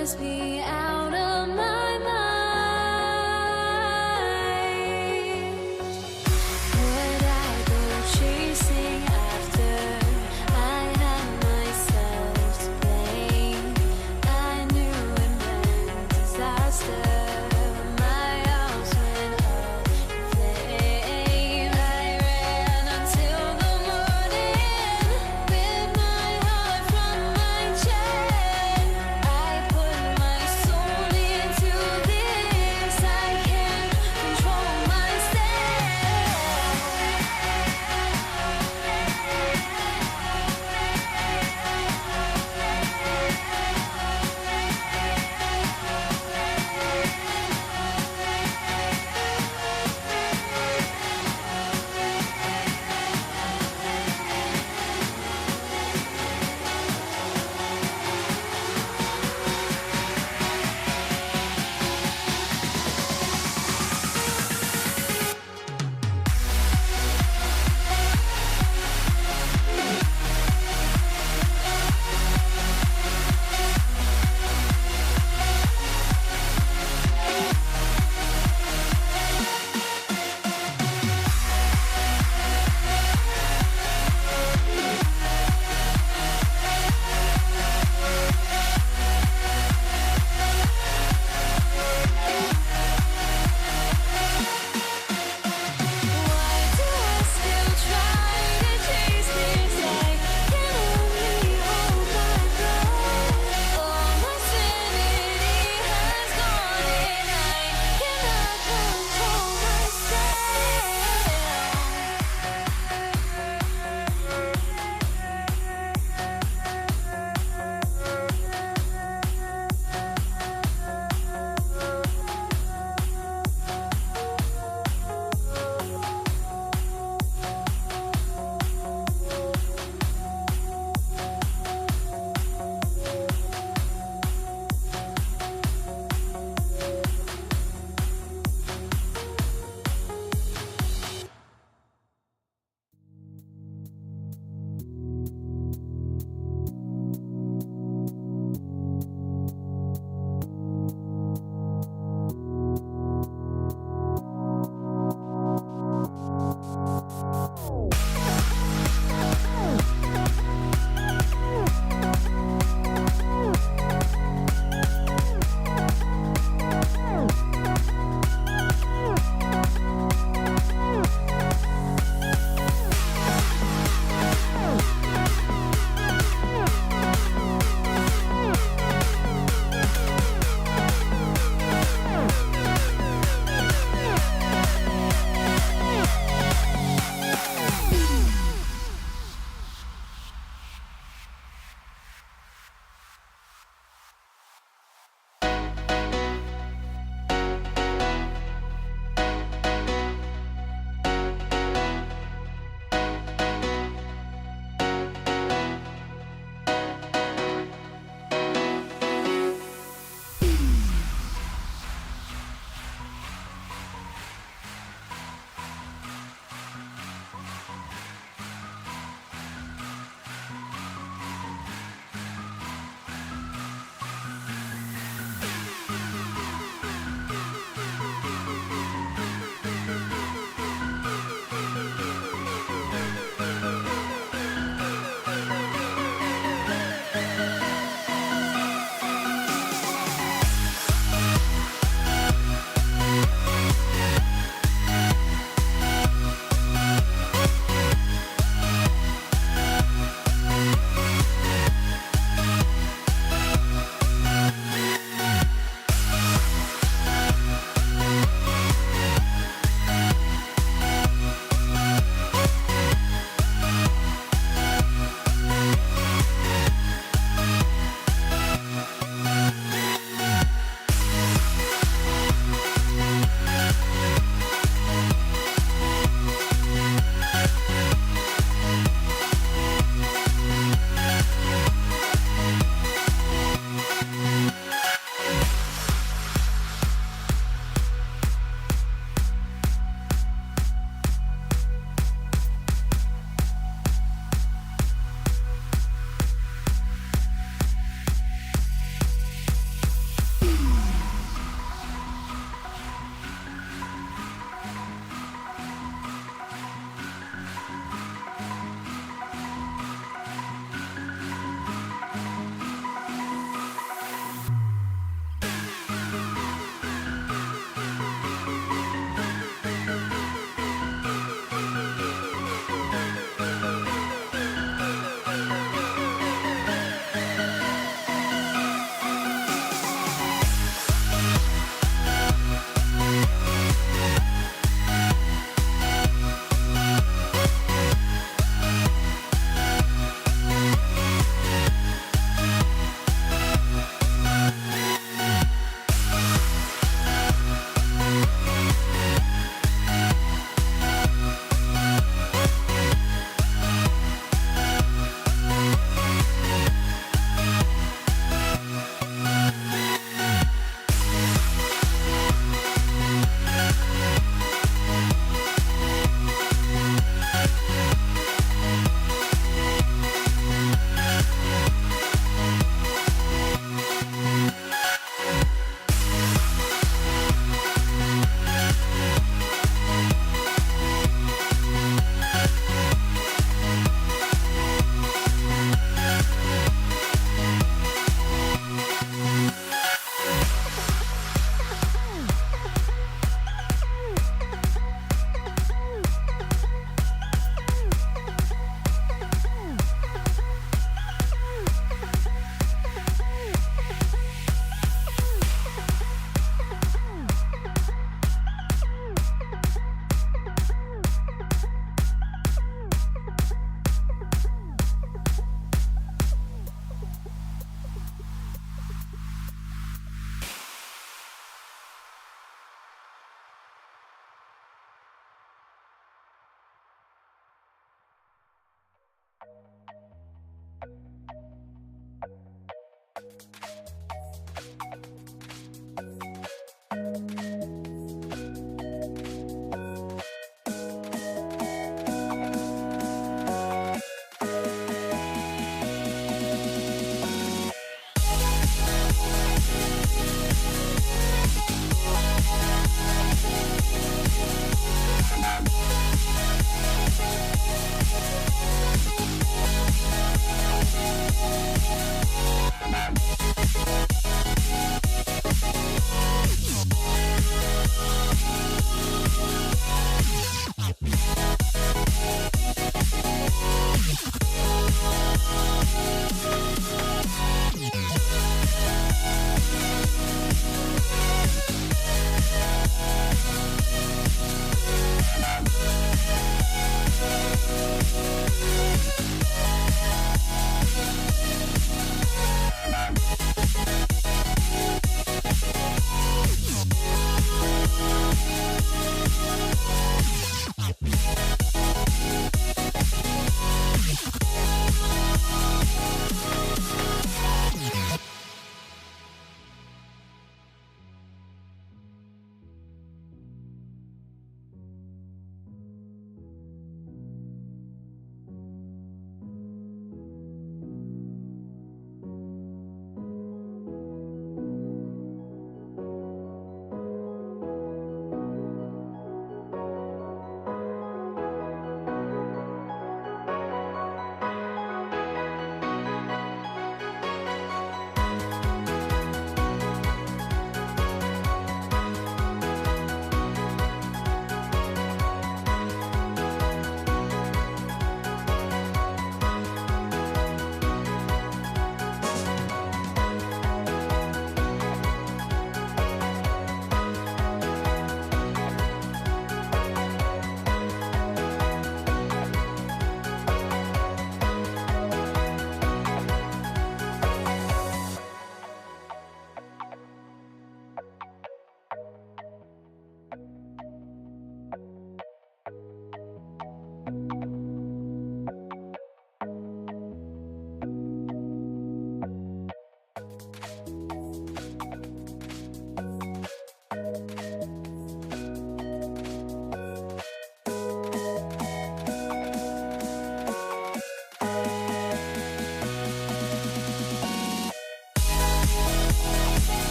must be out of my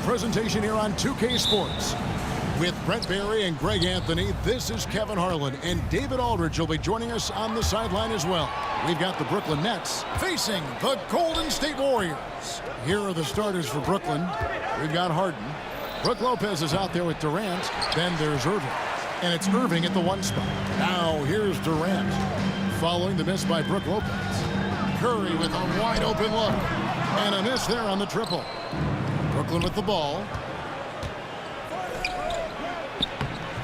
Presentation here on 2K Sports. With Brent Barry and Greg Anthony, this is Kevin Harlan, and David Aldridge will be joining us on the sideline as well. We've got the Brooklyn Nets facing the Golden State Warriors. Here are the starters for Brooklyn. We've got Harden. Brook Lopez is out there with Durant. Then there's Irving. And it's Irving at the one spot. Now here's Durant. Following the miss by Brook Lopez. Curry with a wide open look. And a miss there on the triple. Brooklyn with the ball.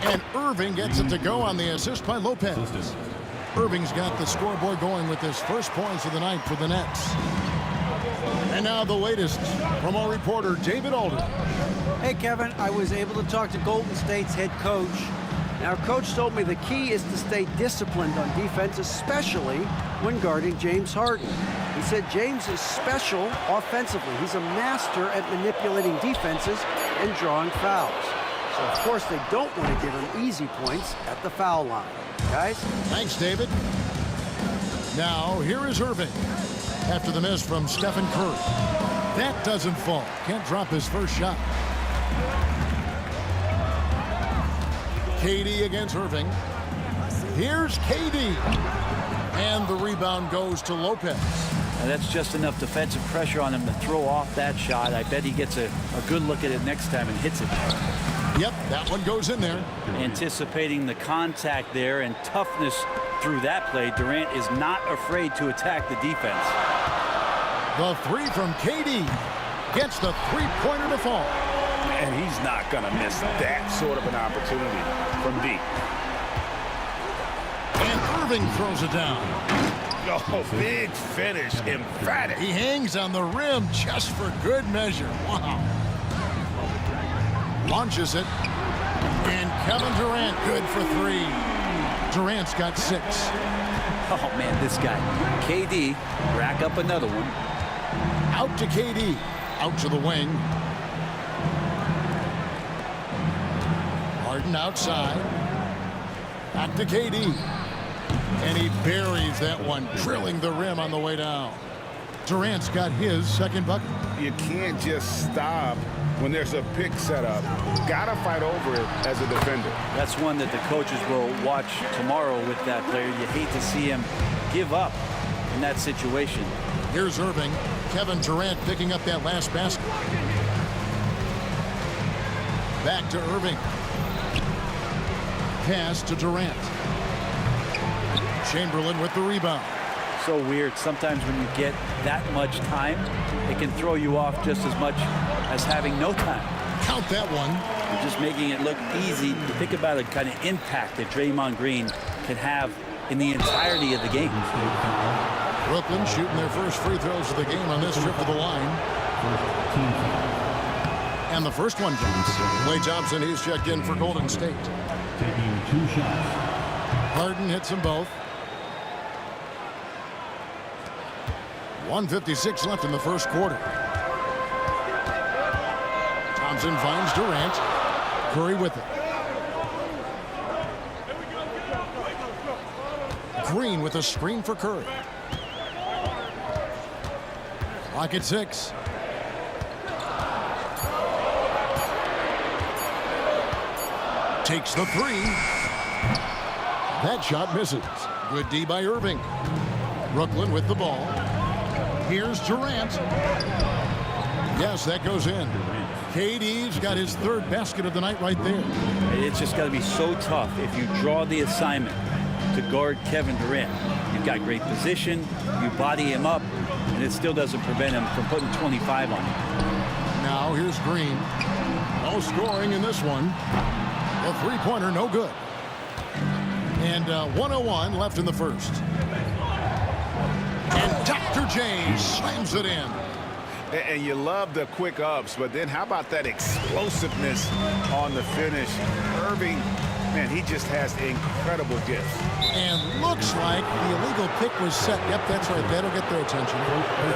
And Irving gets it to go on the assist by Lopez. Irving's got the scoreboard going with his first points of the night for the Nets. And now the latest from our reporter, David Aldridge. Hey, Kevin, I was able to talk to Golden State's head coach. Now, coach told me the key is to stay disciplined on defense, especially when guarding James Harden. He said James is special offensively. He's a master at manipulating defenses and drawing fouls. So, of course, they don't want to give him easy points at the foul line. Guys? Thanks, David. Now, here is Irving. After the miss from Stephen Curry. That doesn't fall. Can't drop his first shot. KD against Irving. Here's KD. And the rebound goes to Lopez. And that's just enough defensive pressure on him to throw off that shot. I bet he gets a good look at it next time and hits it. Yep, that one goes in there. Anticipating the contact there and toughness through that play, Durant is not afraid to attack the defense. The three from KD gets the three-pointer to fall. And he's not going to miss that sort of an opportunity from deep. And Irving throws it down. Oh, big finish, emphatic. He hangs on the rim just for good measure. Wow. Launches it. And Kevin Durant good for 3. Durant's got 6. Oh, man, this guy. KD, rack up another one. Out to KD. Out to the wing. Harden outside. Back to KD. And he buries that one, drilling the rim on the way down. Durant's got his second bucket. You can't just stop when there's a pick set up. Gotta fight over it as a defender. That's one that the coaches will watch tomorrow with that player. You hate to see him give up in that situation. Here's Irving. Kevin Durant picking up that last basket. Back to Irving. Pass to Durant. Chamberlain with the rebound. So weird. Sometimes when you get that much time, it can throw you off just as much as having no time. Count that one. You're just making it look easy. You think about the kind of impact that Draymond Green can have in the entirety of the game. Brooklyn shooting their first free throws of the game on this trip to the line. And the first one comes. Klay Thompson, he's checked in for Golden State. Taking 2 shots. Harden hits them both. 1:56 left in the first quarter. Thompson finds Durant. Curry with it. Green with a screen for Curry. Clock at 6. Takes the 3. That shot misses. Good D by Irving. Brooklyn with the ball. Here's Durant. Yes, that goes in. KD's got his 3rd basket of the night right there. It's just got to be so tough if you draw the assignment to guard Kevin Durant. You've got great position, you body him up, and it still doesn't prevent him from putting 25 on you. Now here's Green. No scoring in this one. The 3-pointer no good. And 1:01 left in the first. And Dr. J slams it in. And you love the quick ups, but then how about that explosiveness on the finish? Irving, man, he just has incredible gifts. And looks like the illegal pick was set. Yep, that's right. That'll get their attention.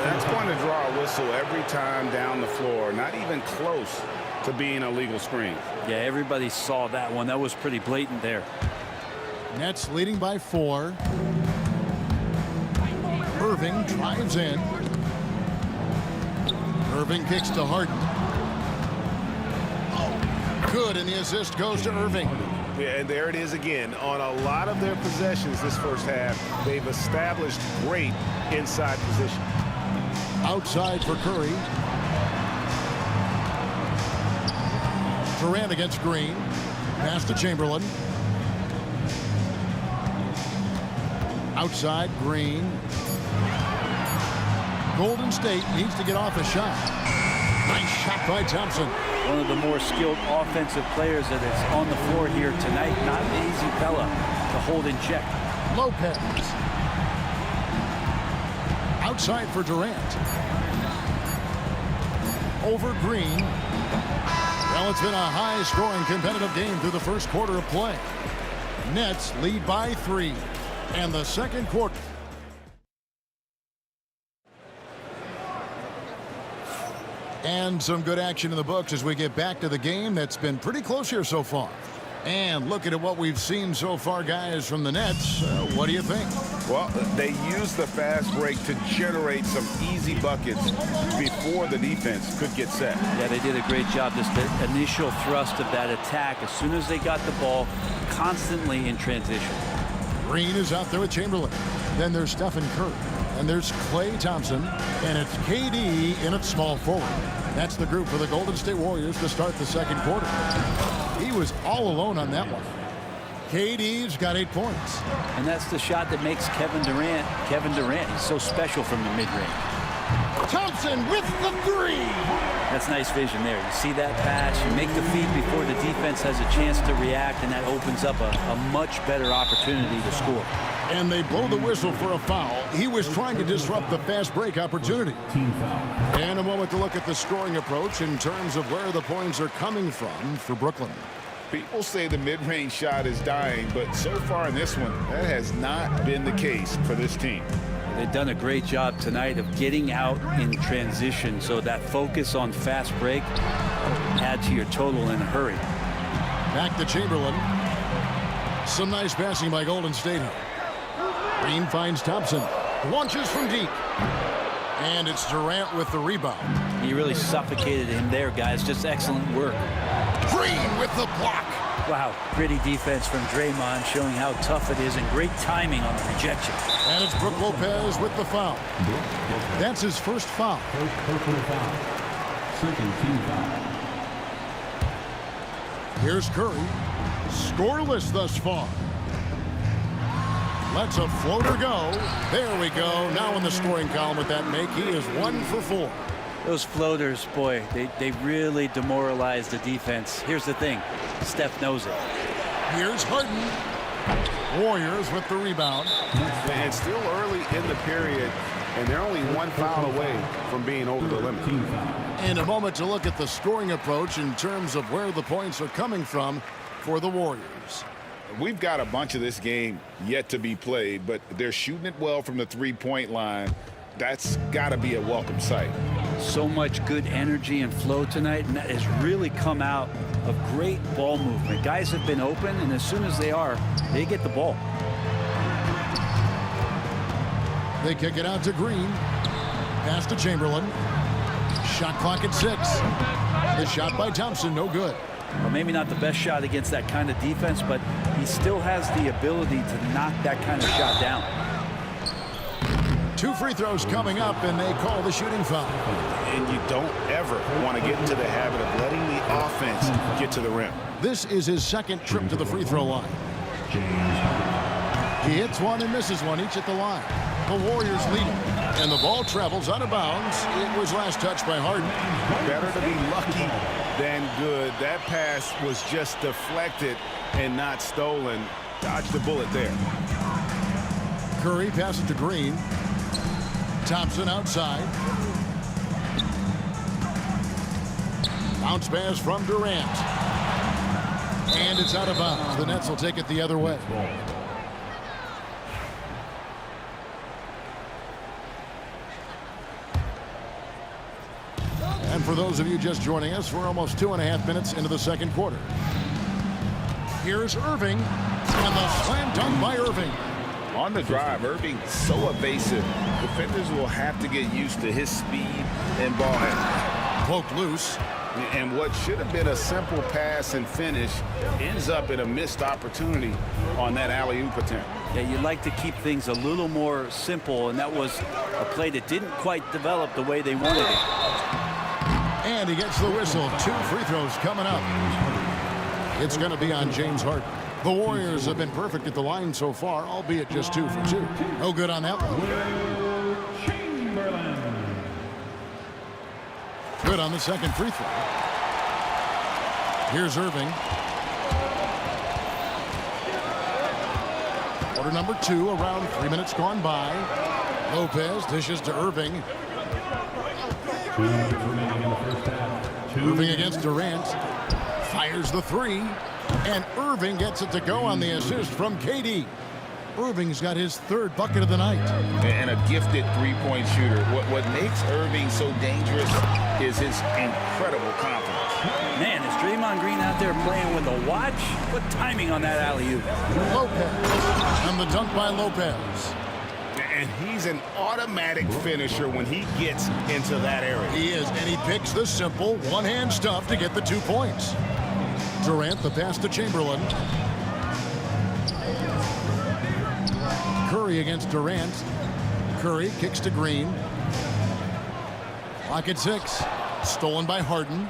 That's going to draw a whistle every time down the floor. Not even close to being a legal screen. Yeah, everybody saw that one. That was pretty blatant there. Nets leading by 4. Irving drives in. Irving kicks to Harden. Good, and the assist goes to Irving. Yeah, and there it is again. On a lot of their possessions this first half, they've established great inside position. Outside for Curry. Durant against Green. Pass to Chamberlain. Outside, Green. Golden State needs to get off a shot. Nice shot by Thompson. One of the more skilled offensive players that is on the floor here tonight. Not an easy fella to hold in check. Lopez. Outside for Durant. Over Green. Well, it's been a high-scoring competitive game through the first quarter of play. Nets lead by 3. And the second quarter. And some good action in the books as we get back to the game that's been pretty close here so far. And looking at what we've seen so far, guys, from the Nets, what do you think? Well, they used the fast break to generate some easy buckets before the defense could get set. Yeah, they did a great job. Just the initial thrust of that attack, as soon as they got the ball, constantly in transition. Green is out there with Chamberlain. Then there's Stephen Curry. And there's Klay Thompson. And it's KD in at small forward. That's the group for the Golden State Warriors to start the second quarter. He was all alone on that one. KD's got 8 points. And that's the shot that makes Kevin Durant. He's so special from the mid-range. Thompson with the 3. That's nice vision there. You see that pass, you make the feed before the defense has a chance to react, and that opens up a much better opportunity to score. And they blow the whistle for a foul. He was trying to disrupt the fast break opportunity. Team foul. And a moment to look at the scoring approach in terms of where the points are coming from for Brooklyn. People say the mid-range shot is dying, but so far in this one, that has not been the case for this team. They've done a great job tonight of getting out in transition, so that focus on fast break add to your total in a hurry. Back to Chamberlain. Some nice passing by Golden State here. Green finds Thompson. Launches from deep. And it's Durant with the rebound. He really suffocated him there, guys. Just excellent work. Green with the block. Wow, gritty defense from Draymond, showing how tough it is, and great timing on the rejection. And it's Brook Lopez with the foul. That's his first foul. First personal foul. Second team foul. Here's Curry. Scoreless thus far. Lets a floater go. There we go. Now in the scoring column with that make, he is 1 for 4. Those floaters, boy, they really demoralize the defense. Here's the thing. Steph knows it. Here's Harden. Warriors with the rebound. And still early in the period, and they're only 1 foul away from being over the limit. Team foul. In a moment to look at the scoring approach in terms of where the points are coming from for the Warriors. We've got a bunch of this game yet to be played, but they're shooting it well from the three-point line. That's got to be a welcome sight. So much good energy and flow tonight, and that has really come out of great ball movement. Guys have been open, and as soon as they are, they get the ball. They kick it out to Green. Pass to Chamberlain. Shot clock at 6. The shot by Thompson, no good. Well, maybe not the best shot against that kind of defense, but he still has the ability to knock that kind of shot down. 2 free throws coming up, and they call the shooting foul. And you don't ever want to get into the habit of letting the offense get to the rim. This is his second trip to the free throw line. James. He hits one and misses one, each at the line. The Warriors lead him, and the ball travels out of bounds. It was last touched by Harden. Better to be lucky than good. That pass was just deflected and not stolen. Dodged the bullet there. Curry passes to Green. Thompson outside. Bounce pass from Durant. And it's out of bounds. The Nets will take it the other way. And for those of you just joining us, we're almost 2.5 minutes into the second quarter. Here's Irving. And the slam dunk by Irving. On the drive, Irving so evasive. Defenders will have to get used to his speed and ball handling. Poked loose. And what should have been a simple pass and finish ends up in a missed opportunity on that alley-oop attempt. Yeah, you'd like to keep things a little more simple, and that was a play that didn't quite develop the way they wanted it. And he gets the whistle. 2 free throws coming up. It's going to be on James Harden. The Warriors have been perfect at the line so far, albeit just 2 for 2. No good on that one. Chamberlain. Good on the second free throw. Here's Irving. Quarter number 2, around 3 minutes gone by. Lopez dishes to Irving. 2 minutes remaining in the first half. Irving against Durant. Fires the 3. And Irving gets it to go on the assist from KD. Irving's got his 3rd bucket of the night. And a gifted three-point shooter. What makes Irving so dangerous is his incredible confidence. Man, is Draymond Green out there playing with a watch? What timing on that alley-oop. Lopez. And the dunk by Lopez. And he's an automatic finisher when he gets into that area. He is, and he picks the simple one-hand stuff to get the 2 points. Durant, the pass to Chamberlain. Curry against Durant. Curry kicks to Green. Clock at 6. Stolen by Harden.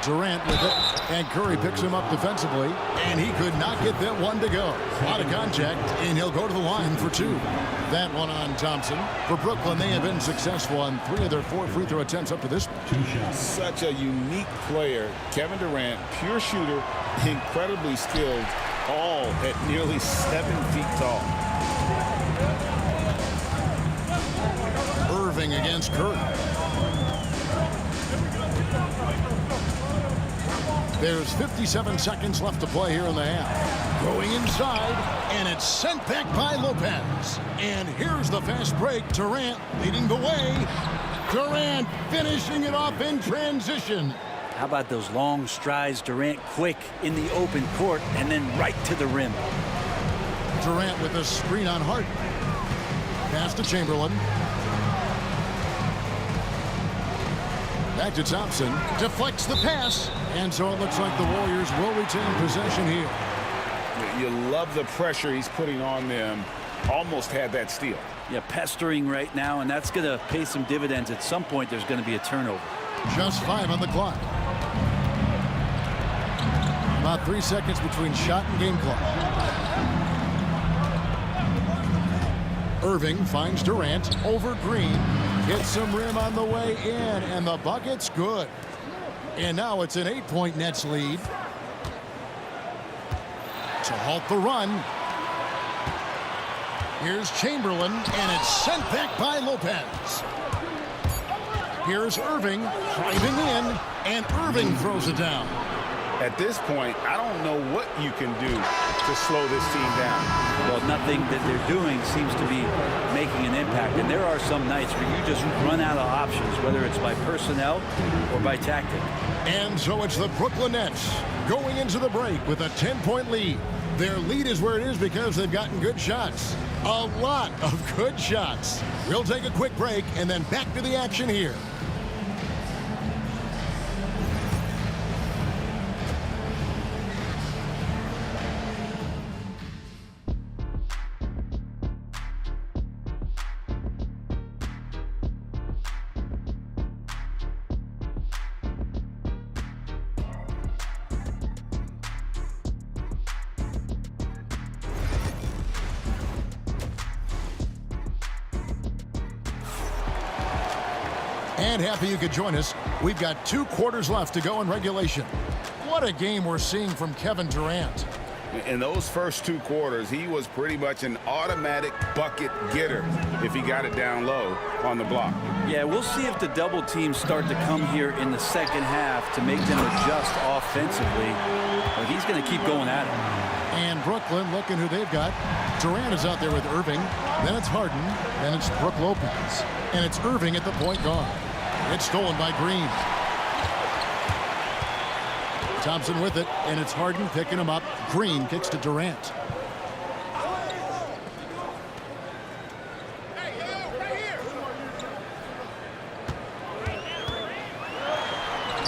Durant with it, and Curry picks him up defensively, and he could not get that one to go. Out of contact, and he'll go to the line for 2. That one on Thompson. For Brooklyn, they have been successful on 3 of their 4 free throw attempts up to this point. 2 shots. Such a unique player. Kevin Durant, pure shooter, incredibly skilled all at nearly 7 feet tall. Irving against Curry. There's 57 seconds left to play here in the half. Going inside, and it's sent back by Lopez. And here's the fast break. Durant leading the way. Durant finishing it off in transition. How about those long strides? Durant quick in the open court and then right to the rim. Durant with a screen on Harden. Pass to Chamberlain. Back to Thompson. Deflects the pass. And so it looks like the Warriors will retain possession here. You love the pressure he's putting on them. Almost had that steal. Yeah, pestering right now, and that's going to pay some dividends. At some point, there's going to be a turnover. Just 5 on the clock. About 3 seconds between shot and game clock. Irving finds Durant over Green. Hits some rim on the way in, and the bucket's good. And now it's an 8-point Nets lead. To halt the run. Here's Chamberlain, and it's sent back by Lopez. Here's Irving driving in, and Irving throws it down. At this point, I don't know what you can do to slow this team down. Well, nothing that they're doing seems to be making an impact. And there are some nights where you just run out of options, whether it's by personnel or by tactic. And so it's the Brooklyn Nets going into the break with a 10-point lead. Their lead is where it is because they've gotten good shots. A lot of good shots. We'll take a quick break and then back to the action here. And happy you could join us. We've got 2 quarters left to go in regulation. What a game we're seeing from Kevin Durant. In those first 2 quarters, he was pretty much an automatic bucket getter if he got it down low on the block. Yeah, we'll see if the double teams start to come here in the second half to make them adjust offensively. But he's going to keep going at it. And Brooklyn, looking who they've got. Durant is out there with Irving. Then it's Harden. Then it's Brook Lopez. And it's Irving at the point guard. It's stolen by Green. Thompson with it, and it's Harden picking him up. Green kicks to Durant.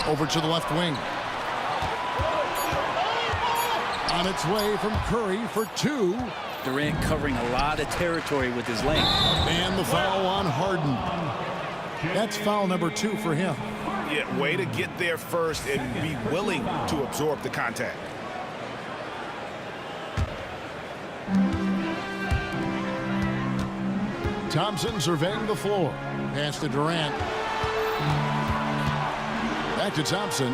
Over to the left wing. On its way from Curry for 2. Durant covering a lot of territory with his length. And the foul on Harden. That's foul number 2 for him. Yeah, way to get there first and be willing to absorb the contact. Thompson surveying the floor. Pass to Durant. Back to Thompson.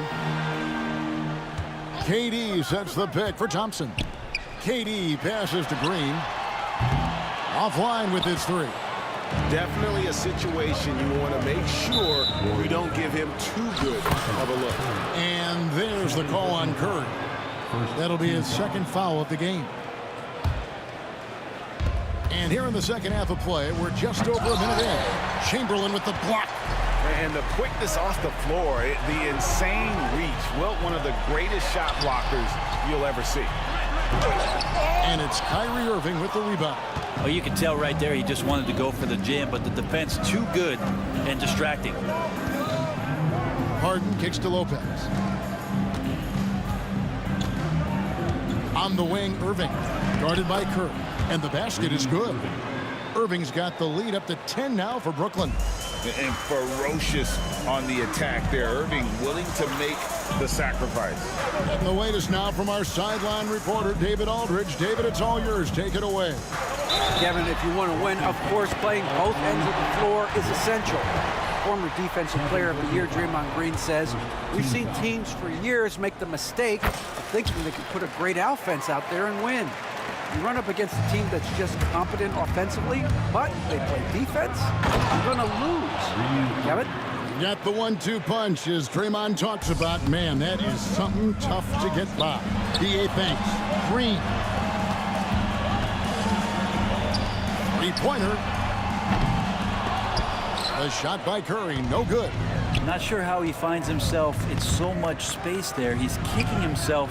KD sets the pick for Thompson. KD passes to Green. Offline with his 3. Definitely a situation you want to make sure you don't give him too good of a look. And there's the call on Curry. That'll be his 2nd foul of the game. And here in the second half of play, we're just over a minute in. Chamberlain with the block. And the quickness off the floor, the insane reach. Well, one of the greatest shot blockers you'll ever see. And it's Kyrie Irving with the rebound. Oh, you can tell right there he just wanted to go for the jam, but the defense too good and distracting. Harden kicks to Lopez. On the wing, Irving, guarded by Curry. And the basket is good. Irving's got the lead up to 10 now for Brooklyn. And ferocious on the attack there. Irving willing to make the sacrifice. And the latest now from our sideline reporter, David Aldridge. David, it's all yours. Take it away. Kevin, if you want to win, of course, playing both ends of the floor is essential. former Defensive Player of the Year, Draymond Green, says, we've seen teams for years make the mistake of thinking they can put a great offense out there and win. You run up against a team that's just competent offensively, but they play defense, you're going to lose. Kevin? Got the 1-2 punch, as Draymond talks about. Man, that is something tough to get by. BA thanks. Green. Three-pointer. A shot by Curry, no good. Not sure how he finds himself in so much space there. He's kicking himself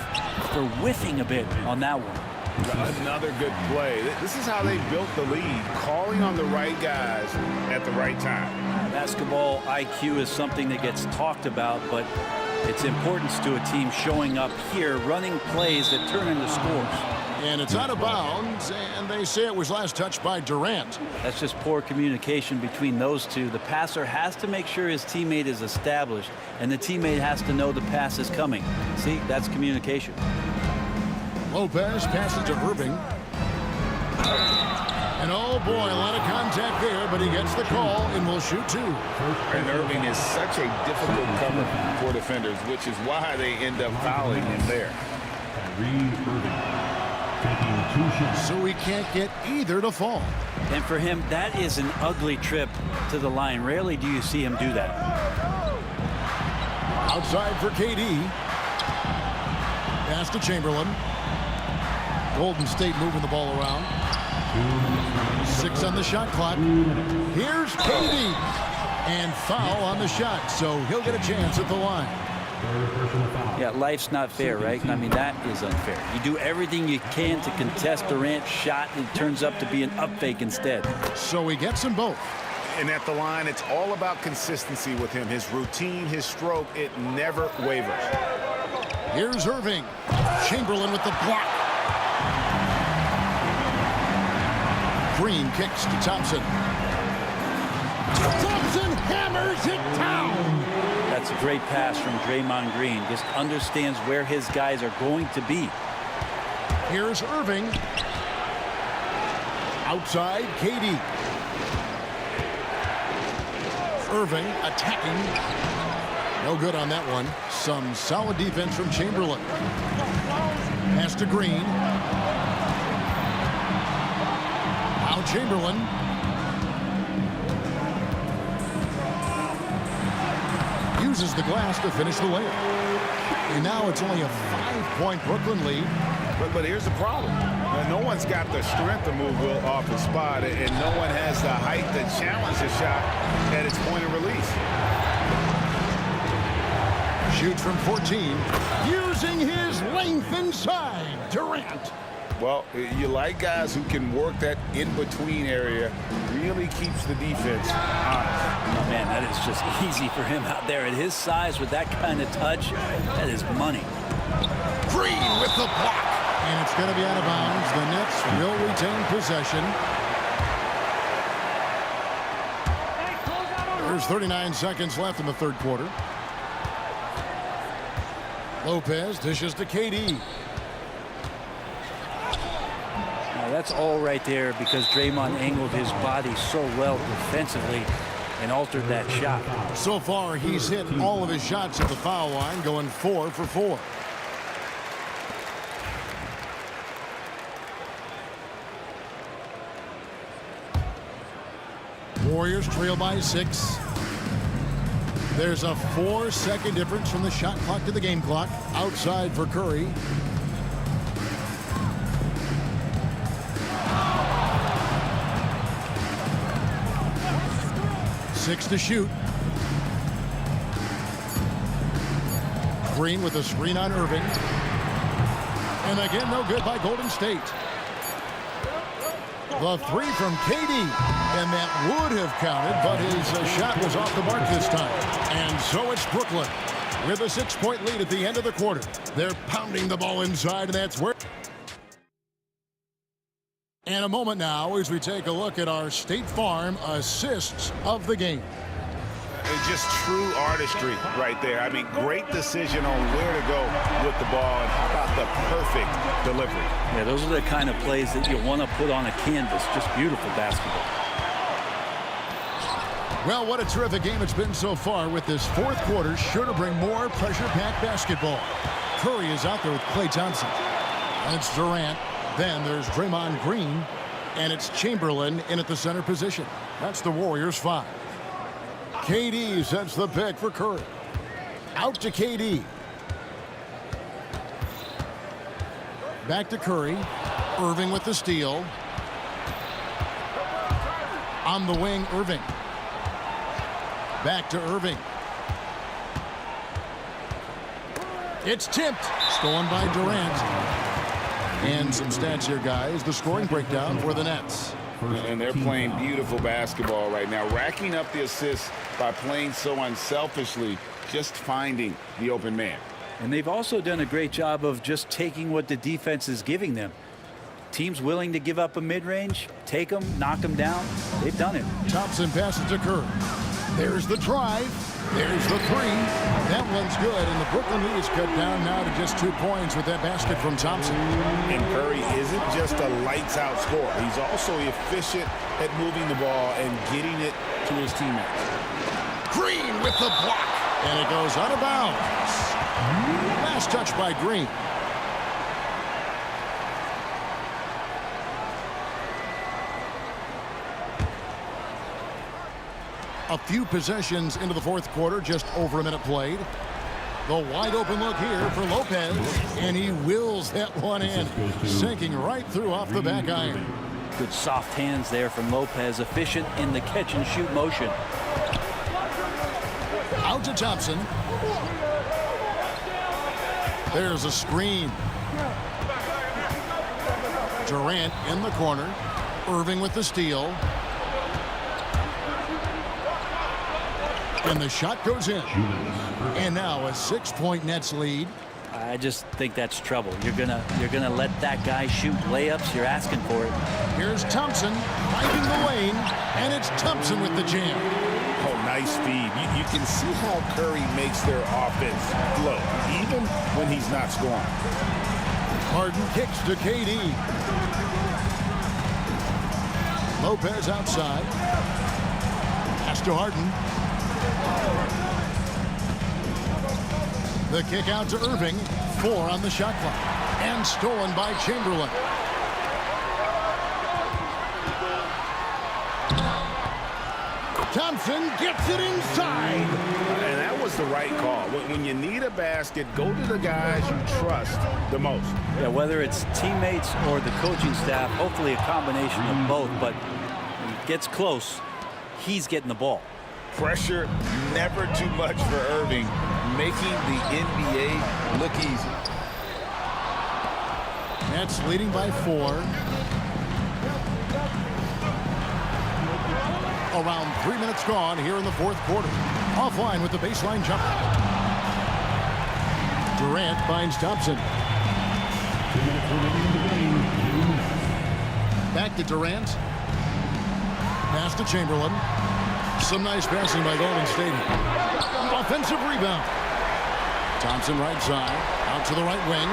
for whiffing a bit on that one. Another good play. This is how they built the lead, calling on the right guys at the right time. Basketball IQ is something that gets talked about, but its importance to a team showing up here, running plays that turn into scores. And it's out of bounds, and they say it was last touched by Durant. That's just poor communication between those two. The passer has to make sure his teammate is established, and the teammate has to know the pass is coming. See, that's communication. Lopez passes to Irving. And oh boy, a lot of contact there, but he gets the call and will shoot two. And Irving is such a difficult cover for defenders, which is why they end up fouling him there. So he can't get either to fall. And for him, that is an ugly trip to the line. Rarely do you see him do that. Outside for KD. Pass to Chamberlain. Golden State moving the ball around. 6 on the shot clock. Here's KD. And foul on the shot, so he'll get a chance at the line. Yeah, life's not fair, right? I mean, that is unfair. You do everything you can to contest Durant's shot, and it turns up to be an up fake instead. So he gets them both. And at the line, it's all about consistency with him. His routine, his stroke, it never wavers. Here's Irving. Chamberlain with the block. Green kicks to Thompson. Thompson hammers it down. That's a great pass from Draymond Green. Just understands where his guys are going to be. Here's Irving. Outside, KD. Irving attacking. No good on that one. Some solid defense from Chamberlain. Pass to Green. Now Chamberlain. Uses the glass to finish the layup. And now it's only a 5-point Brooklyn lead. But here's the problem. No one's got the strength to move Will off the spot, and no one has the height to challenge the shot at its point of release. Shoots from 14, using his length inside. Durant. Well, you like guys who can work that in-between area. Really keeps the defense honest. Oh, man, that is just easy for him out there. At his size, with that kind of touch, that is money. Green with the block. And it's going to be out of bounds. The Nets will retain possession. There's 39 seconds left in the third quarter. Lopez dishes to KD. Now, that's all right there because Draymond angled his body so well defensively and altered that shot. So far, he's hit all of his shots at the foul line, going 4 for 4. Warriors trail by 6. There's a 4-second difference from the shot clock to the game clock. Outside for Curry. Six to shoot. Green with a screen on Irving. And again, no good by Golden State. The three from KD, and that would have counted, but his shot was off the mark this time. And so it's Brooklyn with a 6-point lead at the end of the quarter. They're pounding the ball inside, and that's where... And a moment now as we take a look at our State Farm assists of the game. It's just true artistry right there. I mean, great decision on where to go with the ball, and how about the perfect delivery? Yeah, those are the kind of plays that you want to put on a canvas. Just beautiful basketball. Well, what a terrific game it's been so far, with this fourth quarter sure to bring more pressure-packed basketball. Curry is out there with Klay Thompson. And it's Durant. Then there's Draymond Green. And it's Chamberlain in at the center position. That's the Warriors' 5. KD sets the pick for Curry. Out to KD. Back to Curry. Irving with the steal. On the wing, Irving. Back to Irving. It's tipped. Stolen by Durant. And some stats here, guys. The scoring breakdown for the Nets. And they're playing beautiful basketball right now, racking up the assists by playing so unselfishly, just finding the open man. And they've also done a great job of just taking what the defense is giving them. Teams willing to give up a mid-range, take them, knock them down. They've done it. Thompson passes to Curry. There's the drive. There's the three. That one's good, and the Brooklyn lead is cut down now to just 2 points with that basket from Thompson. And Curry isn't just a lights-out scorer. He's also efficient at moving the ball and getting it to his teammates. Green with the block, and it goes out of bounds. Last touch by Green. A few possessions into the fourth quarter, just over a minute played. The wide open look here for Lopez, and he wills that one in, sinking right through off the back iron. Good soft hands there from Lopez, efficient in the catch and shoot motion. Out to Thompson. There's a screen. Durant in the corner. Irving with the steal. And the shot goes in. And now a 6-point Nets lead. I just think that's trouble. You're gonna let that guy shoot layups. You're asking for it. Here's Thompson finding the lane, and it's Thompson with the jam. Oh, nice feed. You can see how Curry makes their offense flow, even when he's not scoring. Harden kicks to KD. Lopez outside. Pass to Harden. The kick out to Irving. 4 on the shot clock. And stolen by Chamberlain. Thompson gets it inside. And that was the right call. When you need a basket, go to the guys you trust the most. Yeah, whether it's teammates or the coaching staff, hopefully a combination of both, but when it gets close, he's getting the ball. Pressure never too much for Irving, making the NBA look easy. Nets leading by 4. Around 3 minutes gone here in the fourth quarter. Offline with the baseline jumper. Durant finds Thompson. 2 minutes remaining in the game. Back to Durant. Pass to Chamberlain. Some nice passing by Golden State. Offensive rebound. Thompson right side. Out to the right wing.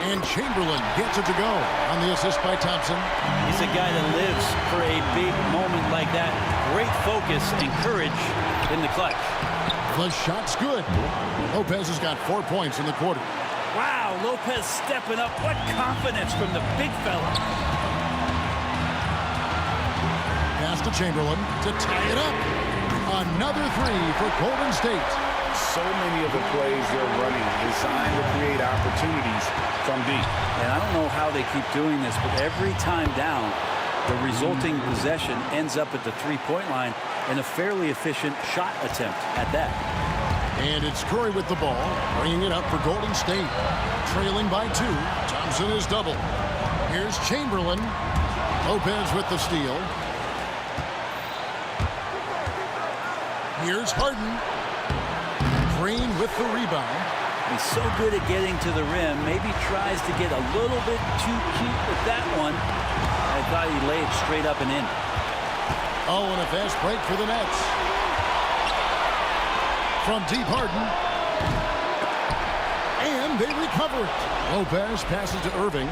And Chamberlain gets it to go on the assist by Thompson. He's a guy that lives for a big moment like that. Great focus and courage in the clutch. The shot's good. Lopez has got 4 points in the quarter. Wow, Lopez stepping up. What confidence from the big fella. Pass to Chamberlain to tie it up. Another 3 for Golden State. So many of the plays they're running designed to create opportunities from deep. And I don't know how they keep doing this, but every time down, the resulting possession ends up at the three-point line in a fairly efficient shot attempt at that. And it's Curry with the ball, bringing it up for Golden State. Trailing by 2. Thompson is double. Here's Chamberlain. Lopez with the steal. Here's Harden. Green with the rebound. He's so good at getting to the rim. Maybe tries to get a little bit too cute with that one. I thought he'd lay it straight up and in. Oh, and a fast break for the Nets. From deep, Harden. And they recover it. Lopez passes to Irving.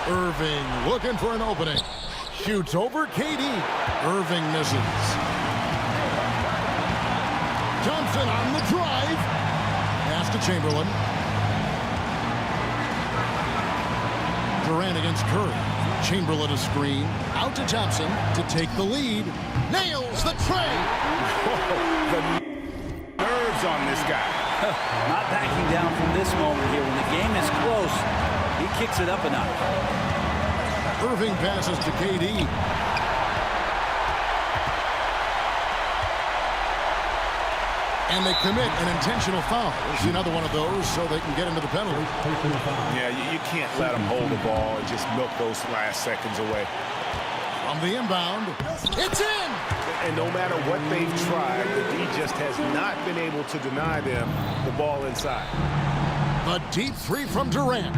Irving looking for an opening. shoots over KD. Irving misses. Thompson on the drive. Pass to Chamberlain. Durant against Curry. Chamberlain a screen. Out to Thompson to take the lead. Nails the tray. The nerves on this guy. Not backing down from this moment here. When the game is close, he kicks it up a notch. Irving passes to KD. And they commit an intentional foul. It's another one of those so they can get into the penalty. Yeah, you can't let them hold the ball and just milk those last seconds away. From the inbound, it's in! And no matter what they've tried, the D just has not been able to deny them the ball inside. A deep three from Durant.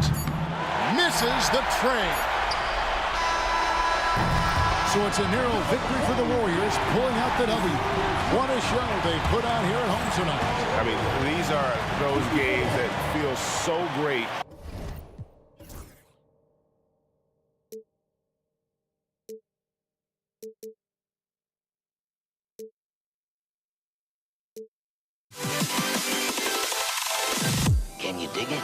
Misses the tray. So it's a narrow victory for the Warriors, pulling out the W. What a show they put on here at home tonight. I mean, these are those games that feel so great. Can you dig it?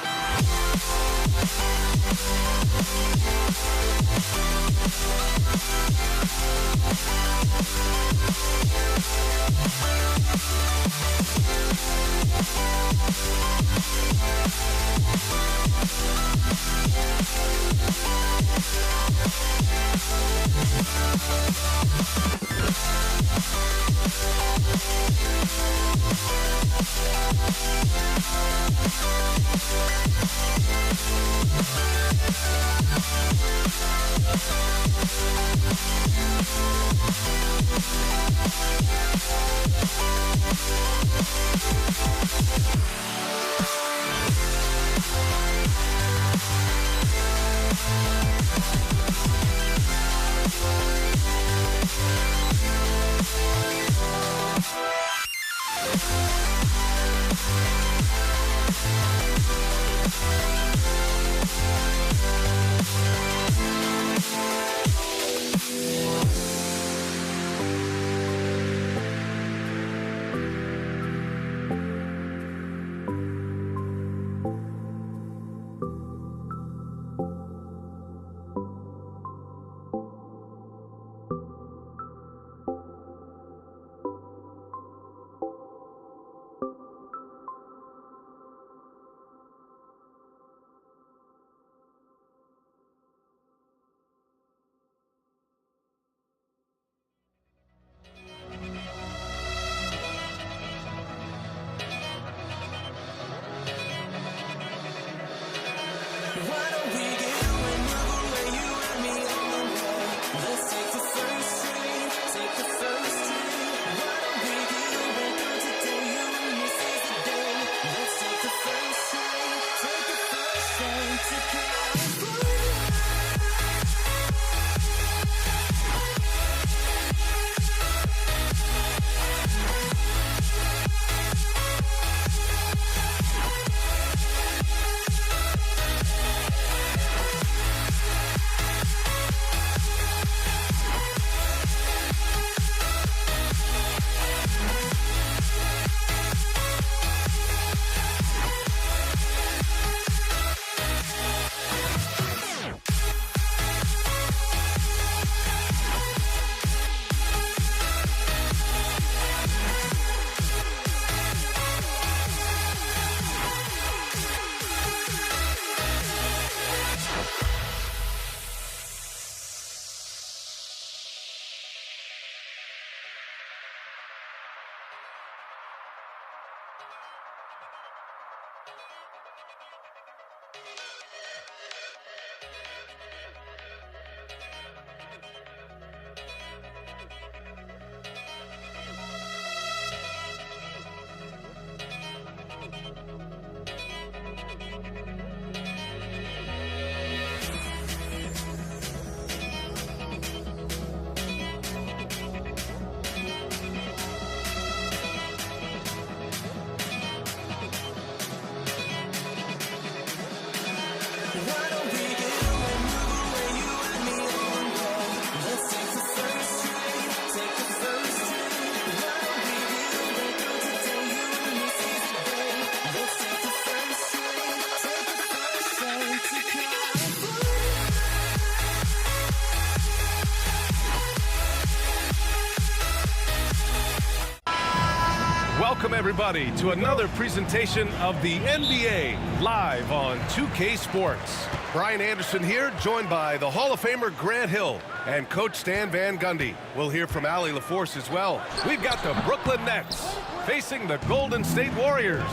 Welcome, everybody, to another presentation of the NBA live on 2K Sports. Brian Anderson here, joined by the Hall of Famer Grant Hill and Coach Stan Van Gundy. We'll hear from Allie LaForce as well. We've got the Brooklyn Nets facing the Golden State Warriors.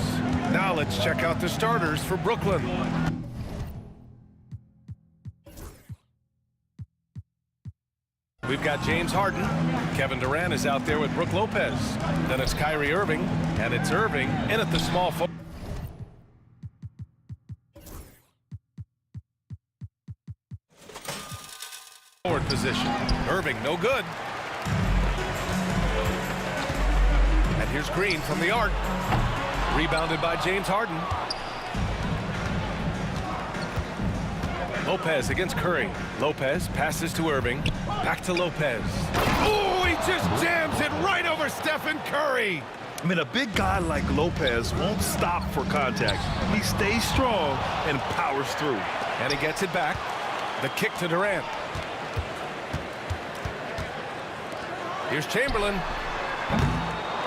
Now let's check out the starters for Brooklyn. We've got James Harden. Kevin Durant is out there with Brook Lopez. Then it's Kyrie Irving, and it's Irving in at the small forward position. Irving, no good. And here's Green from the arc. Rebounded by James Harden. Lopez against Curry. Lopez passes to Irving. Back to Lopez. Oh, he just jams it right over Stephen Curry. I mean, a big guy like Lopez won't stop for contact. He stays strong and powers through. And he gets it back. The kick to Durant. Here's Chamberlain.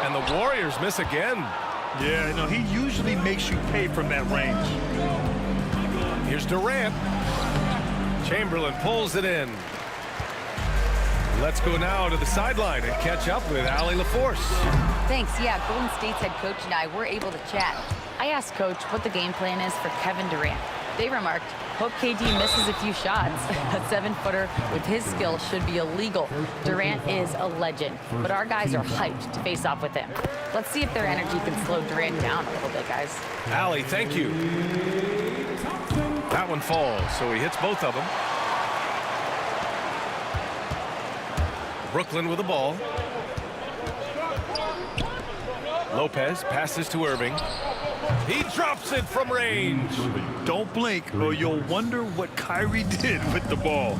And the Warriors miss again. Yeah, no, he usually makes you pay from that range. Here's Durant. Chamberlain pulls it in. Let's go now to the sideline and catch up with Allie LaForce. Thanks. Yeah, Golden State's head coach and I were able to chat. I asked Coach what the game plan is for Kevin Durant. They remarked, hope KD misses a few shots. A 7-footer with his skill should be illegal. Durant is a legend, but our guys are hyped to face off with him. Let's see if their energy can slow Durant down a little bit, guys. Allie, thank you. That one falls, so he hits both of them. Brooklyn with the ball. Lopez passes to Irving. He drops it from range. Don't blink or you'll wonder what Kyrie did with the ball.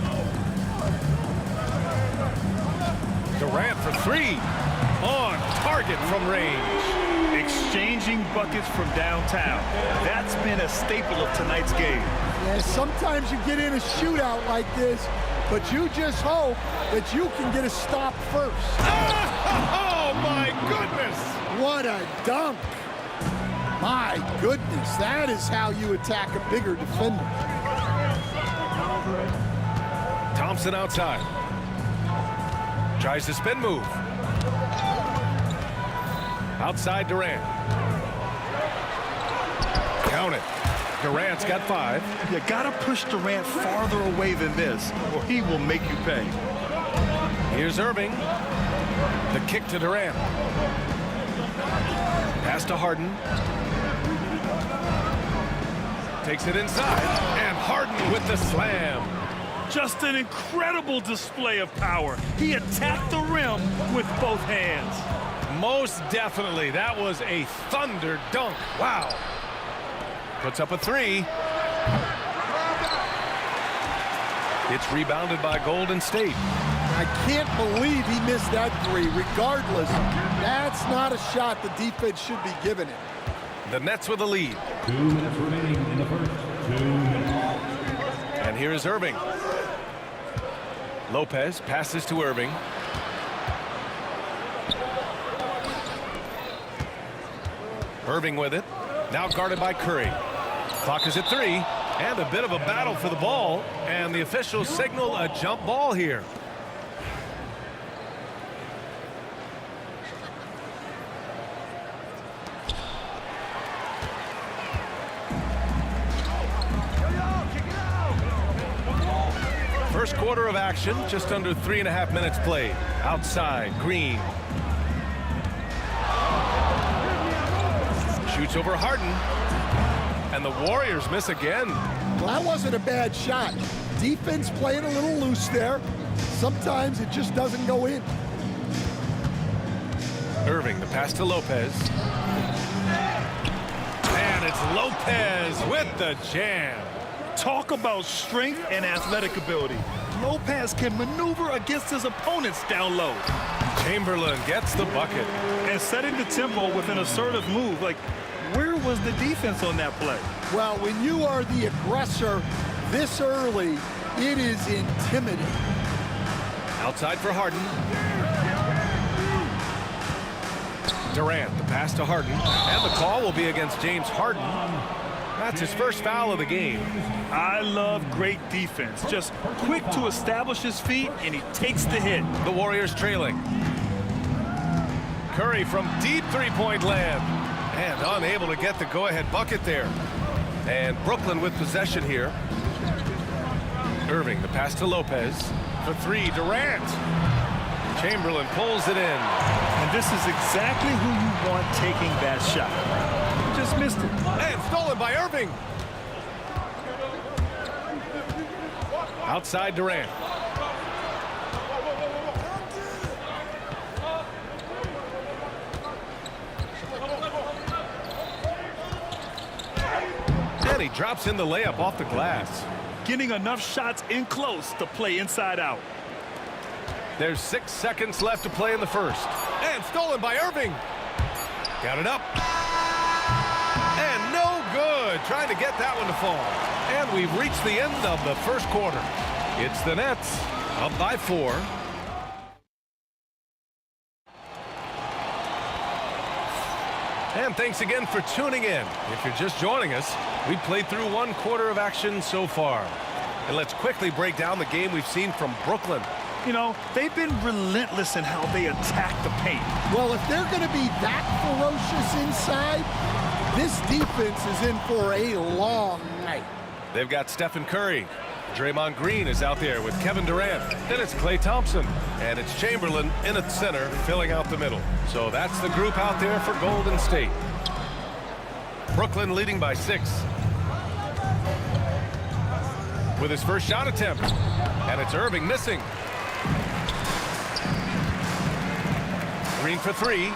Durant for three. On target from range. Exchanging buckets from downtown. That's been a staple of tonight's game. Yeah, sometimes you get in a shootout like this, but you just hope that you can get a stop first. Oh, my goodness! What a dunk! My goodness, that is how you attack a bigger defender. Thompson outside. Tries to spin move. Outside Durant. Count it. Durant's got 5. You gotta push Durant farther away than this, or he will make you pay. Here's Irving. The kick to Durant. Pass to Harden. Takes it inside. And Harden with the slam. Just an incredible display of power. He attacked the rim with both hands. Most definitely. That was a thunder dunk. Wow. Puts up a 3. It's rebounded by Golden State. I can't believe he missed that 3. Regardless, that's not a shot the defense should be giving it. The Nets with a lead. 2 minutes remaining in the first. 2 minutes. And here is Irving. Lopez passes to Irving. Irving with it. Now guarded by Curry. Clock is at 3. And a bit of a battle for the ball. And the officials signal a jump ball here. First quarter of action, just under 3.5 minutes played. Outside, Green. Shoots over Harden. And the Warriors miss again. Well, that wasn't a bad shot. Defense playing a little loose there. Sometimes it just doesn't go in. Irving, the pass to Lopez. And it's Lopez with the jam. Talk about strength and athletic ability. Lopez can maneuver against his opponents down low. Chamberlain gets the bucket. And setting the tempo with an assertive move. Like, where was the defense on that play? Well, when you are the aggressor this early, it is intimidating. Outside for Harden. Durant, the pass to Harden, and the call will be against James Harden. That's his first foul of the game. I love great defense. Just quick to establish his feet, and he takes the hit. The Warriors trailing. Curry from deep three-point land. And unable to get the go-ahead bucket there. And Brooklyn with possession here. Irving, the pass to Lopez. For three, Durant. Chamberlain pulls it in. And this is exactly who you want taking that shot. Just missed it. And stolen by Irving. Outside Durant. And he drops in the layup off the glass. Getting enough shots in close to play inside out. There's 6 seconds left to play in the first. And stolen by Irving. Got it up. And no good. Trying to get that one to fall. And we've reached the end of the first quarter. It's the Nets up by 4. And thanks again for tuning in. If you're just joining us, we've played through 1 quarter of action so far. And let's quickly break down the game we've seen from Brooklyn. You know, they've been relentless in how they attack the paint. Well, if they're going to be that ferocious inside, this defense is in for a long night. They've got Stephen Curry. Draymond Green is out there with Kevin Durant. Then it's Klay Thompson. And it's Chamberlain in at center, filling out the middle. So that's the group out there for Golden State. Brooklyn leading by 6. With his first shot attempt. And it's Irving missing. Green for 3.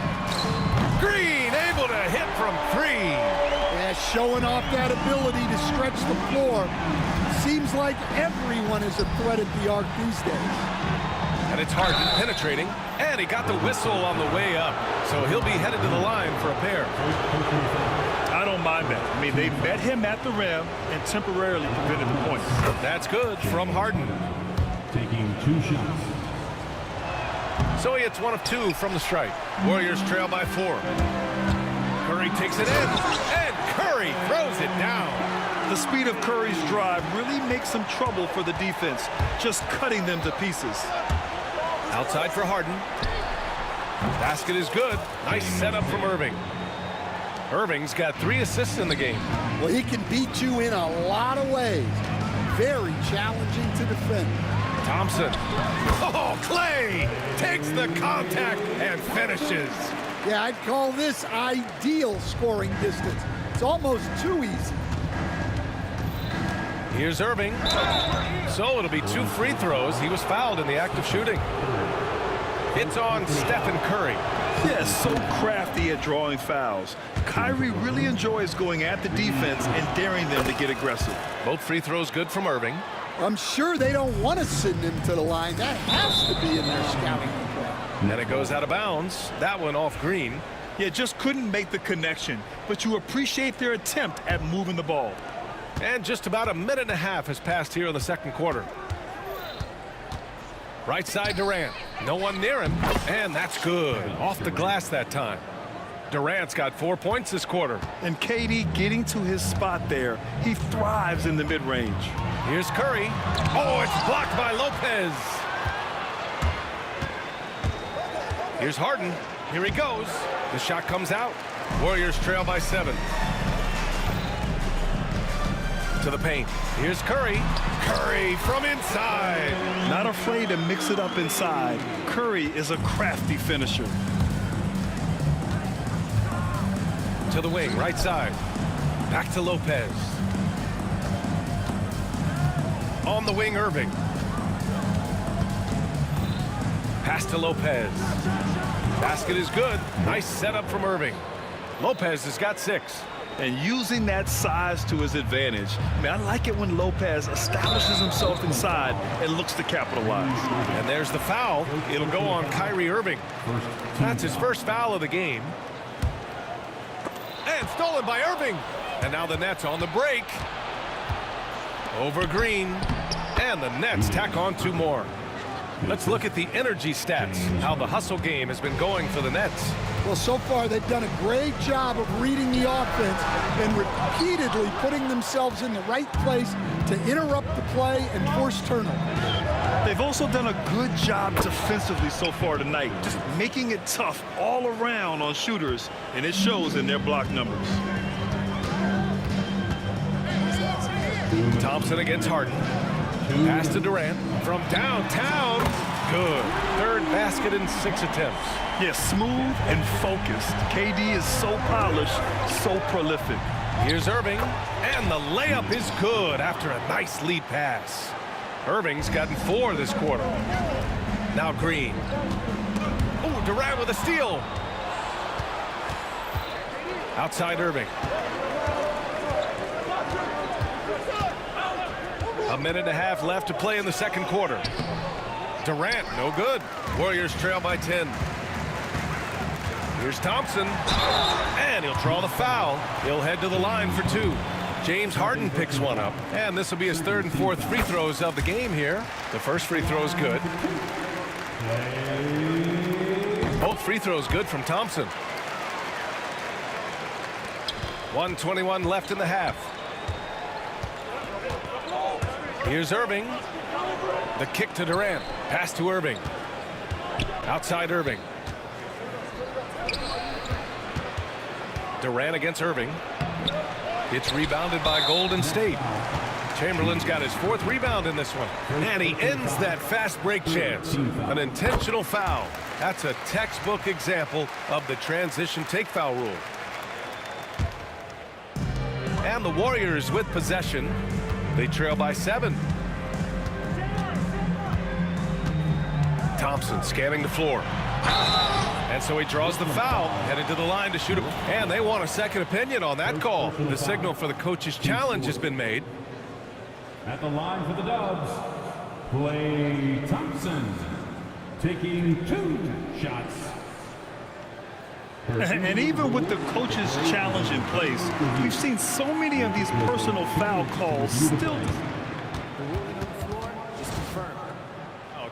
Green able to hit from 3. Yeah, showing off that ability to stretch the floor. Seems like everyone is a threat at the arc these days. And it's Harden penetrating. And he got the whistle on the way up. So he'll be headed to the line for a pair. I don't mind that. I mean, they met him at the rim and temporarily prevented the points. That's good from Harden. Taking 2 shots. So he hits 1 of 2 from the stripe. Warriors trail by 4. Curry takes it in. And Curry throws it down. The speed of Curry's drive really makes some trouble for the defense, just cutting them to pieces. Outside for Harden. Basket is good. Nice setup from Irving. Irving's got 3 assists in the game. Well, he can beat you in a lot of ways. Very challenging to defend. Thompson. Oh, Klay takes the contact and finishes. Yeah, I'd call this ideal scoring distance. It's almost too easy. Here's Irving. So it'll be 2 free throws. He was fouled in the act of shooting. It's on Stephen Curry. Yeah, so crafty at drawing fouls. Kyrie really enjoys going at the defense and daring them to get aggressive. Both free throws good from Irving. I'm sure they don't want to send him to the line. That has to be in their scouting report. And it goes out of bounds. That one off Green. Yeah, just couldn't make the connection, but you appreciate their attempt at moving the ball. And just about a minute and a half has passed here in the second quarter. Right side Durant. No one near him. And that's good. Off the glass that time. Durant's got 4 points this quarter. And KD getting to his spot there. He thrives in the mid-range. Here's Curry. Oh, it's blocked by Lopez. Here's Harden. Here he goes. The shot comes out. Warriors trail by 7. To the paint. Here's Curry. Curry from inside. Not afraid to mix it up inside. Curry is a crafty finisher. To the wing, right side. Back to Lopez. On the wing, Irving. Pass to Lopez. Basket is good. Nice setup from Irving. Lopez has got 6. And using that size to his advantage. I mean, I like it when Lopez establishes himself inside and looks to capitalize. And there's the foul. It'll go on Kyrie Irving. That's his first foul of the game. And stolen by Irving. And now the Nets on the break. Over Green. And the Nets tack on 2 more. Let's look at the energy stats, how the hustle game has been going for the Nets. Well, so far they've done a great job of reading the offense and repeatedly putting themselves in the right place to interrupt the play and force turnovers. They've also done a good job defensively so far tonight, just making it tough all around on shooters, and it shows in their block numbers. Thompson against Harden. Pass to Durant from downtown. Good. Third basket in 6 attempts. Yeah, smooth and focused. KD is so polished, so prolific. Here's Irving, and the layup is good after a nice lead pass. Irving's gotten 4 this quarter. Now Green. Oh, Durant with a steal. Outside Irving. A minute and a half left to play in the second quarter. Durant, no good. Warriors trail by 10. Here's Thompson, and he'll draw the foul. He'll head to the line for 2. James Harden picks one up, and this will be his 3rd and 4th free throws of the game here. The first free throw is good. Both free throws good from Thompson. 1:21 left in the half. Here's Irving. The kick to Durant. Pass to Irving. Outside Irving. Durant against Irving. It's rebounded by Golden State. Chamberlain's got his 4th rebound in this one. And he ends that fast break chance. An intentional foul. That's a textbook example of the transition take foul rule. And the Warriors with possession. They trail by 7. Thompson scanning the floor. And so he draws the foul, headed to the line to shoot him. And they want a second opinion on that call. The signal for the coach's challenge has been made. At the line for the Dubs, Klay Thompson, taking 2 shots. And even with the coach's challenge in place, we've seen so many of these personal foul calls still.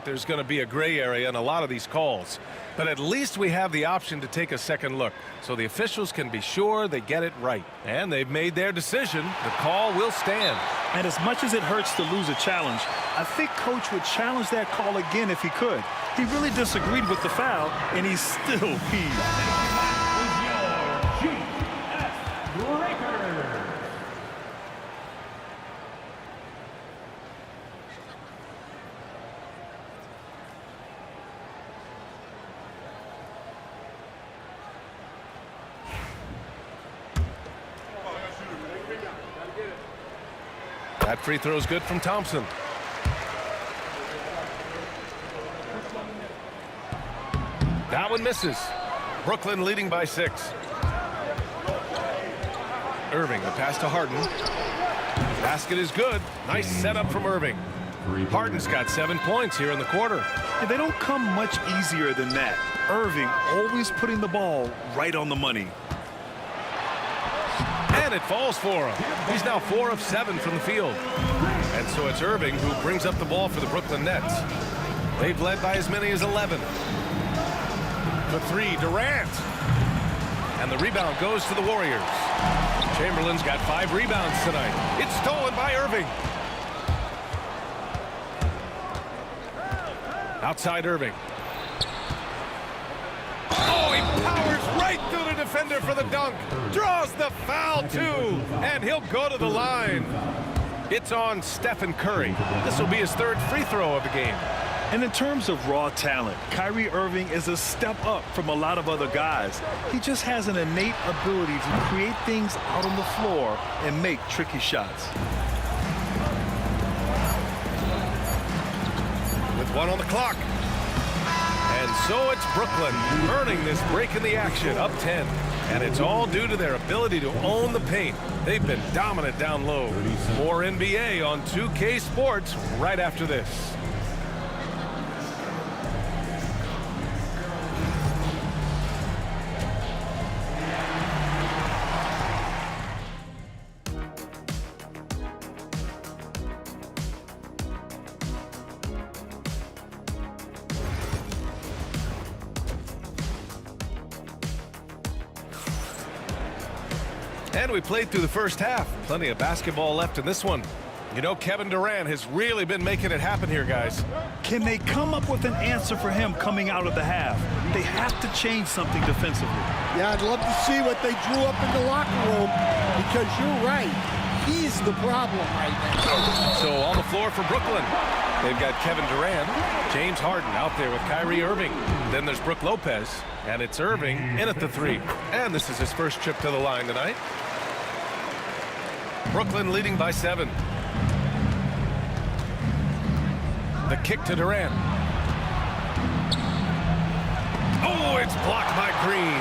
There's going to be a gray area in a lot of these calls, but at least we have the option to take a second look so the officials can be sure they get it right. And they've made their decision. The call will stand. And as much as it hurts to lose a challenge, I think coach would challenge that call again if he could. He really disagreed with the foul, and he's still peeved. That free throw is good from Thompson. That one misses. Brooklyn leading by 6. Irving, the pass to Harden. Basket is good. Nice setup from Irving. Harden's got 7 points here in the quarter. And they don't come much easier than that. Irving always putting the ball right on the money. And it falls for him. He's now 4 of 7 from the field. And so it's Irving who brings up the ball for the Brooklyn Nets. They've led by as many as 11. The 3, Durant. And the rebound goes to the Warriors. Chamberlain's got 5 rebounds tonight. It's stolen by Irving. Outside Irving. Oh, he powers right through the defender for the dunk. Draws the foul, too. And he'll go to the line. It's on Stephen Curry. This will be his 3rd free throw of the game. And in terms of raw talent, Kyrie Irving is a step up from a lot of other guys. He just has an innate ability to create things out on the floor and make tricky shots. With 1 on the clock. And so it's Brooklyn earning this break in the action, up 10. And it's all due to their ability to own the paint. They've been dominant down low. More NBA on 2K Sports right after this. And we played through the first half. Plenty of basketball left in this one. You know, Kevin Durant has really been making it happen here, guys. Can they come up with an answer for him coming out of the half? They have to change something defensively. Yeah, I'd love to see what they drew up in the locker room, because you're right. He's the problem right now. So on the floor for Brooklyn, they've got Kevin Durant, James Harden out there with Kyrie Irving. Then there's Brook Lopez, and it's Irving in at the 3. And this is his first trip to the line tonight. Brooklyn leading by 7. The kick to Durant. Oh, it's blocked by Green.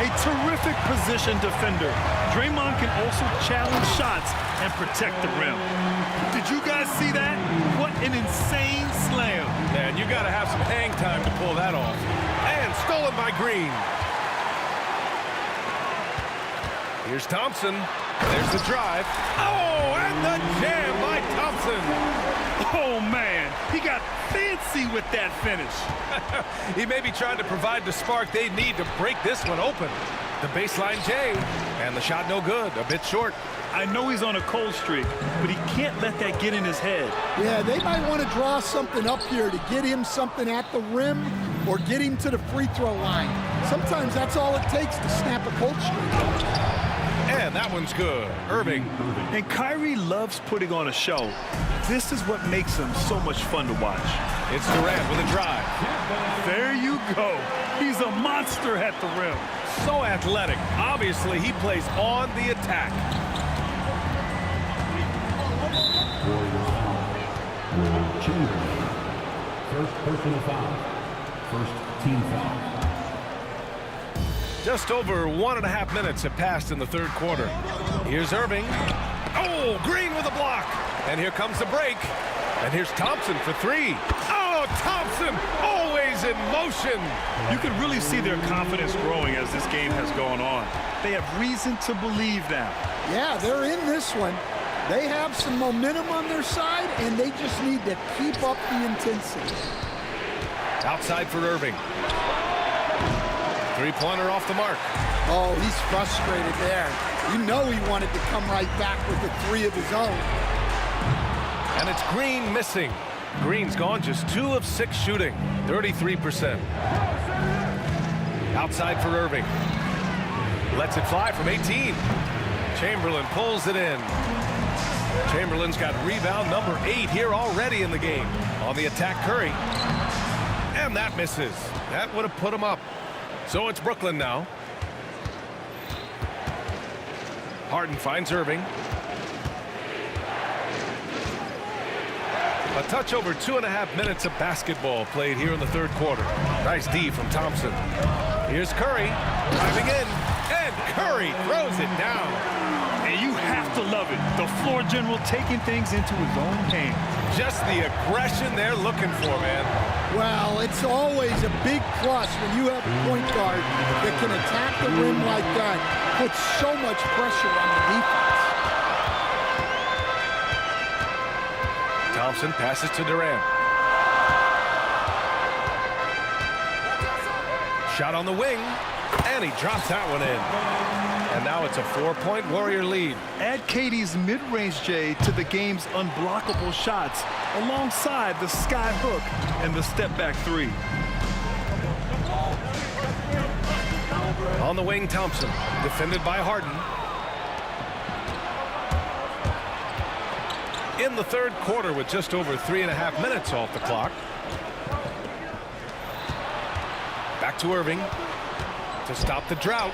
A terrific position defender. Draymond can also challenge shots and protect the rim. Did you guys see that? What an insane slam. Man, you got to have some hang time to pull that off. And stolen by Green. Here's Thompson. There's the drive. Oh, and the jam by Thompson. Oh, man. He got fancy with that finish. He may be trying to provide the spark they need to break this one open. The baseline J, and the shot no good, a bit short. I know he's on a cold streak, but he can't let that get in his head. Yeah, they might want to draw something up here to get him something at the rim or get him to the free throw line. Sometimes that's all it takes to snap a cold streak. And that one's good. Irving. And Kyrie loves putting on a show. This is what makes him so much fun to watch. It's Durant with a drive. There you go. He's a monster at the rim. So athletic. Obviously, he plays on the attack. First personal foul. First team foul. Just over 1.5 minutes have passed in the third quarter. Here's Irving. Oh, Green with a block. And here comes the break. And here's Thompson for 3. Oh, Thompson always in motion. You can really see their confidence growing as this game has gone on. They have reason to believe now. Yeah, they're in this one. They have some momentum on their side, and they just need to keep up the intensity. Outside for Irving. Three-pointer off the mark. Oh, he's frustrated there. You know he wanted to come right back with a 3 of his own. And it's Green missing. Green's gone just 2 of 6 shooting, 33%. Outside for Irving. Lets it fly from 18. Chamberlain pulls it in. Chamberlain's got rebound number 8 here already in the game. On the attack, Curry. And that misses. That would have put him up. So it's Brooklyn now. Harden finds Irving. A touch over 2.5 minutes of basketball played here in the third quarter. Nice D from Thompson. Here's Curry driving in, and Curry throws it down. And you have to love it. The floor general taking things into his own hands. Just the aggression they're looking for, man. Well, it's always a big plus when you have a point guard that can attack the rim like that. Puts so much pressure on the defense. Thompson passes to Durant. Shot on the wing, and he drops that one in. And now it's a 4-point Warrior lead. Add KD's mid-range J to the game's unblockable shots alongside the sky hook and the step-back 3. On the wing, Thompson, defended by Harden. In the third quarter with just over 3.5 minutes off the clock. Back to Irving to stop the drought.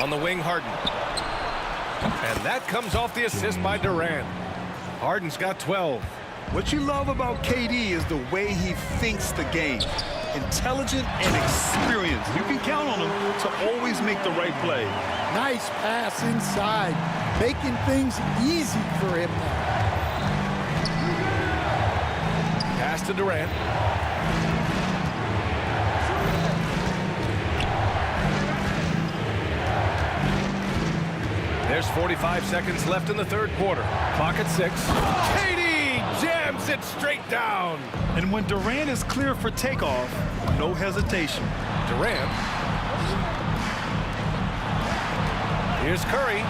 On the wing, Harden. And that comes off the assist by Durant. Harden's got 12. What you love about KD is the way he thinks the game. Intelligent and experienced. You can count on him to always make the right play. Nice pass inside, making things easy for him now. Pass to Durant. There's 45 seconds left in the third quarter. Clock at 6. KD jams it straight down. And when Durant is clear for takeoff, no hesitation. Durant. Here's Curry.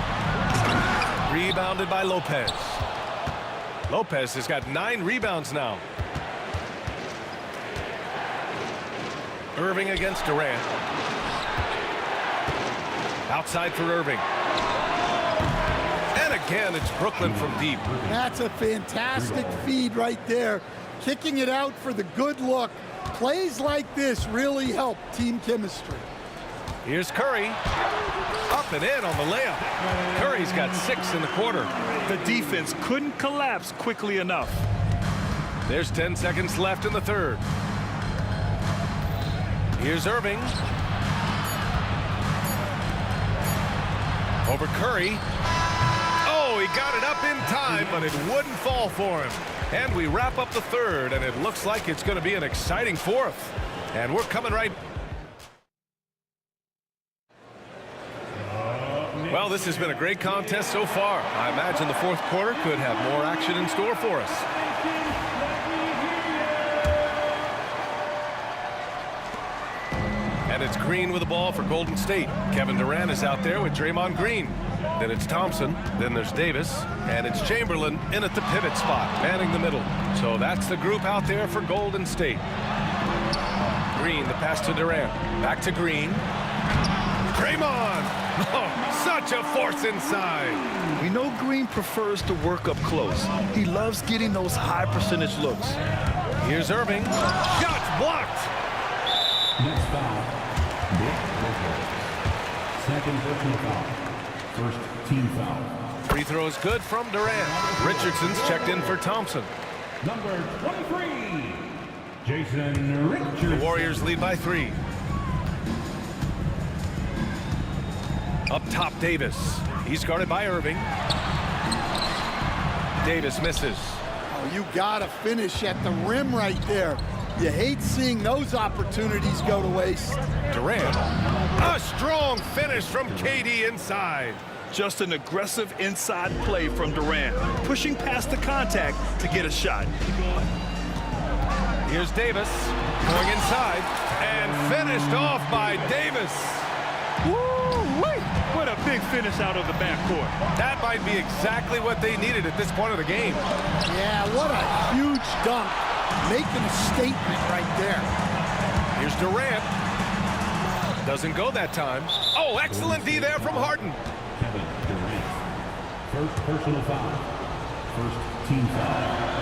Rebounded by Lopez. Lopez has got 9 rebounds now. Irving against Durant. Outside for Irving. And again, it's Brooklyn from deep. That's a fantastic feed right there. Kicking it out for the good look. Plays like this really help team chemistry. Here's Curry. Up and in on the layup. Curry's got 6 in the quarter. The defense couldn't collapse quickly enough. There's 10 seconds left in the third. Here's Irving. Over Curry. Oh, he got it up in time, but it wouldn't fall for him. And we wrap up the third, and it looks like it's going to be an exciting fourth. And we're coming right. Well, this has been a great contest so far. I imagine the fourth quarter could have more action in store for us. And it's Green with the ball for Golden State. Kevin Durant is out there with Draymond Green. Then it's Thompson. Then there's Davis. And it's Chamberlain in at the pivot spot, manning the middle. So that's the group out there for Golden State. Green, the pass to Durant. Back to Green. Draymond! Oh, such a force inside. We know Green prefers to work up close. He loves getting those high percentage looks. Here's Irving. Shots blocked. Next foul. Second personal foul. First team foul. Free throw is good from Durant. Richardson's checked in for Thompson. Number 23, Jason Richardson. The Warriors lead by 3. Up top, Davis. He's guarded by Irving. Davis misses. Oh, you gotta finish at the rim right there. You hate seeing those opportunities go to waste. Durant. A strong finish from KD inside. Just an aggressive inside play from Durant, pushing past the contact to get a shot. Here's Davis going inside and finished off by Davis. Woo-wee! What a big finish out of the backcourt. That might be exactly what they needed at this point of the game. Yeah, what a huge dunk. Making a statement right there. Here's Durant. Doesn't go that time. Oh, excellent D there from Harden. Kevin Durant. First personal foul. First team foul.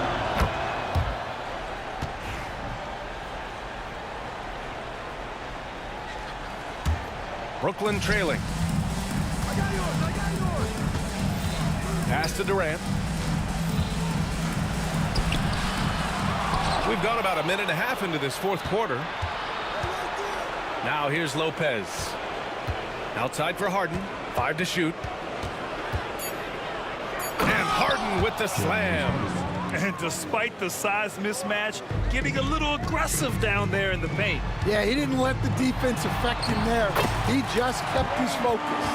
Brooklyn trailing. Pass to Durant. We've gone about a minute and a half into this fourth quarter. Now here's Lopez. Outside for Harden. 5 to shoot. And Harden with the slam. And despite the size mismatch, getting a little aggressive down there in the paint. Yeah, he didn't let the defense affect him there. He just kept his focus.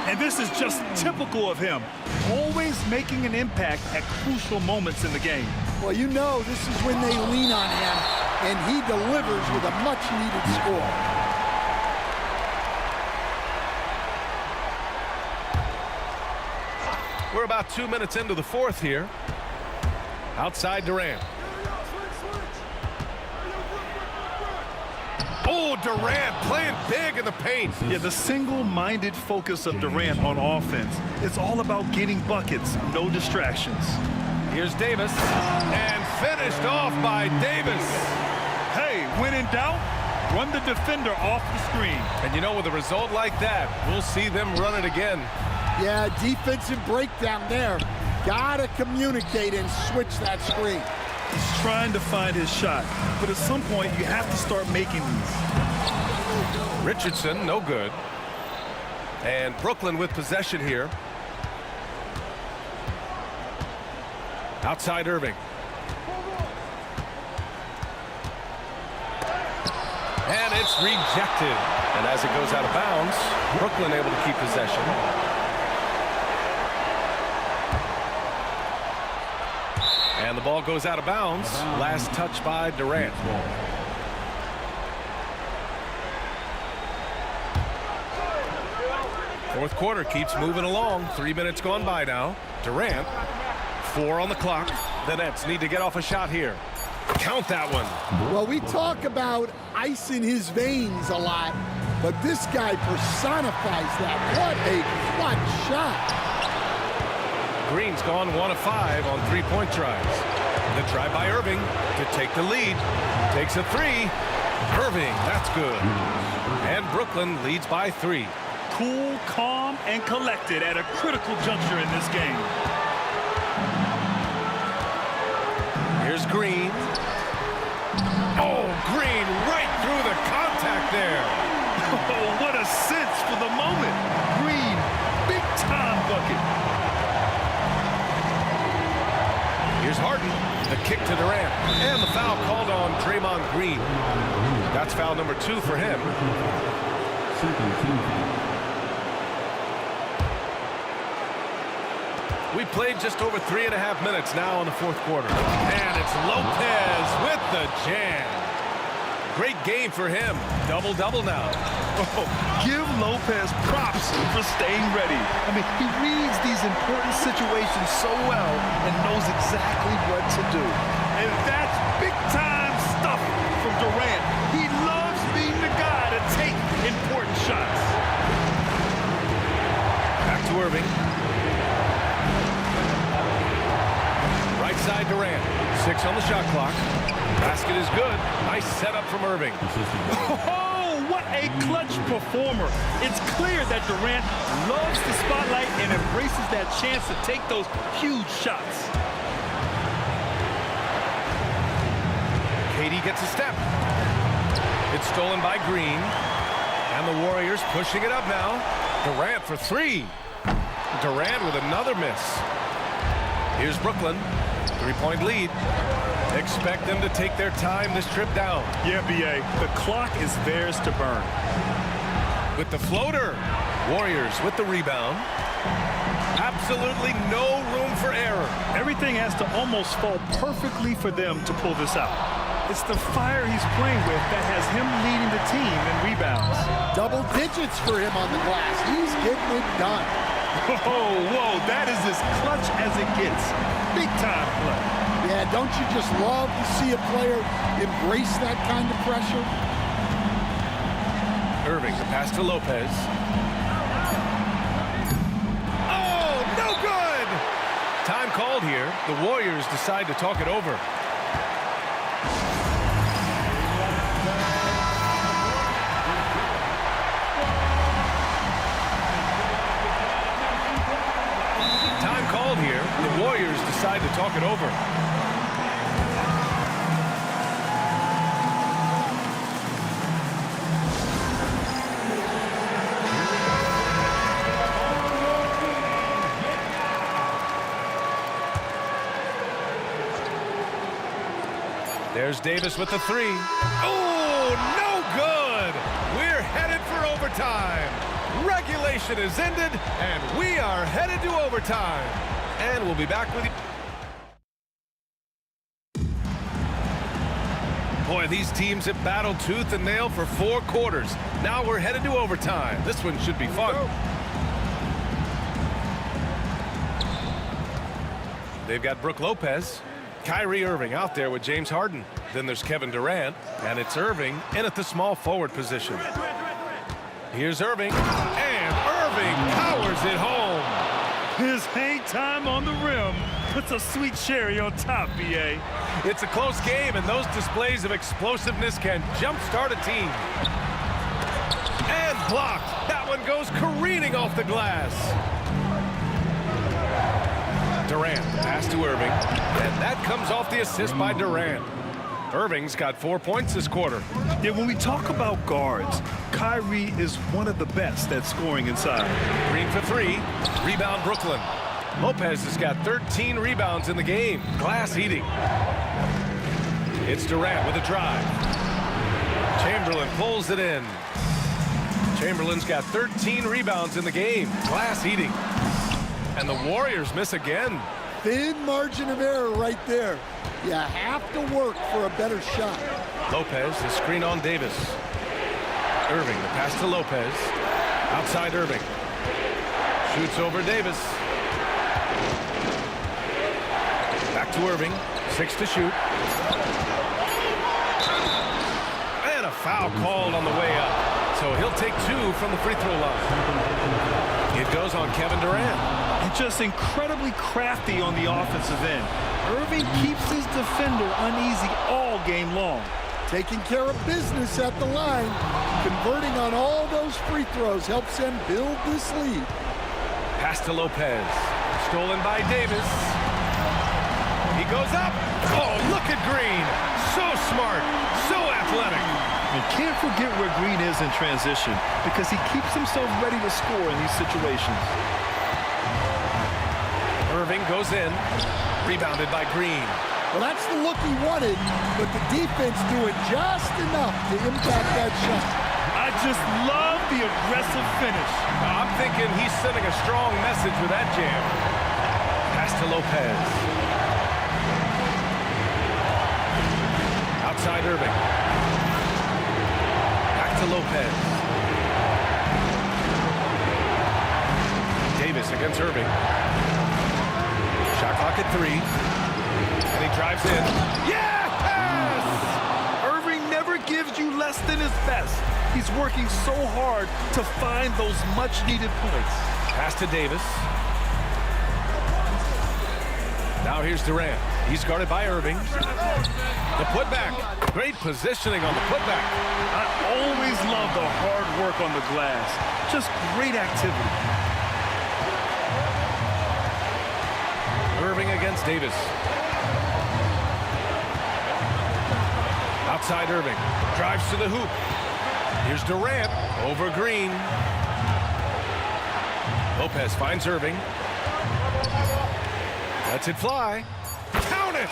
And this is just typical of him, always making an impact at crucial moments in the game. Well, you know this is when they lean on him, and he delivers with a much-needed score. We're about 2 minutes into the fourth here. Outside Durant. Oh, Durant playing big in the paint. Yeah, the single-minded focus of Durant on offense. It's all about getting buckets, no distractions. Here's Davis, and finished off by Davis. Hey, when in doubt, run the defender off the screen. And you know, with a result like that, we'll see them run it again. Yeah, defensive breakdown there. Gotta communicate and switch that screen. He's trying to find his shot, but at some point you have to start making these. Richardson, no good. And Brooklyn with possession here. Outside Irving. And it's rejected. And as it goes out of bounds, Brooklyn able to keep possession. And the ball goes out of bounds. Last touch by Durant. Fourth quarter keeps moving along. 3 minutes gone by now. Durant, 4 on the clock. The Nets need to get off a shot here. Count that one. Well, we talk about ice in his veins a lot, but this guy personifies that. What a clutch shot. Green's gone 1 of 5 on 3-point tries. The try by Irving to take the lead. Takes a 3. Irving, that's good. And Brooklyn leads by 3. Cool, calm, and collected at a critical juncture in this game. Here's Green. Oh, Green right through the contact there. Oh, what a sense for the moment. Green, big time bucket. Here's Harden. The kick to Durant. And the foul called on Draymond Green. That's foul number 2 for him. We played just over 3.5 minutes now in the fourth quarter. And it's Lopez with the jam. Great game for him. Double-double now. Oh, give Lopez props for staying ready. I mean, he reads these important situations so well and knows exactly what to do. And that's big-time stuff from Durant. He loves being the guy to take important shots. Back to Irving. Right side Durant. 6 on the shot clock. Basket is good. Nice setup from Irving. Oh, what a clutch performer. It's clear that Durant loves the spotlight and embraces that chance to take those huge shots. KD gets a step. It's stolen by Green. And the Warriors pushing it up now. Durant for 3. Durant with another miss. Here's Brooklyn. 3-point lead. Expect them to take their time this trip down. Yeah, B.A., the clock is theirs to burn. With the floater. Warriors with the rebound. Absolutely no room for error. Everything has to almost fall perfectly for them to pull this out. It's the fire he's playing with that has him leading the team in rebounds. Double digits for him on the glass. He's getting it done. Whoa, that is as clutch as it gets. Big time play. Yeah, don't you just love to see a player embrace that kind of pressure? Irving, the pass to Lopez. Oh, no good! Time called here. The Warriors decide to talk it over. Time called here. The Warriors decide to talk it over. There's Davis with the 3. Oh, no good! We're headed for overtime. Regulation is ended, and we are headed to overtime. And we'll be back with you. Boy, these teams have battled tooth and nail for 4 quarters. Now we're headed to overtime. This one should be fun. They've got Brook Lopez. Kyrie Irving out there with James Harden. Then there's Kevin Durant, and it's Irving in at the small forward position. Here's Irving, and Irving powers it home. His hang time on the rim puts a sweet cherry on top, B.A. It's a close game, and those displays of explosiveness can jumpstart a team. And blocked. That one goes careening off the glass. Durant, pass to Irving, and that comes off the assist by Durant. Irving's got 4 points this quarter. Yeah, when we talk about guards, Kyrie is one of the best at scoring inside. Green for 3. Rebound Brooklyn. Lopez has got 13 rebounds in the game. Glass eating. It's Durant with a drive. Chamberlain pulls it in. Chamberlain's got 13 rebounds in the game. Glass eating. And the Warriors miss again. Thin margin of error right there. You have to work for a better shot. Lopez, the screen on Davis. Irving, the pass to Lopez. Outside Irving. Shoots over Davis. Back to Irving. 6 to shoot. And a foul called on the way up. So he'll take 2 from the free throw line. It goes on Kevin Durant. And just incredibly crafty on the offensive end. Irving keeps his defender uneasy all game long. Taking care of business at the line, converting on all those free throws helps them build this lead. Pass to Lopez. Stolen by Davis. He goes up. Oh, look at Green. So smart. So athletic. You can't forget where Green is in transition because he keeps himself ready to score in these situations. Irving goes in. Rebounded by Green. Well, that's the look he wanted, but the defense doing just enough to impact that shot. I just love the aggressive finish. I'm thinking he's sending a strong message with that jam. Pass to Lopez. Outside Irving. Back to Lopez. Davis against Irving. Shot clock at 3. And he drives in. Yes! Irving never gives you less than his best. He's working so hard to find those much-needed points. Pass to Davis. Now here's Durant. He's guarded by Irving. The putback. Great positioning on the putback. I always love the hard work on the glass. Just great activity. Irving against Davis. Outside Irving. Drives to the hoop. Here's Durant over Green. Lopez finds Irving. Lets it fly. Count it!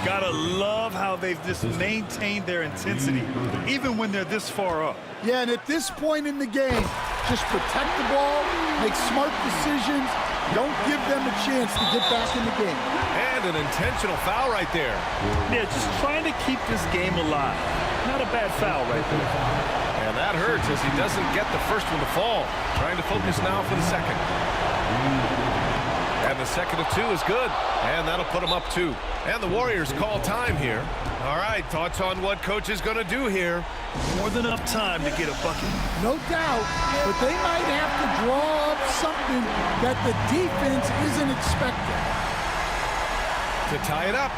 Gotta love how they've just maintained their intensity, even when they're this far up. Yeah, and at this point in the game, just protect the ball, make smart decisions, don't give them a chance to get back in the game. And an intentional foul right there. Yeah, just trying to keep this game alive. Not a bad foul right there. And that hurts as he doesn't get the first one to fall. Trying to focus now for the second. And the second of 2 is good. And that'll put him up 2. And the Warriors call time here. All right, thoughts on what coach is going to do here? More than enough time to get a bucket. No doubt, but they might have to draw up something that the defense isn't expecting. To tie it up.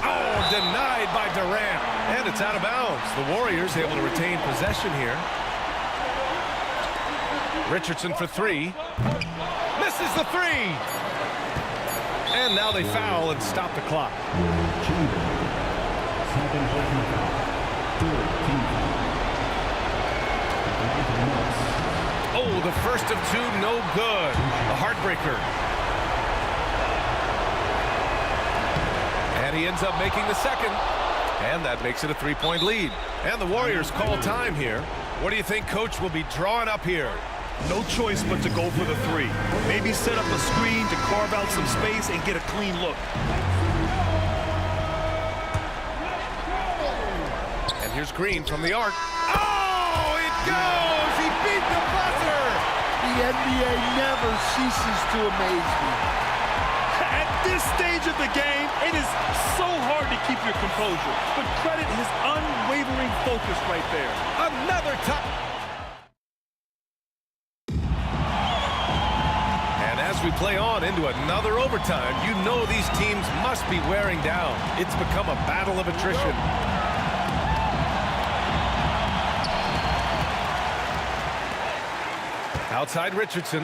Oh, denied by Durant. And it's out of bounds. The Warriors able to retain possession here. Richardson for 3. Misses the 3. And now they foul and stop the clock. Oh, the first of 2, no good. The heartbreaker. And he ends up making the second. And that makes it a 3-point lead. And the Warriors call time here. What do you think coach will be drawing up here? No choice but to go for the 3. Maybe set up a screen to carve out some space and get a clean look. And here's Green from the arc. Oh, it goes! He beat the buzzer! The NBA never ceases to amaze me. At this stage of the game, it is so hard to keep your composure. But credit his unwavering focus right there. Another top. As we play on into another overtime, you know these teams must be wearing down. It's become a battle of attrition. Outside Richardson.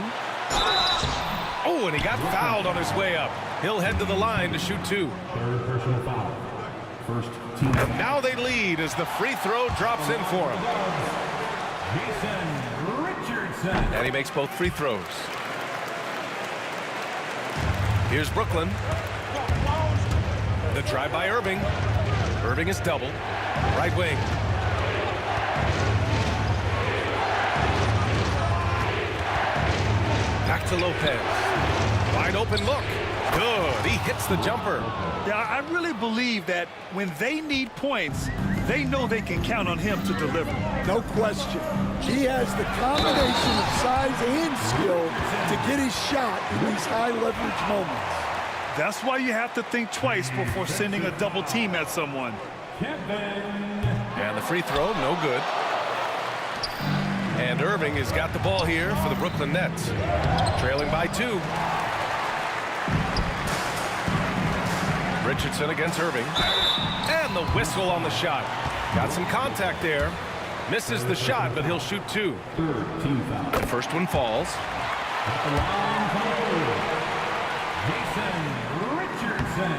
Oh, and he got fouled on his way up. He'll head to the line to shoot 2. Third personal foul. First team. And now they lead as the free throw drops in for him. Richardson. And he makes both free throws. Here's Brooklyn. The drive by Irving. Irving is double. Right wing. Back to Lopez. Wide open look. Good. He hits the jumper. Yeah, I really believe that when they need points, They know they can count on him to deliver. No question. He has the combination of size and skill to get his shot in these high leverage moments. That's why you have to think twice before sending a double team at someone. And the free throw, no good. And Irving has got the ball here for the Brooklyn Nets. Trailing by 2. Richardson against Irving. And the whistle on the shot. Got some contact there. Misses the shot, but he'll shoot 2. The first one falls.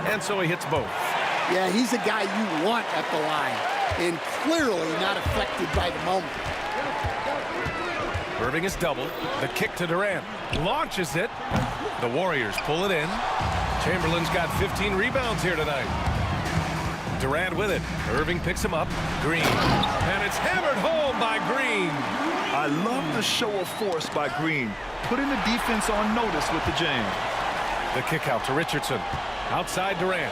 And so he hits both. Yeah, he's a guy you want at the line, and clearly not affected by the moment. Irving is doubled. The kick to Durant. Launches it. The Warriors pull it in. Chamberlain's got 15 rebounds here tonight. Durant with it. Irving picks him up. Green. And it's hammered home by Green. I love the show of force by Green, putting the defense on notice with the jam. The kick out to Richardson. Outside Durant.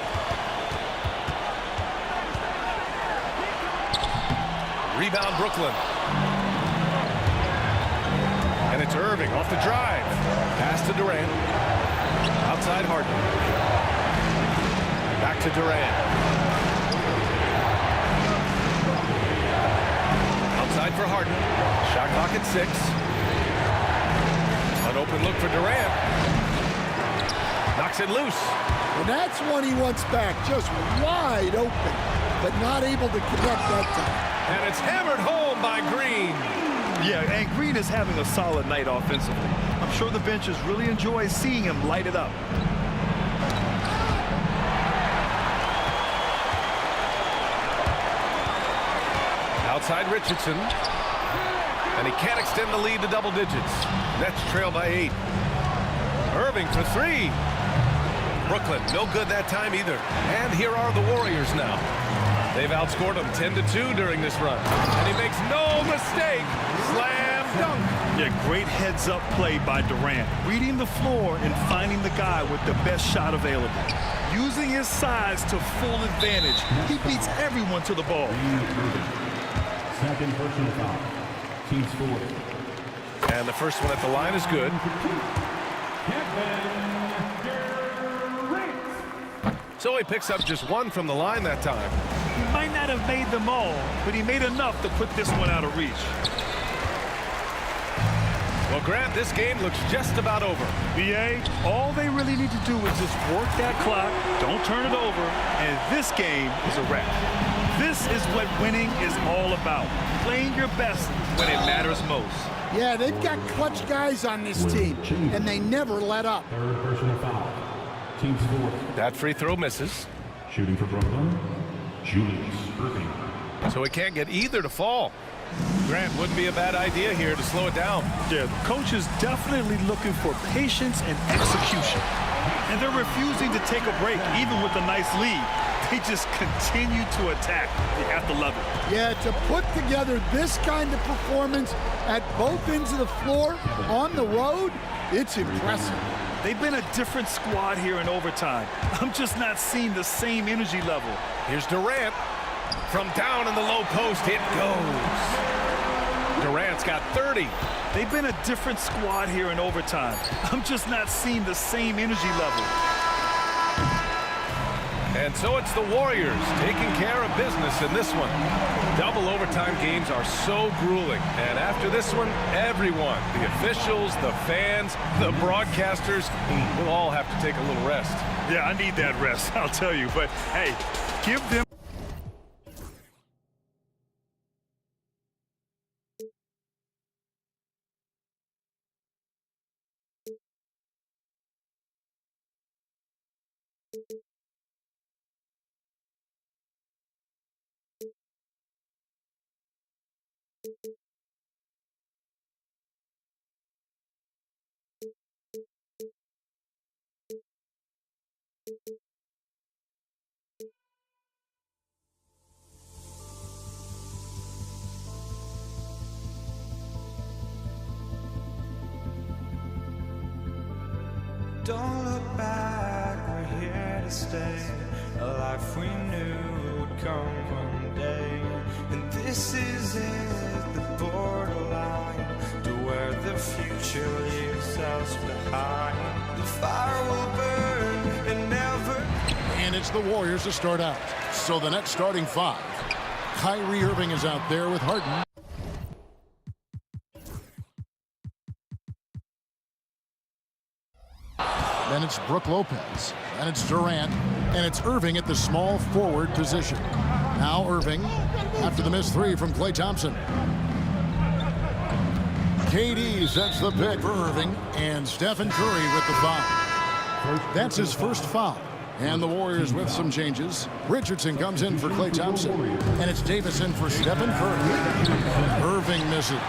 Rebound Brooklyn. And it's Irving off the drive. Pass to Durant. Outside Harden. Back to Durant. Outside for Harden. Shot clock at 6. An open look for Durant. Knocks it loose. And that's one he wants back, just wide open, but not able to connect that time. And it's hammered home by Green. Yeah, and Green is having a solid night offensively. I'm sure the benches really enjoy seeing him light it up. Outside Richardson. And he can't extend the lead to double digits. Nets trail by 8. Irving for 3. Brooklyn, no good that time either. And here are the Warriors now. They've outscored them 10-2 during this run. And he makes no mistake. Slam dunk. Yeah, great heads-up play by Durant. Reading the floor and finding the guy with the best shot available. Using his size to full advantage. He beats everyone to the ball. Second personal foul. Team score. And the first one at the line is good. So he picks up just 1 from the line that time. He might not have made them all, but he made enough to put this one out of reach. Well, Grant, this game looks just about over. BA, all they really need to do is just work that clock, don't turn it over, and this game is a wrap. This is what winning is all about. Playing your best when it matters most. Yeah, they've got clutch guys on this team, and they never let up. Third personal foul. Team score. That free throw misses. Shooting for Brooklyn, Julius Irving. So he can't get either to fall. Grant, wouldn't be a bad idea here to slow it down. Yeah, the coach is definitely looking for patience and execution. And they're refusing to take a break, even with a nice lead. They just continue to attack. You have to love it. Yeah, to put together this kind of performance at both ends of the floor on the road, it's impressive. They've been a different squad here in overtime. I'm just not seeing the same energy level. Here's Durant. From down in the low post, it goes. Durant's got 30. They've been a different squad here in overtime. I'm just not seeing the same energy level. And so it's the Warriors taking care of business in this one. Double overtime games are so grueling. And after this one, everyone, the officials, the fans, the broadcasters, will all have to take a little rest. Yeah, I need that rest, I'll tell you. But, hey, give them. Don't look back, we're here to stay. A life we knew would come one day. This is it, the borderline to where the future leaves us behind. The fire will burn and never. And it's the Warriors to start out. So the Nets starting five. Kyrie Irving is out there with Harden. Then it's Brook Lopez. Then it's Durant. And it's Irving at the small forward position. Now Irving after the missed three from Klay Thompson. KD sets the pick for Irving. And Stephen Curry with the foul. That's his first foul. And the Warriors with some changes. Richardson comes in for Klay Thompson. And it's Davis in for Stephen Curry. Irving misses.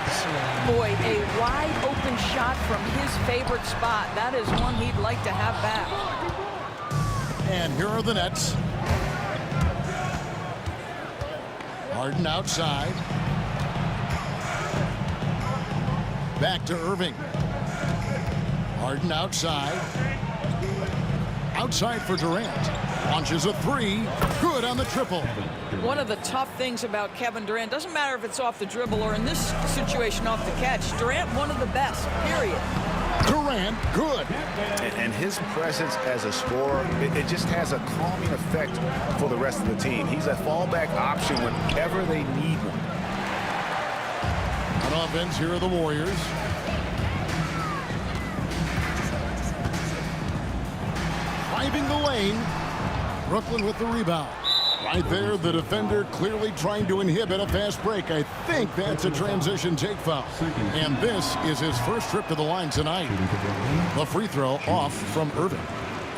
Boy, a wide open shot from his favorite spot. That is one he'd like to have back. And here are the Nets. Harden outside. Back to Irving. Harden outside. Outside for Durant. Launches a three. Good on the triple. One of the tough things about Kevin Durant, doesn't matter if it's off the dribble or in this situation off the catch, Durant one of the best, period. Durant, good. And his presence as a scorer, it just has a calming effect for the rest of the team. He's a fallback option whenever they need one. On offense, here are the Warriors. Driving the lane. Brooklyn with the rebound. Right there, the defender clearly trying to inhibit a fast break. I think that's a transition take foul. And this is his first trip to the line tonight. The free throw off from Irving.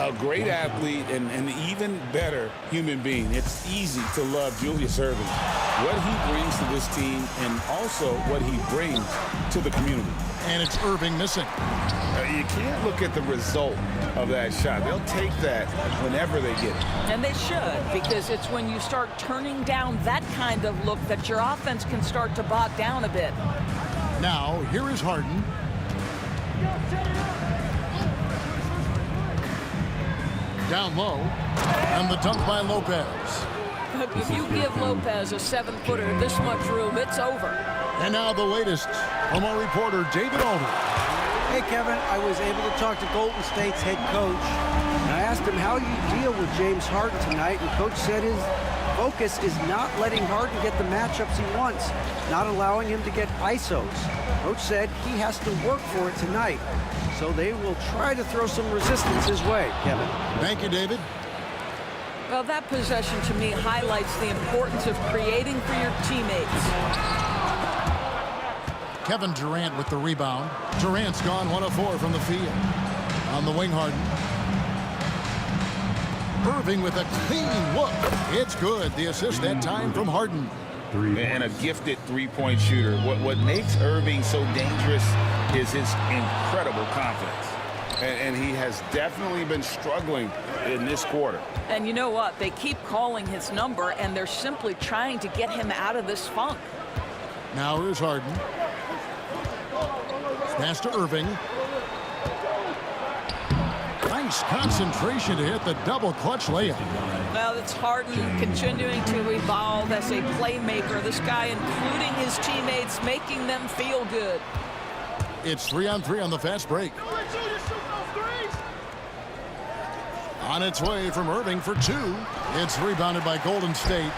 A great athlete and an even better human being. It's easy to love Julius Irving. What he brings to this team and also what he brings to the community. And it's Irving missing. You can't look at the result of that shot. They'll take that whenever they get it. And they should, because it's when you start turning down that kind of look that your offense can start to bog down a bit. Now, here is Harden. Down low. And the dunk by Lopez. If you give Lopez a 7-footer this much room, it's over. And now the latest from our reporter, David Aldridge. Hey, Kevin, I was able to talk to Golden State's head coach. And I asked him how you deal with James Harden tonight, and Coach said his focus is not letting Harden get the matchups he wants, not allowing him to get ISOs. Coach said he has to work for it tonight, so they will try to throw some resistance his way, Kevin. Thank you, David. Well, that possession to me highlights the importance of creating for your teammates. Kevin Durant with the rebound. Durant's gone 1 of 4 from the field. On the wing, Harden. Irving with a clean look. It's good. The assist that time from Harden. And a gifted three-point shooter. What makes Irving so dangerous is his incredible confidence. And he has definitely been struggling in this quarter. And you know what? They keep calling his number, and they're simply trying to get him out of this funk. Now here's Harden. Pass to Irving. Nice concentration to hit the double clutch layup. Well, it's Harden continuing to evolve as a playmaker. This guy, including his teammates, making them feel good. It's 3-on-3 on the fast break. On its way from Irving for 2. It's rebounded by Golden State.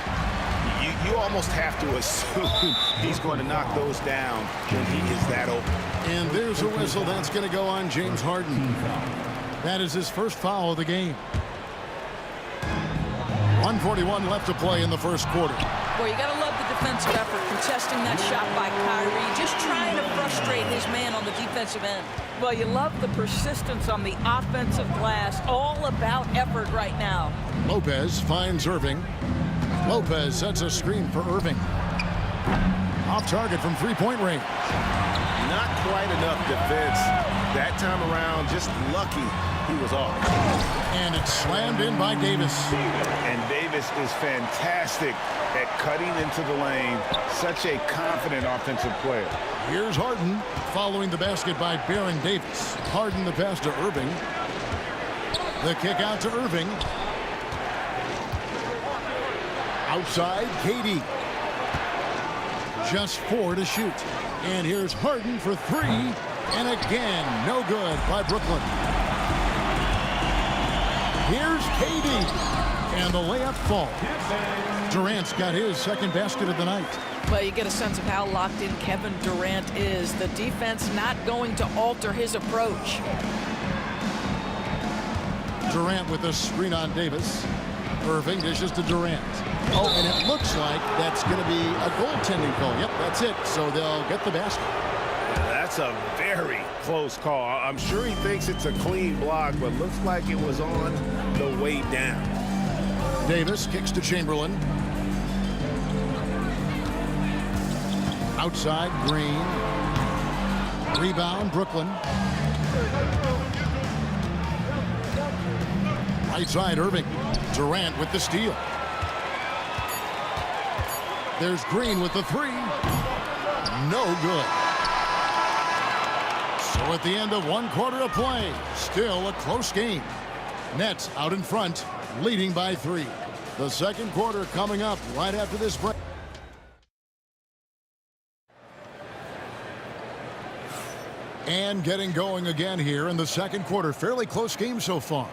You almost have to assume he's going to knock those down when he is that open. And there's a whistle that's going to go on James Harden. That is his first foul of the game. 1:41 left to play in the first quarter. Boy, you got to love the defensive effort, contesting that shot by Kyrie, just trying to frustrate his man on the defensive end. Well, you love the persistence on the offensive glass, all about effort right now. Lopez finds Irving. Lopez sets a screen for Irving. Off target from three-point range. Not quite enough defense that time around. Just lucky he was off. And it's slammed in by Davis. And Davis is fantastic at cutting into the lane. Such a confident offensive player. Here's Harden following the basket by Baron Davis. Harden the pass to Irving. The kick out to Irving. Outside, KD. Just 4 to shoot. And here's Harden for 3. And again, no good by Brooklyn. Here's KD. And the layup falls. Durant's got his second basket of the night. Well, you get a sense of how locked in Kevin Durant is. The defense not going to alter his approach. Durant with a screen on Davis. Irving dishes to Durant. Oh, and it looks like that's going to be a goaltending call. Yep, that's it. So they'll get the basket. That's a very close call. I'm sure he thinks it's a clean block, but looks like it was on the way down. Davis kicks to Chamberlain. Outside, Green. Rebound, Brooklyn. Right side, Irving. Durant with the steal. There's Green with the 3. No good. So at the end of 1 quarter of play, still a close game. Nets out in front, leading by 3. The second quarter coming up right after this break. And getting going again here in the second quarter. Fairly close game so far.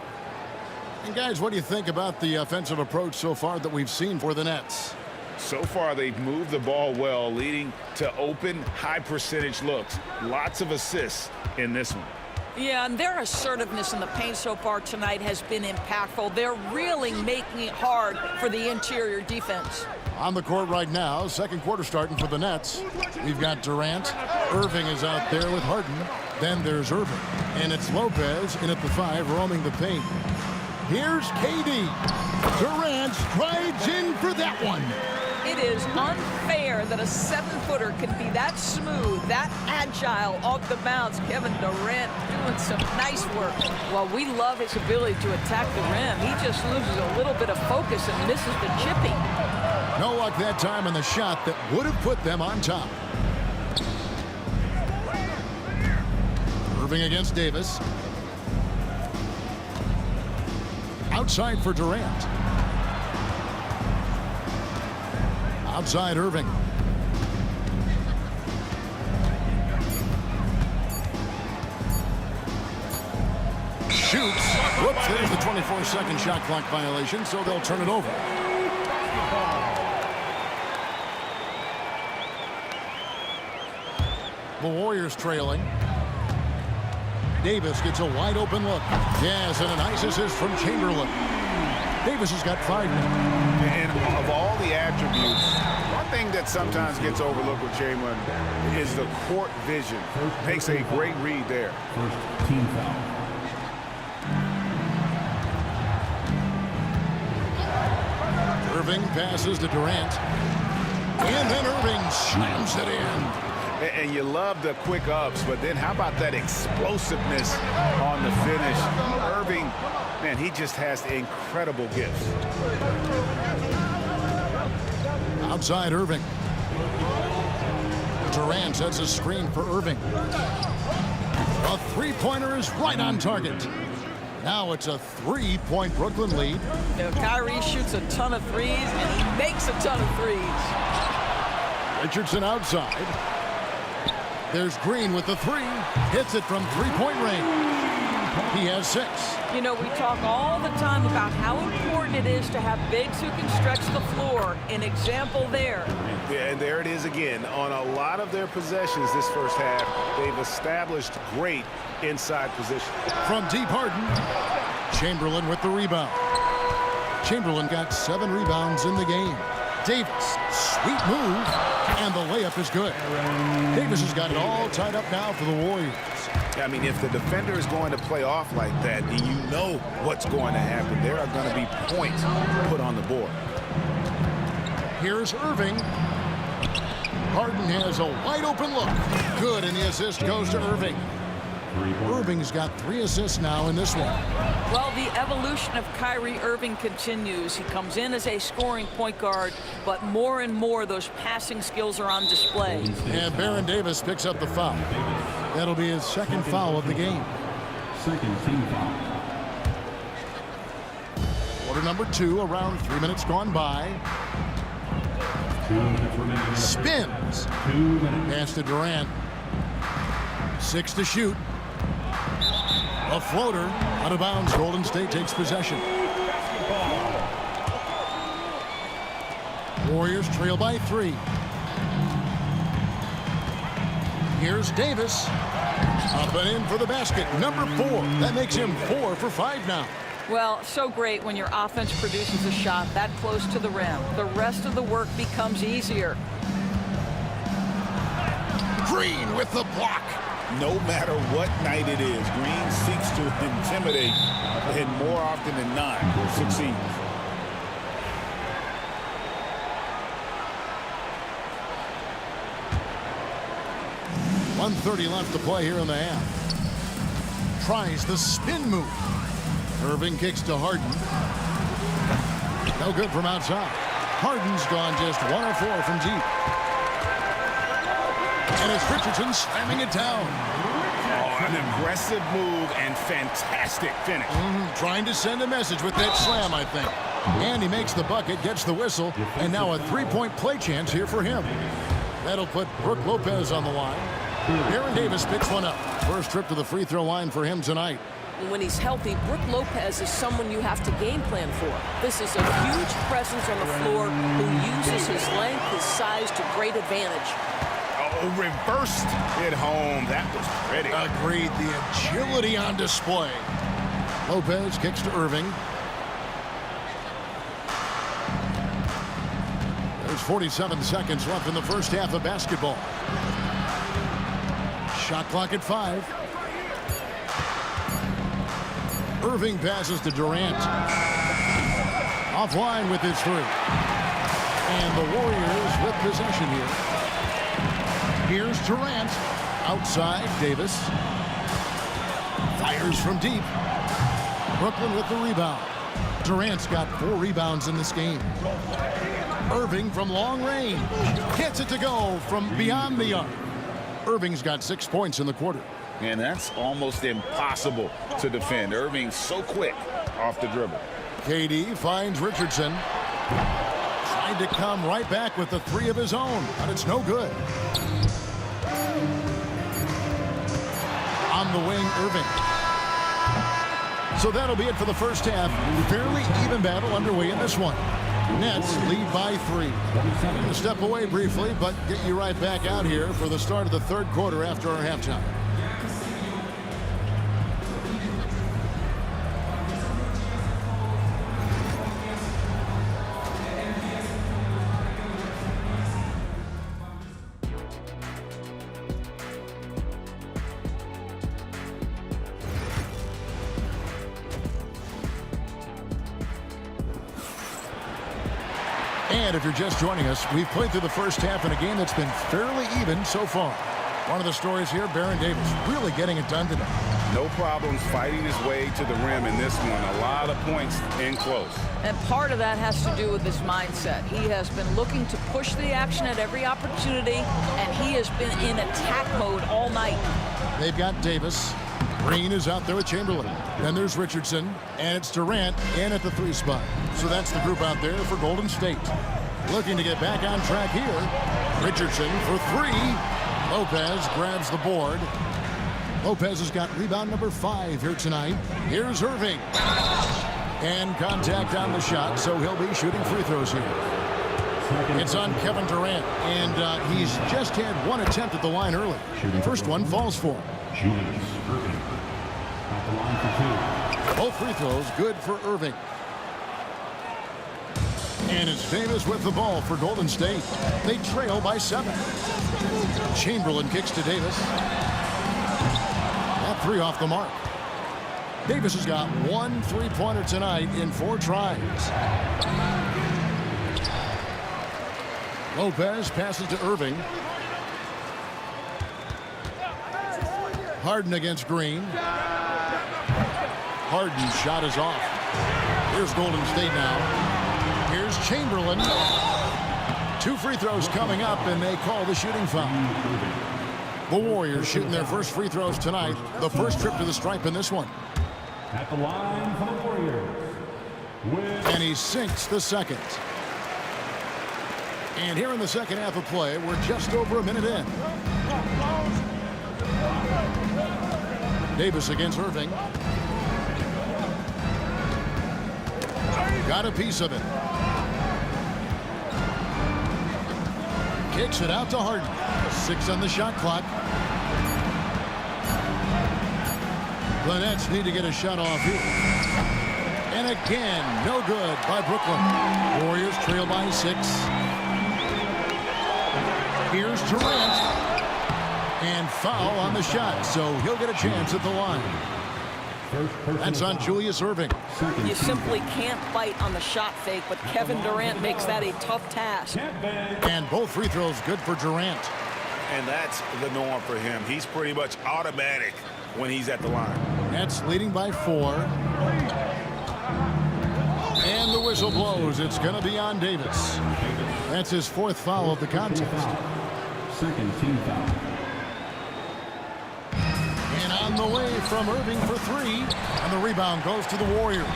And guys, what do you think about the offensive approach so far that we've seen for the Nets? So far, they've moved the ball well, leading to open, high-percentage looks. Lots of assists in this one. Yeah, and their assertiveness in the paint so far tonight has been impactful. They're really making it hard for the interior defense. On the court right now, second quarter starting for the Nets. We've got Durant. Irving is out there with Harden. Then there's Irving. And it's Lopez in at the 5, roaming the paint. Here's KD. Durant strides in for that one. It is unfair that a 7-footer can be that smooth, that agile off the bounce. Kevin Durant doing some nice work. Well, we love his ability to attack the rim. He just loses a little bit of focus and misses the chippy. No luck that time on the shot that would have put them on top. Irving against Davis. Outside for Durant. Outside Irving. Shoots. Whoops, there's the 24-second shot clock violation, so they'll turn it over. The Warriors trailing. Davis gets a wide open look. Yes, and a nice assist from Chamberlain. Davis has got 5 now. And of all the attributes, one thing that sometimes gets overlooked with Chamberlain is the court vision. Makes a great read there. First team foul. Irving passes to Durant. And then Irving slams it in. And you love the quick ups, but then how about that explosiveness on the finish? Irving, man, he just has incredible gifts. Outside Irving. Durant sets a screen for Irving. A 3-pointer is right on target. Now it's a 3-point Brooklyn lead. You know, Kyrie shoots a ton of threes, and he makes a ton of threes. Richardson outside. There's Green with the 3. Hits it from 3-point range. He has 6. You know, we talk all the time about how important it is to have bigs who can stretch the floor. An example there. Yeah, and there it is again. On a lot of their possessions this first half, they've established great inside position. From deep, Harden. Chamberlain with the rebound. Chamberlain got 7 rebounds in the game. Davis, sweet move, and the layup is good. Davis has got it all tied up now for the Warriors. I mean, if the defender is going to play off like that, then you know what's going to happen. There are going to be points put on the board. Here's Irving. Harden has a wide open look. Good, and the assist goes to Irving. Irving's got 3 assists now in this one. Well, the evolution of Kyrie Irving continues. He comes in as a scoring point guard, but more and more those passing skills are on display. And Baron Davis picks up the foul. That'll be his second foul of the game. Second team foul. Quarter number 2, around 3 minutes gone by. Spins. Pass to Durant. 6 to shoot. A floater out of bounds. Golden State takes possession. Warriors trail by 3. Here's Davis. Up and in for the basket. Number 4. That makes him 4 for 5 now. Well, so great when your offense produces a shot that close to the rim. The rest of the work becomes easier. Green with the block. No matter what night it is, Green seeks to intimidate, and more often than not, succeeds. .130 left to play here in the half. Tries the spin move. Irving kicks to Harden. No good from outside. Harden's gone just 1 of 4 from deep. And it's Richardson slamming it down. Oh, an aggressive move and fantastic finish. Trying to send a message with that slam, I think. And he makes the bucket, gets the whistle, and now a 3-point play chance here for him. That'll put Brook Lopez on the line. Aaron Davis picks one up. First trip to the free throw line for him tonight. When he's healthy, Brook Lopez is someone you have to game plan for. This is a huge presence on the floor who uses his length, his size to great advantage. Oh, reversed it home. That was pretty. Agreed. The agility on display. Lopez kicks to Irving. There's 47 seconds left in the first half of basketball. Shot clock at 5. Irving passes to Durant. Offline with his 3. And the Warriors with possession here. Here's Durant. Outside, Davis. Fires from deep. Brooklyn with the rebound. Durant's got 4 rebounds in this game. Irving from long range. Gets it to go from beyond the arc. Irving's got 6 points in the quarter. And that's almost impossible to defend. Irving's so quick off the dribble. KD finds Richardson. Tried to come right back with the 3 of his own, but it's no good. On the wing, Irving. So that'll be it for the first half. Fairly even battle underway in this one. Nets lead by 3. I'm going to step away briefly, but get you right back out here for the start of the third quarter after our halftime. And if you're just joining us, we've played through the first half in a game that's been fairly even so far. One of the stories here, Baron Davis really getting it done today. No problems fighting his way to the rim in this one. A lot of points in close. And part of that has to do with his mindset. He has been looking to push the action at every opportunity, and he has been in attack mode all night. They've got Davis. Green is out there with Chamberlain. Then there's Richardson, and it's Durant in at the 3 spot. So that's the group out there for Golden State. Looking to get back on track here. Richardson for 3. Lopez grabs the board. Lopez has got rebound number 5 here tonight. Here's Irving. And contact on the shot, so he'll be shooting free throws here. It's on Kevin Durant, and he's just had 1 attempt at the line early. First one falls for him. Julius Irving at the line for 2. Both free throws good for Irving. And it's Davis with the ball for Golden State. They trail by 7. Chamberlain kicks to Davis. That 3 off the mark. Davis has got 1 3-pointer tonight in 4 tries. Lopez passes to Irving. Harden against Green. Harden's shot is off. Here's Golden State now. Here's Chamberlain. 2 free throws coming up, and they call the shooting foul. The Warriors shooting their first free throws tonight. The first trip to the stripe in this one. At the line for the Warriors. And he sinks the second. And here in the second half of play, we're just over a minute in. Davis against Irving. Got a piece of it. Kicks it out to Harden. 6 on the shot clock. The Nets need to get a shot off here. And again, no good by Brooklyn. Warriors trail by 6. Here's Durant. And foul on the shot, so he'll get a chance at the line. That's on Julius Irving. You simply can't bite on the shot fake, but Kevin Durant makes that a tough task. And both free throws good for Durant. And that's the norm for him. He's pretty much automatic when he's at the line. Nets leading by 4. And the whistle blows. It's going to be on Davis. That's his 4th foul of the contest. Second team foul. And on the way from Irving for 3. And the rebound goes to the Warriors.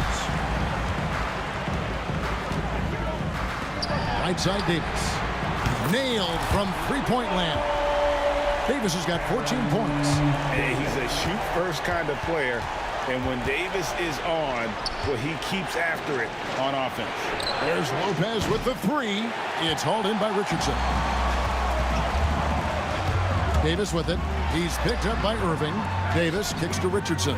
Right side Davis. Nailed from three-point land. Davis has got 14 points. Hey, he's a shoot-first kind of player. And when Davis is on, well, he keeps after it on offense. There's Lopez with the 3. It's hauled in by Richardson. Davis with it. He's picked up by Irving. Davis kicks to Richardson.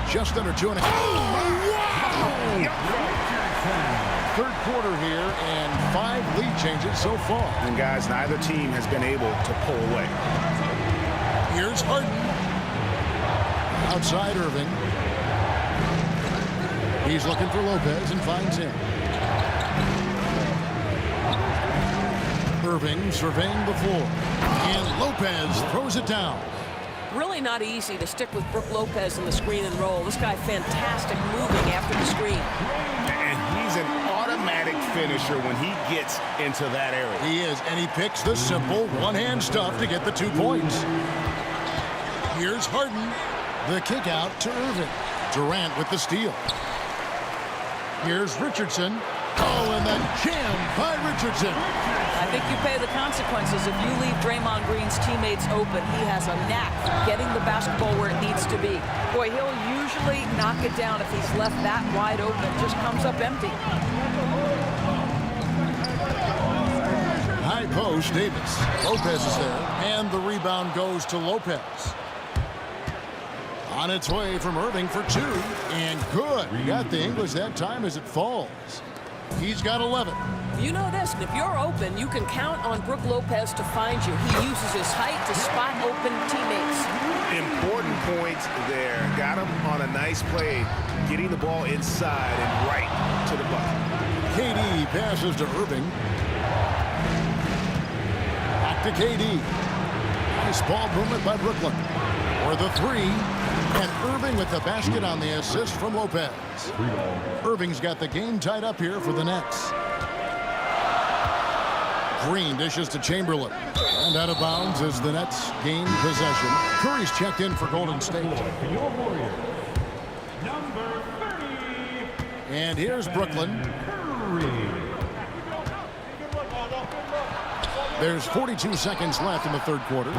Just under 2.5. Oh, wow! Third quarter here and 5 lead changes so far. And guys, neither team has been able to pull away. Here's Harden. Outside Irving. He's looking for Lopez and finds him. Irving surveying the floor. And Lopez throws it down. Really not easy to stick with Brook Lopez in the screen and roll. This guy fantastic moving after the screen. And he's an automatic finisher when he gets into that area. He is, and he picks the simple one-hand stuff to get the 2 points. Here's Harden. The kick out to Irving. Durant with the steal. Here's Richardson. Oh, and the jam by Richardson. I think you pay the consequences if you leave Draymond Green's teammates open. He has a knack for getting the basketball where it needs to be. Boy, he'll usually knock it down if he's left that wide open. Just comes up empty. High post, Davis. Lopez is there, and the rebound goes to Lopez. On its way from Irving for 2, and good. Got the English that time as it falls. He's got 11. You know this, if you're open, you can count on Brook Lopez to find you. He uses his height to spot open teammates. Important points there. Got him on a nice play, getting the ball inside and right to the bucket. KD passes to Irving. Back to KD. Nice ball movement by Brooklyn. For the 3. And Irving with the basket on the assist from Lopez. Irving's got the game tied up here for the Nets. Green dishes to Chamberlain. And out of bounds as the Nets gain possession. Curry's checked in for Golden State. And here's Brooklyn. There's 42 seconds left in the third quarter.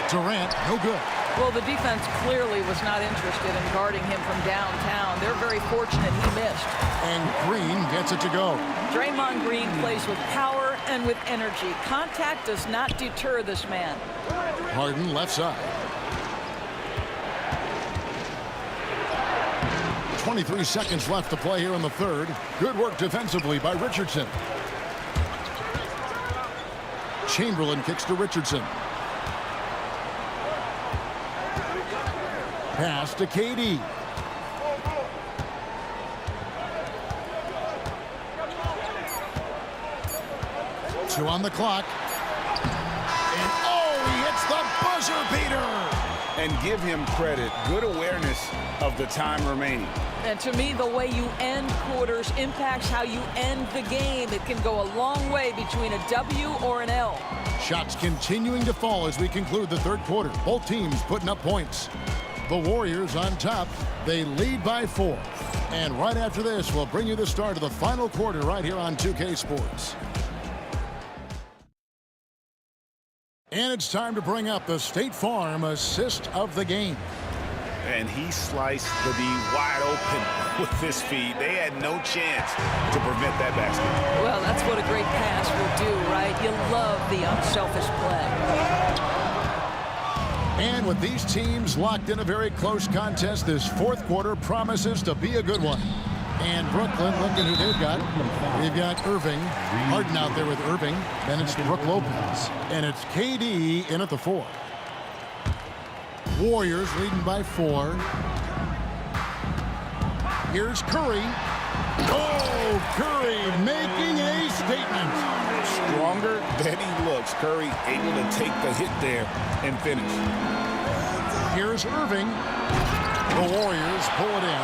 Durant, no good. Well, the defense clearly was not interested in guarding him from downtown. They're very fortunate he missed. And Green gets it to go. Draymond Green plays with power and with energy. Contact does not deter this man. Harden left side. 23 seconds left to play here in the third. Good work defensively by Richardson. Chamberlain kicks to Richardson. Pass to KD. Two on the clock. And oh, he hits the buzzer beater. And give him credit. Good awareness of the time remaining. And to me, the way you end quarters impacts how you end the game. It can go a long way between a W or an L. Shots continuing to fall as we conclude the third quarter. Both teams putting up points. The Warriors on top. They lead by 4. And right after this, we'll bring you the start of the final quarter right here on 2K Sports. And it's time to bring up the State Farm assist of the game. And he sliced the D wide open with his feet. They had no chance to prevent that basket. Well, that's what a great pass will do, right? You love the unselfish play. And with these teams locked in a very close contest, this fourth quarter promises to be a good one. And Brooklyn, looking who they've got. They've got Irving. Harden out there with Irving. Then it's Brook Lopez. And it's KD in at the 4. Warriors leading by 4. Here's Curry. Oh, Curry making a statement. Stronger than he looks. Curry able to take the hit there and finish. Here's Irving. The Warriors pull it in.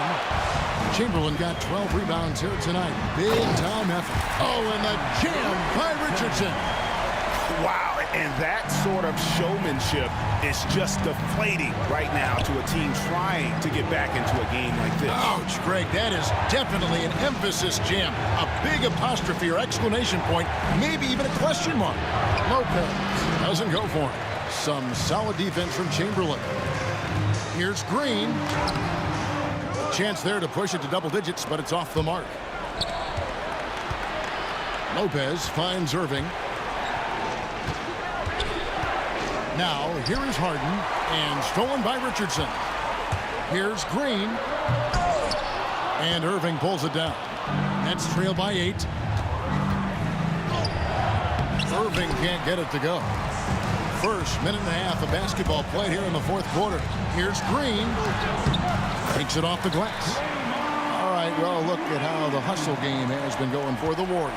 Chamberlain got 12 rebounds here tonight. Big time effort. Oh, and the jam by Richardson. Wow, and that sort of showmanship is just deflating right now to a team trying to get back into a game like this. Ouch, Greg, that is definitely an emphasis jam. A big apostrophe or exclamation point, maybe even a question mark. Lopez doesn't go for it. Some solid defense from Chamberlain. Here's Green. Chance there to push it to double digits, but it's off the mark. Lopez finds Irving. Now, here is Harden, and stolen by Richardson. Here's Green. And Irving pulls it down. Nets trail by 8. Irving can't get it to go. First minute and a half of basketball played here in the fourth quarter. Here's Green. Takes it off the glass. All right, well, look at how the hustle game has been going for the Warriors.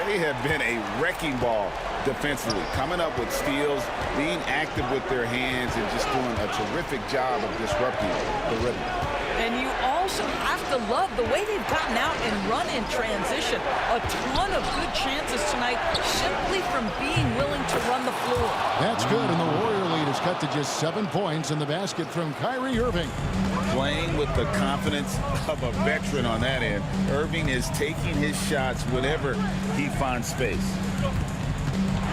They have been a wrecking ball defensively, coming up with steals, being active with their hands, and just doing a terrific job of disrupting the rhythm. And you also have to love the way they've gotten out and run in transition. A ton of good chances tonight simply from being willing to run the floor. That's good, and the Warrior lead is cut to just 7 points in the basket from Kyrie Irving. Playing with the confidence of a veteran on that end. Irving is taking his shots whenever he finds space.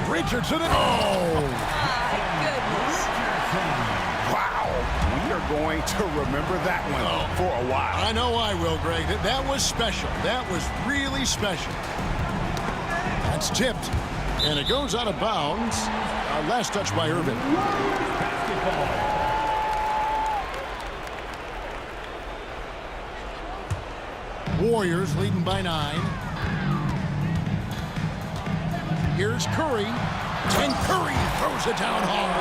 Richardson. Oh! My goodness. Wow. We are going to remember that one for a while. I know I will, Greg. That was special. That was really special. That's tipped. And it goes out of bounds. Last touch by Irving. Warriors leading by 9. Here's Curry. And Curry throws it down hard.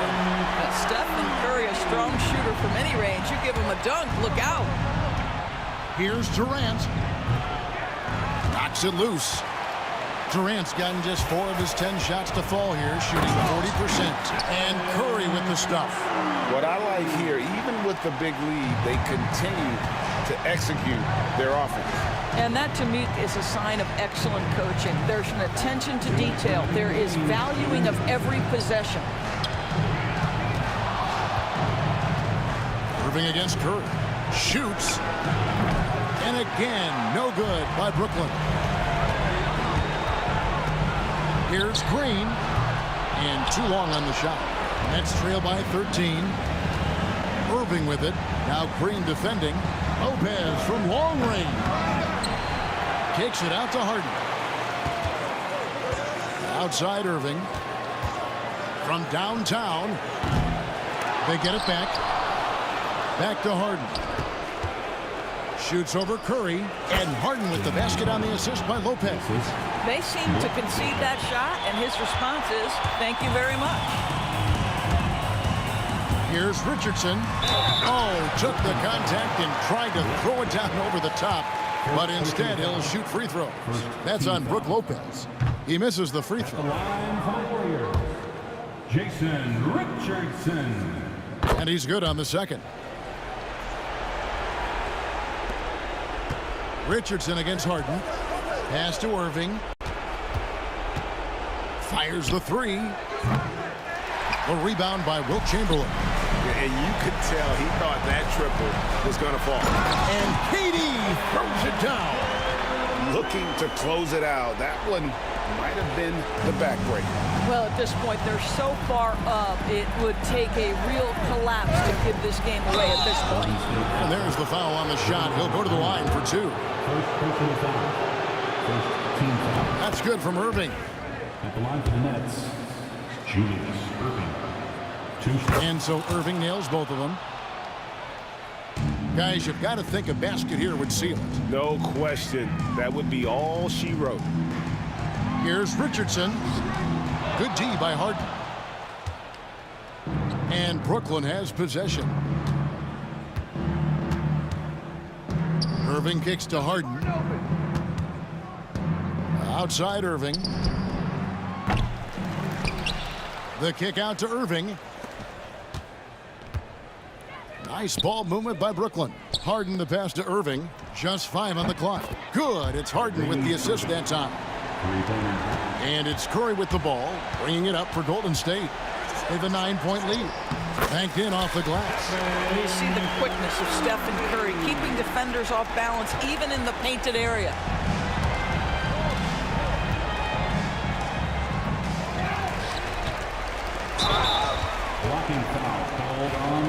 Stephen Curry, a strong shooter from any range. You give him a dunk, look out. Here's Durant. Knocks it loose. Durant's gotten just 4 of his 10 shots to fall here, shooting 40%. And Curry with the stuff. What I like here, even with the big lead, they continue to execute their offense. And that, to me, is a sign of excellent coaching. There's an attention to detail. There is valuing of every possession. Irving against Curry. Shoots. And again, no good by Brooklyn. Here's Green. And too long on the shot. Nets trail by 13. Irving with it. Now Green defending. Lopez from long range. Kicks it out to Harden. Outside Irving. From downtown. They get it back. Back to Harden. Shoots over Curry. And Harden with the basket on the assist by Lopez. They seem to concede that shot, and his response is, thank you very much. Here's Richardson. Oh, took the contact and tried to throw it down over the top. But instead, he'll shoot free throws. That's on Brook Lopez. He misses the free throw. Jason Richardson. And he's good on the second. Richardson against Harden. Pass to Irving. Fires the 3. The rebound by Wilt Chamberlain. And you could tell he thought that triple was going to fall. And Katie throws it down. Looking to close it out. That one might have been the backbreaker. Well, at this point, they're so far up, it would take a real collapse to give this game away at this point. And there's the foul on the shot. He'll go to the line for 2. That's good from Irving. At the line for the Nets, Julius Irving. 2 shots. And so Irving nails both of them. Guys, you've got to think a basket here would seal it. No question. That would be all she wrote. Here's Richardson. Good D by Harden. And Brooklyn has possession. Irving kicks to Harden. Outside Irving. The kick out to Irving. Nice ball movement by Brooklyn. Harden the pass to Irving. Just 5 on the clock. Good. It's Harden with the assist that time. And it's Curry with the ball, bringing it up for Golden State. They have a 9-point lead. Banked in off the glass. And you see the quickness of Steph and Curry, keeping defenders off balance, even in the painted area. Blocking foul called on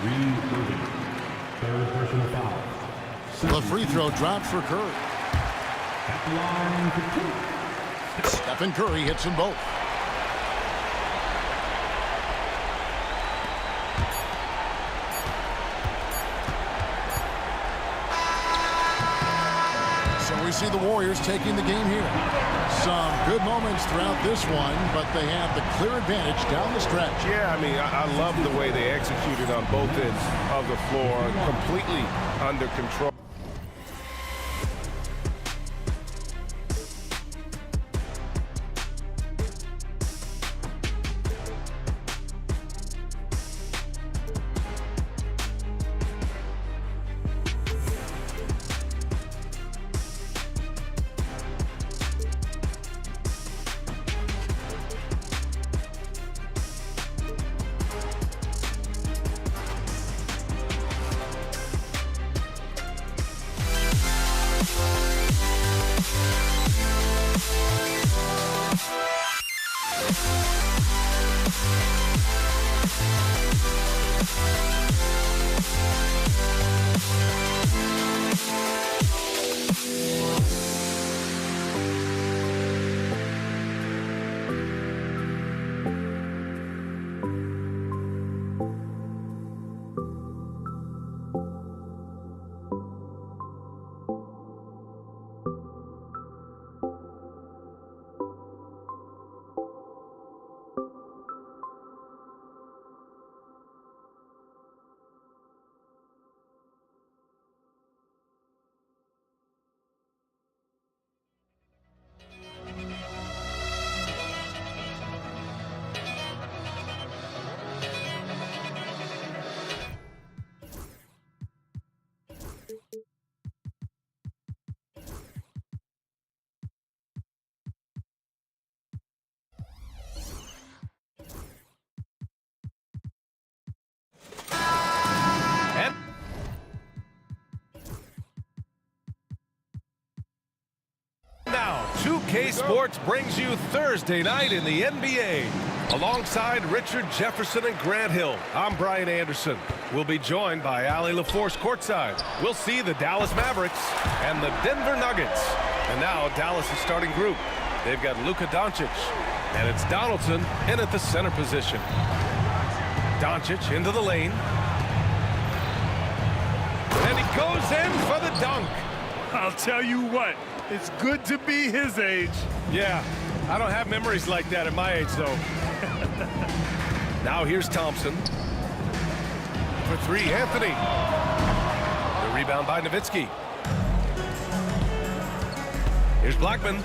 Irving. 3rd personal foul. The free throw drops for Curry. At the line for 2. Stephen Curry hits them both. So we see the Warriors taking the game here. Some good moments throughout this one, but they have the clear advantage down the stretch. Yeah, I mean, I love the way they executed on both ends of the floor. Completely under control. Now, 2K Sports brings you Thursday night in the NBA. Alongside Richard Jefferson and Grant Hill, I'm Brian Anderson. We'll be joined by Allie LaForce courtside. We'll see the Dallas Mavericks and the Denver Nuggets. And now Dallas' starting group. They've got Luka Doncic, and it's Donaldson in at the center position. Doncic into the lane. And he goes in for the dunk. I'll tell you what, it's good to be his age. Yeah, I don't have memories like that at my age, though. Now here's Thompson. For 3, Anthony. The rebound by Nowitzki. Here's Blackman.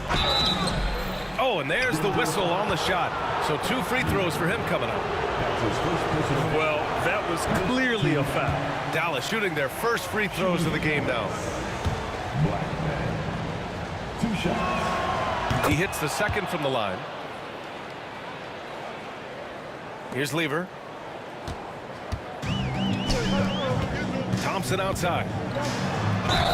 Oh, and there's the whistle on the shot. So 2 free throws for him coming up. Well, that was clearly a foul. Dallas shooting their first free throws of the game now. 2 shots. He hits the second from the line. Here's Lever. Thompson outside.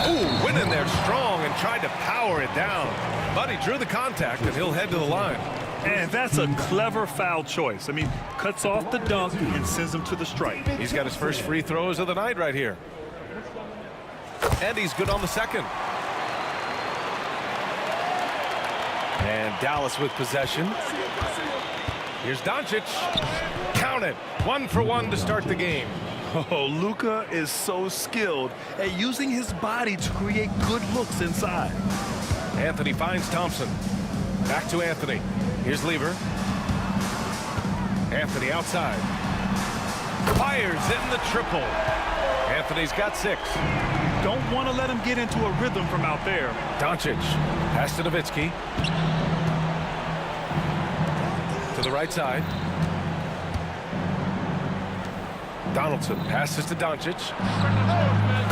Ooh, went in there strong and tried to power it down. But he drew the contact, and he'll head to the line. And that's a clever foul choice. I mean, cuts off the dunk and sends him to the stripe. He's got his first free throws of the night right here. And he's good on the second. And Dallas with possession. Here's Doncic. Count it. 1 for 1 to start the game. Oh, Luka is so skilled at using his body to create good looks inside. Anthony finds Thompson. Back to Anthony. Here's Lever. Anthony outside. Fires in the triple. Anthony's got 6. Don't want to let him get into a rhythm from out there. Doncic. Pass to Nowitzki. To the right side. Donaldson passes to Doncic.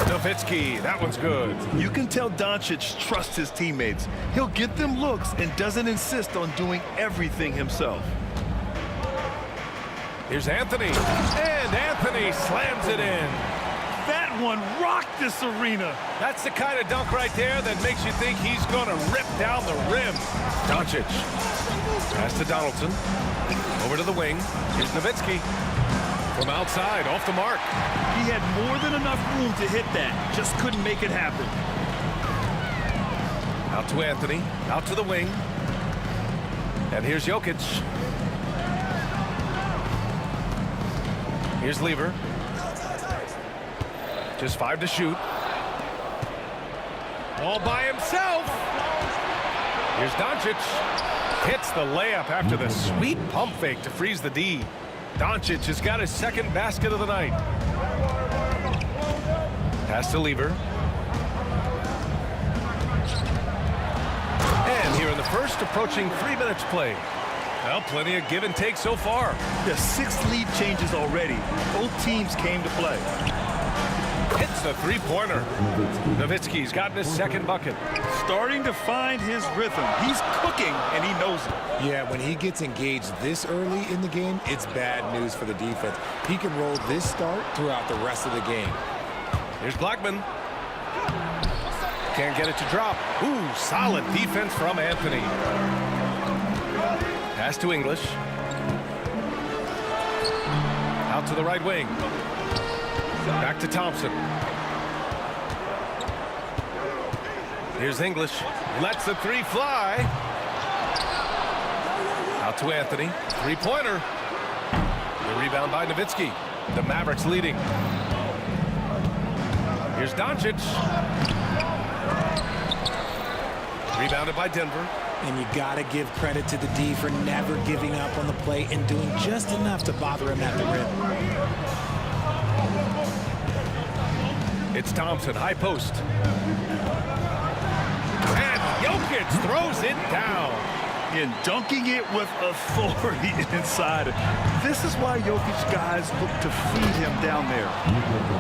Nowitzki, that one's good. You can tell Doncic trusts his teammates. He'll get them looks and doesn't insist on doing everything himself. Here's Anthony. And Anthony slams it in. That one rocked this arena. That's the kind of dunk right there that makes you think he's going to rip down the rim. Doncic. Pass to Donaldson. Over to the wing. Here's Nowitzki. From outside, off the mark. He had more than enough room to hit that. Just couldn't make it happen. Out to Anthony. Out to the wing. And here's Jokic. Here's Lever. Just 5 to shoot. All by himself. Here's Doncic. Hits the layup after the sweet pump fake to freeze the D. Doncic has got his second basket of the night. Pass to Lever. And here in the first, approaching 3 minutes played. Well, plenty of give and take so far. The 6 lead changes already. Both teams came to play. Hits the three-pointer. Nowitzki's gotten his second bucket. Starting to find his rhythm. He's cooking, and he knows it. Yeah, when he gets engaged this early in the game, it's bad news for the defense. He can roll this start throughout the rest of the game. Here's Blackman. Can't get it to drop. Ooh, solid defense from Anthony. Pass to English. Out to the right wing. Back to Thompson. Here's English. Lets the 3 fly. Out to Anthony. 3-pointer. The rebound by Nowitzki. The Mavericks leading. Here's Doncic. Rebounded by Denver. And you got to give credit to the D for never giving up on the play and doing just enough to bother him at the rim. It's Thompson, high post. And Jokic throws it down. And dunking it with authority inside. This is why Jokic guys look to feed him down there.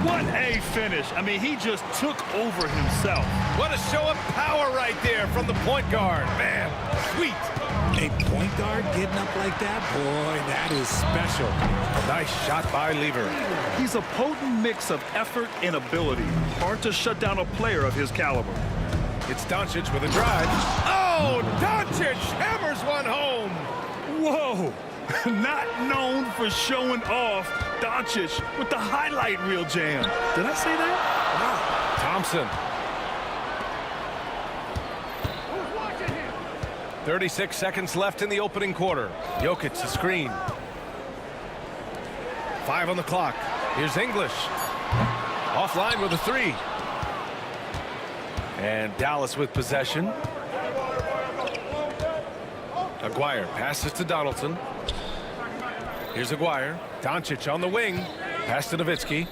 What a finish. I mean, he just took over himself. What a show of power right there from the point guard. Man, sweet. A point guard getting up like that? Boy, that is special. Nice shot by Lever. He's a potent mix of effort and ability. Hard to shut down a player of his caliber. It's Doncic with a drive. Oh, Doncic hammers one home. Whoa. Not known for showing off. Doncic with the highlight reel jam. Did I say that? Wow. Thompson. 36 seconds left in the opening quarter. Jokic, the screen. 5 on the clock. Here's English. Offline with a 3. And Dallas with possession. Aguirre passes to Donaldson. Here's Aguirre. Doncic on the wing. Pass to Nowitzki.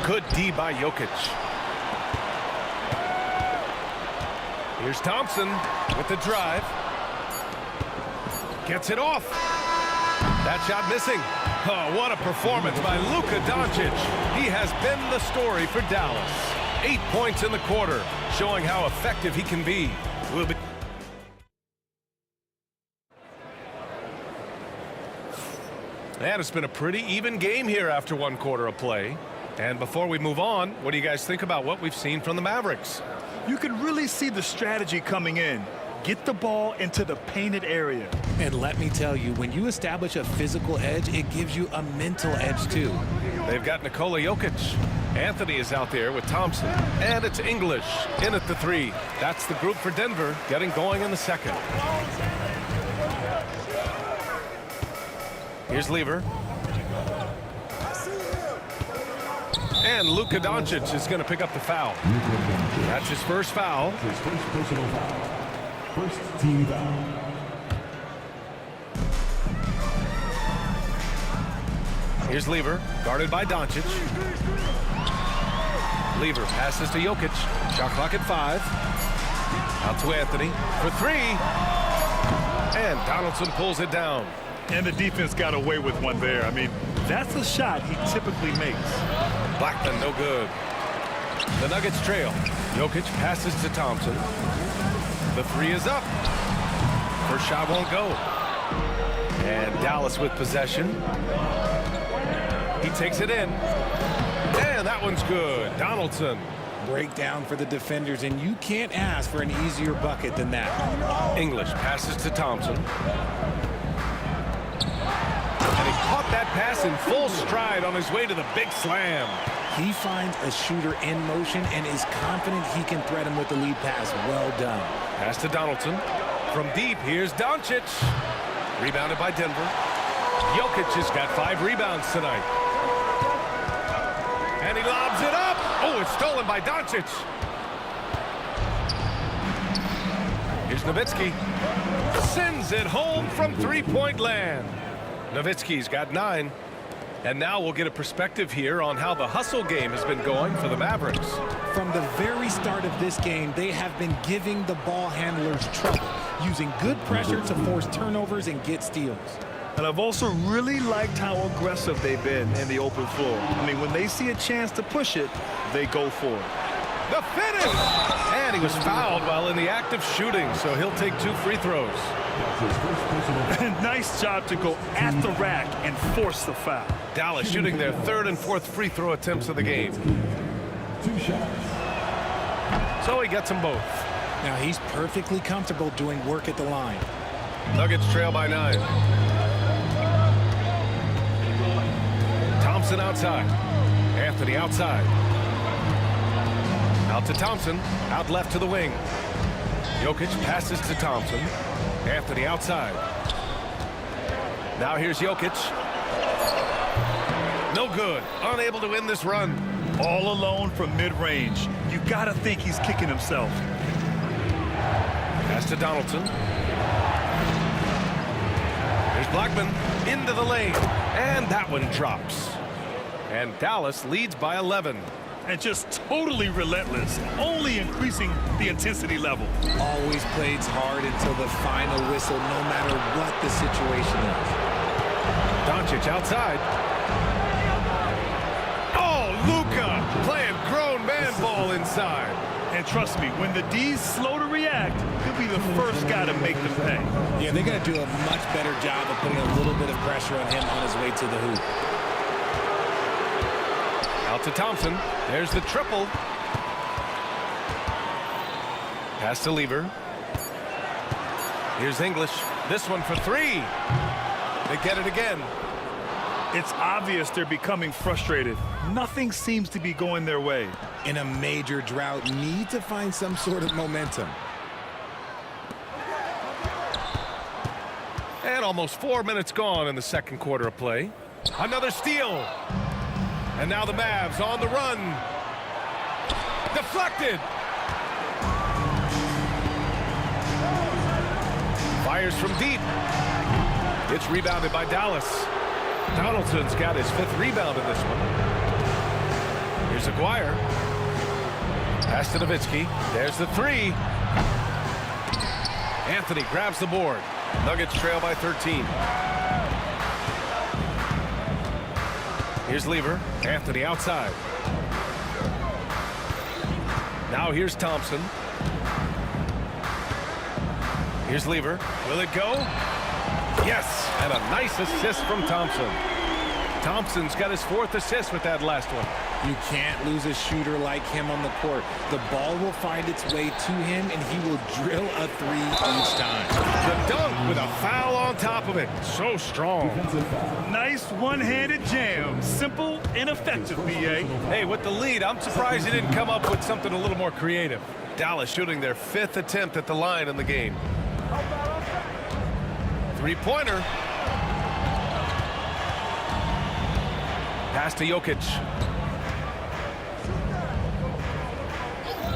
Good D by Jokic. Here's Thompson with the drive. Gets it off. That shot missing. Oh, what a performance by Luka Doncic. He has been the story for Dallas. 8 points in the quarter, showing how effective he can be. We'll be And it's been a pretty even game here after 1 quarter of play. And before we move on, what do you guys think about what we've seen from the Mavericks? You can really see the strategy coming in. Get the ball into the painted area. And let me tell you, when you establish a physical edge, it gives you a mental edge too. They've got Nikola Jokic. Anthony is out there with Thompson. And it's English in at the 3. That's the group for Denver getting going in the second. Here's Lever. And Luka Doncic is going to pick up the foul. That's his first foul. His first personal foul. First team foul. Here's Lever, guarded by Doncic. Lever passes to Jokic. Shot clock at 5. Out to Anthony for 3. And Donaldson pulls it down. And the defense got away with one there. I mean, that's a shot he typically makes. Blackman, no good. The Nuggets trail. Jokic passes to Thompson. The 3 is up. First shot won't go. And Dallas with possession. He takes it in. And that one's good. Donaldson. Breakdown for the defenders, and you can't ask for an easier bucket than that. English passes to Thompson. And he caught that pass in full stride on his way to the big slam. He finds a shooter in motion and is confident he can threat him with the lead pass. Well done. Pass to Donaldson. From deep, here's Doncic. Rebounded by Denver. Jokic has got 5 rebounds tonight. And he lobs it up. Oh, it's stolen by Doncic. Here's Nowitzki. Sends it home from three-point land. Nowitzki's got 9. And now we'll get a perspective here on how the hustle game has been going for the Mavericks. From the very start of this game, they have been giving the ball handlers trouble, using good pressure to force turnovers and get steals. And I've also really liked how aggressive they've been in the open floor. I mean, when they see a chance to push it, they go for it. The finish! And he was fouled while in the act of shooting, so he'll take 2 free throws. Nice job to go at the rack and force the foul. Dallas shooting their 3rd and 4th free throw attempts of the game. 2 shots. So he gets them both. Now he's perfectly comfortable doing work at the line. Nuggets trail by 9. Thompson outside. Anthony outside. Out to Thompson. Out left to the wing. Jokic passes to Thompson. Anthony outside. Now here's Jokic. No good. Unable to win this run. All alone from mid-range. You got to think he's kicking himself. Pass to Donaldson. Here's Blackman into the lane. And that one drops. And Dallas leads by 11. And just totally relentless, only increasing the intensity level. Always plays hard until the final whistle, no matter what the situation is. Doncic outside. Oh, Luka playing grown man ball inside. And trust me, when the D's slow to react, he'll be the first guy to make them pay. Yeah, they're going to do a much better job of putting a little bit of pressure on him on his way to the hoop. Out to Thompson. There's the triple. Pass to Lever. Here's English. This one for 3. They get it again. It's obvious they're becoming frustrated. Nothing seems to be going their way. In a major drought, need to find some sort of momentum. And almost 4 minutes gone in the second quarter of play. Another steal. And now the Mavs on the run. Deflected. Fires from deep. It's rebounded by Dallas. Donaldson's got his 5th rebound in this one. Here's Aguirre. Pass to Nowitzki. There's the 3. Anthony grabs the board. Nuggets trail by 13. Here's Lever. Anthony outside. Now here's Thompson. Here's Lever. Will it go? Yes, and a nice assist from Thompson. Thompson's got his 4th assist with that last one. You can't lose a shooter like him on the court. The ball will find its way to him, and he will drill a 3 each time. The dunk with a foul on top of it. So strong. Nice one-handed jam. Simple and effective, B.A. Hey, with the lead, I'm surprised he didn't come up with something a little more creative. Dallas shooting their 5th attempt at the line in the game. 3-pointer. Pass to Jokic.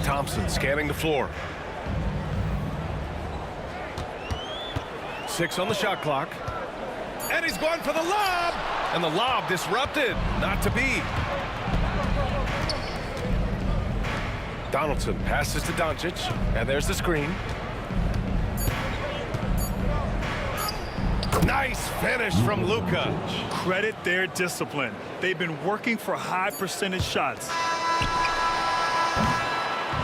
Thompson scanning the floor. 6 on the shot clock. And he's going for the lob. And the lob disrupted. Not to be. Donaldson passes to Doncic. And there's the screen. Nice finish from Luka. Credit their discipline. They've been working for high percentage shots.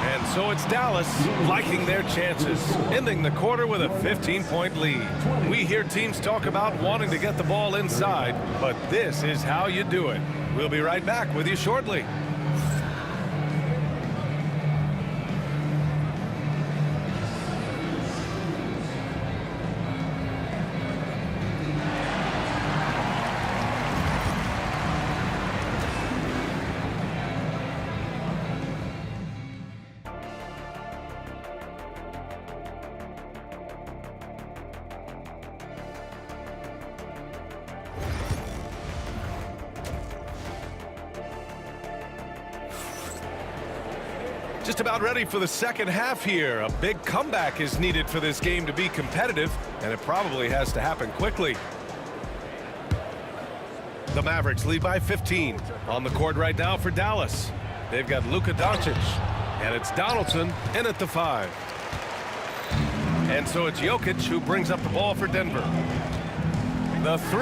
And so it's Dallas liking their chances, ending the quarter with a 15-point lead. We hear teams talk about wanting to get the ball inside, but this is how you do it. We'll be right back with you shortly. Just about ready for the second half here. A big comeback is needed for this game to be competitive, and it probably has to happen quickly. The Mavericks lead by 15. On the court right now for Dallas. They've got Luka Doncic, and it's Donaldson in at the 5. And so it's Jokic who brings up the ball for Denver. The 3.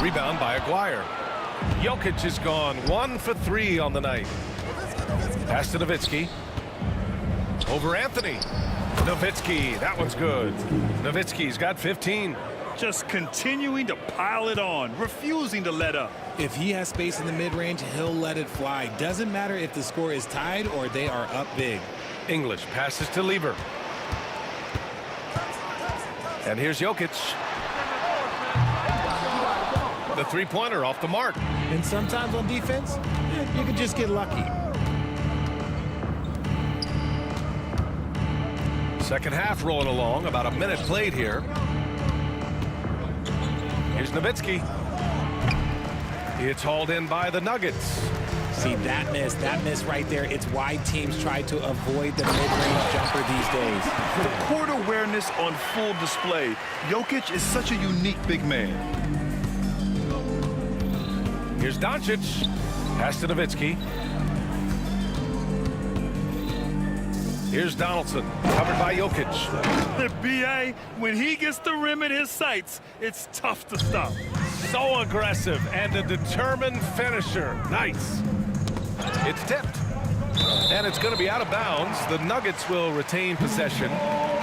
Rebound by Aguirre. Jokic has gone 1 for 3 on the night. Pass to Nowitzki. Over Anthony. Nowitzki, that one's good. Nowitzki's got 15. Just continuing to pile it on, refusing to let up. If he has space in the mid-range, he'll let it fly. Doesn't matter if the score is tied or they are up big. English passes to Lieber. And here's Jokic. The 3-pointer off the mark. And sometimes on defense, you can just get lucky. Second half rolling along, about a minute played here. Here's Nowitzki. It's hauled in by the Nuggets. See, that miss right there, it's why teams try to avoid the mid-range jumper these days. The court awareness on full display. Jokic is such a unique big man. Here's Doncic. Pass to Nowitzki. Here's Donaldson, covered by Jokic. The B.A., when he gets the rim in his sights, it's tough to stop. So aggressive and a determined finisher. Nice. It's tipped. And it's going to be out of bounds. The Nuggets will retain possession.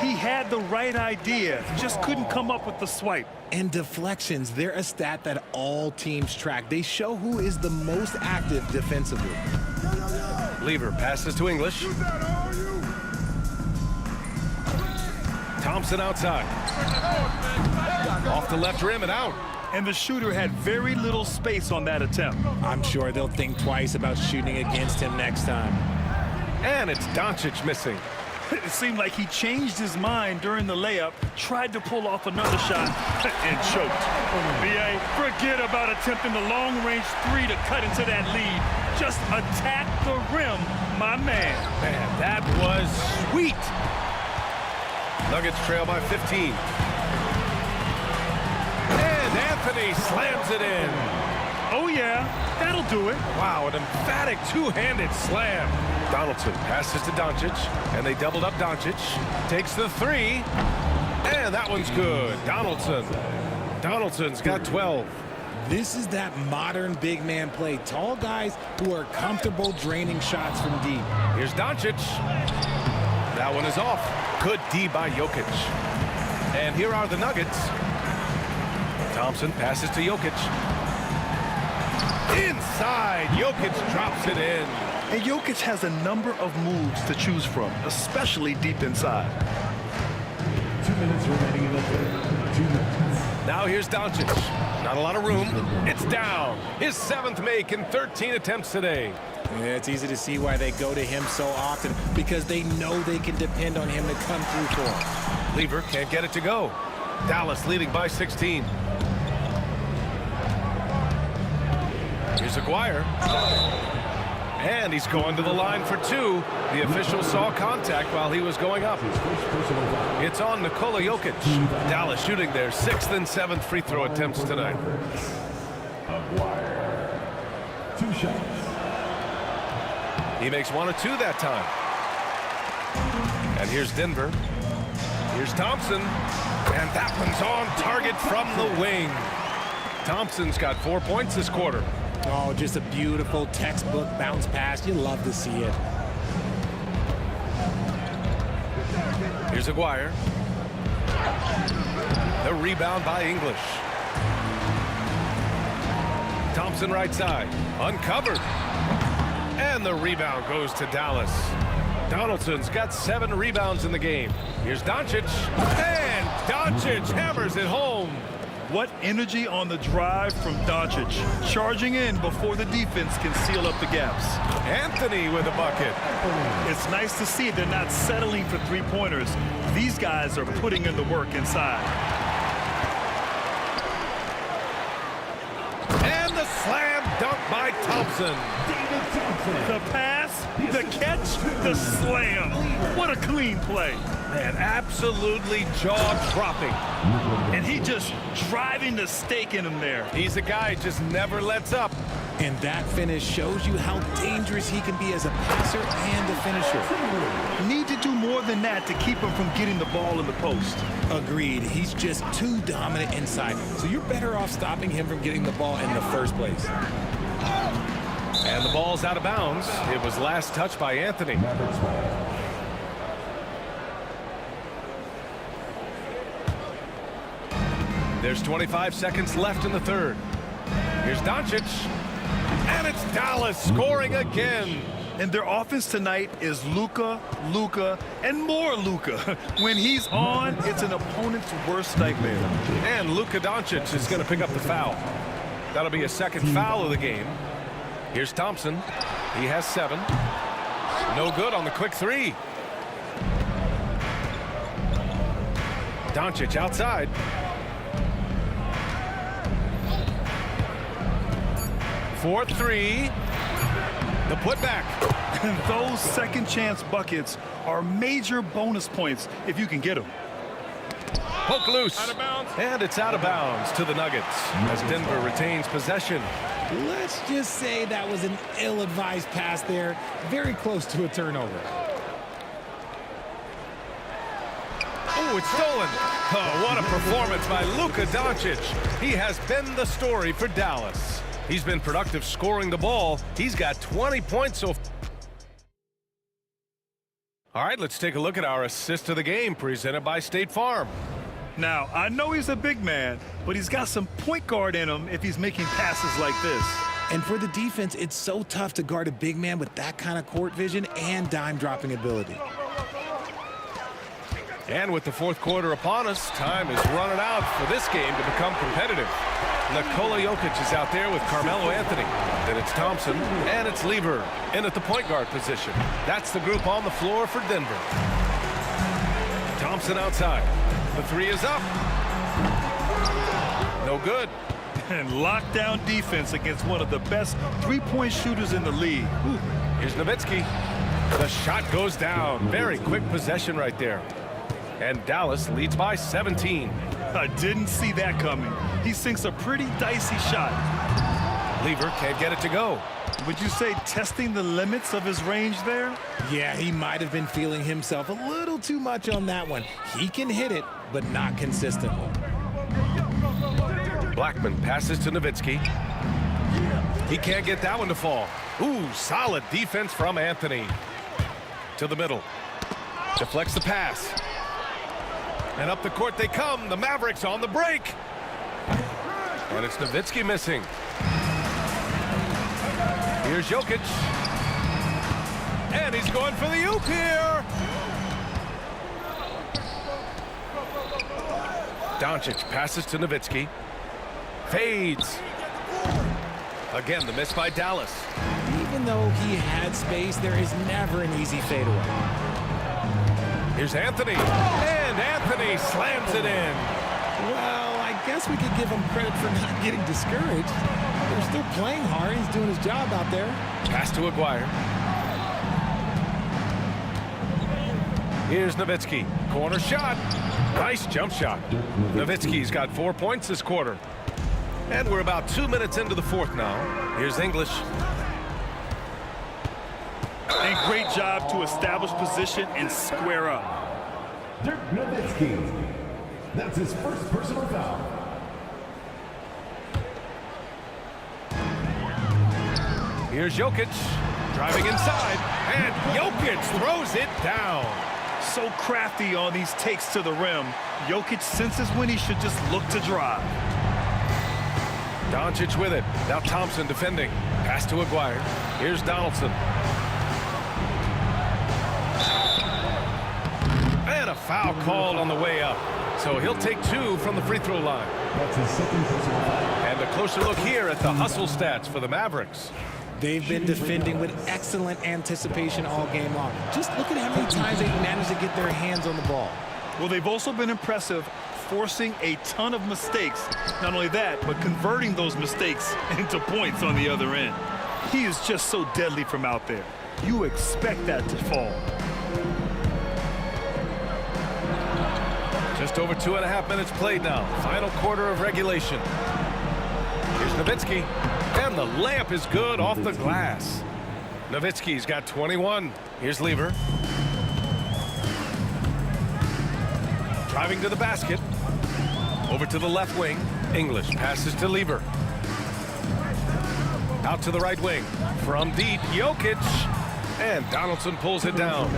He had the right idea, just couldn't come up with the swipe. And deflections, they're a stat that all teams track. They show who is the most active defensively. Lieber passes to English. Thompson outside. Off the left rim and out. And the shooter had very little space on that attempt. I'm sure they'll think twice about shooting against him next time. And it's Doncic missing. It seemed like he changed his mind during the layup, tried to pull off another shot, and choked. B.A., forget about attempting the long-range 3 to cut into that lead. Just attack the rim, my man. Man, that was sweet. Nuggets trail by 15. And Anthony slams it in. Oh, yeah, that'll do it. Wow, an emphatic two-handed slam. Donaldson passes to Doncic, and they doubled up Doncic. Takes the 3, and that one's good. Donaldson's got 12. This is that modern big man play. Tall guys who are comfortable draining shots from deep. Here's Doncic. That one is off. Good D by Jokic. And here are the Nuggets. Thompson passes to Jokic. Inside, Jokic drops it in. And Jokic has a number of moves to choose from, especially deep inside. 2 minutes remaining in the third. 2 minutes. Now here's Doncic. Not a lot of room. It's down. His 7th make in 13 attempts today. Yeah, it's easy to see why they go to him so often, because they know they can depend on him to come through for them. Lever can't get it to go. Dallas leading by 16. Here's Aguirre. And he's going to the line for 2. The official saw contact while he was going up. It's on Nikola Jokic. Dallas shooting their 6th and 7th free throw attempts tonight. Aguirre. 2 shots. He makes 1 of 2 that time. And here's Denver. Here's Thompson. And that one's on target from the wing. Thompson's got 4 points this quarter. Oh, just a beautiful textbook bounce pass. You love to see it. Here's Aguirre. The rebound by English. Thompson right side. Uncovered. And the rebound goes to Dallas. Donaldson's got 7 rebounds in the game. Here's Doncic. And Doncic hammers it home. What energy on the drive from Doncic. Charging in before the defense can seal up the gaps. Anthony with a bucket. It's nice to see they're not settling for three-pointers. These guys are putting in the work inside. And the slam dunk by Thompson. The pass, the catch, the slam. What a clean play. Man, absolutely jaw-dropping. And he just driving the stake in him there. He's a guy who just never lets up. And that finish shows you how dangerous he can be as a passer and a finisher. Need to do more than that to keep him from getting the ball in the post. Agreed. He's just too dominant inside. So you're better off stopping him from getting the ball in the first place. And the ball's out of bounds. It was last touched by Anthony. There's 25 seconds left in the third. Here's Doncic. And it's Dallas scoring again. And their offense tonight is Luka, and more Luka. When he's on, it's an opponent's worst nightmare. And Luka Doncic is going to pick up the foul. That'll be a second foul of the game. Here's Thompson. He has 7. No good on the quick 3. Doncic outside. For 3. The putback. And those second chance buckets are major bonus points if you can get them. Poke loose. Out of bounds. And it's out of bounds to the Nuggets as Denver retains possession. Let's just say that was an ill-advised pass there. Very close to a turnover. Oh, it's stolen. Oh, what a performance by Luka Doncic. He has been the story for Dallas. He's been productive scoring the ball. He's got 20 points so far. All right, let's take a look at our assist of the game presented by State Farm. Now, I know he's a big man, but he's got some point guard in him if he's making passes like this. And for the defense, it's so tough to guard a big man with that kind of court vision and dime-dropping ability. And with the fourth quarter upon us, time is running out for this game to become competitive. Nikola Jokic is out there with Carmelo Anthony. Then it's Thompson, and it's Lever in at the point guard position. That's the group on the floor for Denver. Thompson outside. The 3 is up. No good. And lockdown defense against one of the best three-point shooters in the league. Ooh. Here's Nowitzki. The shot goes down. Very quick possession right there. And Dallas leads by 17. I didn't see that coming. He sinks a pretty dicey shot. Lever can't get it to go. Would you say testing the limits of his range there? Yeah, he might have been feeling himself a little too much on that one. He can hit it, but not consistently. Blackman passes to Nowitzki. He can't get that one to fall. Ooh, solid defense from Anthony. To the middle. Deflects the pass. And up the court they come. The Mavericks on the break. And it's Nowitzki missing. Here's Jokic. And he's going for the oop here. Doncic passes to Nowitzki. Fades. Again, the miss by Dallas. Even though he had space, there is never an easy fadeaway. Here's Anthony. And Anthony slams it in. Well, I guess we could give him credit for not getting discouraged. They're still playing hard. He's doing his job out there. Pass to Aguirre. Here's Nowitzki. Corner shot. Nice jump shot. Nowitzki's got 4 points this quarter. And we're about 2 minutes into the fourth now. Here's English. And great job to establish position and square up. Dirk Nowitzki. That's his first personal foul. Here's Jokic. Driving inside. And Jokic throws it down. So crafty on these takes to the rim. Jokic senses when he should just look to drive. Doncic with it. Now Thompson defending. Pass to Aguirre. Here's Donaldson. And a foul called on the way up. So he'll take 2 from the free throw line. That's his second personal foul. And a closer look here at the hustle stats for the Mavericks. They've been defending with excellent anticipation all game long. Just look at how many times they've managed to get their hands on the ball. Well, they've also been impressive, forcing a ton of mistakes. Not only that, but converting those mistakes into points on the other end. He is just so deadly from out there. You expect that to fall. Just over 2.5 minutes played now. Final quarter of regulation. Here's Nowitzki. And the layup is good off the glass. Nowitzki's got 21. Here's Lever. Driving to the basket. Over to the left wing. English passes to Lever. Out to the right wing. From deep, Jokic. And Donaldson pulls it down.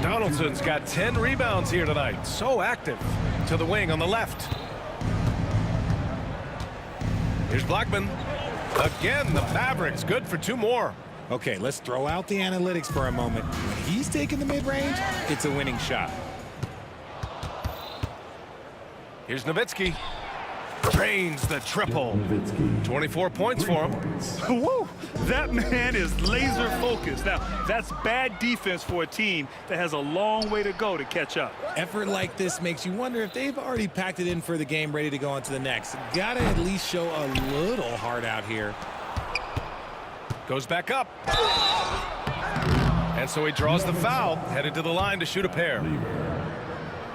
Donaldson's got 10 rebounds here tonight. So active. To the wing on the left. Here's Blackman. Again, the Mavericks good for 2 more. Okay, let's throw out the analytics for a moment. When he's taking the mid-range, it's a winning shot. Here's Nowitzki. Drains the triple. 24 points for him. Woo! That man is laser focused. Now, that's bad defense for a team that has a long way to go to catch up. Effort like this makes you wonder if they've already packed it in for the game, ready to go on to the next. Gotta at least show a little heart out here. Goes back up. And so he draws the foul, headed to the line to shoot a pair.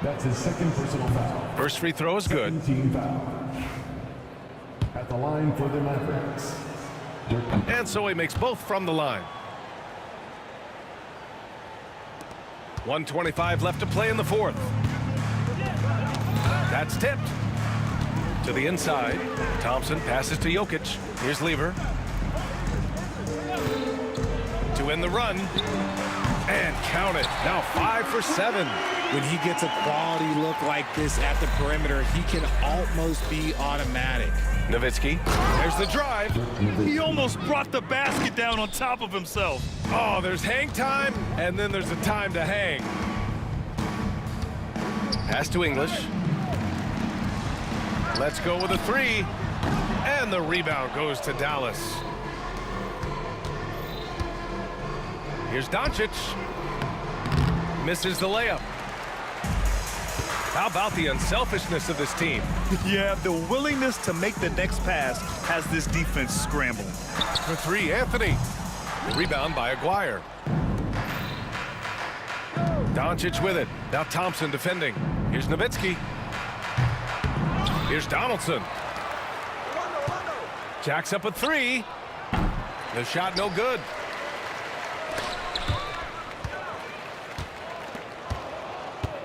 That's his second personal foul. First free throw is good. 17 foul. At the line for the Mavericks. And so he makes both from the line. 1:25 left to play in the fourth. That's tipped. To the inside. Thompson passes to Jokic. Here's Lever. To end the run. And count it. Now 5 for 7. When he gets a quality look like this at the perimeter, he can almost be automatic. Nowitzki. There's the drive. He almost brought the basket down on top of himself. Oh, there's hang time, and then there's a time to hang. Pass to English. Let's go with a 3. And the rebound goes to Dallas. Here's Doncic. Misses the layup. How about the unselfishness of this team? Yeah, the willingness to make the next pass has this defense scrambling. For 3, Anthony. Rebound by Aguirre. Doncic with it. Now Thompson defending. Here's Nowitzki. Here's Donaldson. Jacks up a 3. The shot no good.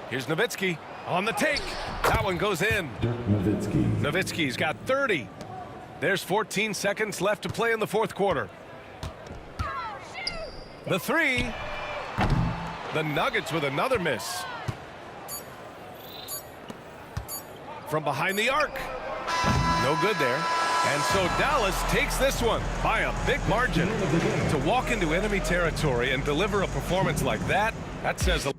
Here's Nowitzki on the take. That one goes in. Dirk Nowitzki. Nowitzki's got 30. There's 14 seconds left to play in the fourth quarter. The 3. The Nuggets with another miss. from behind the arc. No good there. And so Dallas takes this one by a big margin. To walk into enemy territory and deliver a performance like that, that says a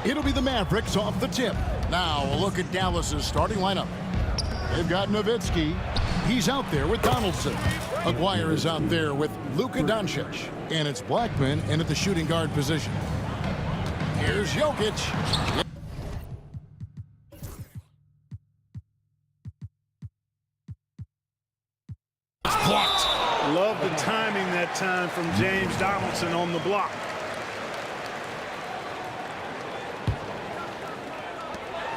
It'll be the Mavericks off the tip. Now a look at Dallas's starting lineup. They've got Nowitzki. He's out there with Donaldson. Aguirre is out there with Luka Doncic. And it's Blackman in at the shooting guard position. Here's Jokic. Blocked. Love the timing that time from James Donaldson on the block.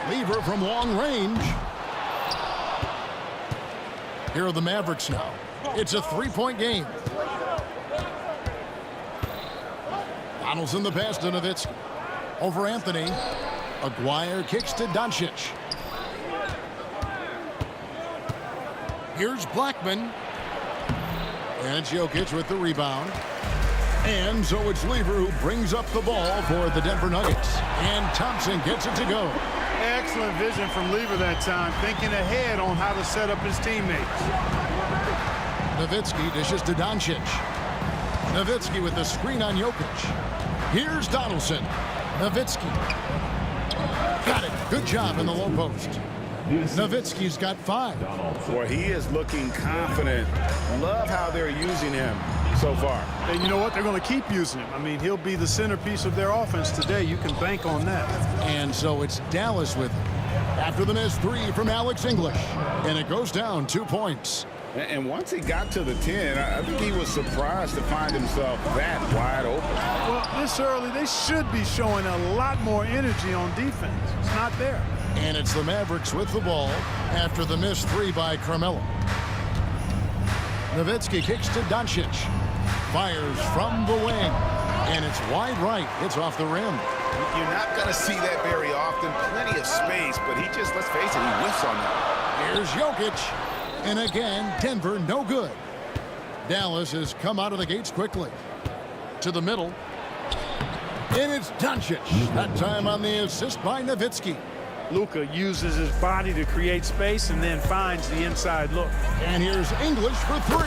Lever from long range. Here are the Mavericks now. It's a three-point game. Donaldson the pass to Nowitzki. Over Anthony. Aguirre kicks to Doncic. Here's Blackman. And it's Jokic with the rebound. And so it's Lever who brings up the ball for the Denver Nuggets. And Thompson gets it to go. Excellent vision from Lever that time, thinking ahead on how to set up his teammates. Nowitzki dishes to Doncic. Nowitzki with the screen on Jokic. Here's Donaldson. Nowitzki. Got it. Good job in the low post. Nowitzki's got 5. Boy, he is looking confident. Love how they're using him so far. And you know what? They're going to keep using him. I mean, he'll be the centerpiece of their offense today. You can bank on that. And so it's Dallas with him. After the missed 3 from Alex English. And it goes down 2 points. And once he got to the 10, I think he was surprised to find himself that wide open. Well, this early, they should be showing a lot more energy on defense. It's not there. And it's the Mavericks with the ball after the missed 3 by Carmelo. Nowitzki kicks to Doncic. Fires from the wing. And it's wide right. It's off the rim. You're not going to see that very often. Plenty of space, but he just, let's face it, he whiffs on that. Here's Jokic. And again, Denver no good. Dallas has come out of the gates quickly. To the middle. And it's Doncic. That time on the assist by Nowitzki. Luka uses his body to create space and then finds the inside look. And here's English for 3.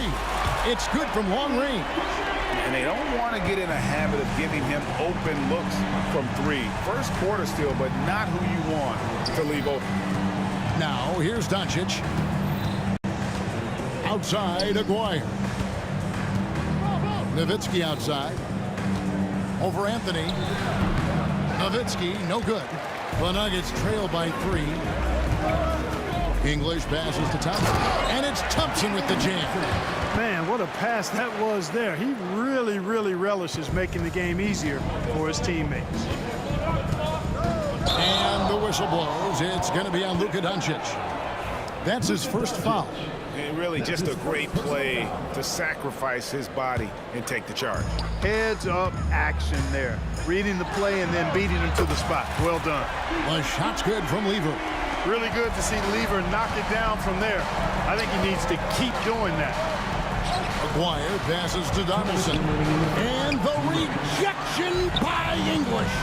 It's good from long range. And they don't want to get in a habit of giving him open looks from 3. First quarter still, but not who you want to leave open. Now, here's Doncic. Outside, Aguirre. Nowitzki outside. Over Anthony. Nowitzki, no good. The Nuggets trail by 3. English passes to Thompson. And it's Thompson with the jam. Man, what a pass that was there. He really, really relishes making the game easier for his teammates. And the whistle blows. It's going to be on Luka Doncic. That's his first foul. And really just a great play to sacrifice his body and take the charge. Heads up action there. Reading the play and then beating him to the spot. Well done. The shot's good from Lever. Really good to see Lever knock it down from there. I think he needs to keep doing that. Aguirre passes to Donaldson. And the rejection by English.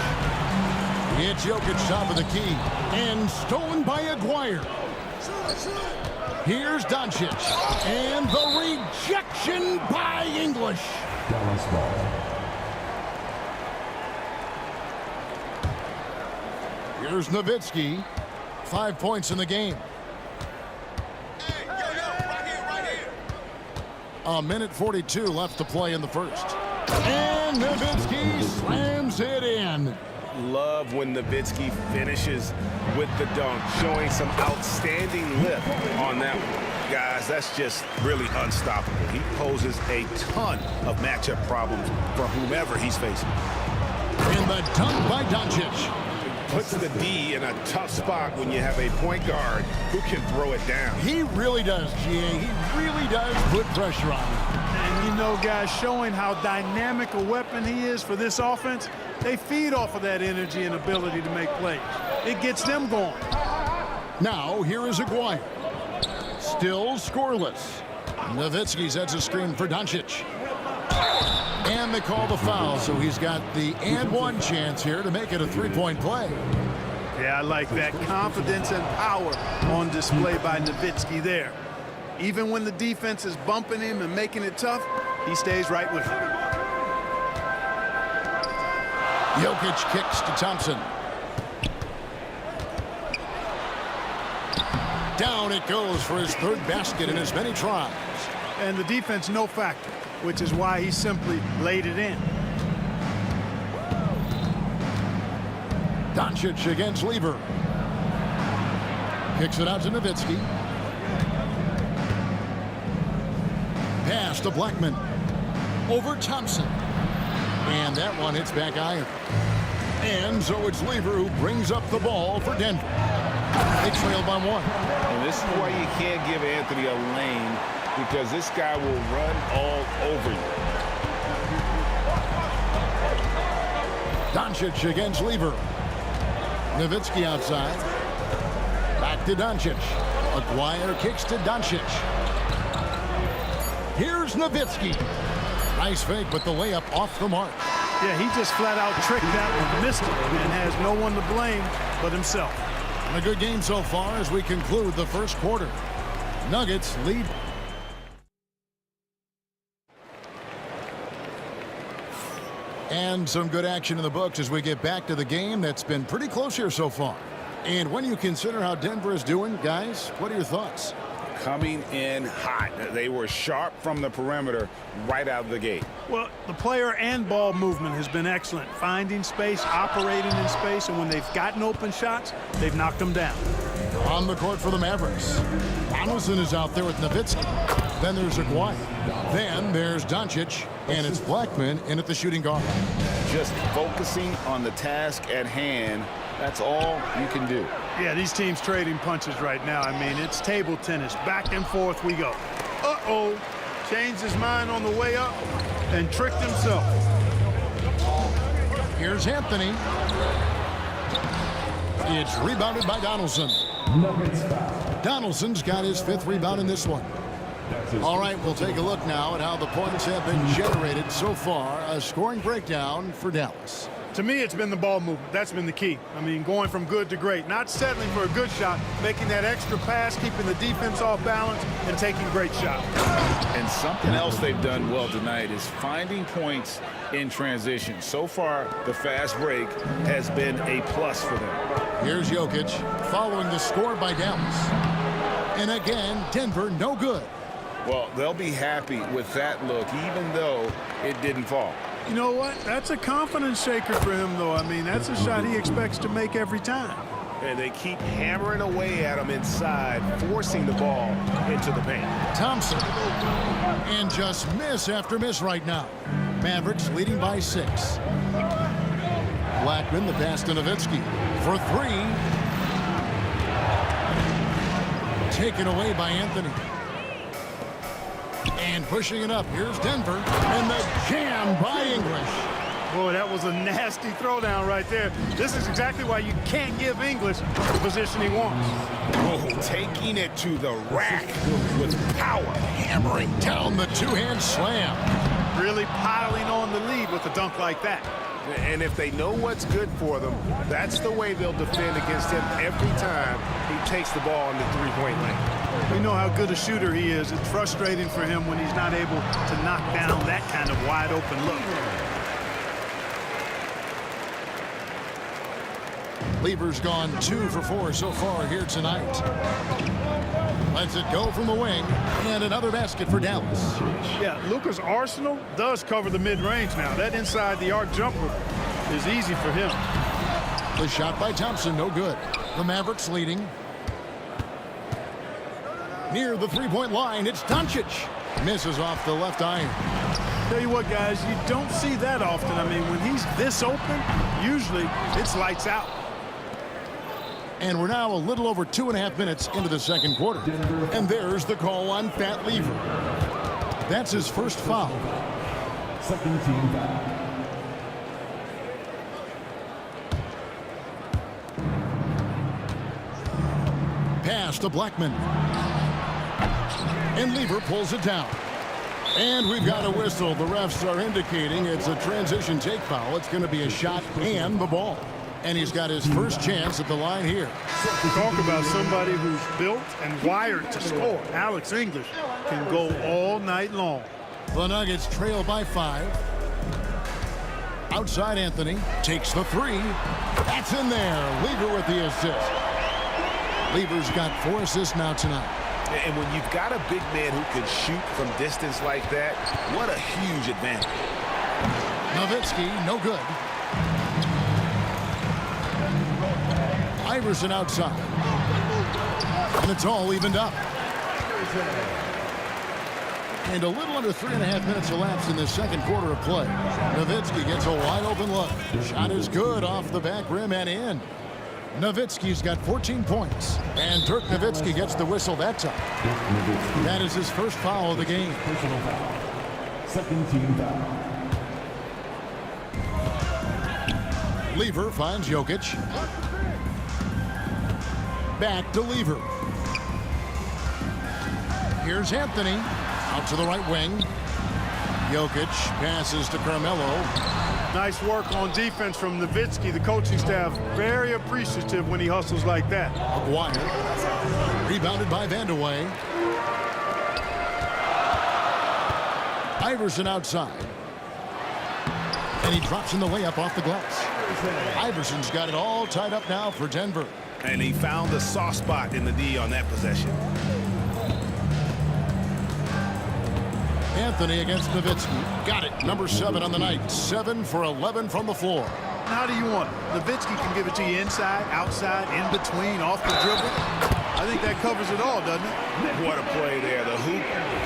It's Jokic top of the key. And stolen by Aguirre. Here's Doncic. And the rejection by English. Dallas ball. Here's Nowitzki. 5 points in the game. A minute 42 left to play in the first. And Nowitzki slams it in. Love when Nowitzki finishes with the dunk, showing some outstanding lift on that one. Guys, that's just really unstoppable. He poses a ton of matchup problems for whomever he's facing. And the dunk by Doncic. Puts the D in a tough spot when you have a point guard who can throw it down. He really does, GA. He really does put pressure on him. And you know, guys, showing how dynamic a weapon he is for this offense, they feed off of that energy and ability to make plays. It gets them going. Now, here is Aguirre. Still scoreless. Nowitzki sets a screen for Doncic. And they call the foul, so he's got the and one chance here to make it a three-point play. Yeah, I like that confidence and power on display by Nowitzki there. Even when the defense is bumping him and making it tough, he stays right with him. Jokic kicks to Thompson. Down it goes for his third basket in as many tries. And the defense no factor, which is why he simply laid it in. Doncic against Lever. Kicks it out to Nowitzki. Pass to Blackman. Over Thompson. And that one hits back iron. And so it's Lever who brings up the ball for Denver. They trail by one. And this is why you can't give Anthony a lane, because this guy will run all over you. Doncic against Lever. Nowitzki outside. Back to Doncic. Aguirre kicks to Doncic. Here's Nowitzki. Nice fake, but the layup off the mark. Yeah, he just flat out tricked that one, missed it, and has no one to blame but himself. And a good game so far as we conclude the first quarter. Nuggets lead. And some good action in the books as we get back to the game that's been pretty close here so far. And when you consider how Denver is doing, guys, what are your thoughts? Coming in hot. They were sharp from the perimeter right out of the gate. Well, the player and ball movement has been excellent. Finding space, operating in space, and when they've gotten open shots, they've knocked them down. On the court for the Mavericks. Donaldson is out there with Nowitzki. Then there's Aguirre. Then there's Doncic, and it's Blackman in at the shooting guard. Just focusing on the task at hand. That's all you can do. Yeah, these teams trading punches right now. I mean, it's table tennis. Back and forth we go. Uh-oh. Changed his mind on the way up and tricked himself. Here's Anthony. It's rebounded by Donaldson. Donaldson's got his fifth rebound in this one. All right, we'll take a look now at how the points have been generated so far. A scoring breakdown for Dallas. To me, it's been the ball movement. That's been the key. I mean, going from good to great. Not settling for a good shot, making that extra pass, keeping the defense off balance, and taking great shots. And something else they've done well tonight is finding points in transition. So far, the fast break has been a plus for them. Here's Jokic following the score by Dallas. And again, Denver no good. Well, they'll be happy with that look, even though it didn't fall. You know what? That's a confidence shaker for him, though. I mean, that's a shot he expects to make every time. And they keep hammering away at him inside, forcing the ball into the paint. Thompson. And just miss after miss right now. Mavericks leading by 6. Blackman, the pass to Nowitzki for 3. Taken away by Anthony. And pushing it up. Here's Denver. And the jam by English. Boy, that was a nasty throwdown right there. This is exactly why you can't give English the position he wants. Oh, taking it to the rack with power. Hammering down the two-hand slam. Really piling on the lead with a dunk like that. And if they know what's good for them, that's the way they'll defend against him every time he takes the ball in the three-point lane. We know how good a shooter he is. It's frustrating for him when he's not able to knock down that kind of wide-open look. Lever's gone 2 for 4 so far here tonight. Lets it go from the wing, and another basket for Dallas. Yeah, Luka's arsenal does cover the mid-range now. That inside the arc jumper is easy for him. The shot by Thompson, no good. The Mavericks leading. Near the three-point line, it's Doncic. Misses off the left iron. Tell you what, guys, you don't see that often. I mean, when he's this open, usually it's lights out. And we're now a little over 2.5 minutes into the second quarter. And there's the call on Pat Lever. That's his first foul. Second team foul. Pass to Blackman. And Lever pulls it down. And we've got a whistle. The refs are indicating it's a transition take foul. It's going to be a shot and the ball. And he's got his first chance at the line here. Talk about somebody who's built and wired to score. Alex English can go all night long. The Nuggets trail by 5. Outside Anthony takes the 3. That's in there. Lever with the assist. Lever's got 4 assists now tonight. And when you've got a big man who can shoot from distance like that, what a huge advantage. Nowitzki, no good. Iverson outside. And it's all evened up. And a little under 3.5 minutes elapsed in the second quarter of play. Nowitzki gets a wide open look. Shot is good off the back rim and in. Nowitzki's got 14 points. And Dirk Nowitzki gets the whistle that time. That is his first foul of the game. Personal foul. Second team foul. Lever finds Jokic. Back to Lever. Here's Anthony. Out to the right wing. Jokic passes to Carmelo. Nice work on defense from Nowitzki. The coaching staff very appreciative when he hustles like that. Maguire. Rebounded by Vandeweghe. Iverson outside. And he drops in the layup off the glass. Iverson's got it all tied up now for Denver. And he found the soft spot in the D on that possession. Anthony against Nowitzki. Got it. Number 7 on the night. 7 for 11 from the floor. How do you want it? Nowitzki can give it to you inside, outside, in between, off the dribble. I think that covers it all, doesn't it? What a play there. The hoop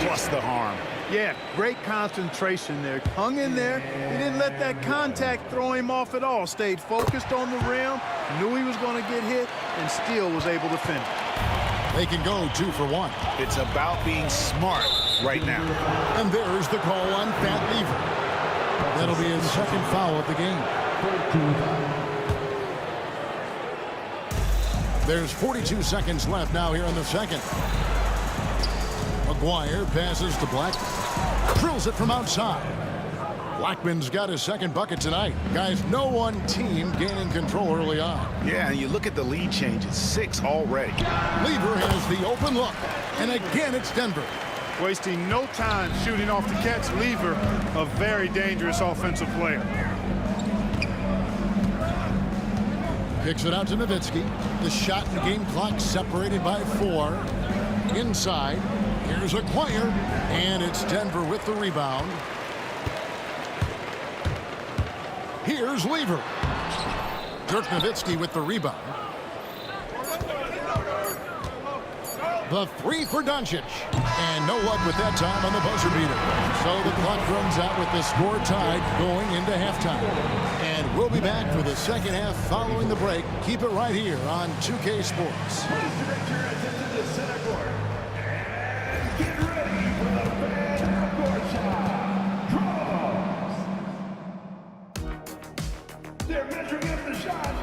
plus the harm. Yeah, great concentration there. Hung in there. He didn't let that contact throw him off at all. Stayed focused on the rim, knew he was going to get hit, and still was able to finish. They can go 2 for 1. It's about being smart right now. And there's the call on Pat Lever. That'll be his second foul of the game. There's 42 seconds left now here in the second. Maguire passes to Blackman. Drills it from outside. Blackman's got his second bucket tonight. Guys, no one team gaining control early on. Yeah, and you look at the lead changes. 6 already. Lever has the open look. And again, it's Denver. Wasting no time shooting off the catch. Lever, a very dangerous offensive player. Kicks it out to Nowitzki. The shot and game clock separated by 4. Inside. Here's Maguire. And it's Denver with the rebound. Here's Lever. Dirk Nowitzki with the rebound. The 3 for Doncic. And no luck with that time on the buzzer beater. So the clock runs out with the score tied going into halftime. And we'll be back for the second half following the break. Keep it right here on 2K Sports. Get ready for the bad half-court shot. Draws. They're measuring up the shot.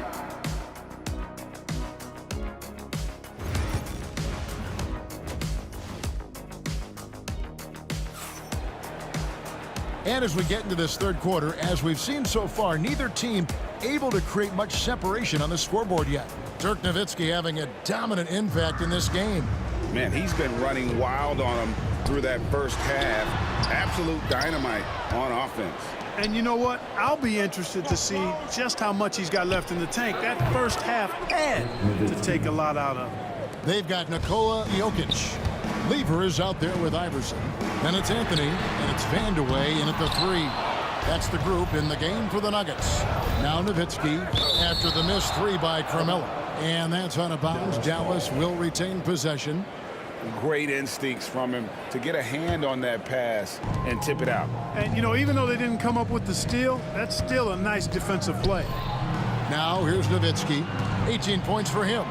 And as we get into this third quarter, as we've seen so far, neither team able to create much separation on the scoreboard yet. Dirk Nowitzki having a dominant impact in this game. Man, he's been running wild on him through that first half. Absolute dynamite on offense. And you know what? I'll be interested to see just how much he's got left in the tank. That first half had to take a lot out of him. They've got Nikola Jokic. Lever is out there with Iverson. Then it's Anthony, and it's Vandeweghe in at the 3. That's the group in the game for the Nuggets. Now Nowitzki after the missed 3 by Carmelo. And that's out of bounds. Dallas will retain possession. Great instincts from him to get a hand on that pass and tip it out. And, you know, even though they didn't come up with the steal, that's still a nice defensive play. Now here's Nowitzki. 18 points for him.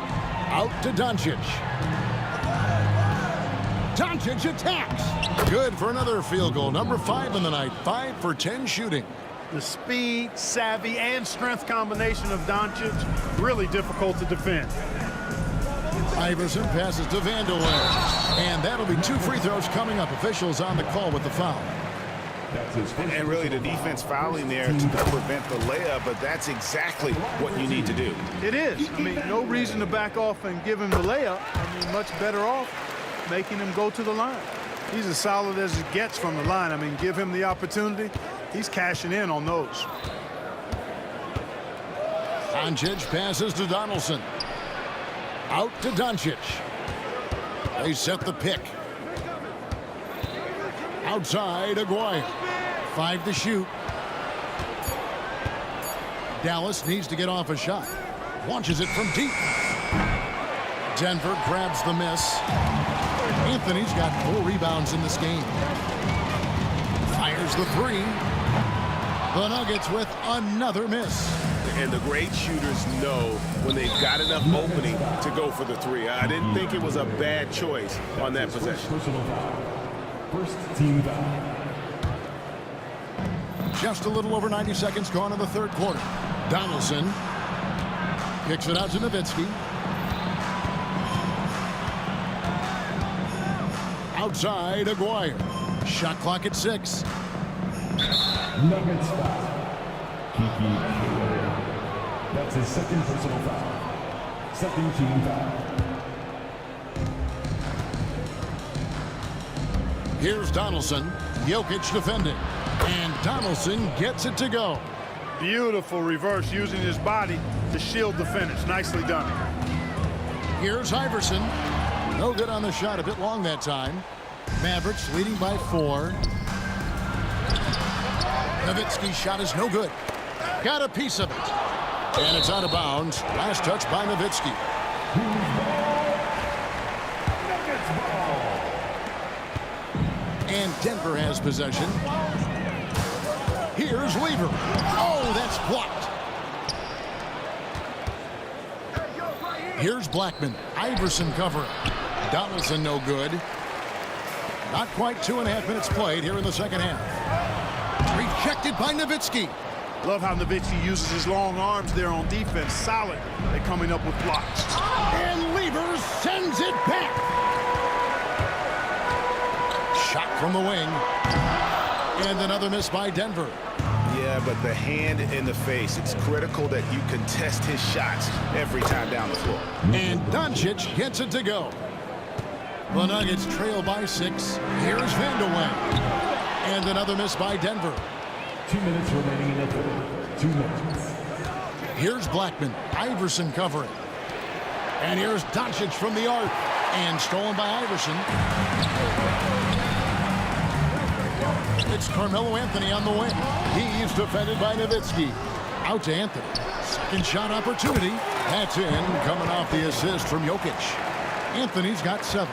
Out to Doncic. Doncic attacks. Good for another field goal. Number 5 in the night. 5 for 10 shooting. The speed, savvy, and strength combination of Doncic, really difficult to defend. Iverson passes to Vandeweghe. And that'll be 2 free throws coming up. Officials on the call with the foul. And really the defense fouling there to prevent the layup, but that's exactly what you need to do. It is. I mean, no reason to back off and give him the layup. I mean, much better off making him go to the line. He's as solid as it gets from the line. I mean, give him the opportunity. He's cashing in on those. Doncic passes to Donaldson. Out to Doncic. They set the pick. Outside, Aguirre. 5 to shoot. Dallas needs to get off a shot. Launches it from deep. Denver grabs the miss. Anthony's got 4 rebounds in this game. Fires the 3. The Nuggets with another miss. And the great shooters know when they've got enough opening to go for the 3. I didn't think it was a bad choice on that possession. First team foul. Just a little over 90 seconds gone in the third quarter. Donaldson kicks it out to Nowitzki. Outside, Aguirre. Shot clock at 6. Nuggets foul. Kiki. That's his second personal foul. Second team foul. Here's Donaldson. Jokic defending. And Donaldson gets it to go. Beautiful reverse using his body to shield the finish. Nicely done. Here's Iverson. No good on the shot. A bit long that time. Mavericks leading by 4. Nowitzki's shot is no good. Got a piece of it. And it's out of bounds. Last touch by Nowitzki. And Denver has possession. Here's Lever. Oh, that's blocked. Here's Blackman. Iverson covering. Donaldson no good. Not quite 2.5 minutes played here in the second half. Rejected by Nowitzki. Love how Nowitzki uses his long arms there on defense. Solid at coming up with blocks. And Lever sends it back. Shot from the wing. And another miss by Denver. Yeah, but the hand in the face, it's critical that you contest his shots every time down the floor. And Doncic gets it to go. The Nuggets trail by 6. Here's Vandeweghe. And another miss by Denver. 2 minutes remaining in the third. 2 minutes. Here's Blackman. Iverson covering. And here's Doncic from the arc. And stolen by Iverson. It's Carmelo Anthony on the wing. He's defended by Nowitzki. Out to Anthony. Second shot opportunity. That's in, coming off the assist from Jokic. Anthony's got 7.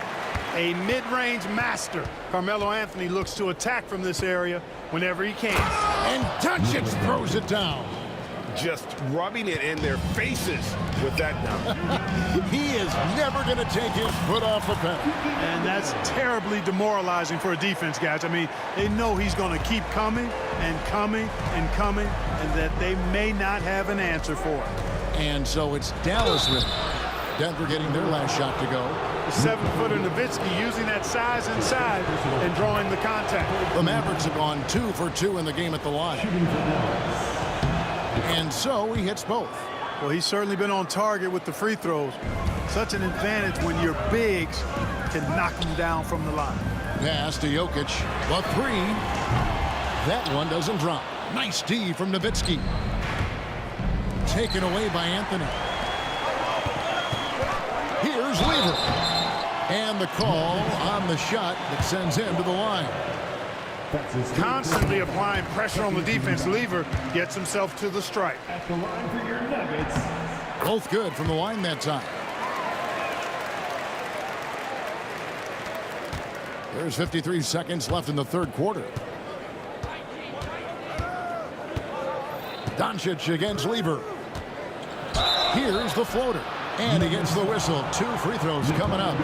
A mid-range master. Carmelo Anthony looks to attack from this area whenever he can. And Doncic throws it down. Just rubbing it in their faces with that down. He is never going to take his foot off the pedal. And that's terribly demoralizing for a defense, guys. I mean, they know he's going to keep coming and coming and coming, and that they may not have an answer for it. And so it's Dallas with it. Denver getting their last shot to go. The 7-footer Nowitzki using that size inside and drawing the contact. The Mavericks have gone 2 for 2 in the game at the line. And so he hits both. Well, he's certainly been on target with the free throws. Such an advantage when your bigs can knock them down from the line. Pass to Jokic. The 3. That one doesn't drop. Nice D from Nowitzki. Taken away by Anthony. Here's Lever. And the call on the shot that sends him to the line. Constantly applying pressure on the defense. Lever gets himself to the stripe. At the line for your Nuggets. Both good from the line that time. There's 53 seconds left in the third quarter. Doncic against Lever. Here's the floater. And he gets the whistle. 2 free throws coming up.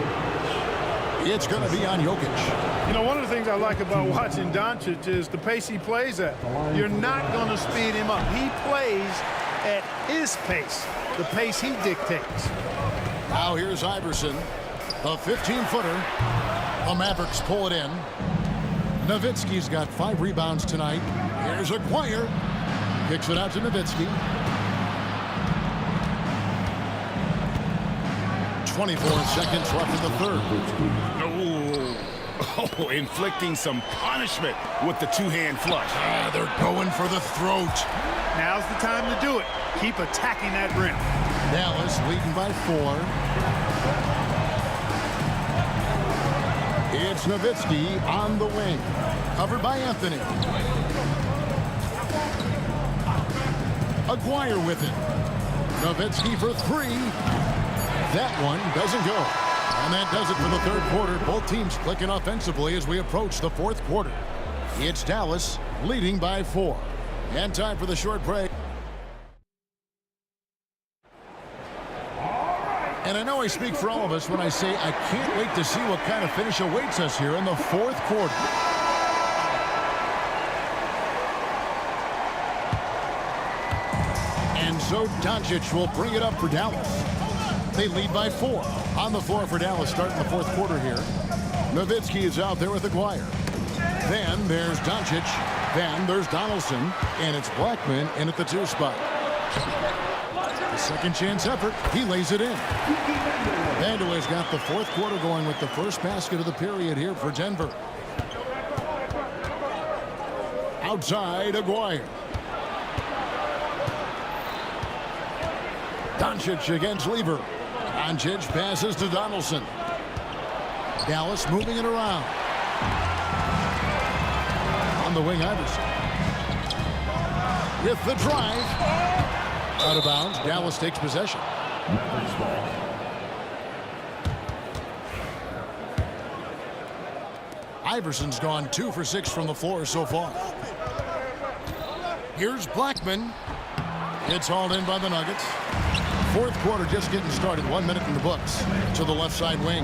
It's going to be on Jokic. You know, one of the things I like about watching Doncic is the pace he plays at. You're not going to speed him up. He plays at his pace, the pace he dictates. Now here's Iverson, the 15-footer. The Mavericks pull it in. Nowitzki's got 5 rebounds tonight. Here's Aguirre. Kicks it out to Nowitzki. 24 seconds left in the third. Oh, inflicting some punishment with the two-hand flush. They're going for the throat. Now's the time to do it. Keep attacking that rim. Dallas leading by 4. It's Nowitzki on the wing. Covered by Anthony. Aguirre with it. Nowitzki for 3. That one doesn't go. And that does it for the third quarter. Both teams clicking offensively as we approach the fourth quarter. It's Dallas leading by 4. And time for the short break. And I know I speak for all of us when I say I can't wait to see what kind of finish awaits us here in the fourth quarter. And so Doncic will bring it up for Dallas. They lead by 4. On the floor for Dallas starting the fourth quarter here. Nowitzki is out there with Aguirre. Then there's Doncic. Then there's Donaldson. And it's Blackman in at the 2 spot. The second chance effort. He lays it in. Vandeweghe's got the fourth quarter going with the first basket of the period here for Denver. Outside Aguirre. Doncic against Lever. Doncic passes to Donaldson. Dallas moving it around. On the wing, Iverson. With the drive. Out of bounds. Dallas takes possession. Iverson's gone 2 for 6 from the floor so far. Here's Blackman. It's hauled in by the Nuggets. Fourth quarter just getting started. 1 minute in the books. To the left side wing.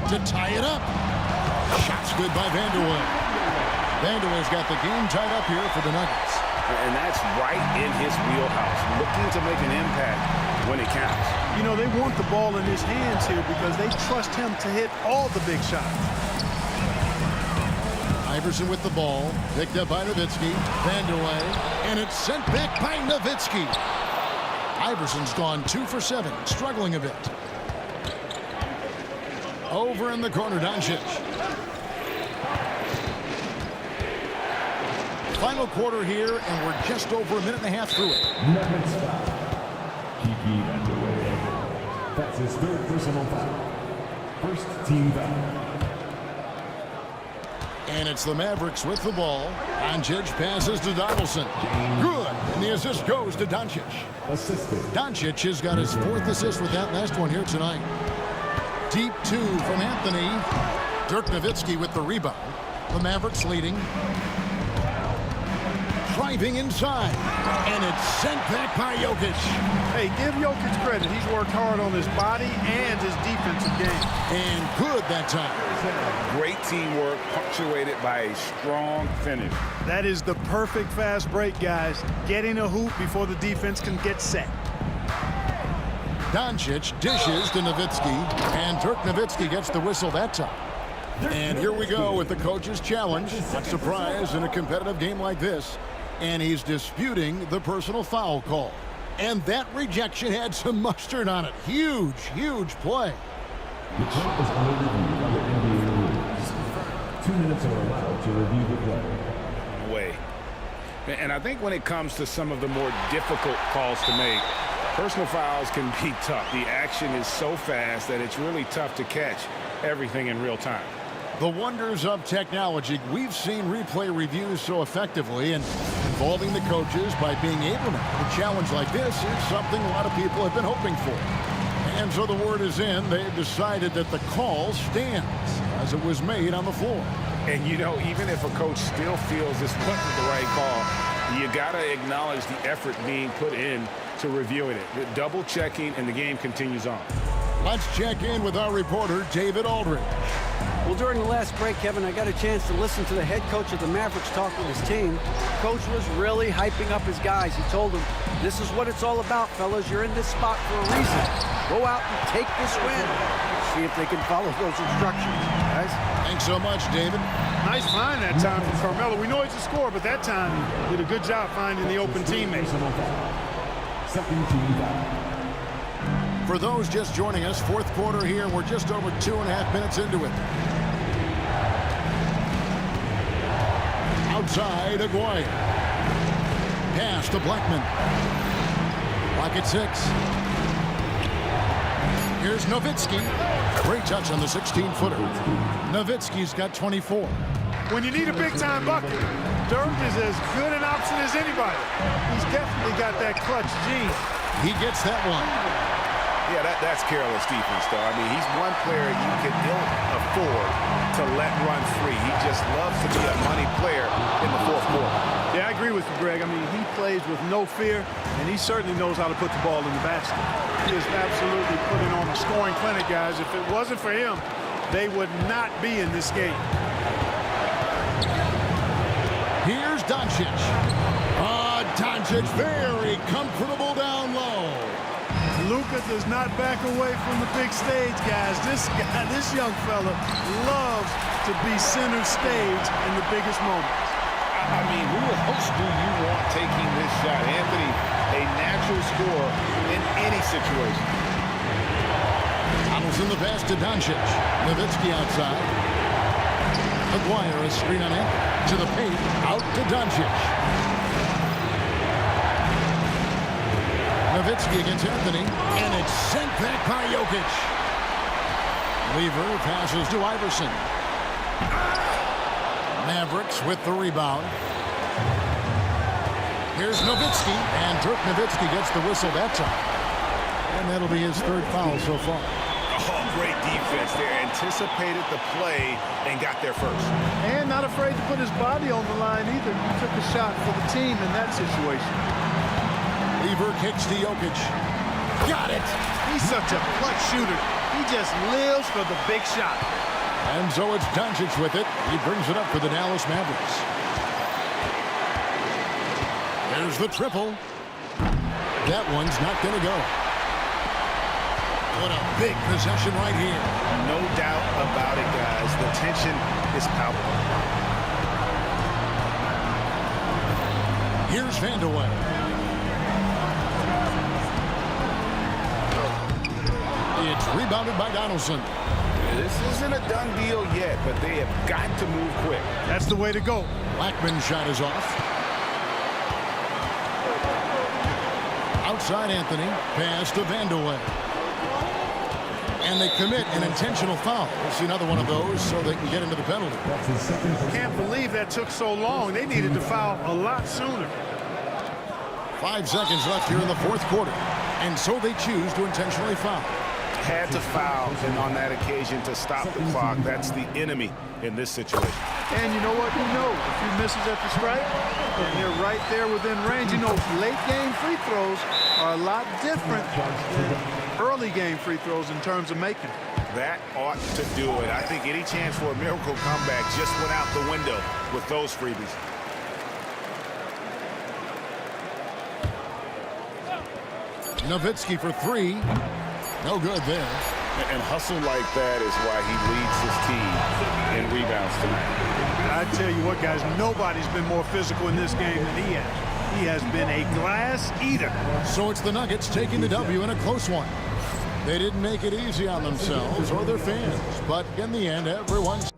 To tie it up. Shots good by Vandeweghe. Vandeweghe's got the game tied up here for the Nuggets. And that's right in his wheelhouse. Looking to make an impact when it counts. You know, they want the ball in his hands here because they trust him to hit all the big shots. Iverson with the ball. Picked up by Nowitzki. Vandeweghe. And it's sent back by Nowitzki. Iverson's gone 2 for 7. Struggling a bit. Over in the corner, Doncic. Final quarter here, and we're just over a minute and a half through it. Nuggets foul. Kiki Vandeweghe. That's his 3rd personal foul. First team foul. And it's the Mavericks with the ball. Doncic passes to Donaldson. Good. And the assist goes to Doncic. Assisted. Doncic has got his 4th assist with that last one here tonight. Deep 2 from Anthony. Dirk Nowitzki with the rebound. The Mavericks leading. Driving inside. And it's sent back by Jokic. Hey, give Jokic credit. He's worked hard on his body and his defensive game. And good that time. Great teamwork punctuated by a strong finish. That is the perfect fast break, guys. Getting a hoop before the defense can get set. Doncic dishes to Nowitzki, and Dirk Nowitzki gets the whistle that time. And here we go with the coach's challenge. Not surprise in a competitive game like this. And he's disputing the personal foul call. And that rejection had some mustard on it. Huge, huge play. The check is under review by the NBA rules. 2 minutes are allowed to review the play. Way. And I think when it comes to some of the more difficult calls to make, personal fouls can be tough. The action is so fast that it's really tough to catch everything in real time. The wonders of technology. We've seen replay reviews so effectively, and involving the coaches by being able to have a challenge like this is something a lot of people have been hoping for. And so the word is in. They've decided that the call stands as it was made on the floor. And, you know, even if a coach still feels this wasn't the right call, you got to acknowledge the effort being put in to reviewing it. Double checking, and the game continues on. Let's check in with our reporter, David Aldridge. Well, during the last break, Kevin, I got a chance to listen to the head coach of the Mavericks talk with his team. Coach was really hyping up his guys. He told them, this is what it's all about, fellas. You're in this spot for a reason. Go out and take this win. See if they can follow those instructions, guys. Thanks so much, David. Nice find that time from Carmelo. We know he's a scorer, but that time he did a good job finding the open teammate. Second team foul. For those just joining us, fourth quarter here, and we're just over 2.5 minutes into it. Outside, Aguirre. Pass to Blackman. Clock at 6. Here's Nowitzki. Great touch on the 16-footer. Nowitzki's got 24. When you need a big-time bucket, Dirk is as good an option as anybody. He's definitely got that clutch gene. He gets that one. Yeah, that's careless defense, though. I mean, he's one player you can ill afford to let run free. He just loves to be a money player in the fourth quarter. Yeah, I agree with you, Greg. I mean, he plays with no fear, and he certainly knows how to put the ball in the basket. He is absolutely putting on a scoring clinic, guys. If it wasn't for him, they would not be in this game. Here's Doncic. Doncic very comfortable down low. Luka does not back away from the big stage, guys. This young fella loves to be center stage in the biggest moments. I mean, who else do you want taking this shot? Anthony, a natural scorer in any situation. Donaldson the pass to Doncic. Nowitzki outside. Aguirre a screen on it. To the paint. Out to Doncic. Nowitzki against Anthony. And it's sent back by Jokic. Lever passes to Iverson. Mavericks with the rebound. Here's Nowitzki. And Dirk Nowitzki gets the whistle that time. And that'll be his third foul so far. Oh, great defense there. Anticipated the play and got there first. And not afraid to put his body on the line either. He took a shot for the team in that situation. Lever kicks to Jokic. Got it! He's such a clutch shooter. He just lives for the big shot. And so it's Doncic with it. He brings it up for the Dallas Mavericks. There's the triple. That one's not going to go. What a big possession right here. No doubt about it, guys. The tension is palpable. Here's Vandeweghe. It's rebounded by Donaldson. This isn't a done deal yet, but they have got to move quick. That's the way to go. Blackman's shot is off. Outside Anthony. Pass to Vandeweghe. And they commit an intentional foul. We'll see another one of those so they can get into the penalty. Can't believe that took so long. They needed to foul a lot sooner. 5 seconds left here in the fourth quarter. And so they choose to intentionally foul. Had to foul, and on that occasion to stop the clock. That's the enemy in this situation. And you know what? You know, a few misses at the stripe, and they're right there within range. You know, late game free throws are a lot different than early game free throws in terms of making. That ought to do it. I think any chance for a miracle comeback just went out the window with those freebies. Nowitzki for three. No good there. And hustle like that is why he leads his team in rebounds tonight. I tell you what, guys, nobody's been more physical in this game than he has. He has been a glass eater. So it's the Nuggets taking the W in a close one. They didn't make it easy on themselves or their fans, but in the end, everyone's...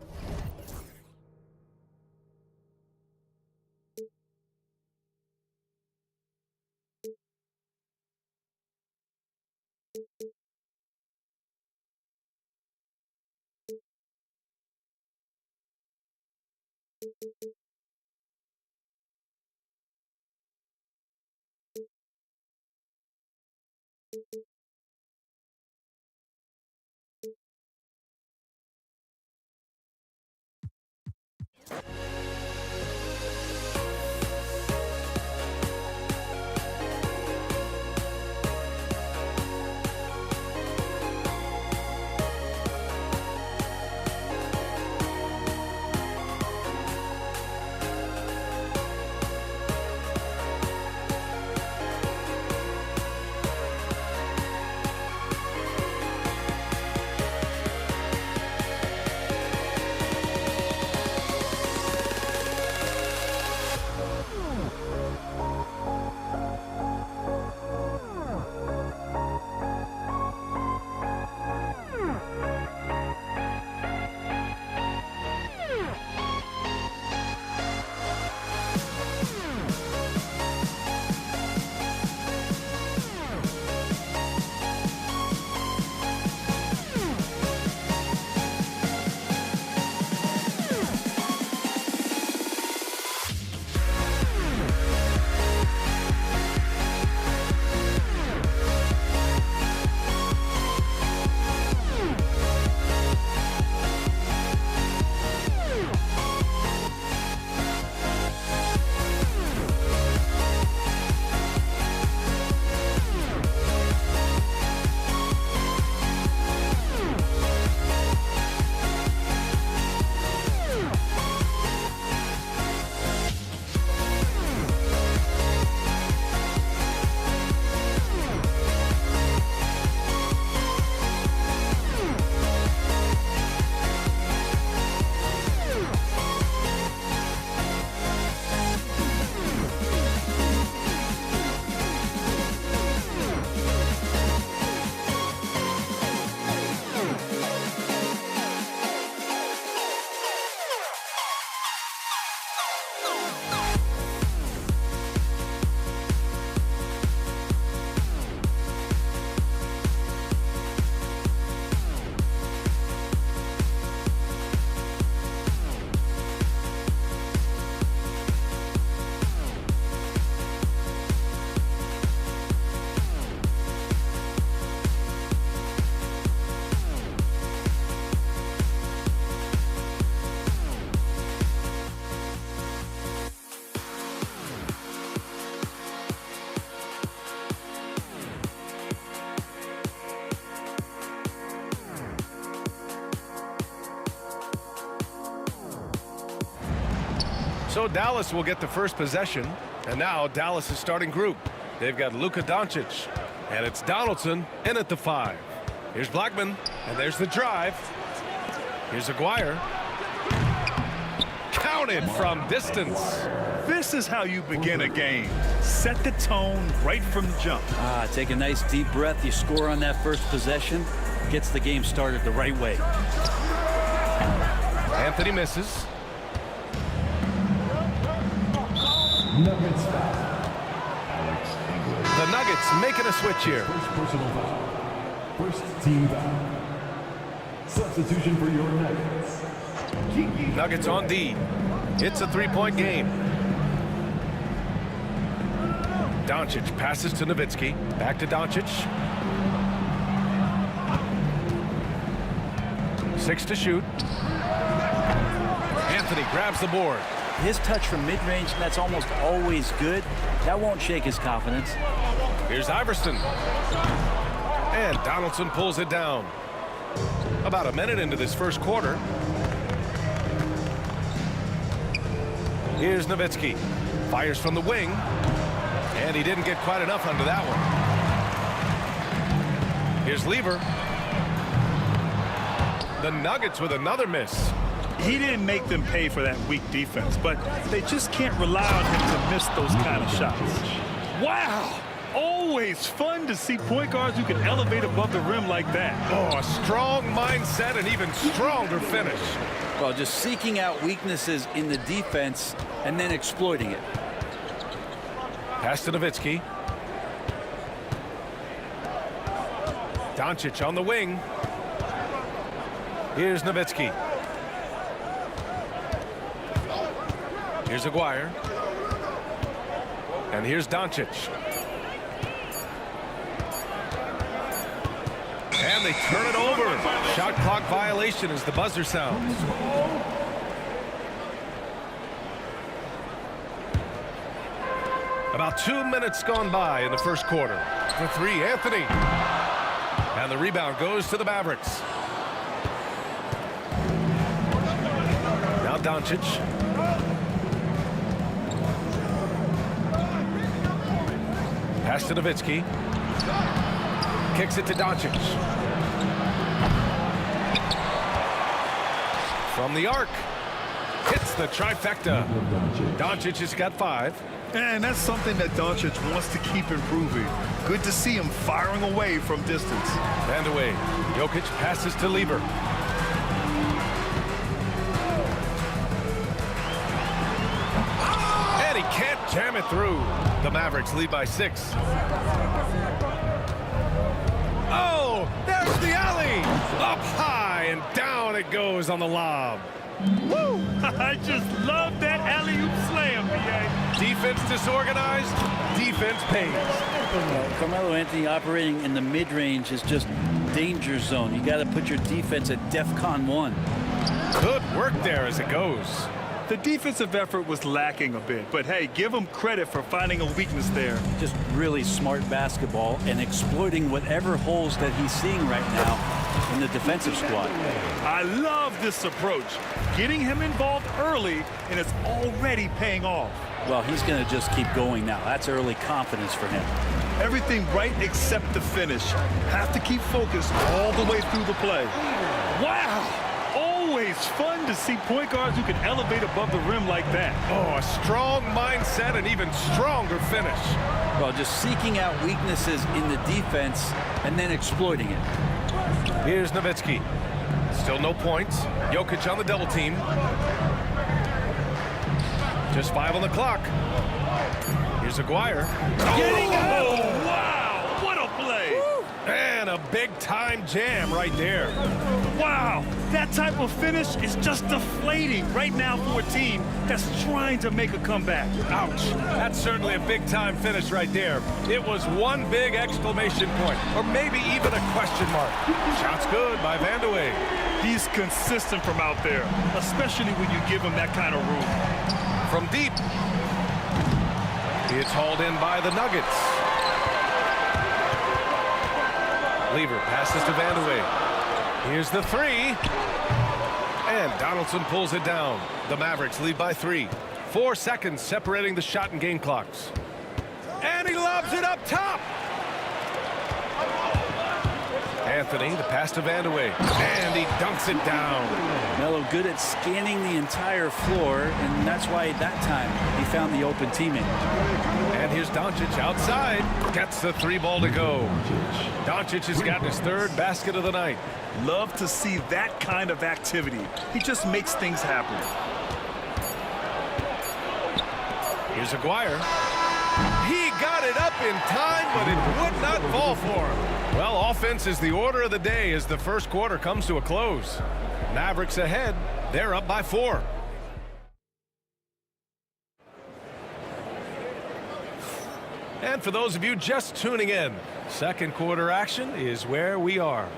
So Dallas will get the first possession, and now Dallas' starting group. They've got Luka Doncic, and it's Donaldson in at the 5. Here's Blackman, and there's the drive. Here's Aguirre. Counted from distance. This is how you begin a game. Set the tone right from the jump. Take a nice deep breath. You score on that first possession. Gets the game started the right way. Anthony misses. Nuggets foul. The Nuggets making a switch here. First personal foul. First team foul. Substitution for your Nuggets. Nuggets on D. It's a three-point game. Doncic passes to Nowitzki. Back to Doncic. 6 to shoot. Anthony grabs the board. His touch from mid-range, that's almost always good. That won't shake his confidence. Here's Iverson. And Donaldson pulls it down. About a minute into this first quarter. Here's Nowitzki. Fires from the wing. And he didn't get quite enough under that one. Here's Lever. The Nuggets with another miss. He didn't make them pay for that weak defense, but they just can't rely on him to miss those kind of shots. Wow! Always fun to see point guards who can elevate above the rim like that. Oh, a strong mindset and even stronger finish. Well, just seeking out weaknesses in the defense and then exploiting it. Pass to Nowitzki. Doncic on the wing. Here's Nowitzki. Here's Aguirre. And here's Doncic. And they turn it over. Shot clock violation as the buzzer sounds. About 2 minutes gone by in the first quarter. For three, Anthony. And the rebound goes to the Mavericks. Now Doncic. Pass to Nowitzki. Kicks it to Doncic. From the arc. Hits the trifecta. Doncic has got 5. And that's something that Doncic wants to keep improving. Good to see him firing away from distance. And away. Jokic passes to Lever. And he can't jam it through. The Mavericks lead by 6. Oh, there's the alley. Up high and down it goes on the lob. Woo! I just love that alley-oop slam, B.A. Defense disorganized, defense pays. Carmelo Anthony operating in the mid-range is just danger zone. You got to put your defense at DEFCON 1. Good work there as it goes. The defensive effort was lacking a bit, but hey, give him credit for finding a weakness there. Just really smart basketball and exploiting whatever holes that he's seeing right now in the defensive squad. I love this approach. Getting him involved early, and it's already paying off. Well, he's going to just keep going now. That's early confidence for him. Everything right except the finish. Have to keep focused all the way through the play. Wow! Always fun to see point guards who can elevate above the rim like that. Oh, a strong mindset and even stronger finish. Well, just seeking out weaknesses in the defense and then exploiting it. Here's Nowitzki. Still no points. Jokic on the double team. Just 5 on the clock. Here's Aguirre. Oh, wow! What a play! And a big-time jam right there. Wow! That type of finish is just deflating right now for a team that's trying to make a comeback. Ouch. That's certainly a big-time finish right there. It was one big exclamation point, or maybe even a question mark. Shot's good by Van de Waay. He's consistent from out there, especially when you give him that kind of room. From deep. It's hauled in by the Nuggets. Lever passes to Van de Waay. Here's the 3. And Donaldson pulls it down. The Mavericks lead by 3. 4 seconds separating the shot and game clocks. And he lobs it up top. Anthony, the pass to Van de Waay. And he dunks it down. Melo good at scanning the entire floor, and that's why that time he found the open teammate. And here's Doncic outside. Gets the 3 ball to go. Doncic has gotten his 3rd basket of the night. Love to see that kind of activity. He just makes things happen. Here's Aguirre. He got it up in time, but it would not fall for him. Well, offense is the order of the day as the first quarter comes to a close. Mavericks ahead. They're up by 4. And for those of you just tuning in, second quarter action is where we are.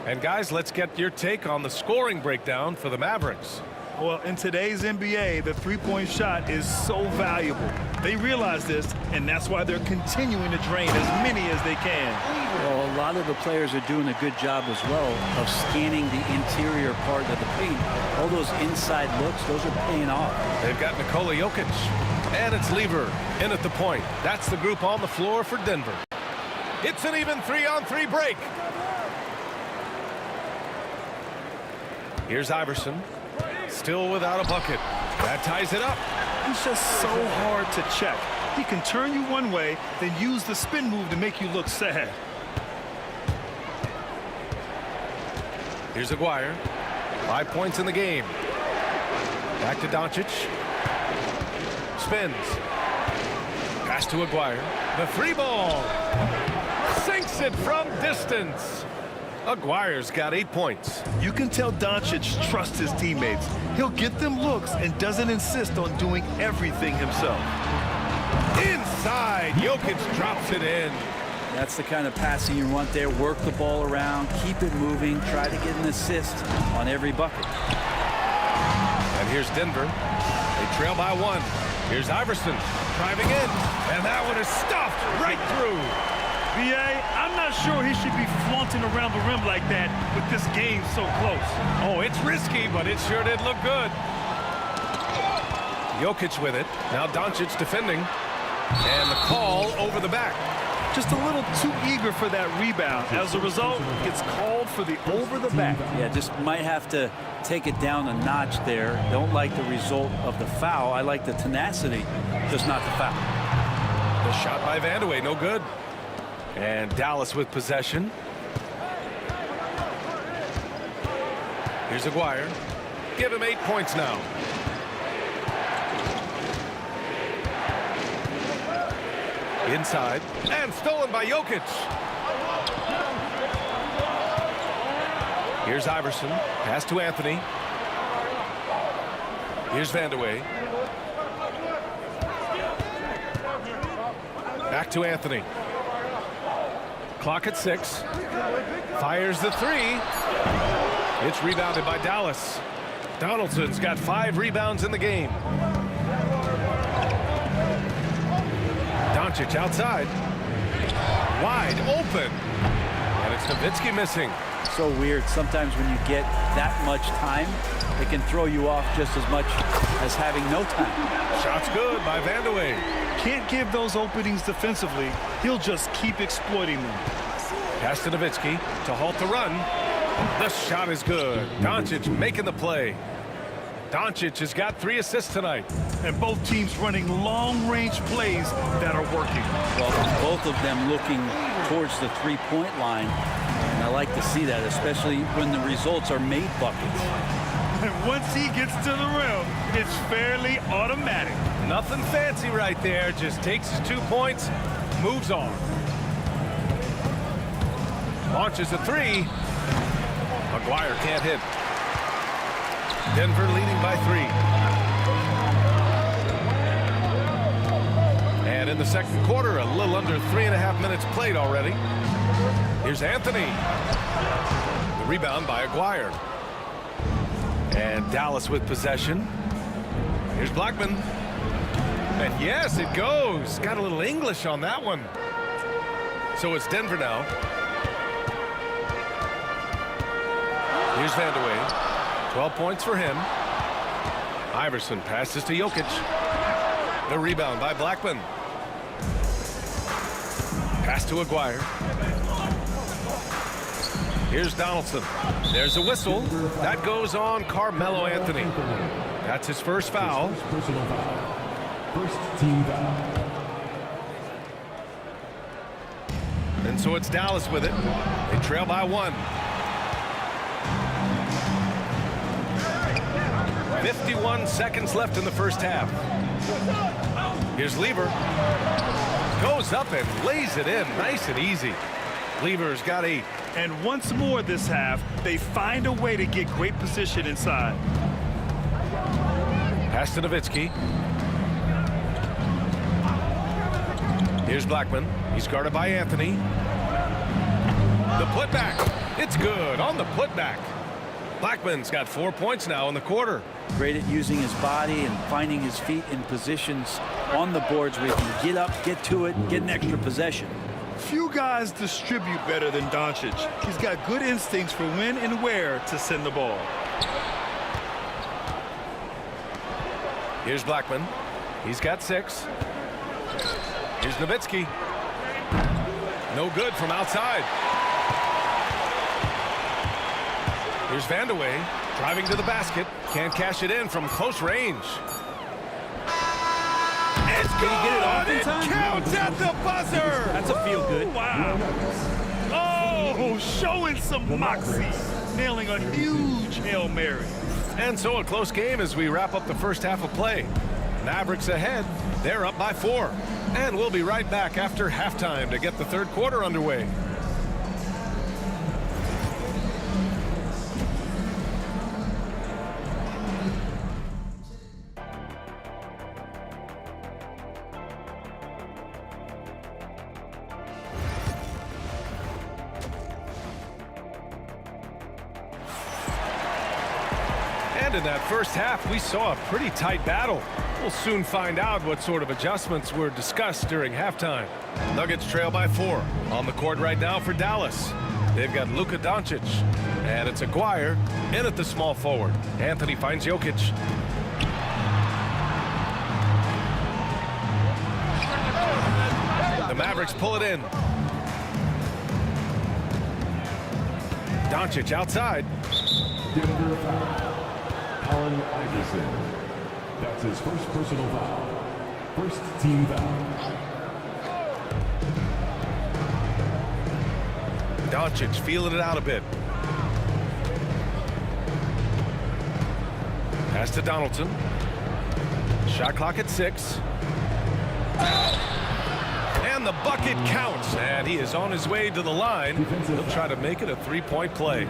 And guys, let's get your take on the scoring breakdown for the Mavericks. Well, in today's NBA, the three-point shot is so valuable. They realize this, and that's why they're continuing to drain as many as they can. Well, a lot of the players are doing a good job as well of scanning the interior part of the paint. All those inside looks, those are paying off. They've got Nikola Jokic, and it's Lever in at the point. That's the group on the floor for Denver. It's an even 3-on-3 break. Here's Iverson. Still without a bucket. That ties it up. He's just so hard to check. He can turn you one way, then use the spin move to make you look sad. Here's Aguirre. 5 points in the game. Back to Doncic. Spins. Pass to Aguirre. The 3-ball. Sinks it from distance. Aguirre's got 8 points. You can tell Doncic trusts his teammates. He'll get them looks and doesn't insist on doing everything himself. Inside, Jokic drops it in. That's the kind of passing you want there. Work the ball around, keep it moving, try to get an assist on every bucket. And here's Denver. They trail by 1. Here's Iverson driving in, and that one is stuffed right through. B.A., I'm not sure he should be flaunting around the rim like that with this game so close. Oh, it's risky, but it sure did look good. Jokic with it. Now Doncic defending. And the call over the back. Just a little too eager for that rebound. As a result, gets called for the over the back. Yeah, just might have to take it down a notch there. Don't like the result of the foul. I like the tenacity, just not the foul. The shot by Vandeweghe, no good. And Dallas with possession. Here's Aguirre. Give him 8 points now. Inside, and stolen by Jokic. Here's Iverson. Pass to Anthony. Here's Vandeweghe. Back to Anthony. Clock at 6. Fires the 3. It's rebounded by Dallas. Donaldson's got 5 rebounds in the game. Doncic outside. Wide open. And it's Nowitzki missing. So weird. Sometimes when you get that much time, it can throw you off just as much as having no time. Shot's good by Vandeweghe. Can't give those openings defensively. He'll just keep exploiting them. Pass to Nowitzki to halt the run. The shot is good. Doncic making the play. Doncic has got 3 assists tonight. And both teams running long-range plays that are working. Well, both of them looking towards the three-point line. And I like to see that, especially when the results are made buckets. And once he gets to the rim, it's fairly automatic. Nothing fancy right there. Just takes his 2 points, moves on. Launches a 3. Aguirre can't hit. Denver leading by 3. And in the second quarter, a little under 3.5 minutes played already. Here's Anthony. The rebound by Aguirre. And Dallas with possession. Here's Blackman. And yes, it goes. Got a little English on that one. So it's Denver now. Here's Vandeweghe. 12 points for him. Iverson passes to Jokic. The rebound by Blackman. Pass to Aguirre. Here's Donaldson. There's a whistle. That goes on Carmelo Anthony. That's his first foul. First team foul. And so it's Dallas with it. They trail by 1. 51 seconds left in the first half. Here's Lever. Goes up and lays it in nice and easy. Lever's got 8. And once more this half, they find a way to get great position inside. Pass to Nowitzki. Here's Blackman. He's guarded by Anthony. The putback. It's good on the putback. Blackman's got 4 points now in the quarter. Great at using his body and finding his feet in positions on the boards where he can get up, get to it, get an extra possession. Few guys distribute better than Doncic. He's got good instincts for when and where to send the ball. Here's Blackman. He's got 6. Here's Nowitzki. No good from outside. Here's Vandeweghe driving to the basket. Can't cash it in from close range. It's good. Get it off in It time? counts at the buzzer. That's a feel good. Wow. Oh, showing some moxie. Nailing a huge Hail Mary. And so a close game as we wrap up the first half of play. Mavericks ahead. They're up by 4. And we'll be right back after halftime to get the third quarter underway. And in that first half, we saw a pretty tight battle. We'll soon find out what sort of adjustments were discussed during halftime. Nuggets trail by 4. On the court right now for Dallas. They've got Luka Doncic. And it's Aguirre in at the small forward. Anthony finds Jokic. The Mavericks pull it in. Doncic outside. Denver foul. Allen Iverson. That's his first personal foul. First team foul. Doncic feeling it out a bit. Pass to Donaldson. Shot clock at 6. And the bucket counts. And he is on his way to the line. He'll try to make it a 3-point play.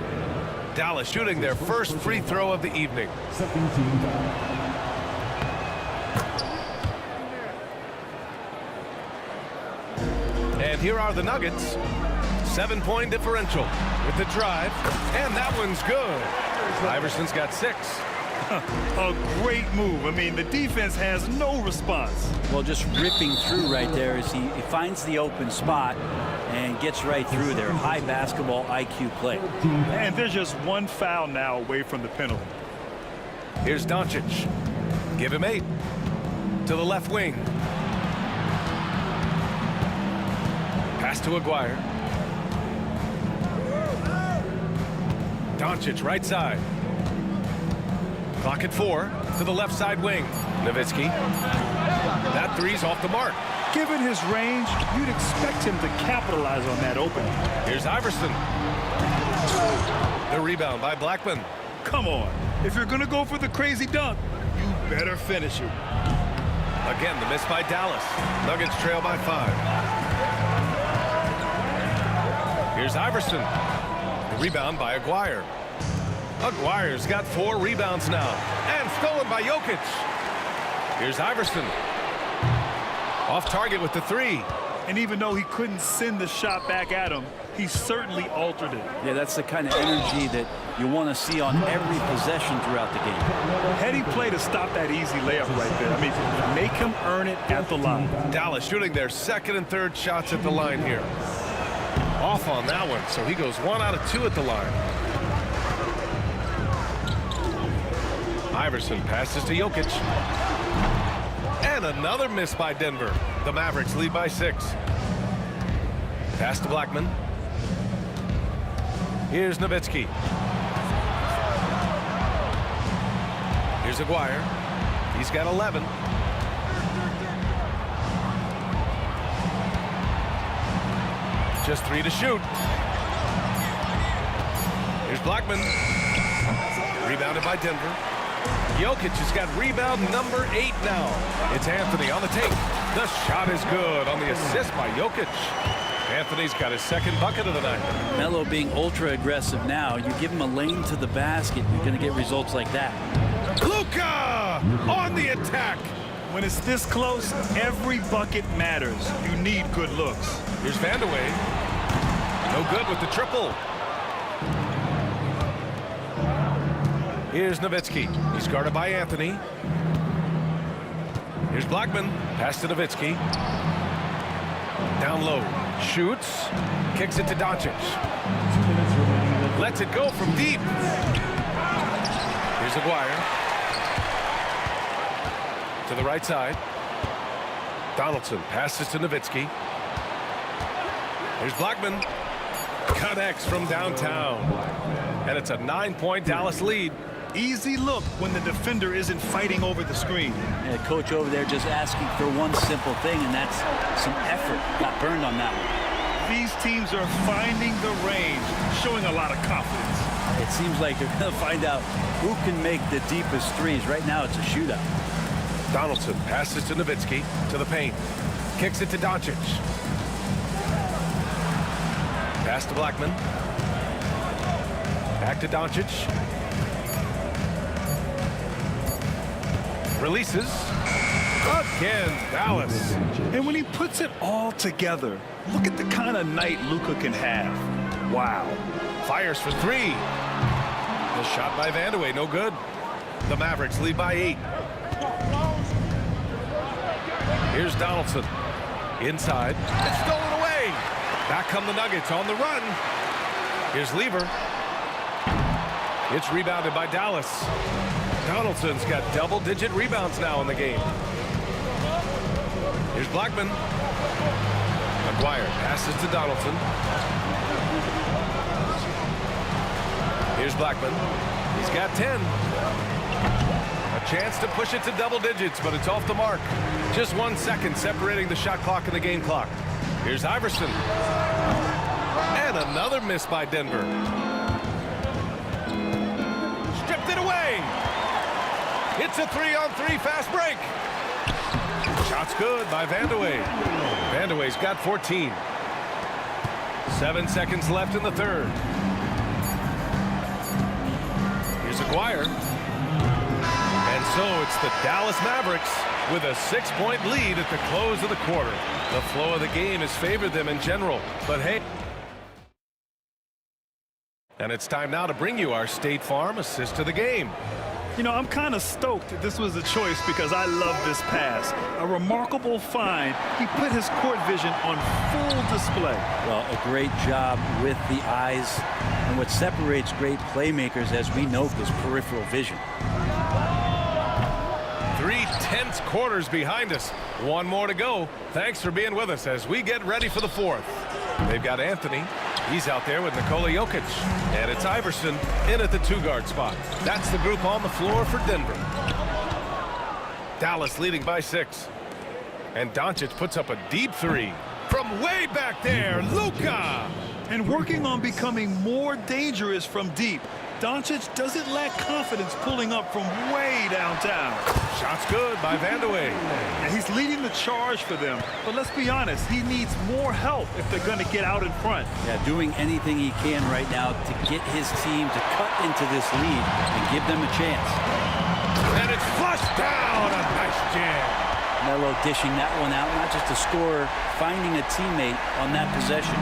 Dallas shooting their first free throw of the evening. Second team foul. And here are the Nuggets. 7-point differential with the drive. And that one's good. Iverson's got 6. A great move. I mean, the defense has no response. Well, just ripping through right there as he finds the open spot and gets right through there. High basketball IQ play. And there's just one foul now away from the penalty. Here's Doncic. Give him 8. To the left wing. Pass to Aguirre. Doncic right side. Clock at 4 to the left side wing. Nowitzki. That three's off the mark. Given his range, you'd expect him to capitalize on that opening. Here's Iverson. The rebound by Blackman. Come on. If you're going to go for the crazy dunk, you better finish it. Again, the miss by Dallas. Nuggets trail by 5. Here's Iverson. The rebound by Aguirre. Aguirre's got 4 rebounds now. And stolen by Jokic. Here's Iverson. Off target with the 3. And even though he couldn't send the shot back at him, he certainly altered it. Yeah, that's the kind of energy that you want to see on every possession throughout the game. Heady play to stop that easy layup right there. I mean, make him earn it at the line. Dallas shooting their second and third shots at the line here. Off on that one, so he goes 1 out of 2 at the line. Iverson passes to Jokic. And another miss by Denver. The Mavericks lead by 6. Pass to Blackman. Here's Nowitzki. Here's Aguirre. He's got 11. Just 3 to shoot. Here's Blackman. Rebounded by Denver. Jokic has got rebound number 8 now. It's Anthony on the take. The shot is good on the assist by Jokic. Anthony's got his second bucket of the night. Melo being ultra aggressive now. You give him a lane to the basket, you're going to get results like that. Luka on the attack. When it's this close, every bucket matters. You need good looks. Here's Vandeweghe. No good with the triple. Here's Nowitzki. He's guarded by Anthony. Here's Blackman. Pass to Nowitzki. Down low. Shoots. Kicks it to Doncic. Lets it go from deep. Here's Aguirre. To the right side. Donaldson passes to Nowitzki. Here's Blackman. Connects from downtown. And it's a 9-point Dallas lead. Easy look when the defender isn't fighting over the screen. Yeah, coach over there just asking for one simple thing, and that's some effort. Got burned on that one. These teams are finding the range, showing a lot of confidence. It seems like they're going to find out who can make the deepest threes. Right now, it's a shootout. Donaldson passes to Nowitzki, to the paint. Kicks it to Doncic. Pass to Blackman. Back to Doncic. Releases. Again, Dallas. And when he puts it all together, look at the kind of night Luka can have. Wow. Fires for three. The shot by Vandeweghe, no good. The Mavericks lead by 8. Here's Donaldson. Inside. It's stolen away. Back come the Nuggets on the run. Here's Lever. It's rebounded by Dallas. Donaldson's got double-digit rebounds now in the game. Here's Blackman. McGuire passes to Donaldson. Here's Blackman. He's got 10. A chance to push it to double digits, but it's off the mark. Just 1 second separating the shot clock and the game clock. Here's Iverson. And another miss by Denver. Stripped it away. It's a 3-on-3 fast break. Shot's good by Vandeweghe. Vandeweghe's got 14. 7 seconds left in the third. Here's McGuire. And so it's the Dallas Mavericks with a 6-point lead at the close of the quarter. The flow of the game has favored them in general, but hey. And it's time now to bring you our State Farm assist of the game. You know, I'm kind of stoked that this was a choice because I love this pass. A remarkable find. He put his court vision on full display. Well, a great job with the eyes. And what separates great playmakers, as we note, is peripheral vision. 3 tense quarters behind us. 1 more to go. Thanks for being with us as we get ready for the 4th. They've got Anthony. He's out there with Nikola Jokic. And it's Iverson in at the 2-guard spot. That's the group on the floor for Denver. Dallas leading by 6. And Doncic puts up a deep 3. From way back there, Luka! And working on becoming more dangerous from deep. Doncic doesn't lack confidence pulling up from way downtown. Shot's good by Vandeweghe. And he's leading the charge for them. But let's be honest, he needs more help if they're going to get out in front. Yeah, doing anything he can right now to get his team to cut into this lead and give them a chance. And it's flushed down. A nice jam. Melo dishing that one out, not just a scorer, finding a teammate on that possession.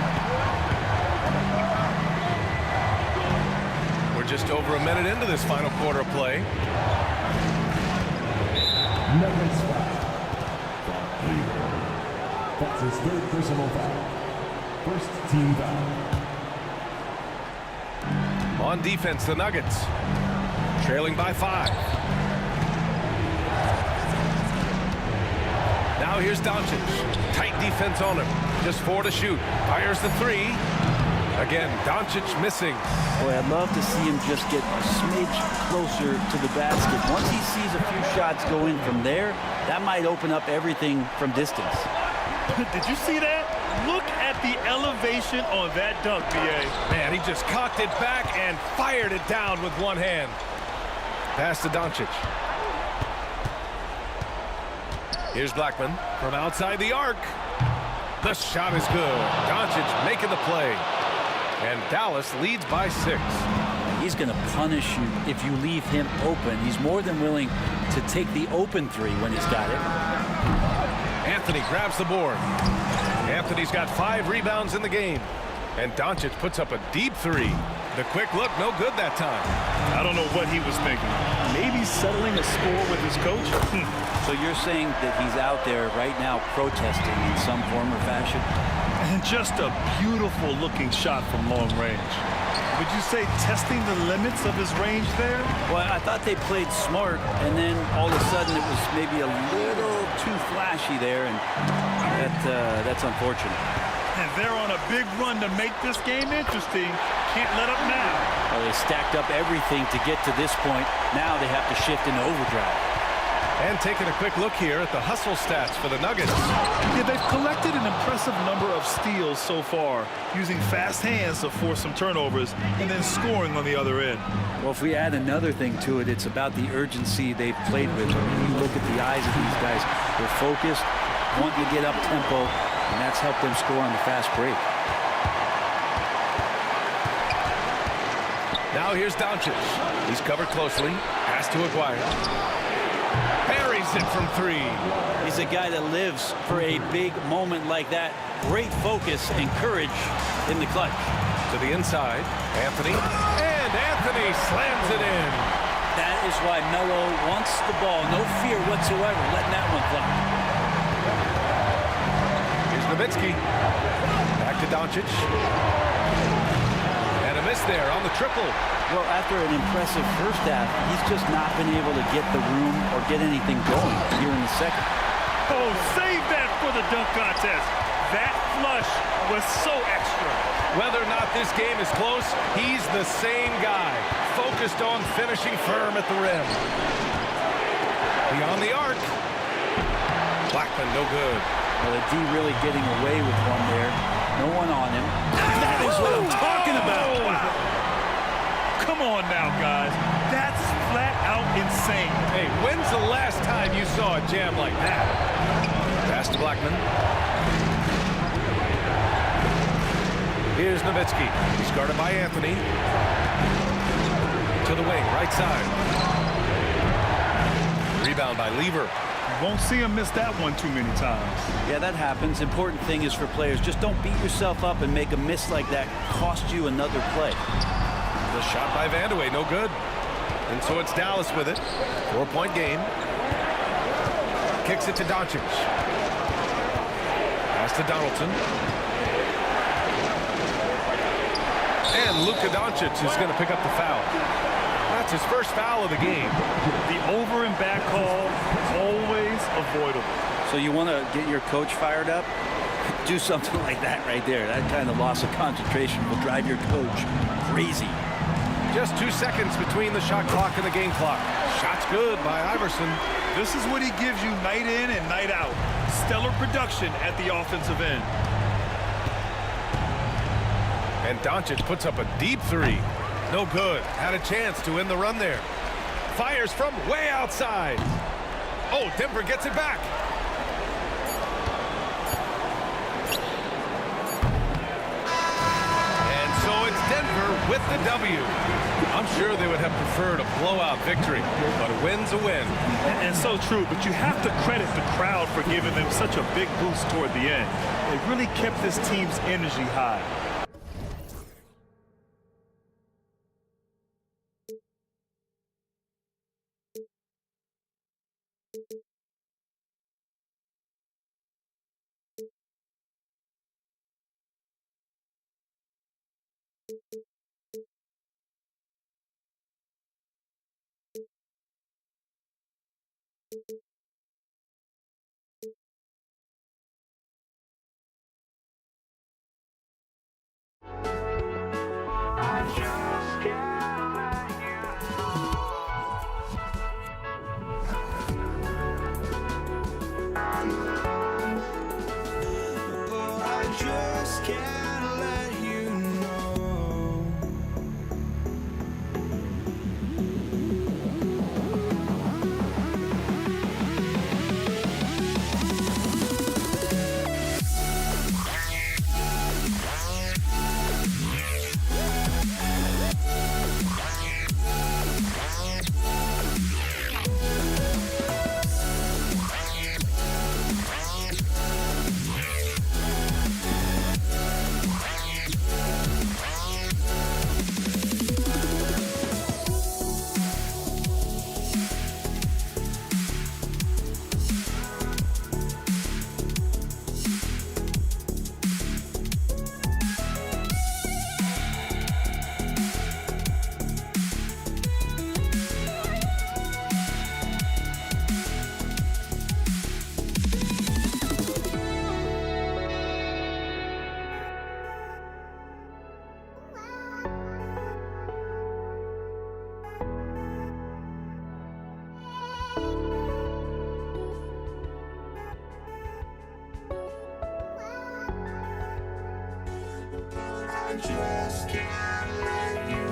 Just over a minute into this final quarter of play. Nuggets foul. That's his 3rd personal foul. 1st team foul. On defense, the Nuggets trailing by 5. Now here's Doncic. Tight defense on him. Just 4 to shoot. Fires the 3. Again, Doncic missing. Boy, I'd love to see him just get a smidge closer to the basket. Once he sees a few shots go in from there, that might open up everything from distance. Did you see that? Look at the elevation on that dunk, B.A. Man, he just cocked it back and fired it down with one hand. Pass to Doncic. Here's Blackman from outside the arc. The shot is good. Doncic making the play. And Dallas leads by 6. He's going to punish you if you leave him open. He's more than willing to take the open 3 when he's got it. Anthony grabs the board. Anthony's got 5 rebounds in the game. And Doncic puts up a deep 3. The quick look, no good that time. I don't know what he was thinking. Maybe settling a score with his coach? So you're saying that he's out there right now protesting in some form or fashion? And just a beautiful looking shot from long range. Would you say testing the limits of his range there? Well, I thought they played smart, and then all of a sudden it was maybe a little too flashy there, and that's unfortunate. And they're on a big run to make this game interesting. Can't let up now. Well, they stacked up everything to get to this point. Now they have to shift into overdrive. And taking a quick look here at the hustle stats for the Nuggets. Yeah, they've collected an impressive number of steals so far, using fast hands to force some turnovers and then scoring on the other end. Well, if we add another thing to it, it's about the urgency they've played with. When you look at the eyes of these guys, they're focused, wanting to get up tempo, and that's helped them score on the fast break. Now here's Doncic. He's covered closely. Pass to Aguirre. Buries it from three. He's a guy that lives for a big moment like that. Great focus and courage in the clutch. To the inside, Anthony. And Anthony slams it in. That is why Melo wants the ball. No fear whatsoever letting that one fly. Here's Nowitzki. Back to Doncic. And a miss there on the triple. Well, after an impressive first half, he's just not been able to get the room or get anything going here in the second. Oh, save that for the dunk contest. That flush was so extra. Whether or not this game is close, he's the same guy, focused on finishing firm at the rim. Beyond the arc. Blackman, no good. Well, the D really getting away with one there. No one on him. That is what I'm talking about. Wow. Come on now, guys. That's flat out insane. Hey, when's the last time you saw a jam like that? Pass to Blackman. Here's Nowitzki. He's guarded by Anthony. To the wing, right side. Rebound by Lever. You won't see him miss that one too many times. Yeah, that happens. Important thing is for players, just don't beat yourself up and make a miss like that cost you another play. The shot by Vandeweghe, no good. And so it's Dallas with it. 4-point game. Kicks it to Doncic. Pass to Donaldson. And Luka Doncic is going to pick up the foul. That's his first foul of the game. The over and back call is always avoidable. So you want to get your coach fired up? Do something like that right there. That kind of loss of concentration will drive your coach crazy. Just 2 seconds between the shot clock and the game clock. Shot's good by Iverson. This is what he gives you night in and night out. Stellar production at the offensive end. And Doncic puts up a deep three. No good. Had a chance to end the run there. Fires from way outside. Oh, Denver gets it back. And so it's Denver with the W. I'm sure they would have preferred a blowout victory, but a win's a win. And so true, but you have to credit the crowd for giving them such a big boost toward the end. They really kept this team's energy high. just can't let you.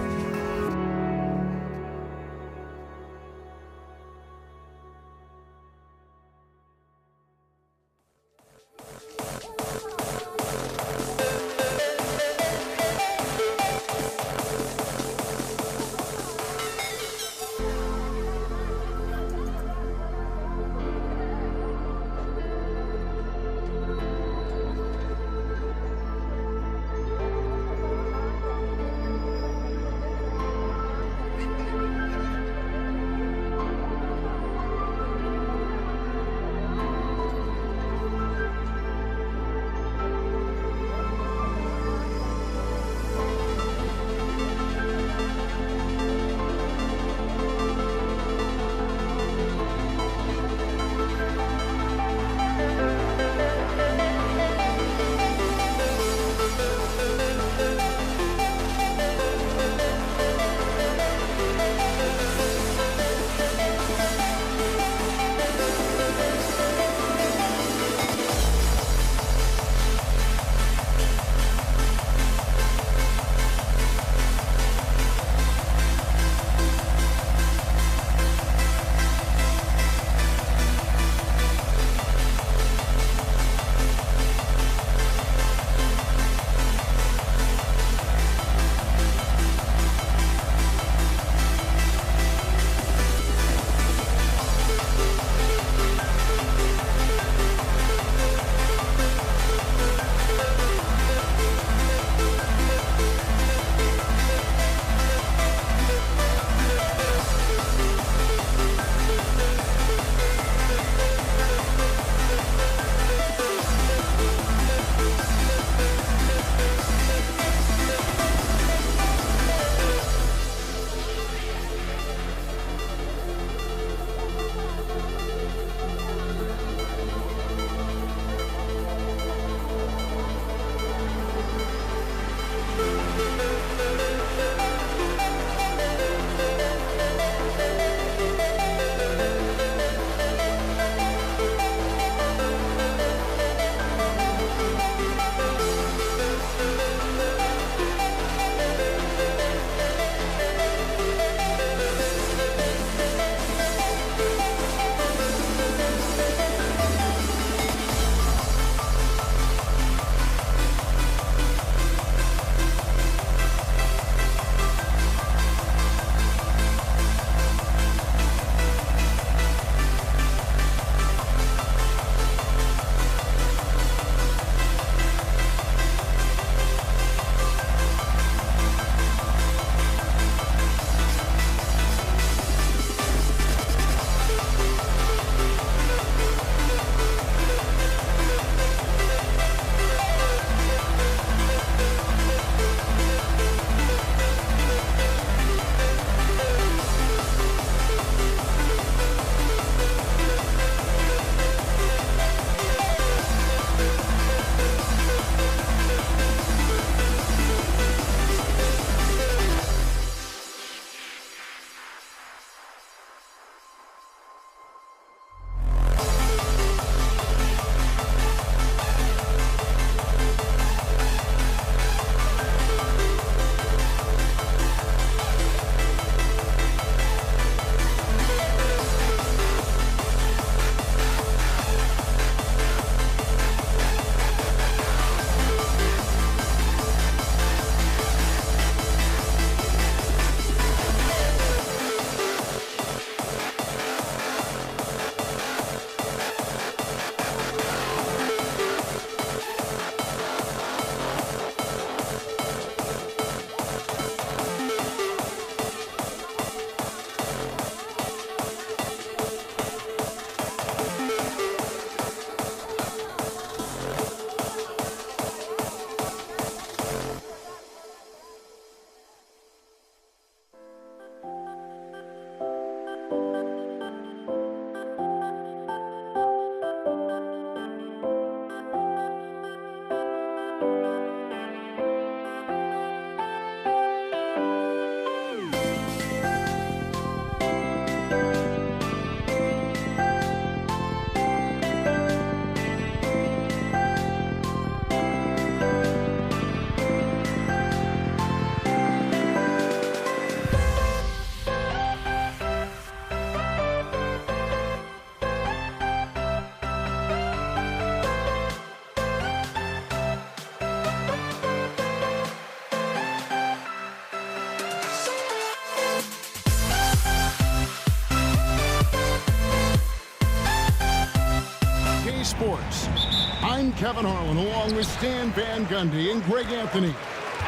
I'm Kevin Harlan, along with Stan Van Gundy and Greg Anthony.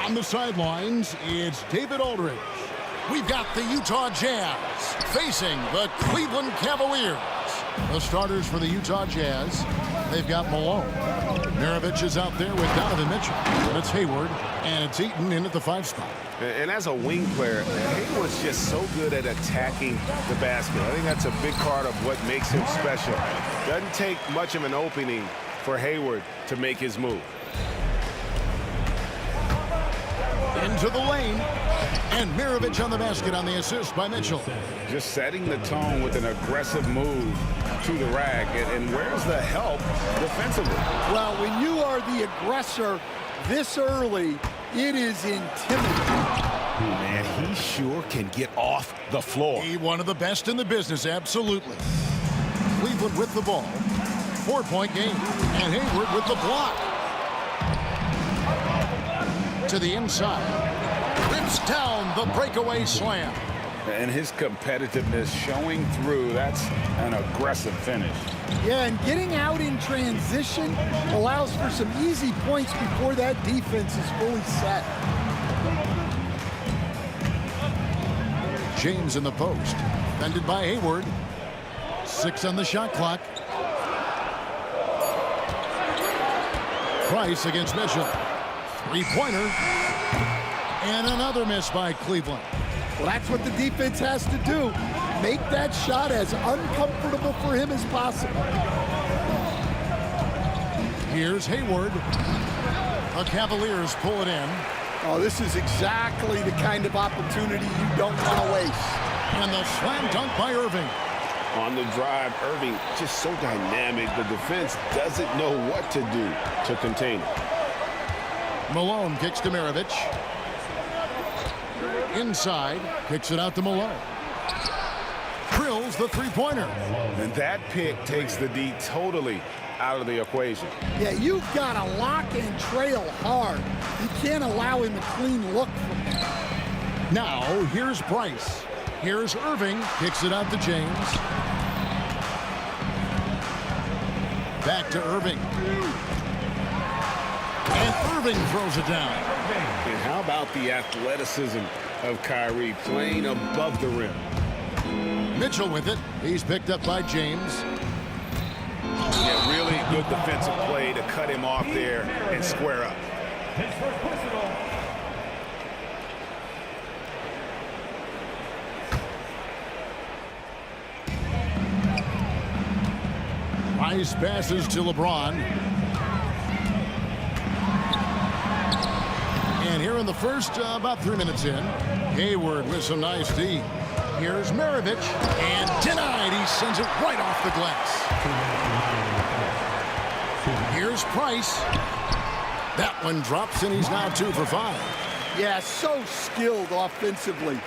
On the sidelines, it's David Aldridge. We've got the Utah Jazz facing the Cleveland Cavaliers. The starters for the Utah Jazz, they've got Malone. Maravich is out there with Donovan Mitchell. And it's Hayward, and it's Eaton in at the 5 spot. And as a wing player, Hayward's just so good at attacking the basket. I think that's a big part of what makes him special. Doesn't take much of an opening for Hayward to make his move. Into the lane. And Maravich on the basket on the assist by Mitchell. Just setting the tone with an aggressive move to the rack. And where's the help defensively? Well, when you are the aggressor this early, it is intimidating. Man, he sure can get off the floor. He one of the best in the business, absolutely. Cleveland with the ball. 4-point game. And Hayward with the block. To the inside. Rips down the breakaway slam. And his competitiveness showing through. That's an aggressive finish. Yeah, and getting out in transition allows for some easy points before that defense is fully set. James in the post. Defended by Hayward. 6 on the shot clock. Price against Mitchell. 3-pointer. And another miss by Cleveland. Well, that's what the defense has to do. Make that shot as uncomfortable for him as possible. Here's Hayward. The Cavaliers pull it in. Oh, this is exactly the kind of opportunity you don't want to waste. And the slam dunk by Irving. On the drive, Irving just so dynamic. The defense doesn't know what to do to contain it. Malone kicks to Maravich. Inside, kicks it out to Malone. Drills the 3-pointer. And that pick takes the D totally out of the equation. Yeah, you've got to lock and trail hard. You can't allow him a clean look from that. Now, here's Price. Here's Irving, kicks it out to James. Back to Irving. And Irving throws it down. And how about the athleticism of Kyrie playing above the rim? Mitchell with it. He's picked up by James. Yeah, really good defensive play to cut him off there and square up. Price passes to LeBron. And here in the first, about 3 minutes in, Hayward with some nice D. Here's Maravich, and denied. He sends it right off the glass. Here's Price. That one drops, and he's now 2 for 5. Yeah, so skilled offensively.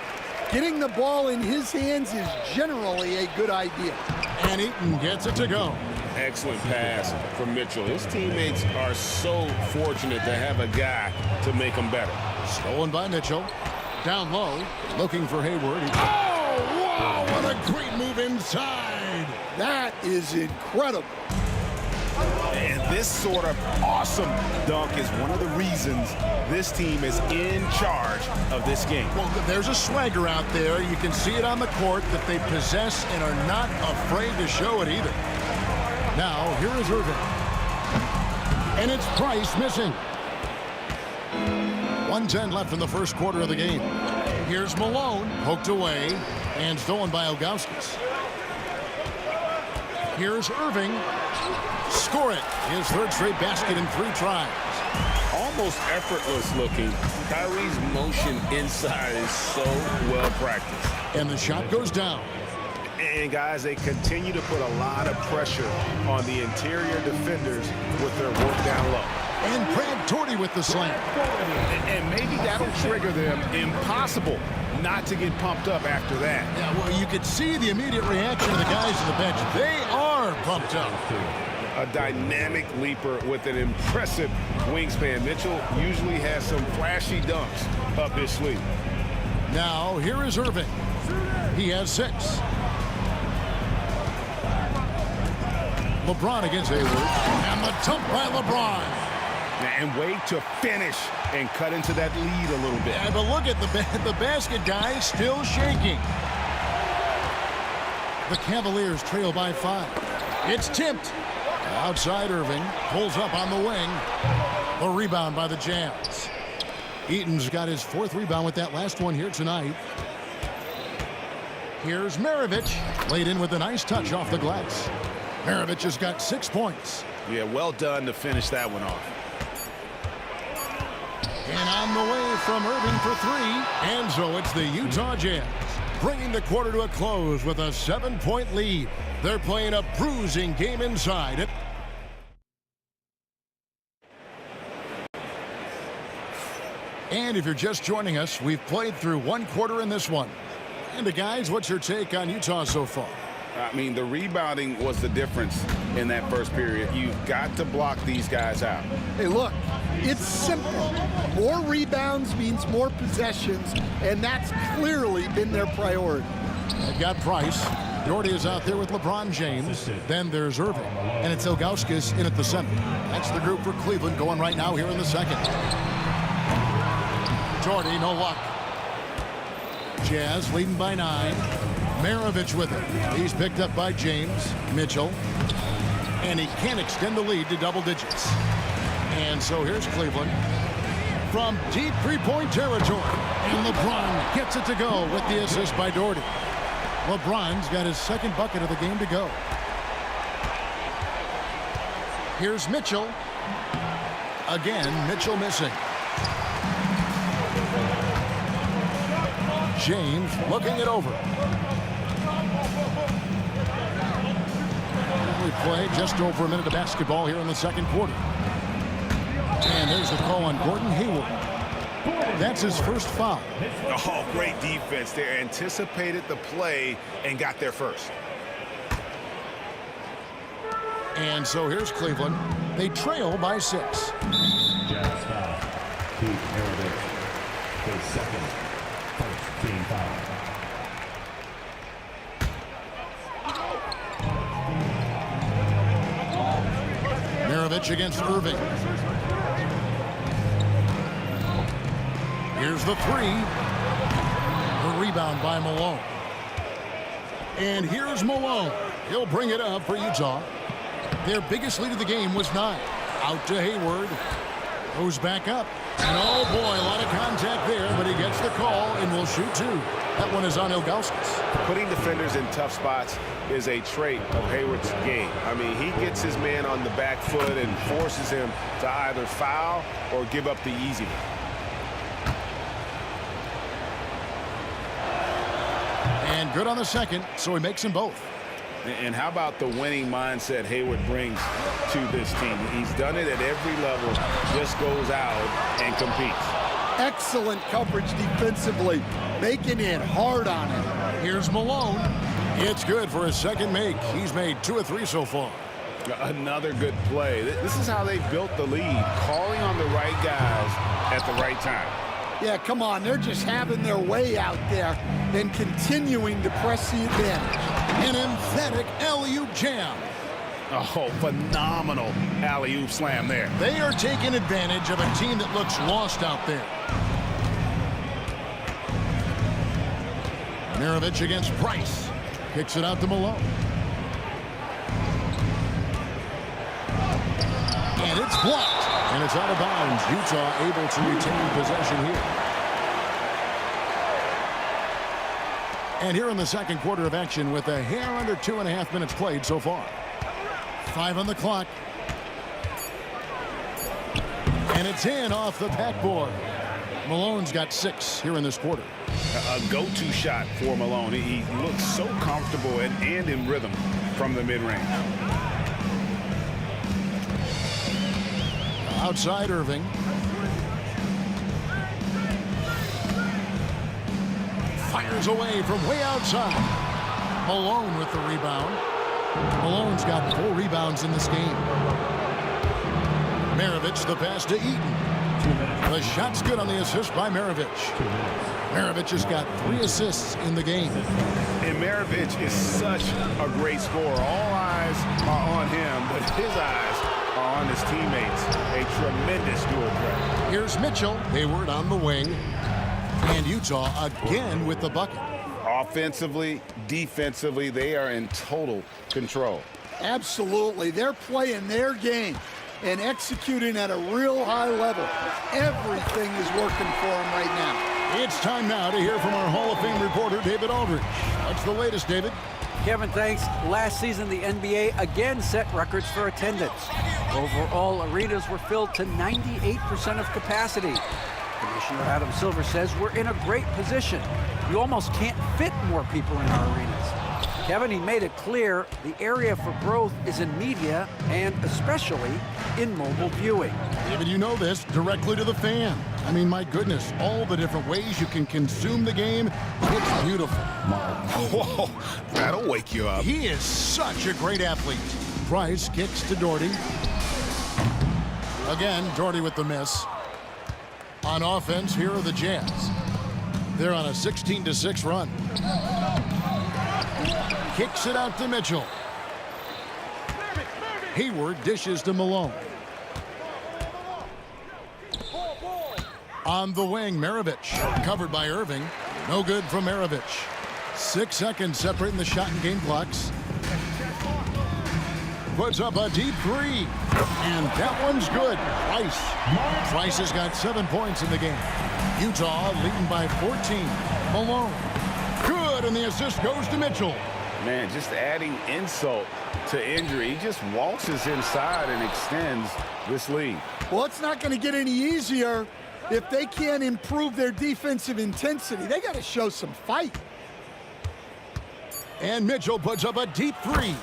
Getting the ball in his hands is generally a good idea. And Eaton gets it to go. Excellent pass from Mitchell. His teammates are so fortunate to have a guy to make them better. Stolen by Mitchell. Down low, looking for Hayward. Oh, wow, what a great move inside. That is incredible. And this sort of awesome dunk is one of the reasons this team is in charge of this game. Well, there's a swagger out there. You can see it on the court that they possess and are not afraid to show it either. Now, here is Irving. And it's Price missing. 1:10 left in the first quarter of the game. Here's Malone, poked away, and stolen by Ilgauskas. Here's Irving. Score it. His 3rd straight basket in 3 tries. Almost effortless looking. Kyrie's motion inside is so well practiced. And the shot goes down. And guys, they continue to put a lot of pressure on the interior defenders with their work down low. And Brad Torty with the slam. And maybe that'll trigger them. Impossible not to get pumped up after that. Yeah, well, you could see the immediate reaction of the guys on the bench. They are pumped up. A dynamic leaper with an impressive wingspan. Mitchell usually has some flashy dunks up his sleeve. Now, here is Irving. He has 6. LeBron against Hayward. And the dunk by LeBron. And way to finish and cut into that lead a little bit. Yeah, but look at the basket guy still shaking. The Cavaliers trail by 5. It's tipped. Outside Irving. Pulls up on the wing. The rebound by the Jazz. Eaton's got his 4th rebound with that last one here tonight. Here's Maravich. Laid in with a nice touch off the glass. Maravich has got 6 points. Yeah, well done to finish that one off. And on the way from Irving for 3. And so it's the Utah Jazz bringing the quarter to a close with a 7-point lead. They're playing a bruising game inside. And if you're just joining us, we've played through 1 quarter in this one. And guys, what's your take on Utah so far? I mean, the rebounding was the difference in that first period. You've got to block these guys out. Hey, look, it's simple. More rebounds means more possessions, and that's clearly been their priority. They've got Price. Doherty is out there with LeBron James. Then there's Irving. And it's Ilgauskas in at the center. That's the group for Cleveland going right now here in the second. Doherty, no luck. Jazz leading by 9. Maravich with it. He's picked up by James. Mitchell. And he can't extend the lead to double digits. And so here's Cleveland from deep 3-point territory. And LeBron gets it to go with the assist by Doherty. LeBron's got his 2nd bucket of the game to go. Here's Mitchell. Again, Mitchell missing. James looking it over. We play just over a minute of basketball here in the second quarter. And there's the call on Gordon Hayward. That's his first foul. Oh, great defense there. Anticipated the play and got there first. And so here's Cleveland. They trail by 6. Jazz foul. Keith Maravich. His second. First team foul. Maravich against Irving. Here's the 3. The rebound by Malone. And here's Malone. He'll bring it up for Utah. Their biggest lead of the game was 9. Out to Hayward. Goes back up. And oh boy, a lot of contact there, but he gets the call and will shoot 2. That one is on Ilgauskas. Putting defenders in tough spots is a trait of Hayward's game. I mean, he gets his man on the back foot and forces him to either foul or give up the easy one. And good on the second, so he makes them both. And how about the winning mindset Hayward brings to this team? He's done it at every level, just goes out and competes. Excellent coverage defensively, making it hard on him. Here's Malone. It's good for his second make. He's made 2 of 3 so far. Another good play. This is how they built the lead, calling on the right guys at the right time. Yeah, come on. They're just having their way out there and continuing to press the advantage. An emphatic alley-oop jam. Oh, phenomenal alley-oop slam there. They are taking advantage of a team that looks lost out there. Maravich against Price. Kicks it out to Malone. And it's blocked. And it's out of bounds. Utah able to retain possession here. And here in the second quarter of action with a hair under 2.5 minutes played so far. 5 on the clock. And it's in off the backboard. Malone's got 6 here in this quarter. A go-to shot for Malone. He looks so comfortable and in rhythm from the mid-range. Outside Irving. Fires away from way outside. Malone with the rebound. Malone's got 4 rebounds in this game. Maravich the pass to Eaton. The shot's good on the assist by Maravich. Maravich has got 3 assists in the game. And Maravich is such a great scorer. All eyes are on him, but his eyes are on his teammates. A tremendous dual threat. Here's Mitchell. Hayward on the wing. And Utah again with the bucket. Offensively, defensively, they are in total control. Absolutely. They're playing their game and executing at a real high level. Everything is working for them right now. It's time now to hear from our Hall of Fame reporter, David Aldridge. What's the latest, David? Kevin, thanks. Last season, the NBA again set records for attendance. Overall, arenas were filled to 98% of capacity. Commissioner Adam Silver says we're in a great position. You almost can't fit more people in our arenas. Kevin, he made it clear the area for growth is in media and especially in mobile viewing. David, you know this, directly to the fan. I mean, my goodness, all the different ways you can consume the game. It's beautiful. Whoa, that'll wake you up. He is such a great athlete. Price kicks to Doherty. Again, Doherty with the miss. On offense, here are the Jazz. They're on a 16-6 run. Kicks it out to Mitchell. Hayward dishes to Malone. On the wing, Maravich. Covered by Irving. No good from Maravich. 6 seconds separating the shot and game clocks. Puts up a deep 3. And that one's good. Price has got 7 points in the game. Utah leading by 14. Malone. Good, and the assist goes to Mitchell. Man, just adding insult to injury. He just waltzes inside and extends this lead. Well, it's not going to get any easier if they can't improve their defensive intensity. They got to show some fight. And Mitchell puts up a deep 3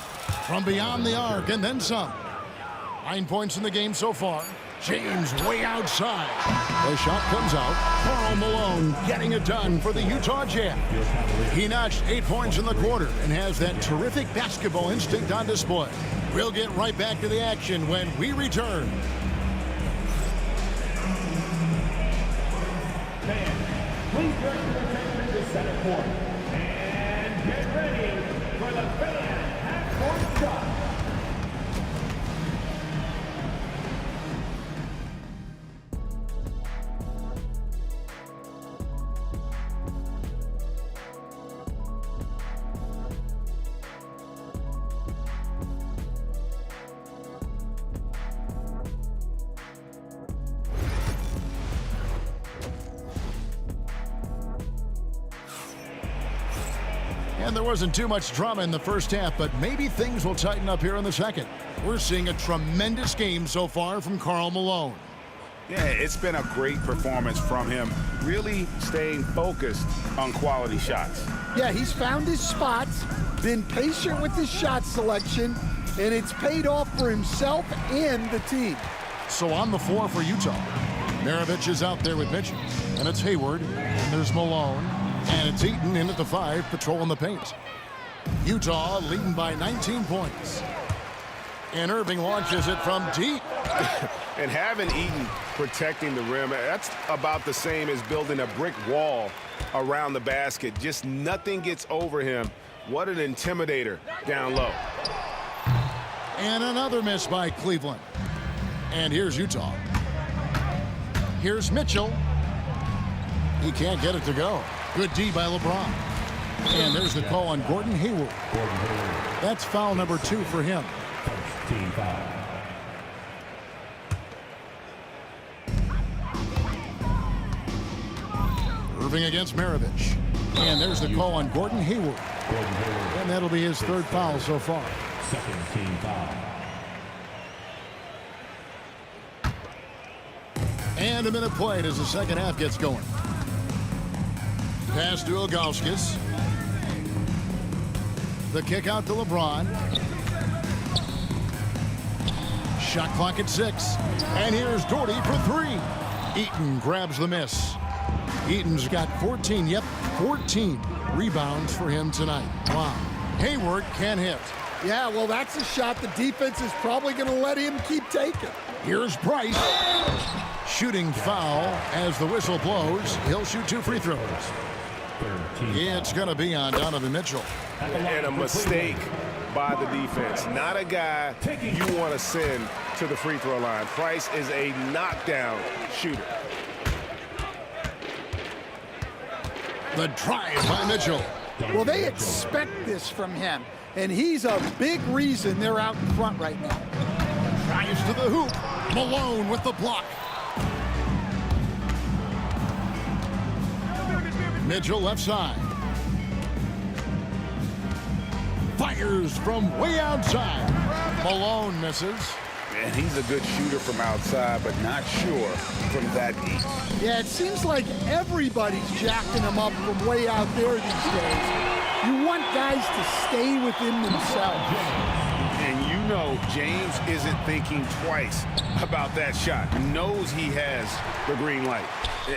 from beyond the arc and then some. 9 points in the game so far. James way outside. The shot comes out. Karl Malone getting it done for the Utah Jazz. He notched 8 points in the quarter and has that terrific basketball instinct on display. We'll get right back to the action when we return. Please direct your attention to center court. And get ready for the fan half-court shot. And there wasn't too much drama in the first half, but maybe things will tighten up here in the second. We're seeing a tremendous game so far from Karl Malone. Yeah, it's been a great performance from him, really staying focused on quality shots. Yeah, he's found his spots, been patient with his shot selection, and it's paid off for himself and the team. So on the floor for Utah, Maravich is out there with Mitchell, and it's Hayward, and there's Malone. And it's Eaton in at the 5, patrolling the paint. Utah leading by 19 points. And Irving launches it from deep. And having Eaton protecting the rim, that's about the same as building a brick wall around the basket. Just nothing gets over him. What an intimidator down low. And another miss by Cleveland. And here's Utah. Here's Mitchell. He can't get it to go. Good D by LeBron. And there's the call on Gordon Hayward. That's foul number 2 for him. First team foul. Irving against Maravich. And there's the call on Gordon Hayward. And that'll be his 3rd foul so far. Second team foul. And a minute played as the second half gets going. Pass to Ilgauskas. The kick out to LeBron. Shot clock at 6. And here's Doherty for 3. Eaton grabs the miss. Eaton's got 14 rebounds for him tonight. Wow. Hayward can't hit. Yeah, well, that's a shot the defense is probably going to let him keep taking. Here's Price. shooting foul as the whistle blows. He'll shoot 2 free throws. It's going to be on Donovan Mitchell. And a mistake by the defense. Not a guy you want to send to the free throw line. Price is a knockdown shooter. The drive by Mitchell. Well, they expect this from him, and he's a big reason they're out in front right now. Drives to the hoop. Malone with the block. Mitchell left side. Fires from way outside. Malone misses. And he's a good shooter from outside, but not sure from that deep. Yeah, it seems like everybody's jacking him up from way out there these days. You want guys to stay within themselves. And you know James isn't thinking twice about that shot. He knows he has the green light.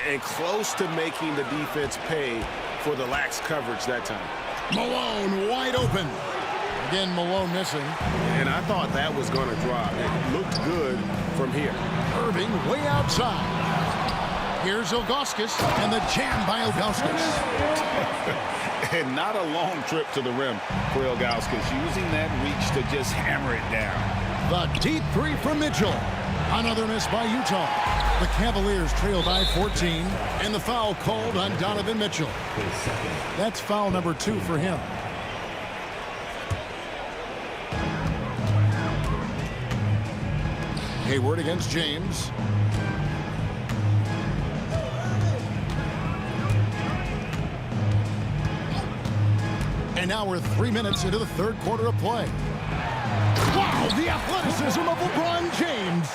And close to making the defense pay for the lax coverage that time. Malone wide open. Again, Malone missing. And I thought that was going to drop. It looked good from here. Irving way outside. Here's Ilgauskas, and the jam by Ilgauskas. And not a long trip to the rim for Ilgauskas, using that reach to just hammer it down. The deep 3 from Mitchell. Another miss by Utah. The Cavaliers trail by 14, and the foul called on Donovan Mitchell. That's foul number 2 for him. Hayward against James. And now we're 3 minutes into the third quarter of play. Wow, the athleticism of LeBron James.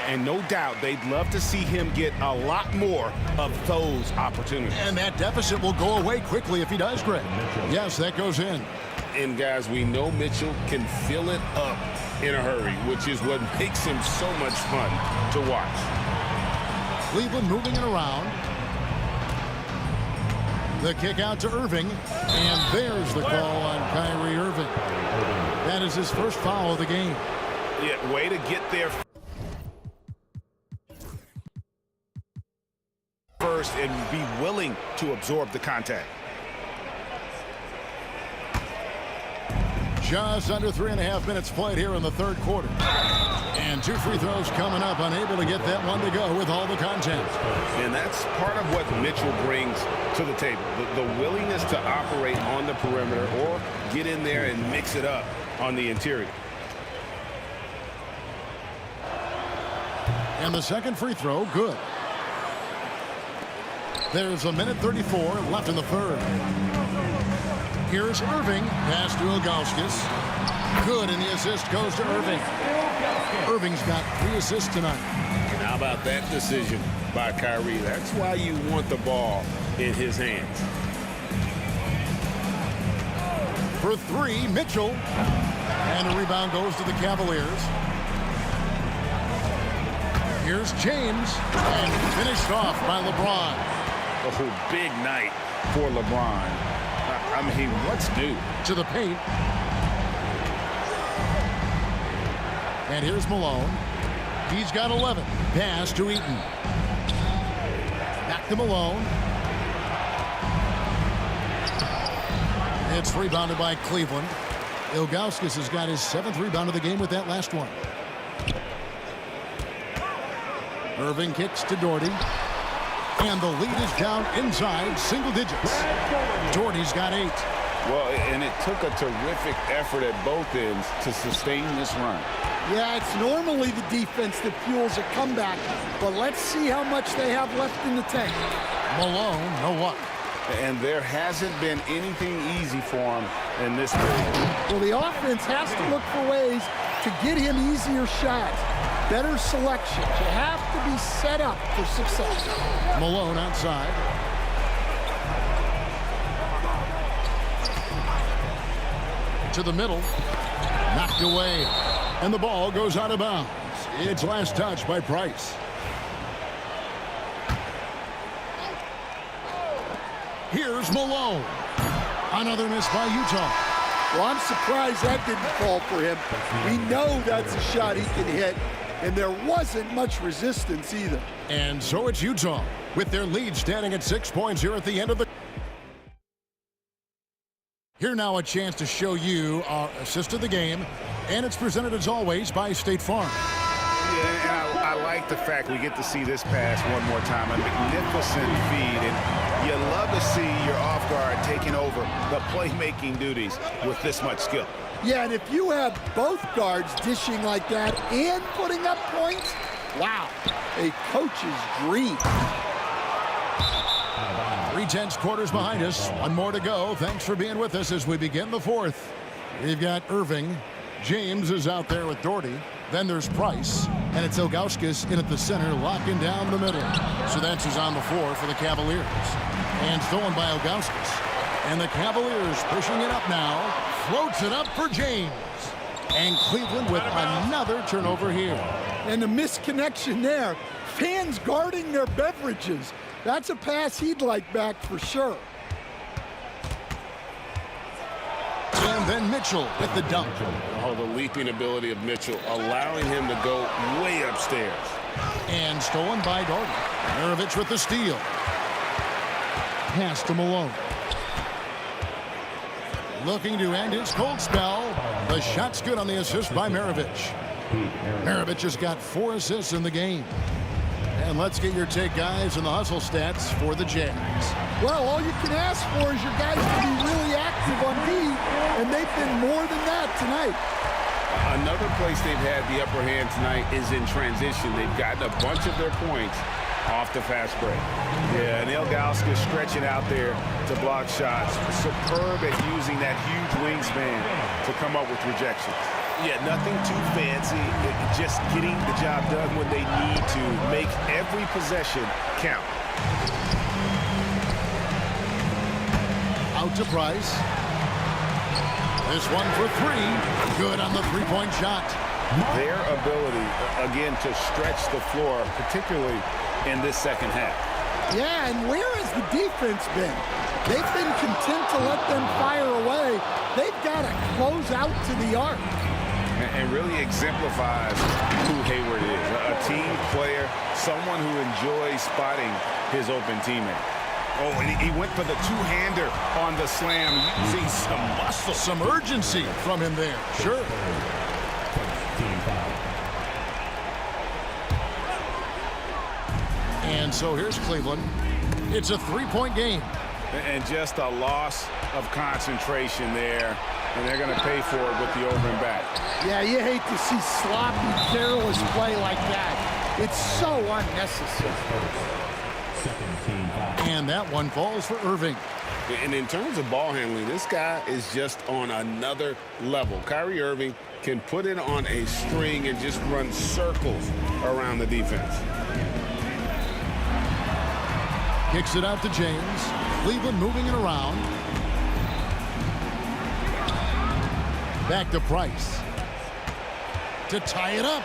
And no doubt they'd love to see him get a lot more of those opportunities. And that deficit will go away quickly if he does, Greg. Yes, that goes in. And guys, we know Mitchell can fill it up in a hurry, which is what makes him so much fun to watch. Cleveland moving it around. The kick out to Irving, and there's the call on Kyrie Irving. That is his first foul of the game. Yeah, way to get there first and be willing to absorb the contact. Just under 3.5 minutes played here in the third quarter. And 2 free throws coming up, unable to get that one to go with all the content. And that's part of what Mitchell brings to the table. The willingness to operate on the perimeter or get in there and mix it up on the interior. And the second free throw, good. There's 1:34 left in the third. Here's Irving, pass to Ilgauskas. Good, and the assist goes to Irving. Irving's got 3 assists tonight. And how about that decision by Kyrie? That's why you want the ball in his hands. For 3, Mitchell. And the rebound goes to the Cavaliers. Here's James, and finished off by LeBron. Oh, big night for LeBron. I mean, what's new? To the paint. And here's Malone. He's got 11. Pass to Eaton. Back to Malone. It's rebounded by Cleveland. Ilgauskas has got his 7th rebound of the game with that last one. Irving kicks to Doherty. And the lead is down inside single digits. Doherty's got 8. Well, and it took a terrific effort at both ends to sustain this run. Yeah, it's normally the defense that fuels a comeback, but let's see how much they have left in the tank. Malone, no luck. And there hasn't been anything easy for him in this period. Well, the offense has to look for ways to get him easier shots. Better selection. You have to be set up for success. Malone outside. To the middle. Knocked away. And the ball goes out of bounds. It's last touch by Price. Here's Malone. Another miss by Utah. Well, I'm surprised that didn't fall for him. We know that's a shot he can hit. and there wasn't much resistance either. And so it's Utah with their lead standing at 6 points here at the end of the. Here now a chance to show you our assist of the game, and it's presented as always by State Farm. Yeah, and I like the fact we get to see this pass one more time. A magnificent feed, and you love to see your off guard taking over the playmaking duties with this much skill. Yeah, and if you have both guards dishing like that and putting up points, wow, a coach's dream. 3/10 quarters behind us. One more to go. Thanks for being with us as we begin the fourth. We've got Irving. James is out there with Doherty. Then there's Price. And it's Ilgauskas in at the center, locking down the middle. So that's who's on the floor for the Cavaliers. And stolen by Ilgauskas. And the Cavaliers pushing it up now. Floats it up for James. And Cleveland with another turnover here. And a misconnection there. Fans guarding their beverages. That's a pass he'd like back for sure. And then Mitchell with the dunk. Oh, the leaping ability of Mitchell, allowing him to go way upstairs. And stolen by Doherty. Maravich with the steal. Pass to Malone. Looking to end his cold spell. The shot's good on the assist by Maravich. Maravich has got 4 assists in the game. And let's get your take, guys, on the hustle stats for the Jazz. Well, all you can ask for is your guys to be really active on D, and they've been more than that tonight. Another place they've had the upper hand tonight is in transition. They've gotten a bunch of their points off the fast break. Yeah, and Ilgauskas stretching out there to block shots. Superb at using that huge wingspan to come up with rejections. Yeah, nothing too fancy. Just getting the job done when they need to. Make every possession count. Out to Price. This one for 3. Good on the three-point shot. Their ability, again, to stretch the floor, particularly in this second half. Yeah, and where has the defense been? They've been content to let them fire away. They've got to close out to the arc. And really exemplifies who Hayward is. A team player, someone who enjoys spotting his open teammate. Oh, and he went for the two-hander on the slam. You see some muscle. Some urgency from him there. Sure. And so here's Cleveland. It's a 3-point game. And just a loss of concentration there. And they're going to pay for it with the over and back. Yeah, you hate to see sloppy, careless play like that. It's so unnecessary. And that one falls for Irving. And in terms of ball handling, this guy is just on another level. Kyrie Irving can put it on a string and just run circles around the defense. Kicks it out to James. Cleveland moving it around. Back to Price. To tie it up.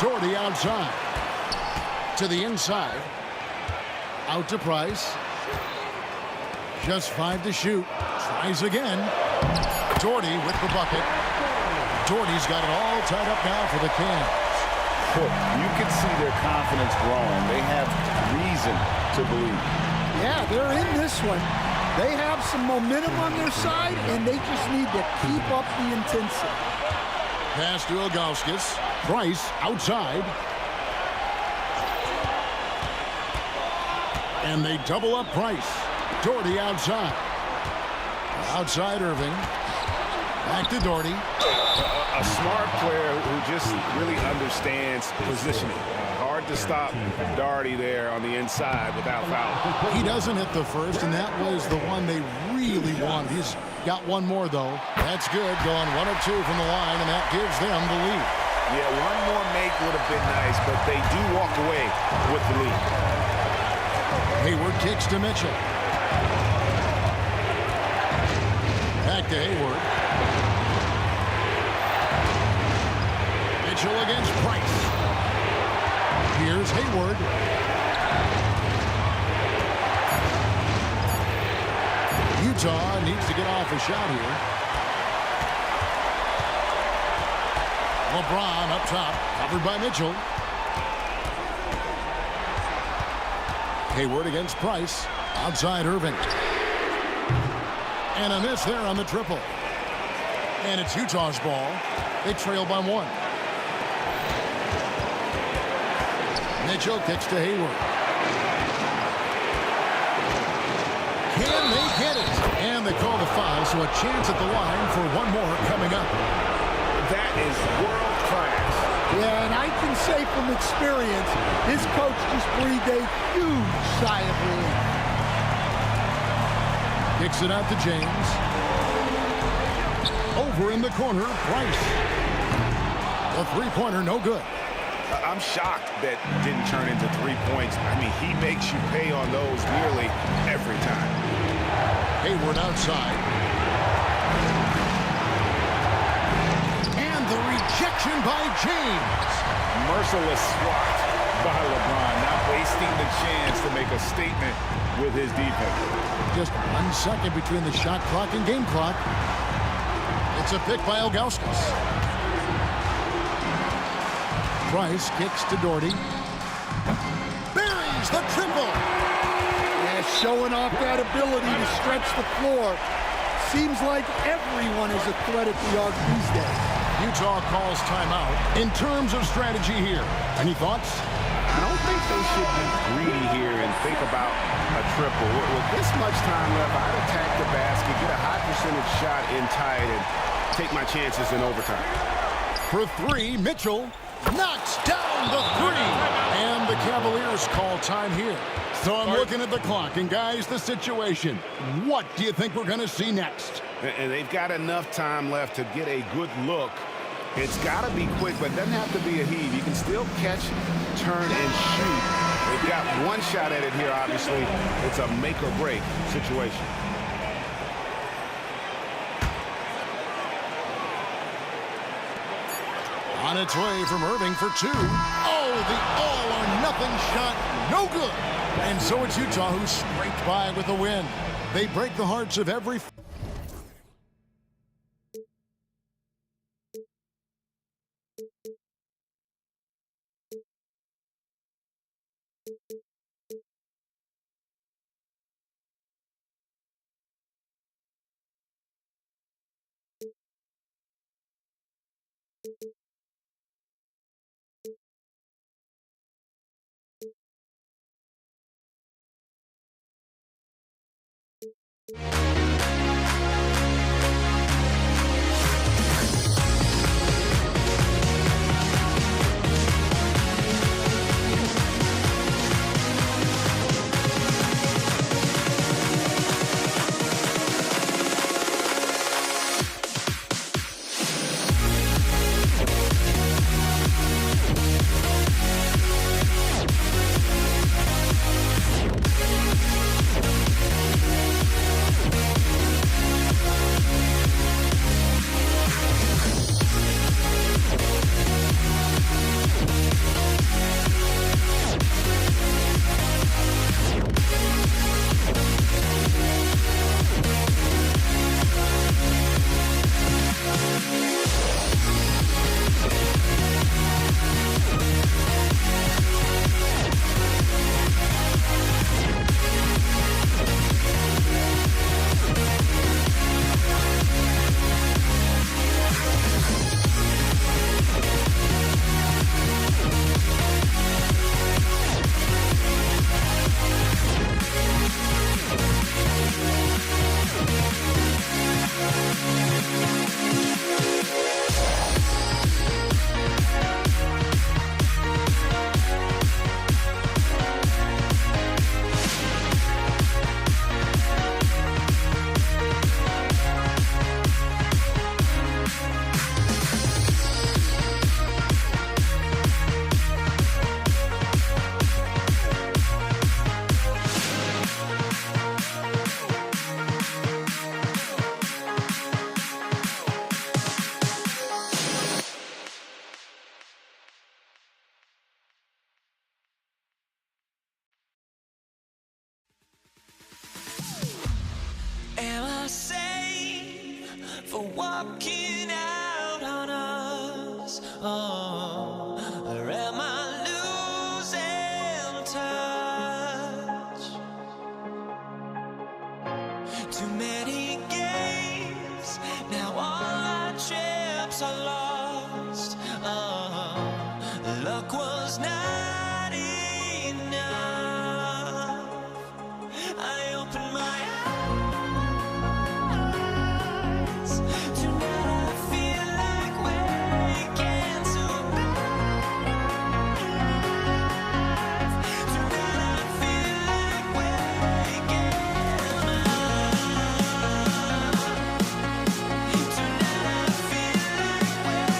Doherty outside. To the inside. Out to Price. Just 5 to shoot. Tries again. Doherty with the bucket. Doherty's got it all tied up now for the Cavs. You can see their confidence growing. They have reason to believe. Yeah, they're in this one. They have some momentum on their side, and they just need to keep up the intensity. Pass to Ilgauskas. Price outside. And they double up Price. Doherty outside. Outside Irving. Back to Doherty. A smart player who just really understands positioning. Hard to stop Doherty there on the inside without foul. He doesn't hit the first, and that was the one they really wanted. He's got one more, though. That's good. Going 1 of 2 from the line, and that gives them the lead. Yeah, one more make would have been nice, but they do walk away with the lead. Hayward kicks to Mitchell. Back to Hayward. Mitchell against Price. Here's Hayward. Utah needs to get off a shot here. LeBron up top, covered by Mitchell. Hayward against Price. Outside Irving. And a miss there on the triple. And it's Utah's ball. They trail by 1. Mitchell kicks to Hayward. Can they get it? And they call the foul, so a chance at the line for one more coming up. That is world class. Yeah, and I can say from experience, his coach just breathed a huge sigh of relief. Kicks it out to James. Over in the corner, Price. The three-pointer, no good. I'm shocked that didn't turn into 3 points. I mean, he makes you pay on those nearly every time. Hayward outside. And the rejection by James. Merciless swat by LeBron, not wasting the chance to make a statement with his defense. Just 1 second between the shot clock and game clock. It's a pick by Ilgauskas. Price kicks to Doherty. Buries the triple. Yeah, showing off that ability to stretch the floor. Seems like everyone is a threat at the arc these days. Utah calls timeout. In terms of strategy here, any thoughts? I don't think they should be greedy here and think about a triple. With this much time left, I'd attack the basket, get a high percentage shot in tight, and take my chances in overtime. For 3, Mitchell knocks down the 3. And the Cavaliers call time here. So I'm looking at the clock, and guys, the situation. What do you think we're going to see next? And they've got enough time left to get a good look. It's got to be quick, but it doesn't have to be a heave. You can still catch, turn, and shoot. They've got one shot at it here, obviously. It's a make-or-break situation. On its way from Irving for 2. Oh, the all-or-nothing shot, no good. And so it's Utah who scraped by with a win. They break the hearts of every... Am I safe for walking out on us? Too many games, now all our chips are lost. Luck was not enough. I opened my eyes. Tonight I feel like waking to a better life. Tonight I feel like waking up. Tonight I feel like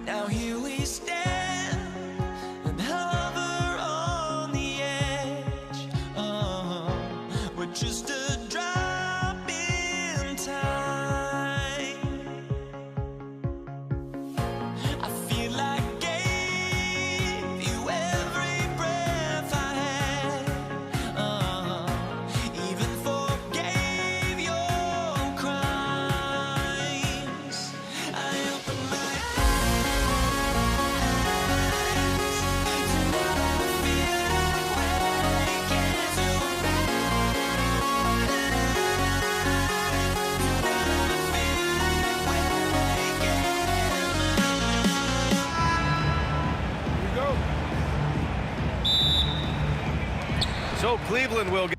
now here we stand and hover on the edge. We're just a drop in time. I feel like I gave you every breath I had. Even forgave your crimes. I opened my So Cleveland will get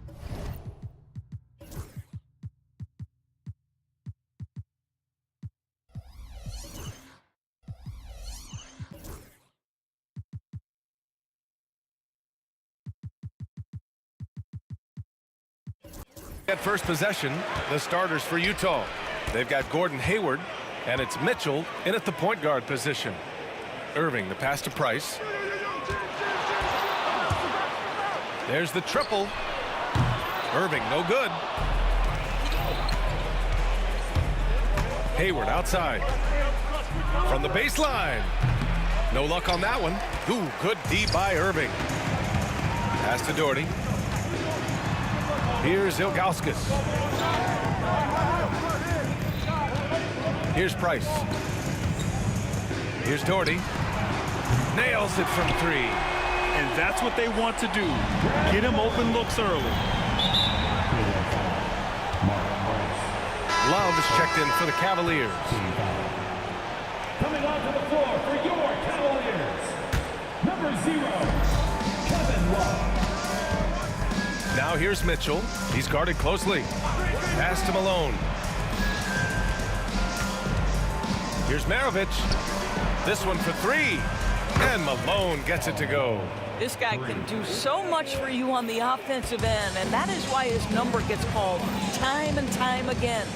first possession. The starters for Utah. They've got Gordon Hayward, and it's Mitchell in at the point guard position. Irving, the pass to Price. There's the triple. Irving, no good. Hayward outside. From the baseline. No luck on that one. Ooh, good D by Irving. Pass to Doherty. Here's Ilgauskas. Here's Price. Here's Doherty. Nails it from three. And that's what they want to do. Get him open looks early. Love is checked in for the Cavaliers. Coming onto the floor for your Cavaliers, number 0, Kevin Love. Now here's Mitchell. He's guarded closely. Pass to Malone. Here's Maravich. This one for three. And Malone gets it to go. This guy can do so much for you on the offensive end, and that is why his number gets called time and time again.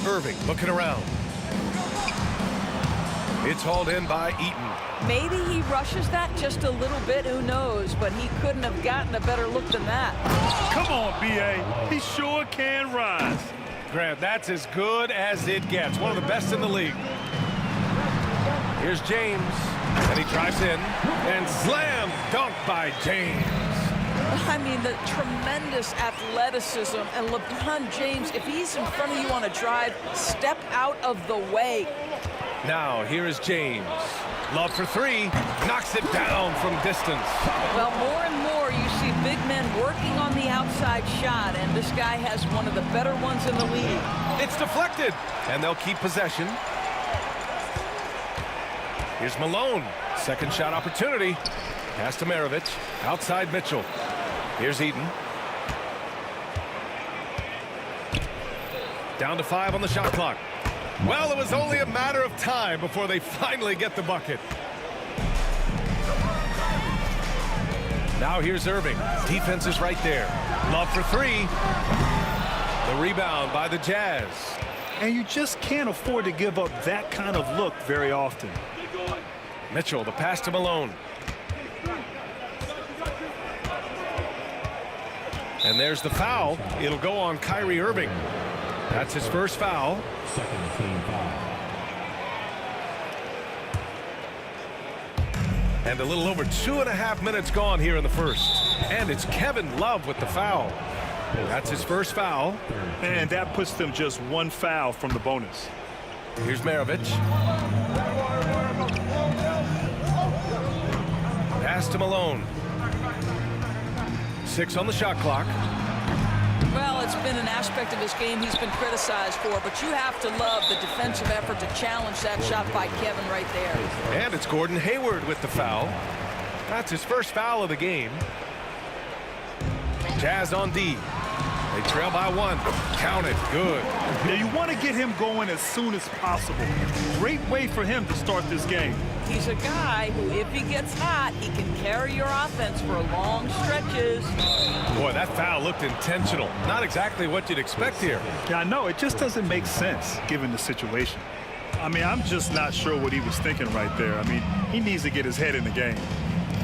Irving looking around. It's hauled in by Eaton. Maybe he rushes that just a little bit, who knows, but he couldn't have gotten a better look than that. Come on, B.A. He sure can rise. Grant, that's as good as it gets. One of the best in the league. Here's James, and he drives in, and slam dunk by James. I mean, the tremendous athleticism, and LeBron James, if he's in front of you on a drive, step out of the way. Now, here is James. Love for three, knocks it down from distance. Well, more and more you see big men working on the outside shot, and this guy has one of the better ones in the league. It's deflected, and they'll keep possession. Here's Malone, second shot opportunity. Pass to Maravich, outside Mitchell. Here's Eaton. Down to 5 on the shot clock. Well, it was only a matter of time before they finally get the bucket. Now here's Irving. Defense is right there. Love for three. The rebound by the Jazz. And you just can't afford to give up that kind of look very often. Mitchell, the pass to Malone. And there's the foul. It'll go on Kyrie Irving. That's his first foul. Second team foul. And a little over 2.5 minutes gone here in the first. And it's Kevin Love with the foul. That's his first foul. And that puts them just one foul from the bonus. Here's Maravich. Pass to Malone. 6 on the shot clock. Well, it's been an aspect of his game he's been criticized for, but you have to love the defensive effort to challenge that shot by Kevin right there. And it's Gordon Hayward with the foul. That's his first foul of the game. Jazz on D. They trail by 1. Count it. Good. Now you want to get him going as soon as possible. Great way for him to start this game. He's a guy who, if he gets hot, he can carry your offense for long stretches. Boy, that foul looked intentional. Not exactly what you'd expect here. Yeah, I know. It just doesn't make sense given the situation. I mean, I'm just not sure what he was thinking right there. I mean, he needs to get his head in the game.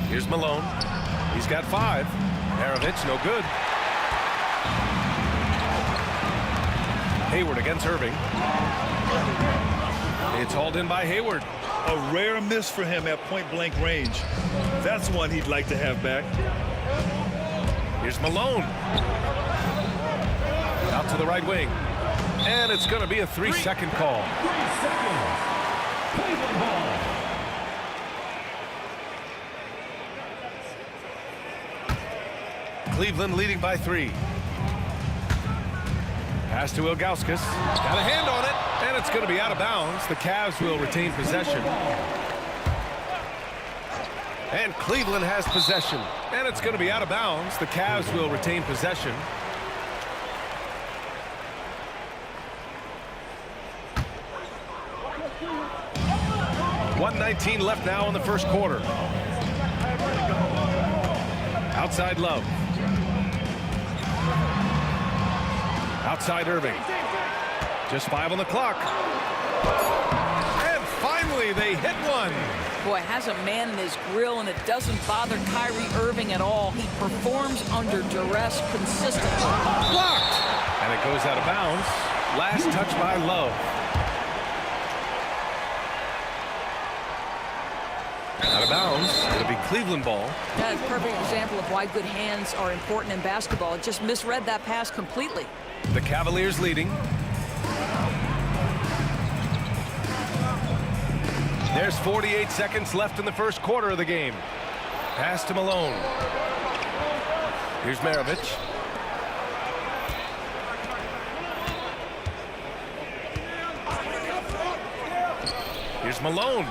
Here's Malone. He's got 5. Maravich, no good. Hayward against Irving. It's hauled in by Hayward. A rare miss for him at point-blank range. That's one he'd like to have back. Here's Malone. Out to the right wing. And it's going to be a 3-second call. 3 seconds. Cleveland ball. Cleveland leading by 3. Pass to Ilgauskas. Got a hand on it, and it's going to be out of bounds. The Cavs will retain possession. And Cleveland has possession. And it's going to be out of bounds. The Cavs will retain possession. .119 left now in the first quarter. Outside Love. Outside Irving. Just 5 on the clock. And finally they hit one. Boy, has a man in his grill, and it doesn't bother Kyrie Irving at all. He performs under duress consistently. Blocked. And it goes out of bounds. Last touch by Love. Out of bounds. It'll be Cleveland ball. That's a perfect example of why good hands are important in basketball. It just misread that pass completely. The Cavaliers leading. There's 48 seconds left in the first quarter of the game. Pass to Malone. Here's Maravich. Here's Malone.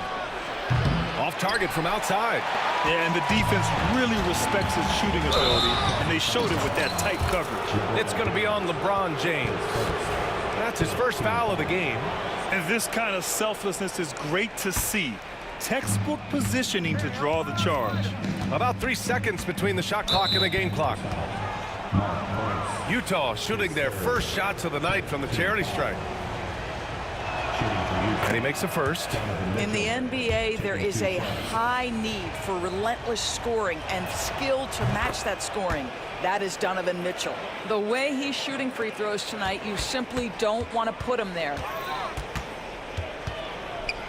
Off target from outside. Yeah, and the defense really respects his shooting ability, and they showed it with that tight coverage. It's going to be on LeBron James. That's his first foul of the game. And this kind of selflessness is great to see. Textbook positioning to draw the charge. About 3 seconds between the shot clock and the game clock. Utah shooting their first shots of the night from the charity stripe. And he makes a first. In the NBA, there is a high need for relentless scoring and skill to match that scoring. That is Donovan Mitchell. The way he's shooting free throws tonight, you simply don't want to put him there.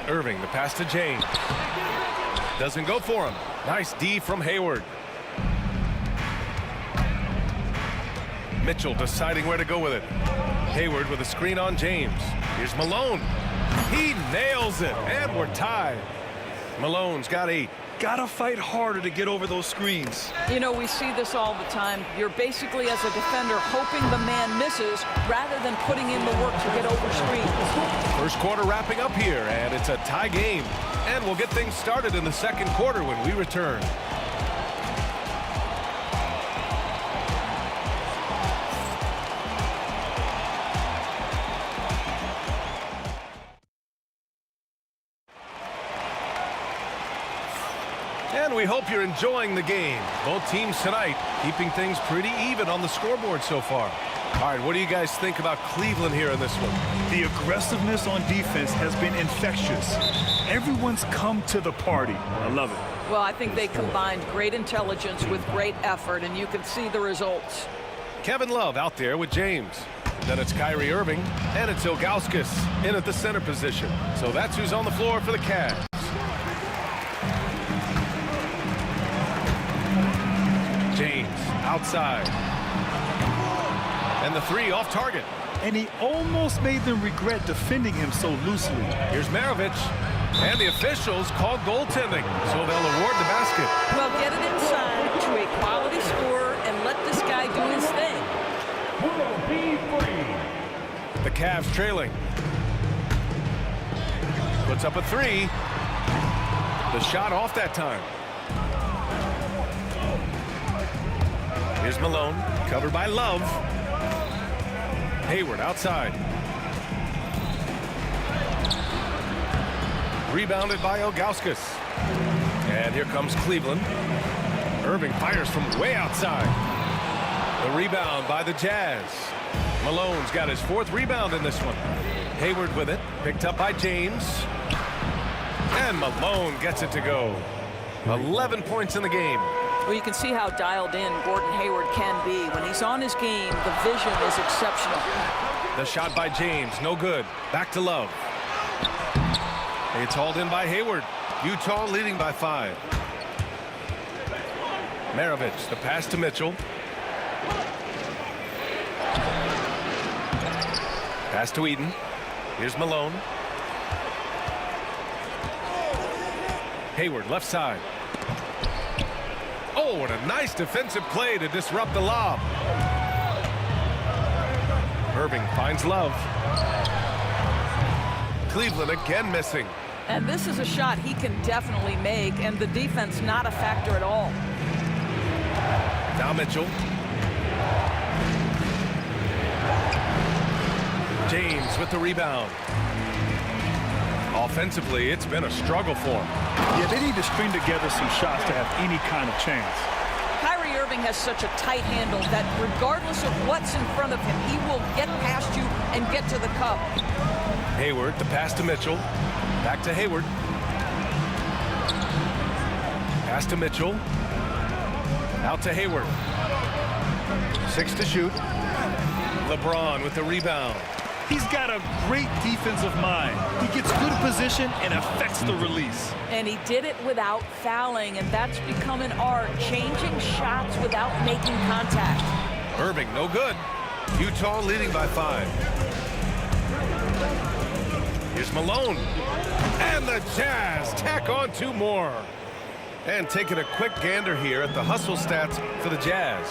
Irving, the pass to James. Doesn't go for him. Nice D from Hayward. Mitchell deciding where to go with it. Hayward with a screen on James. Here's Malone. He nails it, and we're tied. Malone's got 8. Gotta fight harder to get over those screens. You know, we see this all the time. You're basically, as a defender, hoping the man misses rather than putting in the work to get over screens. First quarter wrapping up here, and it's a tie game. And we'll get things started in the second quarter when we return. And we hope you're enjoying the game. Both teams tonight keeping things pretty even on the scoreboard so far. All right, what do you guys think about Cleveland here in this one? The aggressiveness on defense has been infectious. Everyone's come to the party. I love it. Well, I think they combined great intelligence with great effort, and you can see the results. Kevin Love out there with James. Then it's Kyrie Irving, and it's Ilgauskas in at the center position. So that's who's on the floor for the Cavs. James outside. And the three off target. And he almost made them regret defending him so loosely. Here's Maravich. And the officials called goaltending, so they'll award the basket. Well, get it inside to a quality scorer and let this guy do his thing. The Cavs trailing. Puts up a three. The shot off that time. Here's Malone, covered by Love. Hayward outside. Rebounded by Ilgauskas. And here comes Cleveland. Irving fires from way outside. The rebound by the Jazz. Malone's got his fourth rebound in this one. Hayward with it, picked up by James. And Malone gets it to go. 11 points in the game. Well, you can see how dialed in Gordon Hayward can be. When he's on his game, the vision is exceptional. The shot by James, no good. Back to Love. It's hauled in by Hayward. Utah leading by 5. Maravich, the pass to Mitchell. Pass to Eden. Here's Malone. Hayward, left side. Oh, what a nice defensive play to disrupt the lob. Irving finds Love. Cleveland again missing. And this is a shot he can definitely make, and the defense not a factor at all. Now Mitchell. James with the rebound. Offensively, it's been a struggle for him. Yeah, they need to string together some shots to have any kind of chance. Kyrie Irving has such a tight handle that regardless of what's in front of him, he will get past you and get to the cup. Hayward, the pass to Mitchell. Back to Hayward. Pass to Mitchell. Out to Hayward. 6 to shoot. LeBron with the rebound. He's got a great defensive mind. He gets good position and affects the release. And he did it without fouling, and that's become an art, changing shots without making contact. Irving, no good. Utah leading by 5. Here's Malone. And the Jazz tack on 2 more. And taking a quick gander here at the hustle stats for the Jazz.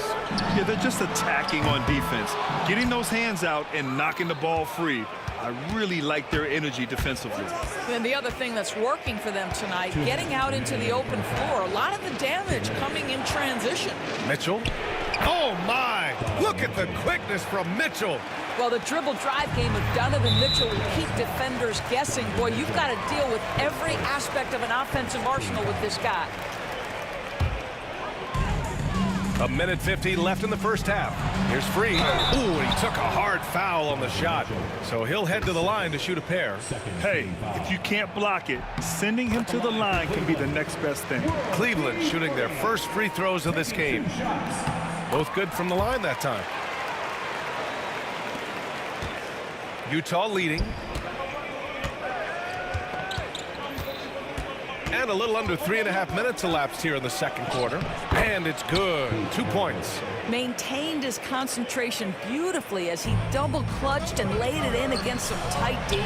Yeah, they're just attacking on defense, getting those hands out and knocking the ball free. I really like their energy defensively. And the other thing that's working for them tonight, getting out into the open floor. A lot of the damage coming in transition. Mitchell. Oh, my. Look at the quickness from Mitchell. Well, the dribble drive game of Donovan Mitchell will keep defenders guessing. Boy, you've got to deal with every aspect of an offensive arsenal with this guy. 1:50 left in the first half. Here's Free. Ooh, he took a hard foul on the shot. So he'll head to the line to shoot a pair. Hey, if you can't block it, sending him to the line can be the next best thing. Cleveland shooting their first free throws of this game. Both good from the line that time. Utah leading. And a little under 3.5 minutes elapsed here in the second quarter. And it's good. 2 points. Maintained his concentration beautifully as he double clutched and laid it in against some tight D.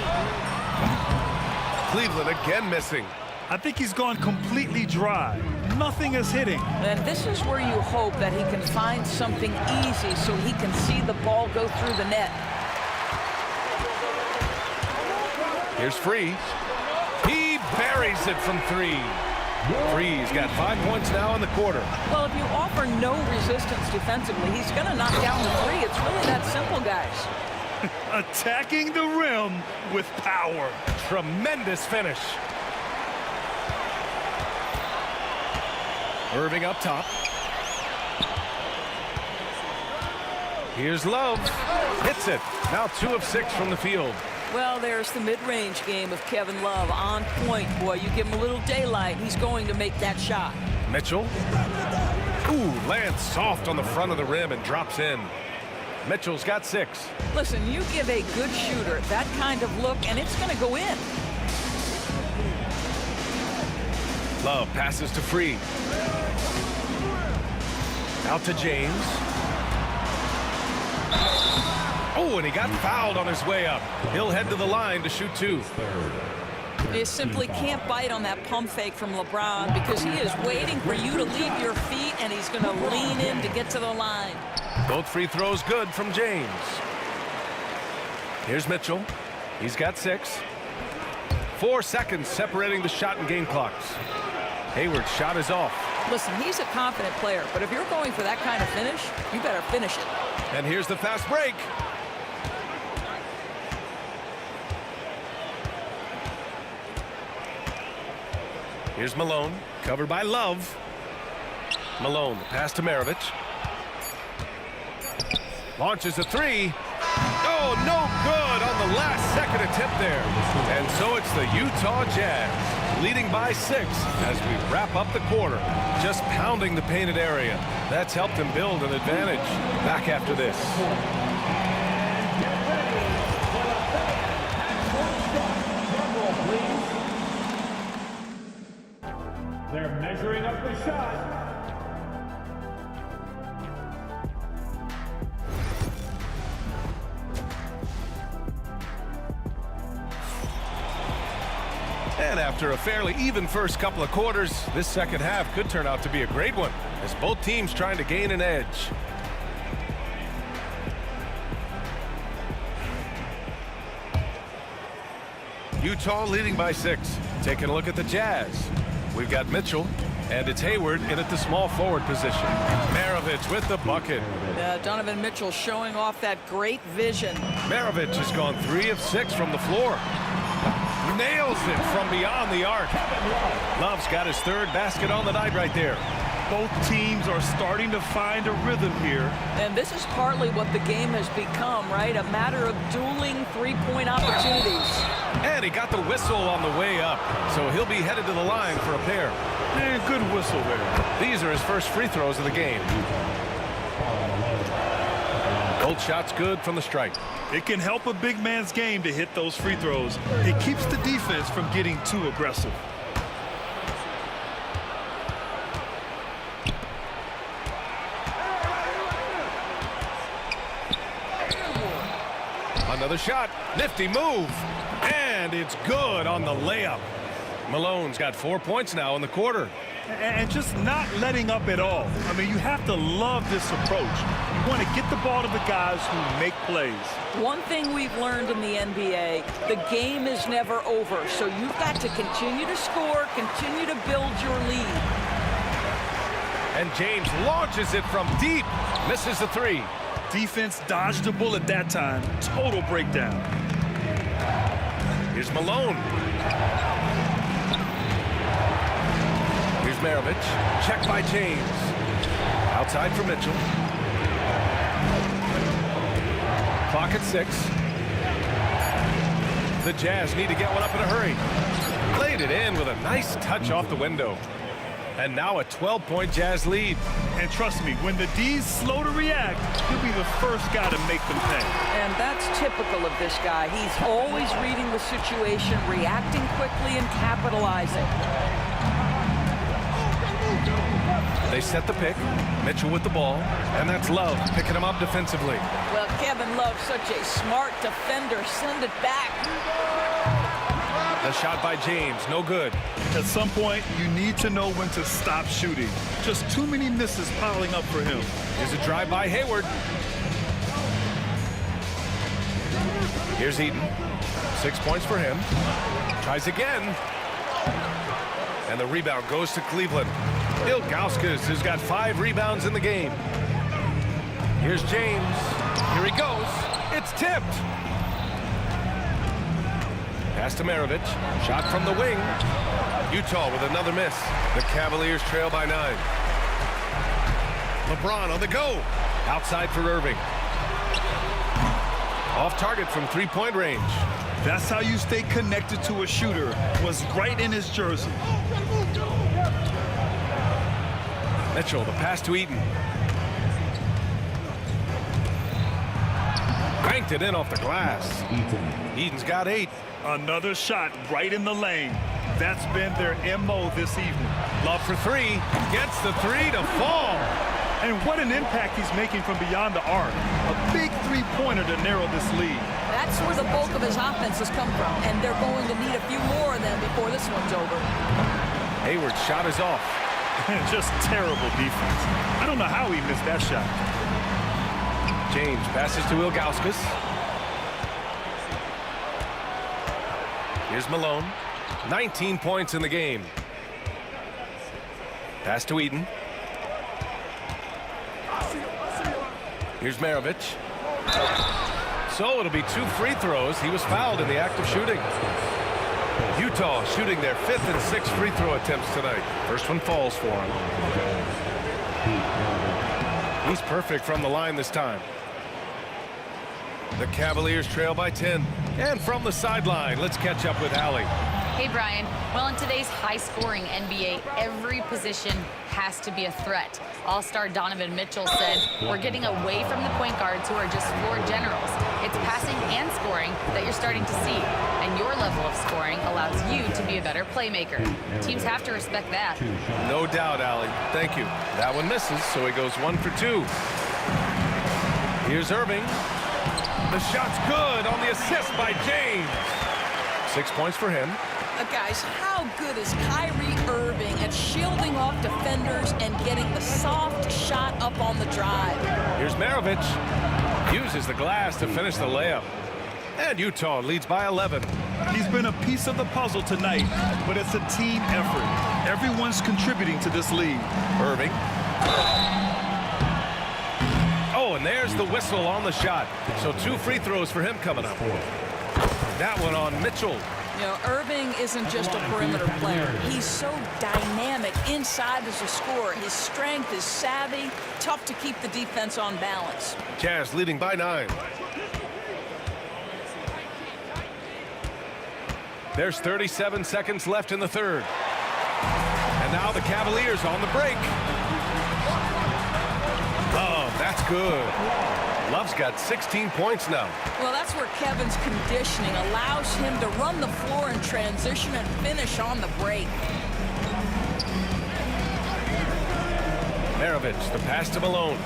Cleveland again missing. I think he's gone completely dry. Nothing is hitting. And this is where you hope that he can find something easy so he can see the ball go through the net. Here's Free. He buries it from 3. Free's got 5 points now in the quarter. Well, if you offer no resistance defensively, he's going to knock down the 3. It's really that simple, guys. Attacking the rim with power. Tremendous finish. Irving up top. Here's Love. Hits it. Now 2 of 6 from the field. Well, there's the mid-range game of Kevin Love. On point, boy. You give him a little daylight, he's going to make that shot. Mitchell. Ooh, lands soft on the front of the rim and drops in. Mitchell's got 6. Listen, you give a good shooter that kind of look, and it's going to go in. Love passes to Free. Out to James. Oh, and he got fouled on his way up. He'll head to the line to shoot 2. You simply can't bite on that pump fake from LeBron because he is waiting for you to leave your feet, and he's going to lean in to get to the line. Both free throws good from James. Here's Mitchell. He's got 6. 4 seconds separating the shot and game clocks. Hayward's shot is off. Listen, he's a confident player, but if you're going for that kind of finish, you better finish it. And here's the fast break. Here's Malone, covered by Love. Malone, pass to Maravich. Launches a 3. Oh, no good on the last second attempt there. And so it's the Utah Jazz, leading by 6 as we wrap up the quarter. Just pounding the painted area. That's helped them build an advantage. Back after this. They're measuring up the shot. And after a fairly even first couple of quarters, this second half could turn out to be a great one as both teams trying to gain an edge. Utah leading by 6. Taking a look at the Jazz. We've got Mitchell, and it's Hayward in at the small forward position. Maravich with the bucket. Donovan Mitchell showing off that great vision. Maravich has gone 3 of 6 from the floor. Nails it from beyond the arc. Love's got his 3rd basket on the night right there. Both teams are starting to find a rhythm here. And this is partly what the game has become, right? A matter of dueling three-point opportunities. And he got the whistle on the way up, so he'll be headed to the line for a pair. Yeah, good whistle there. These are his first free throws of the game. Both shots good from the stripe. It can help a big man's game to hit those free throws. It keeps the defense from getting too aggressive. Another shot. Nifty move. And it's good on the layup. Malone's got 4 points now in the quarter. And just not letting up at all. I mean, you have to love this approach. You want to get the ball to the guys who make plays. One thing we've learned in the NBA, the game is never over. So you've got to continue to score, continue to build your lead. And James launches it from deep. Misses the 3. Defense dodged a bullet that time. Total breakdown. Here's Malone. Here's Maravich. Checked by James. Outside for Mitchell. Clock at 6. The Jazz need to get one up in a hurry. Played it in with a nice touch off the window. And now a 12-point Jazz lead. And trust me, when the D's slow to react, he'll be the first guy to make them pay. And that's typical of this guy. He's always reading the situation, reacting quickly and capitalizing. They set the pick. Mitchell with the ball. And that's Love picking him up defensively. Well, Kevin Love, such a smart defender. Send it back. The shot by James, no good. At some point, you need to know when to stop shooting. Just too many misses piling up for him. Here's a drive by Hayward. Here's Eaton. 6 points for him. Tries again. And the rebound goes to Cleveland. Ilgauskas has got 5 rebounds in the game. Here's James. Here he goes. It's tipped. Pass to Maravich. Shot from the wing. Utah with another miss. The Cavaliers trail by 9. LeBron on the go. Outside for Irving. Off target from three-point range. That's how you stay connected to a shooter. Was right in his jersey. Mitchell, the pass to Eaton. Banked it in off the glass. Eaton's got 8. Another shot right in the lane. That's been their MO this evening. Love for 3. Gets the 3 to fall. And what an impact he's making from beyond the arc. A big three-pointer to narrow this lead. That's where the bulk of his offense has come from, and they're going to need a few more of them before this one's over. Hayward's shot is off. Just terrible defense. I don't know how he missed that shot. James passes to Ilgauskas. Here's Malone. 19 points in the game. Pass to Eden. Here's Maravich. So it'll be 2 free throws. He was fouled in the act of shooting. Utah shooting their 5th and 6th free throw attempts tonight. First one falls for him. He's perfect from the line this time. The Cavaliers trail by 10. And from the sideline, let's catch up with Allie. Hey, Brian. Well, in today's high-scoring NBA, every position has to be a threat. All-star Donovan Mitchell said, we're getting away from the point guards who are just floor generals. It's passing and scoring that you're starting to see. And your level of scoring allows you to be a better playmaker. Teams have to respect that. No doubt, Allie. Thank you. That one misses, so he goes 1 for 2. Here's Irving. The shot's good on the assist by James. 6 points for him. Guys, how good is Kyrie Irving at shielding off defenders and getting the soft shot up on the drive? Here's Maravich. Uses the glass to finish the layup. And Utah leads by 11. He's been a piece of the puzzle tonight, but it's a team effort. Everyone's contributing to this lead. Irving. Oh, and there's the whistle on the shot. So 2 free throws for him coming up. That one on Mitchell. You know, Irving isn't just a perimeter player. He's so dynamic inside as a scorer. His strength is savvy, tough to keep the defense on balance. Jazz leading by 9. There's 37 seconds left in the third. And now the Cavaliers on the break. Oh, that's good. Love's got 16 points now. Well, that's where Kevin's conditioning allows him to run the floor in transition and finish on the break. Maravich, the pass to Malone.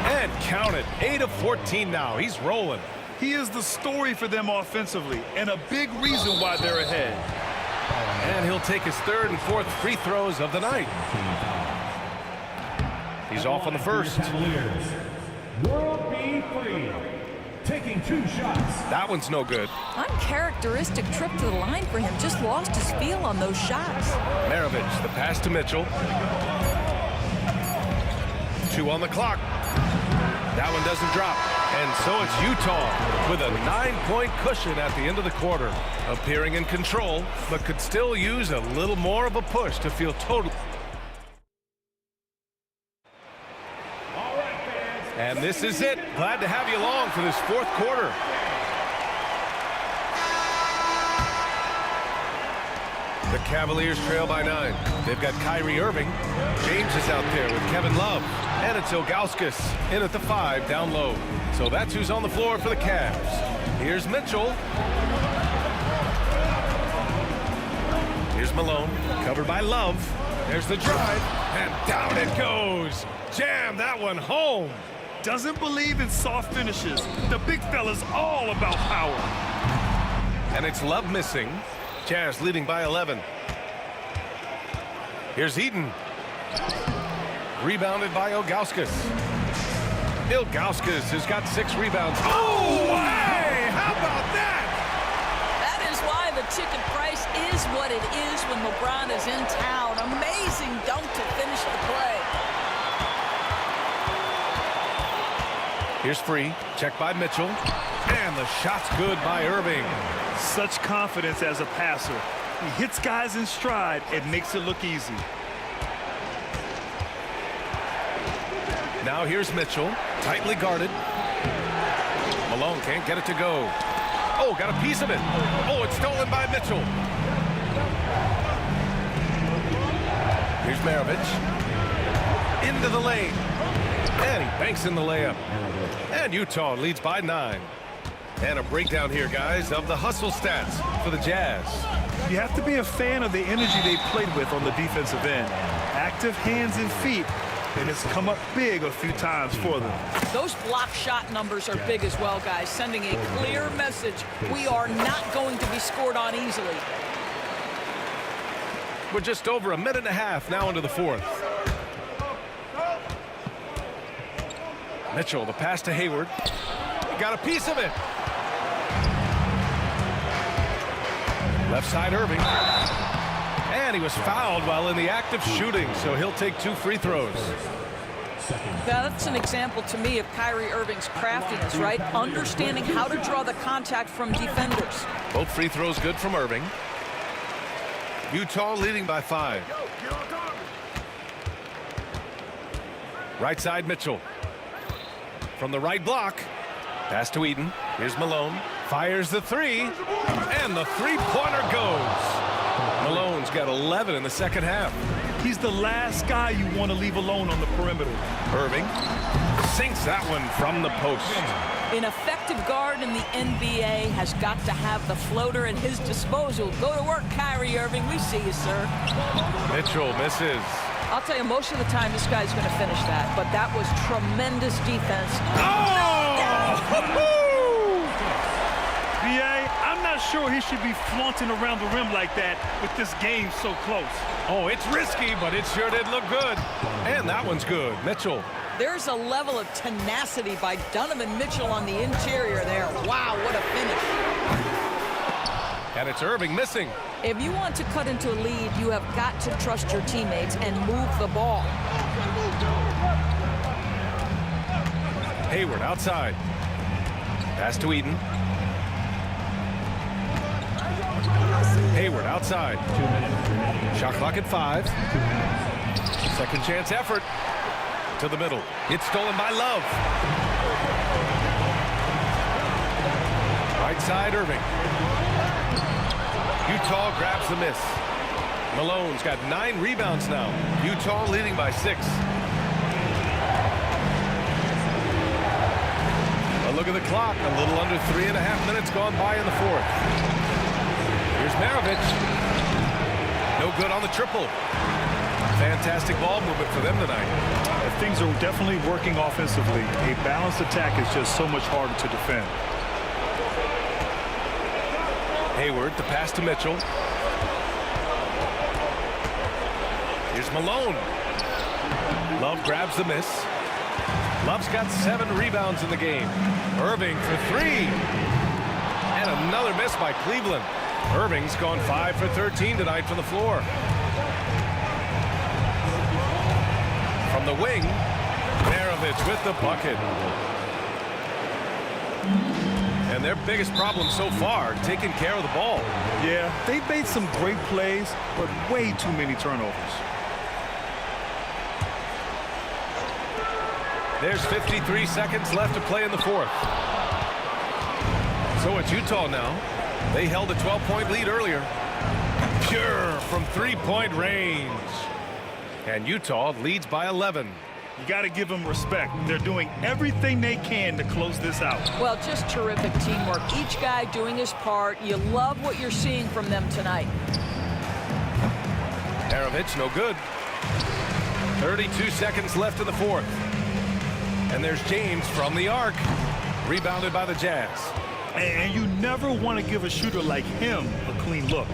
And count it, 8 of 14 now. He's rolling. He is the story for them offensively, and a big reason why they're ahead. And he'll take his 3rd and 4th free throws of the night. He's off on the first. World be free. Taking 2 shots. That one's no good. Uncharacteristic trip to the line for him. Just lost his feel on those shots. Maravich, the pass to Mitchell. 2 on the clock. That one doesn't drop. And so it's Utah with a 9-point cushion at the end of the quarter. Appearing in control, but could still use a little more of a push to feel total. And this is it. Glad to have you along for this 4th quarter. The Cavaliers trail by 9. They've got Kyrie Irving. James is out there with Kevin Love. And it's Ilgauskas in at the 5 down low. So that's who's on the floor for the Cavs. Here's Mitchell. Here's Malone, covered by Love. There's the drive, and down it goes. Jam that one home. Doesn't believe in soft finishes. The big fella's all about power. And it's Love missing. Jazz leading by 11. Here's Eden. Rebounded by Ilgauskas. Ilgauskas has got 6 rebounds. Oh, hey! How about that? That is why the ticket price is what it is when LeBron is in town. Amazing dunk to finish the play. Here's free. Check by Mitchell. And the shot's good by Irving. Such confidence as a passer. He hits guys in stride and makes it look easy. Now here's Mitchell. Tightly guarded. Malone can't get it to go. Oh, got a piece of it. Oh, it's stolen by Mitchell. Here's Maravich. Into the lane. And he banks in the layup. And Utah leads by 9. And a breakdown here, guys, of the hustle stats for the Jazz. You have to be a fan of the energy they played with on the defensive end. Active hands and feet, and it's come up big a few times for them. Those block shot numbers are big as well, guys, sending a clear message. We are not going to be scored on easily. We're just over a minute and a half now into the fourth. Mitchell, the pass to Hayward. He got a piece of it. Left side Irving. And he was fouled while in the act of shooting, so he'll take 2 free throws. Now, that's an example to me of Kyrie Irving's craftiness, right? Understanding how to draw the contact from defenders. Both free throws good from Irving. Utah leading by 5. Right side Mitchell. From the right block. Pass to Eden. Here's Malone. Fires the 3. And the three-pointer goes. Malone's got 11 in the second half. He's the last guy you want to leave alone on the perimeter. Irving sinks that one from the post. An effective guard in the NBA has got to have the floater at his disposal. Go to work, Kyrie Irving. We see you, sir. Mitchell misses. I'll tell you, most of the time this guy's going to finish that, but that was tremendous defense. B.A., I'm not sure he should be flaunting around the rim like that with this game so close. Oh, it's risky, but it sure did look good. And that one's good. Mitchell. There's a level of tenacity by Donovan Mitchell on the interior there. Wow, what a finish. And it's Irving missing. If you want to cut into a lead, you have got to trust your teammates and move the ball. Hayward outside. Pass to Eden. Hayward outside. Shot clock at 5. Second chance effort. To the middle. It's stolen by Love. Right side Irving. Utah grabs the miss. Malone's got 9 rebounds now. Utah leading by 6. A look at the clock. A little under 3.5 minutes gone by in the fourth. Here's Maravich. No good on the triple. Fantastic ball movement for them tonight. Things are definitely working offensively. A balanced attack is just so much harder to defend. Hayward, the pass to Mitchell. Here's Malone. Love grabs the miss. Love's got 7 rebounds in the game. Irving for 3. And another miss by Cleveland. Irving's gone 5 for 13 tonight from the floor. From the wing, Maravich with the bucket. And their biggest problem so far, taking care of the ball. Yeah, they've made some great plays, but way too many turnovers. There's 53 seconds left to play in the fourth. So it's Utah now. They held a 12-point lead earlier. Pure from 3-point range. And Utah leads by 11. You got to give them respect. They're doing everything they can to close this out. Well, just terrific teamwork. Each guy doing his part. You love what you're seeing from them tonight. Maravich, no good. 32 seconds left in the fourth. And there's James from the arc. Rebounded by the Jazz. And you never want to give a shooter like him a clean look.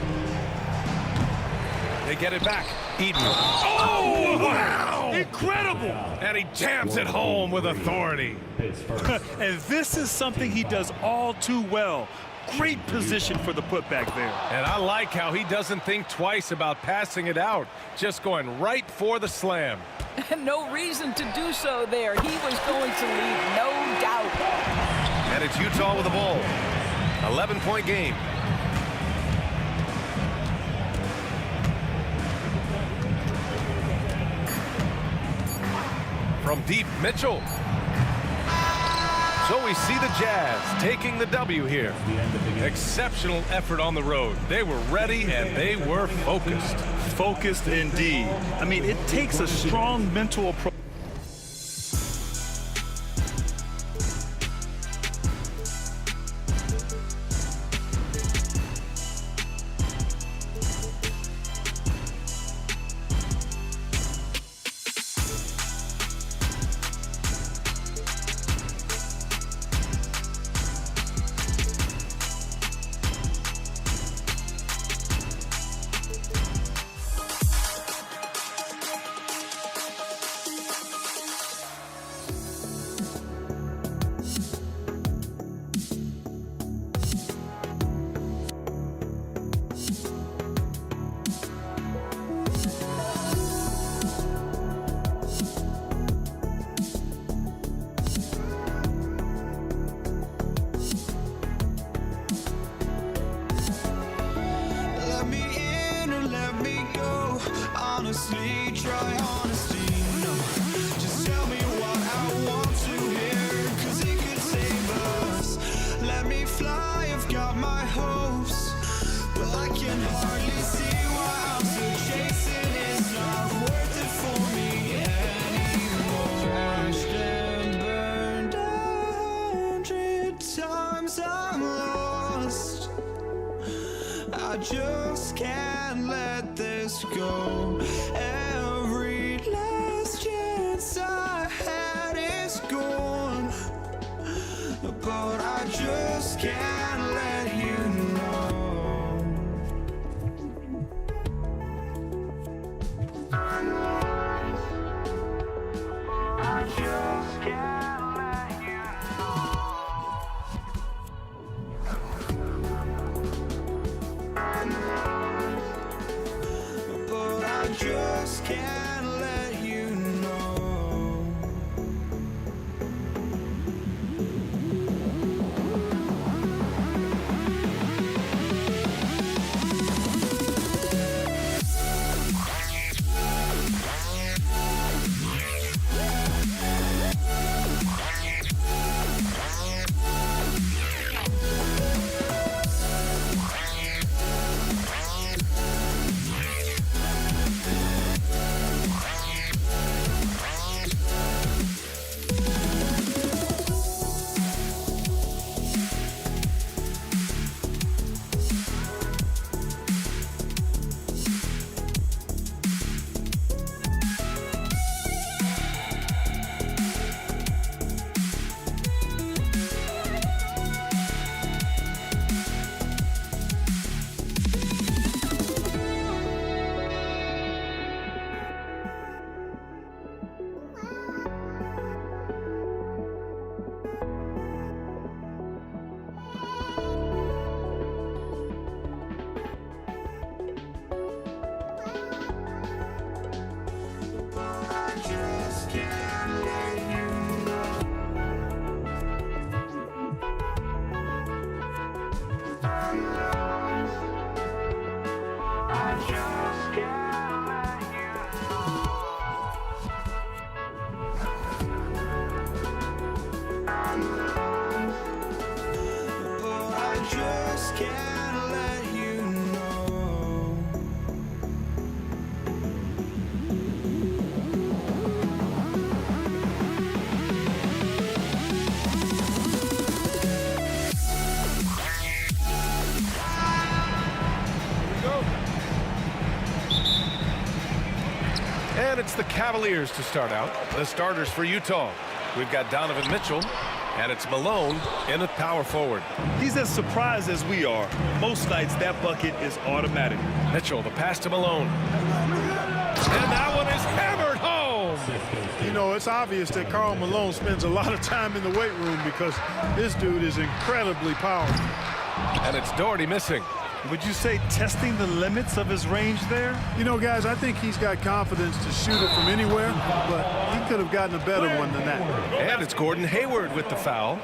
They get it back. Eden. Oh, wow! Incredible! And he jams it home with authority. And this is something he does all too well. Great position for the putback there. And I like how he doesn't think twice about passing it out. Just going right for the slam. And no reason to do so there. He was going to leave, no doubt. And it's Utah with the ball. 11-point game. From deep, Mitchell. So we see the Jazz taking the W here. Exceptional effort on the road. They were ready and they were focused. Focused indeed. I mean, it takes a strong mental approach. Honestly, try honesty, no. Just tell me what I want to hear, 'cause it could save us. Let me fly, I've got my hopes, but I can hardly see why I'm still chasing. It's not worth it for me anymore. Crashed and burned 100 times, I'm lost. I just can't let this go. Every last chance I had is gone, but I just can't let you know. I just can't let you but I just can't let you know. And it's the Cavaliers to start out. The starters for Utah. We've got Donovan Mitchell, and it's Malone in at power forward. He's as surprised as we are. Most nights, that bucket is automatic. Mitchell, the pass to Malone. And that one is hammered home. You know, it's obvious that Karl Malone spends a lot of time in the weight room because this dude is incredibly powerful. And it's Doherty missing. Would you say testing the limits of his range there? You know, guys, I think he's got confidence to shoot it from anywhere, but he could have gotten a better one than that. And it's Gordon Hayward with the foul.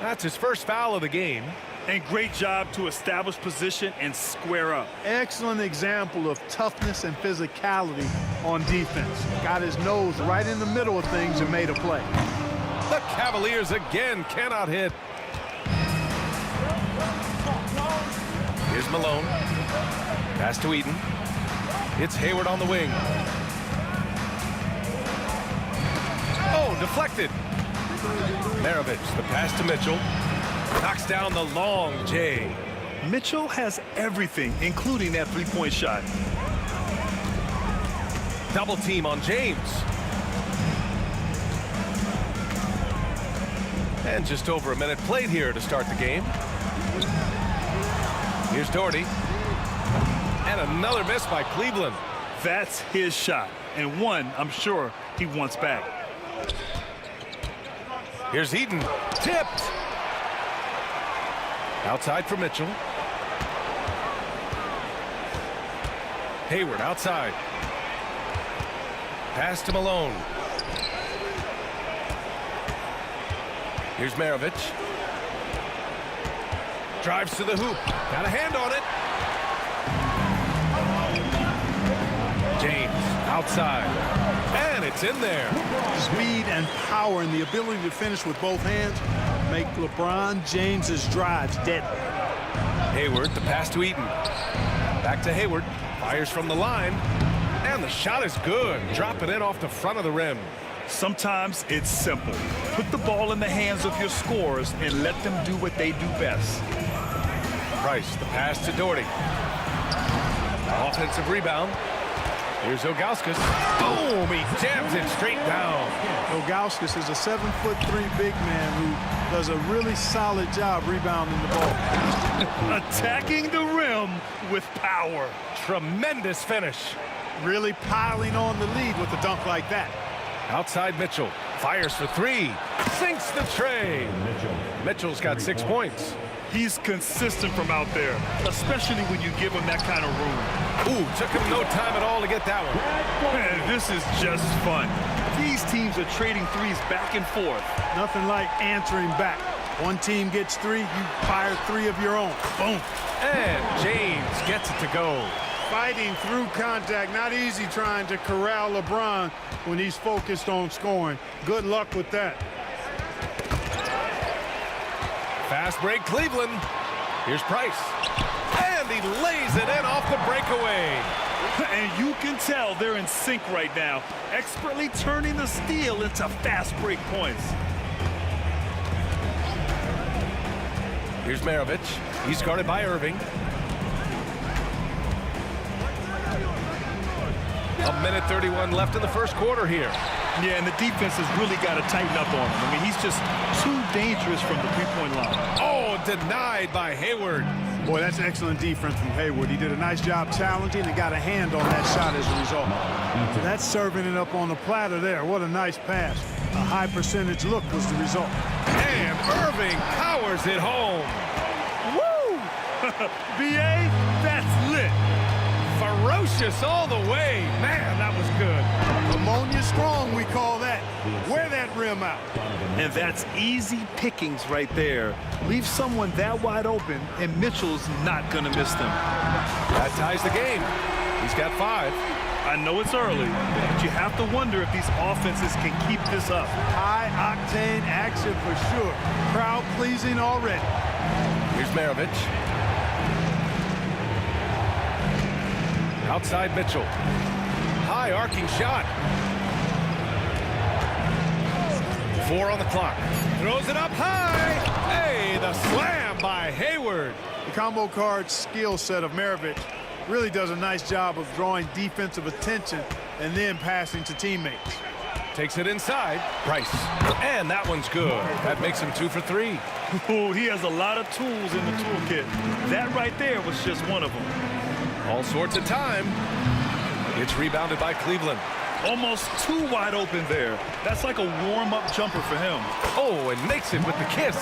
That's his first foul of the game. And great job to establish position and square up. Excellent example of toughness and physicality on defense. Got his nose right in the middle of things and made a play. The Cavaliers again cannot hit. Here's Malone. Pass to Eden. It's Hayward on the wing. Oh, deflected. Maravich, the pass to Mitchell. Knocks down the long J. Mitchell has everything, including that three-point shot. Double team on James. And just over a minute played here to start the game. Here's Doherty. And another miss by Cleveland. That's his shot, and one I'm sure he wants back. Here's Eden. Tipped. Outside for Mitchell. Hayward outside. Pass to Malone. Here's Maravich. Drives to the hoop. Got a hand on it. James outside. And it's in there. Speed and power and the ability to finish with both hands make LeBron James's drives deadly. Hayward, the pass to Eaton. Back to Hayward. Fires from the line. And the shot is good. Drop it in off the front of the rim. Sometimes it's simple. Put the ball in the hands of your scorers and let them do what they do best. Price, the pass to Doherty. Offensive rebound. Here's Ilgauskas. Boom! He jams it straight down. Ilgauskas is a 7'3" big man who does a really solid job rebounding the ball. Attacking the rim with power. Tremendous finish. Really piling on the lead with a dunk like that. Outside Mitchell. Fires for three. Sinks the tray. Mitchell's got 6 points. He's consistent from out there, especially when you give him that kind of room. Ooh, took him no time at all to get that one. Man, this is just fun. These teams are trading threes back and forth. Nothing like answering back. One team gets three, you fire three of your own. Boom. And James gets it to go. Fighting through contact. Not easy trying to corral LeBron when he's focused on scoring. Good luck with that. Fast break, Cleveland. Here's Price. And he lays it in off the breakaway. And you can tell they're in sync right now, expertly turning the steal into fast break points. Here's Maravich. He's guarded by Irving. A minute 31 left in the first quarter here. Yeah, and the defense has really got to tighten up on him. I mean, he's just too dangerous from the three-point line. Oh, denied by Hayward. Boy, that's excellent defense from Hayward. He did a nice job challenging and got a hand on that shot as a result. That's serving it up on the platter there. What a nice pass. A high percentage look was the result. And Irving powers it home. Woo! B.A., that's lit. Ferocious all the way. Man, that was good. Ammonia strong, we call that. Wear that rim out. And that's easy pickings right there. Leave someone that wide open, and Mitchell's not going to miss them. That ties the game. He's got 5. I know it's early, but you have to wonder if these offenses can keep this up. High-octane action for sure. Crowd-pleasing already. Here's Maravich. Outside Mitchell. High arcing shot. 4 on the clock. Throws it up high. Hey, the slam by Hayward. The combo card skill set of Maravich really does a nice job of drawing defensive attention and then passing to teammates. Takes it inside. Price. And that one's good. That makes him 2 for 3. Ooh, he has a lot of tools in the toolkit. That right there was just one of them. All sorts of time. It's rebounded by Cleveland. Almost too wide open there. That's like a warm-up jumper for him. Oh, and makes it with the kiss.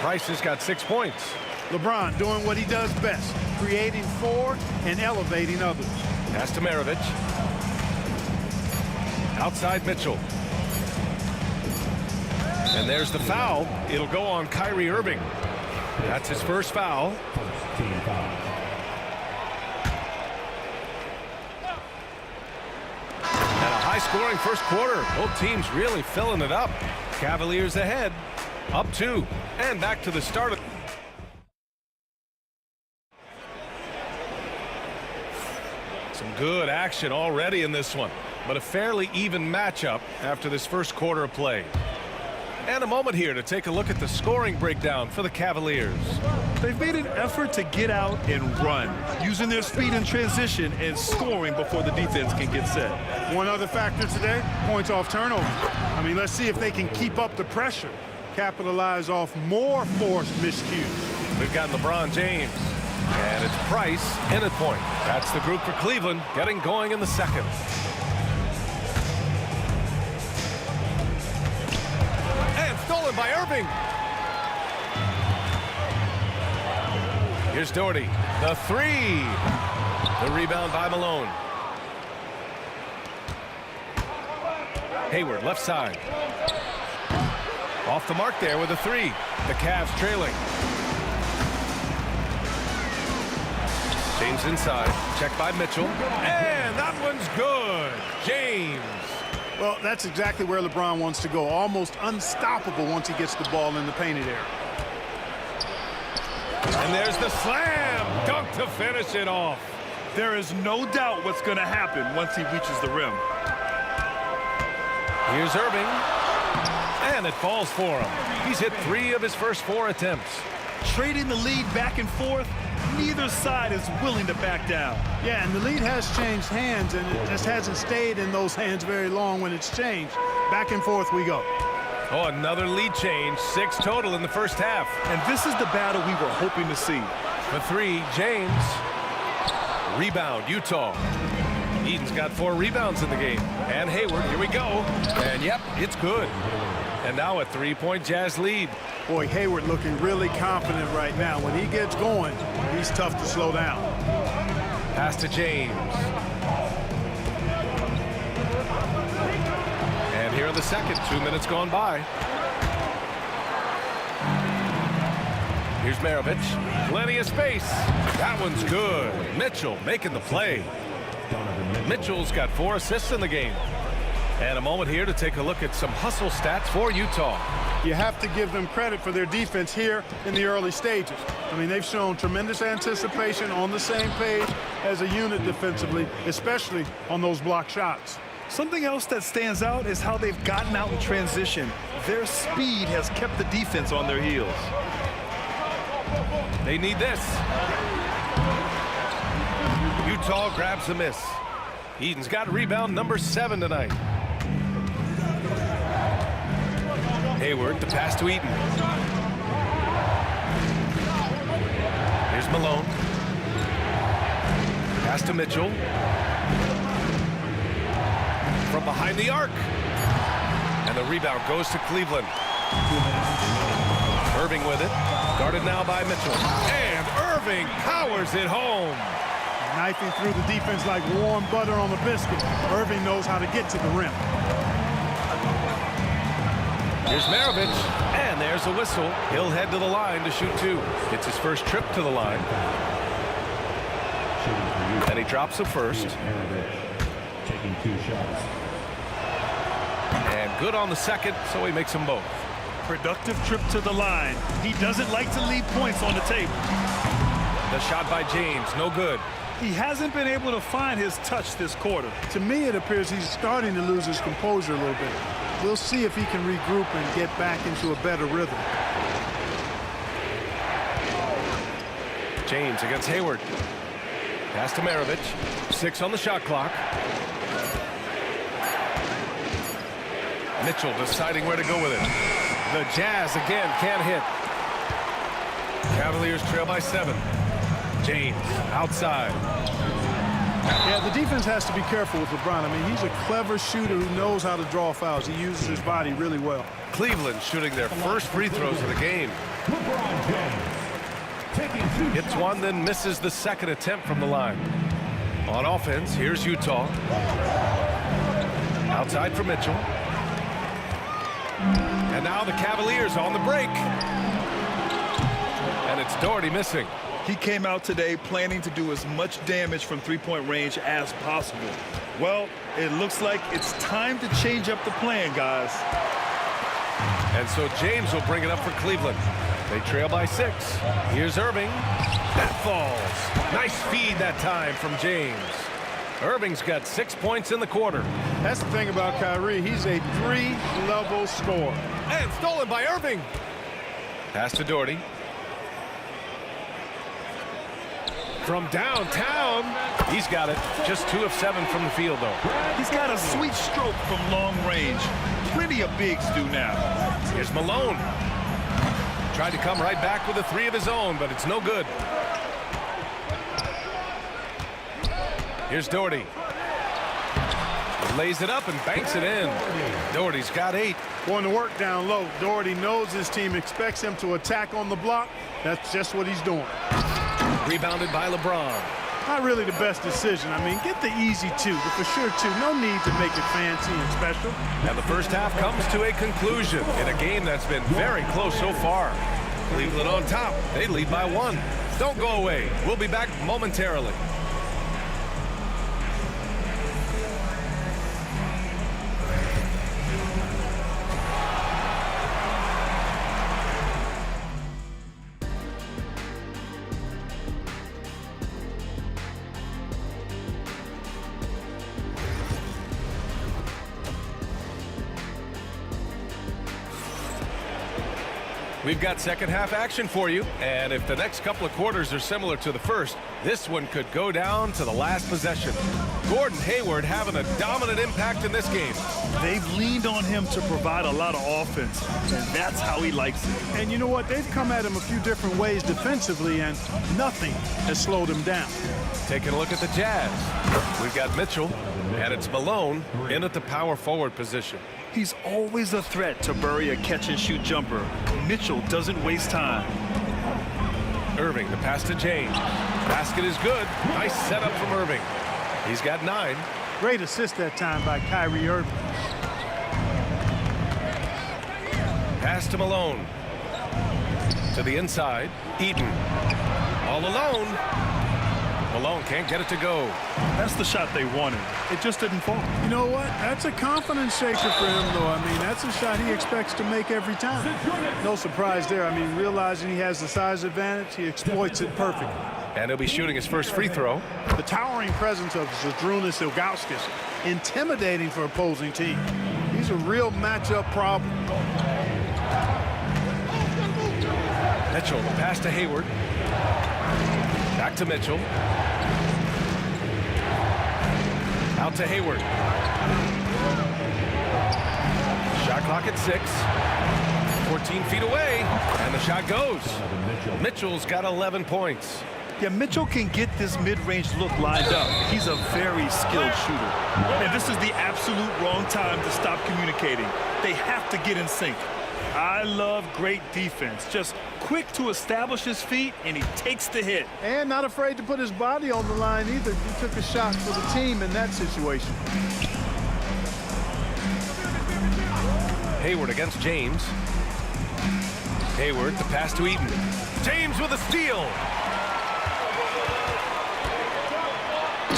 Price has got 6 points. LeBron doing what he does best, creating for and elevating others. Pass to Maravich. Outside Mitchell. And there's the foul. It'll go on Kyrie Irving. That's his first foul. Team foul. And a high-scoring first quarter. Both teams really filling it up. Cavaliers ahead. Up 2. And back to the start of... Some good action already in this one, but a fairly even matchup after this first quarter of play. And a moment here to take a look at the scoring breakdown for the Cavaliers. They've made an effort to get out and run, using their speed in transition and scoring before the defense can get set. One other factor today, points off turnover. I mean, let's see if they can keep up the pressure, capitalize off more forced miscues. We've got LeBron James. And it's Price in at point. That's the group for Cleveland getting going in the second. And stolen by Irving. Here's Doherty. The 3. The rebound by Malone. Hayward left side. Off the mark there with a 3. The Cavs trailing. James inside, checked by Mitchell, and that one's good. James. Well, that's exactly where LeBron wants to go. Almost unstoppable once he gets the ball in the painted area. And there's the slam dunk to finish it off. There is no doubt what's going to happen once he reaches the rim. Here's Irving, and it falls for him. He's hit 3 of his first 4 attempts. Trading the lead back and forth, neither side is willing to back down. Yeah, and the lead has changed hands, and it just hasn't stayed in those hands very long when it's changed. Back and forth we go. Oh, another lead change. 6 total in the first half. And this is the battle we were hoping to see. The 3, James. Rebound, Utah. Eden's got 4 rebounds in the game. And Hayward, here we go. And yep, it's good. And now a 3-point Jazz lead. Boy, Hayward looking really confident right now. When he gets going, he's tough to slow down. Pass to James. And here in the second, 2 minutes gone by. Here's Maravich. Plenty of space. That one's good. Mitchell making the play. Mitchell's got 4 assists in the game. And a moment here to take a look at some hustle stats for Utah. You have to give them credit for their defense here in the early stages. I mean, they've shown tremendous anticipation, on the same page as a unit defensively, especially on those block shots. Something else that stands out is how they've gotten out in transition. Their speed has kept the defense on their heels. They need this. Utah grabs a miss. Eden's got rebound number 7 tonight. Hayward, the pass to Eden. Here's Malone. Pass to Mitchell. From behind the arc. And the rebound goes to Cleveland. Irving with it. Guarded now by Mitchell. And Irving powers it home. Knifing through the defense like warm butter on a biscuit. Irving knows how to get to the rim. Here's Maravich, and there's a whistle. He'll head to the line to shoot 2. It's his first trip to the line. And he drops the first. Taking 2 shots. And good on the second, so he makes them both. Productive trip to the line. He doesn't like to leave points on the table. The shot by James, no good. He hasn't been able to find his touch this quarter. To me, it appears he's starting to lose his composure a little bit. We'll see if he can regroup and get back into a better rhythm. James against Hayward. Pass to Maravich. 6 on the shot clock. Mitchell deciding where to go with it. The Jazz again can't hit. Cavaliers trail by 7. James outside. Yeah, the defense has to be careful with LeBron. I mean, he's a clever shooter who knows how to draw fouls. He uses his body really well. Cleveland shooting their first free throws of the game. Hits one, then misses the second attempt from the line. On offense, here's Utah. Outside for Mitchell. And now the Cavaliers on the break. And it's Doherty missing. He came out today planning to do as much damage from three-point range as possible. Well, it looks like it's time to change up the plan, guys. And so James will bring it up for Cleveland. They trail by 6. Here's Irving. That falls. Nice feed that time from James. Irving's got 6 points in the quarter. That's the thing about Kyrie. He's a 3-level scorer. And stolen by Irving. Pass to Doherty. From downtown, he's got it. Just 2 of 7 from the field, though. He's got a sweet stroke from long range. Plenty of bigs do now. Here's Malone. Tried to come right back with a 3 of his own, but it's no good. Here's Doherty. Lays it up and banks it in. Doherty's got 8. Going to work down low. Doherty knows his team expects him to attack on the block. That's just what he's doing. Rebounded by LeBron. Not really the best decision. I mean, get the easy 2, the for sure 2. No need to make it fancy and special. And the first half comes to a conclusion in a game that's been very close so far. Cleveland on top. They lead by 1. Don't go away. We'll be back momentarily. We've got second half action for you, and if the next couple of quarters are similar to the first, this one could go down to the last possession. Gordon Hayward having a dominant impact in this game. They've leaned on him to provide a lot of offense, and that's how he likes it. And you know what? They've come at him a few different ways defensively, and nothing has slowed him down. Taking a look at the Jazz. We've got Mitchell, and it's Malone in at the power forward position. He's always a threat to bury a catch-and-shoot jumper. Mitchell doesn't waste time. Irving, the pass to James. Basket is good. Nice setup from Irving. He's got 9. Great assist that time by Kyrie Irving. Pass to Malone. To the inside. Eden. All alone. Malone can't get it to go. That's the shot they wanted. It just didn't fall. You know what? That's a confidence shaker for him, though. I mean, that's a shot he expects to make every time. No surprise there. I mean, realizing he has the size advantage, he exploits it perfectly. And he'll be shooting his first free throw. The towering presence of Zydrunas Ilgauskas, intimidating for opposing teams. He's a real matchup problem. Mitchell, the pass to Hayward. Back to Mitchell. Out to Hayward. Shot clock at 6. 14 feet away, and the shot goes. Mitchell's got 11 points. Yeah, Mitchell can get this mid-range look lined up. He's a very skilled shooter. And this is the absolute wrong time to stop communicating. They have to get in sync. I love great defense. Just quick to establish his feet, and he takes the hit. And not afraid to put his body on the line either. He took a shot for the team in that situation. Hayward against James. Hayward, the pass to Eden. James with a steal.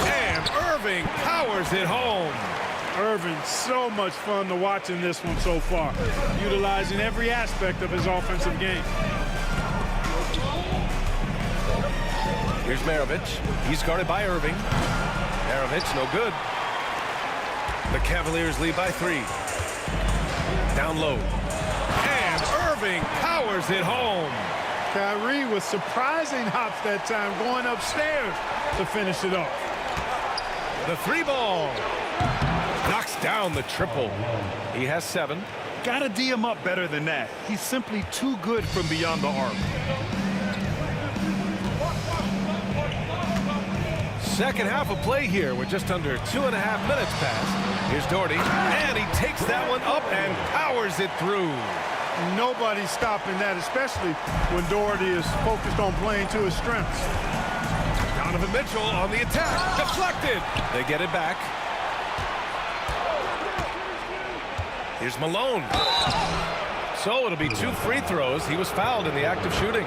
And Irving powers it home. Irving, so much fun to watch in this one so far, utilizing every aspect of his offensive game. Here's Maravich. He's guarded by Irving. Maravich, no good. The Cavaliers lead by 3. Down low. And Irving powers it home. Kyrie with surprising hops that time, going upstairs to finish it off. The 3 ball. Knocks down the triple. He has 7. Gotta D him up better than that. He's simply too good from beyond the arc. Second half of play here with just under 2.5 minutes passed. Here's Doherty, and he takes that one up and powers it through. Nobody's stopping that, especially when Doherty is focused on playing to his strengths. Donovan Mitchell on the attack. Deflected. They get it back. Here's Malone. So it'll be 2 free throws. He was fouled in the act of shooting.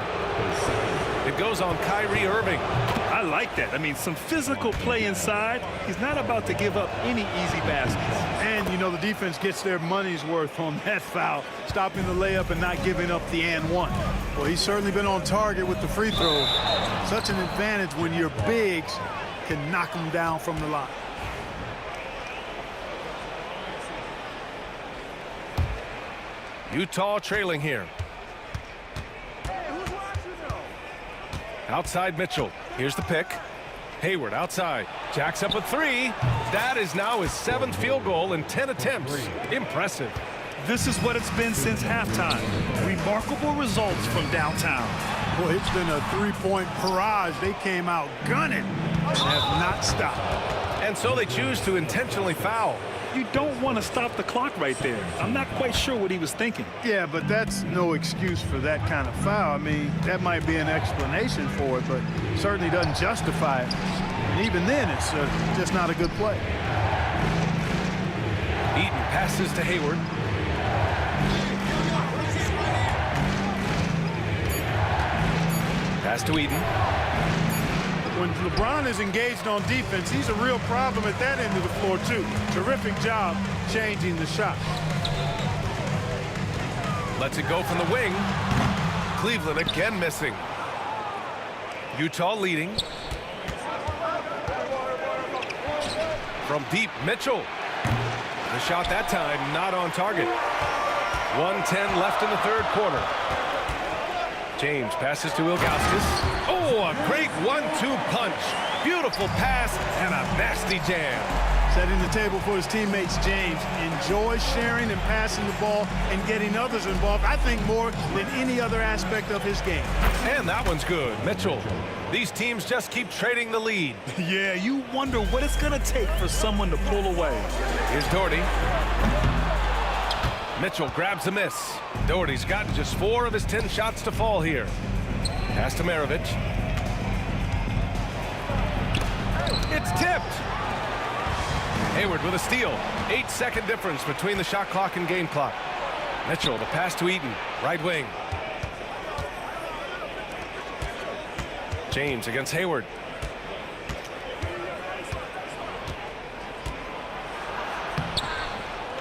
It goes on Kyrie Irving. I like that. I mean, some physical play inside. He's not about to give up any easy baskets. And, you know, the defense gets their money's worth on that foul, stopping the layup and not giving up the and one. Well, he's certainly been on target with the free throws. Such an advantage when your bigs can knock them down from the line. Utah trailing here. Outside Mitchell. Here's the pick. Hayward outside. Jacks up a 3. That is now his 7th field goal in 10 attempts. Impressive. This is what it's been since halftime. Remarkable results from downtown. Boy, it's been a 3-point barrage. They came out gunning and have not stopped. And so they choose to intentionally foul. You don't want to stop the clock right there. I'm not quite sure what he was thinking. Yeah, but that's no excuse for that kind of foul. I mean, that might be an explanation for it, but certainly doesn't justify it. And even then, it's just not a good play. Eaton passes to Hayward. Pass to Eaton. When LeBron is engaged on defense, he's a real problem at that end of the floor, too. Terrific job changing the shot. Lets it go from the wing. Cleveland again missing. Utah leading. From deep, Mitchell. The shot that time not on target. 1:10 left in the 3rd quarter. James passes to Ilgauskas. Oh, a great 1-2 punch. Beautiful pass and a nasty jam. Setting the table for his teammates, James. Enjoys sharing and passing the ball and getting others involved, I think, more than any other aspect of his game. And that one's good. Mitchell. These teams just keep trading the lead. Yeah, you wonder what it's going to take for someone to pull away. Here's Doherty. Mitchell grabs a miss. Doherty's gotten just 4 of his 10 shots to fall here. Pass to Maravich. It's tipped. Hayward with a steal. 8-second difference between the shot clock and game clock. Mitchell, the pass to Eaton. Right wing. James against Hayward.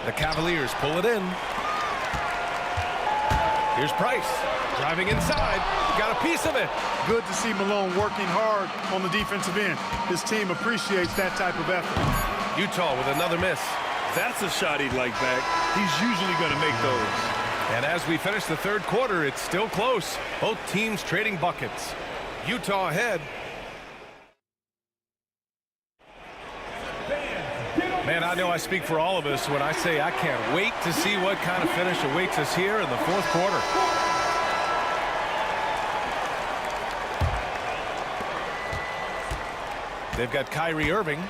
The Cavaliers pull it in. Here's Price. Driving inside. Got a piece of it. Good to see Malone working hard on the defensive end. His team appreciates that type of effort. Utah with another miss. That's a shot he'd like back. He's usually going to make those. And as we finish the 3rd quarter, it's still close. Both teams trading buckets. Utah ahead. Man, I know I speak for all of us when I say I can't wait to see what kind of finish awaits us here in the 4th quarter. They've got Kyrie Irving,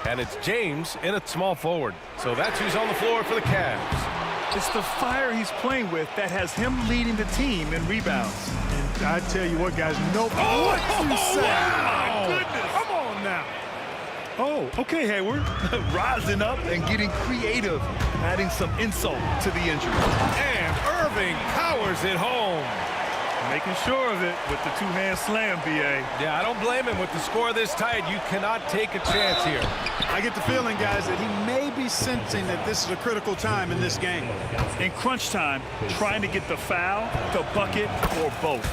and it's James in at small forward. So that's who's on the floor for the Cavs. It's the fire he's playing with that has him leading the team in rebounds. And I tell you what, guys, what you say? Wow. My goodness. Come on now. Oh, okay, Hayward. Rising up and getting creative, adding some insult to the injury. And Irving powers it home. Making sure of it with the 2-hand slam, B.A. Yeah, I don't blame him. With the score this tight, you cannot take a chance here. I get the feeling, guys, that he may be sensing that this is a critical time in this game. In crunch time, trying to get the foul, the bucket, or both.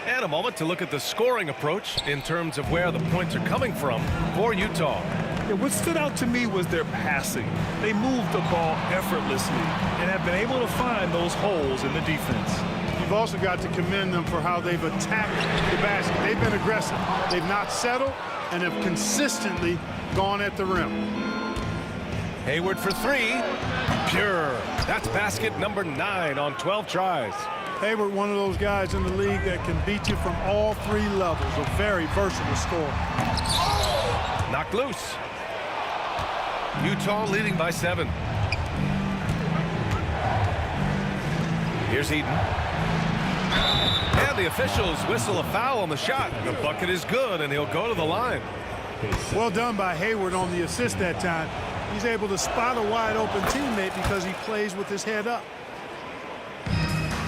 And a moment to look at the scoring approach in terms of where the points are coming from for Utah. Yeah, what stood out to me was their passing. They moved the ball effortlessly and have been able to find those holes in the defense. You've also got to commend them for how they've attacked the basket. They've been aggressive. They've not settled and have consistently gone at the rim. Hayward for 3. Pure. That's basket number 9 on 12 tries. Hayward, one of those guys in the league that can beat you from all 3 levels. A very versatile scorer. Knocked loose. Utah leading by 7. Here's Eden. And the officials whistle a foul on the shot. The bucket is good, and he'll go to the line. Well done by Hayward on the assist that time. He's able to spot a wide open teammate because he plays with his head up.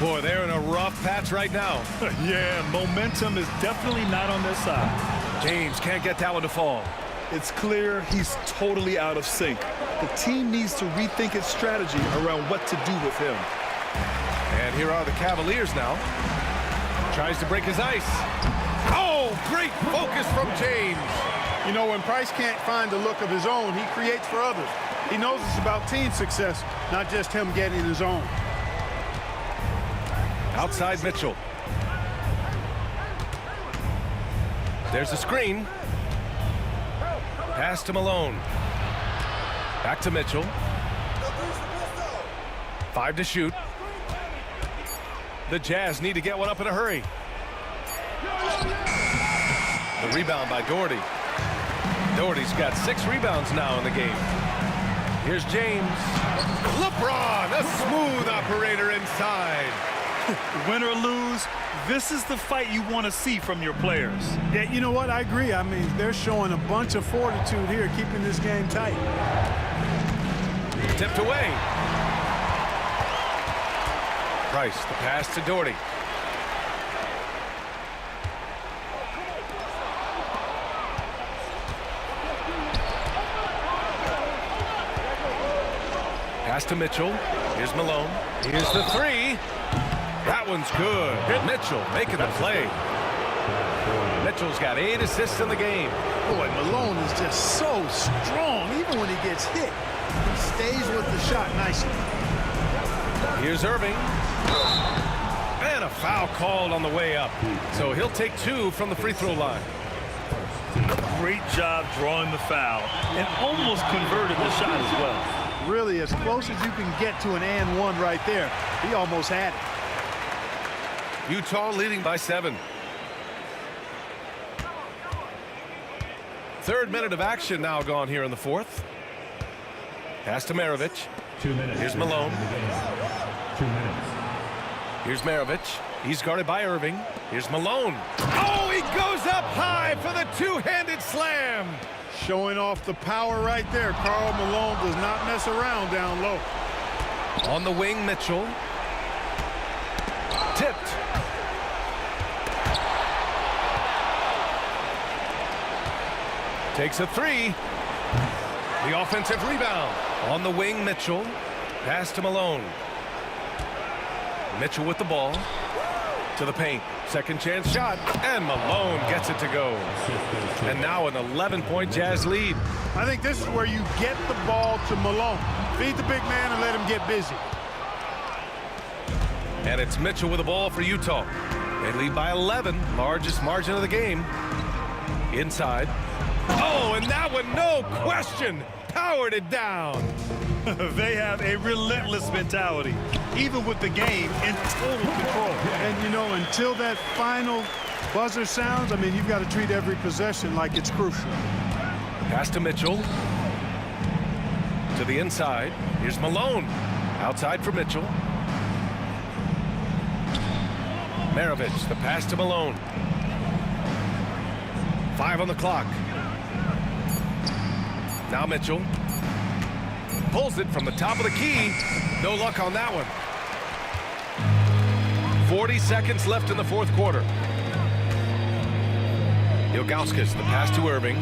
Boy, they're in a rough patch right now. Yeah, momentum is definitely not on their side. James can't get that one to fall. It's clear he's totally out of sync. The team needs to rethink its strategy around what to do with him. And here are the Cavaliers now. Tries to break his ice. Oh, great focus from James. You know, when Price can't find the look of his own, he creates for others. He knows it's about team success, not just him getting his own. Outside Mitchell. There's a screen. Pass to Malone. Back to Mitchell. 5 to shoot. The Jazz need to get one up in a hurry. The rebound by Doherty. Doherty's got 6 rebounds now in the game. Here's James. LeBron, a smooth operator inside. Win or lose, this is the fight you want to see from your players. Yeah, you know what? I agree. I mean, they're showing a bunch of fortitude here, keeping this game tight. Tipped away. Price, the pass to Doherty. Pass to Mitchell. Here's Malone. Here's the 3. That one's good. Mitchell making the play. Mitchell's got 8 assists in the game. Boy, Malone is just so strong. Even when he gets hit, he stays with the shot nicely. Here's Irving. And a foul called on the way up. So he'll take 2 from the free throw line. Great job drawing the foul and almost converted the shot as well. Really, as close as you can get to an and 1 right there. He almost had it. Utah leading by 7. 3rd minute of action now gone here in the 4th. Pass to Maravich. 2 minutes. Here's Malone. 2 minutes. Here's Maravich. He's guarded by Irving. Here's Malone. Oh, he goes up high for the 2-handed slam. Showing off the power right there. Karl Malone does not mess around down low. On the wing, Mitchell. Tipped. Takes a 3. The offensive rebound. On the wing, Mitchell. Pass to Malone. Mitchell with the ball. To the paint. Second chance shot. And Malone gets it to go. And now an 11-point Jazz lead. I think this is where you get the ball to Malone. Feed the big man and let him get busy. And it's Mitchell with the ball for Utah. They lead by 11. Largest margin of the game. Inside. Oh, and that one, no question, powered it down. They have a relentless mentality, even with the game in total control. And, you know, until that final buzzer sounds, I mean, you've got to treat every possession like it's crucial. Pass to Mitchell. To the inside. Here's Malone. Outside for Mitchell. Maravich, the pass to Malone. 5 on the clock. Now Mitchell pulls it from the top of the key. No luck on that one. 40 seconds left in the 4th quarter. Ilgauskas, the pass to Irving.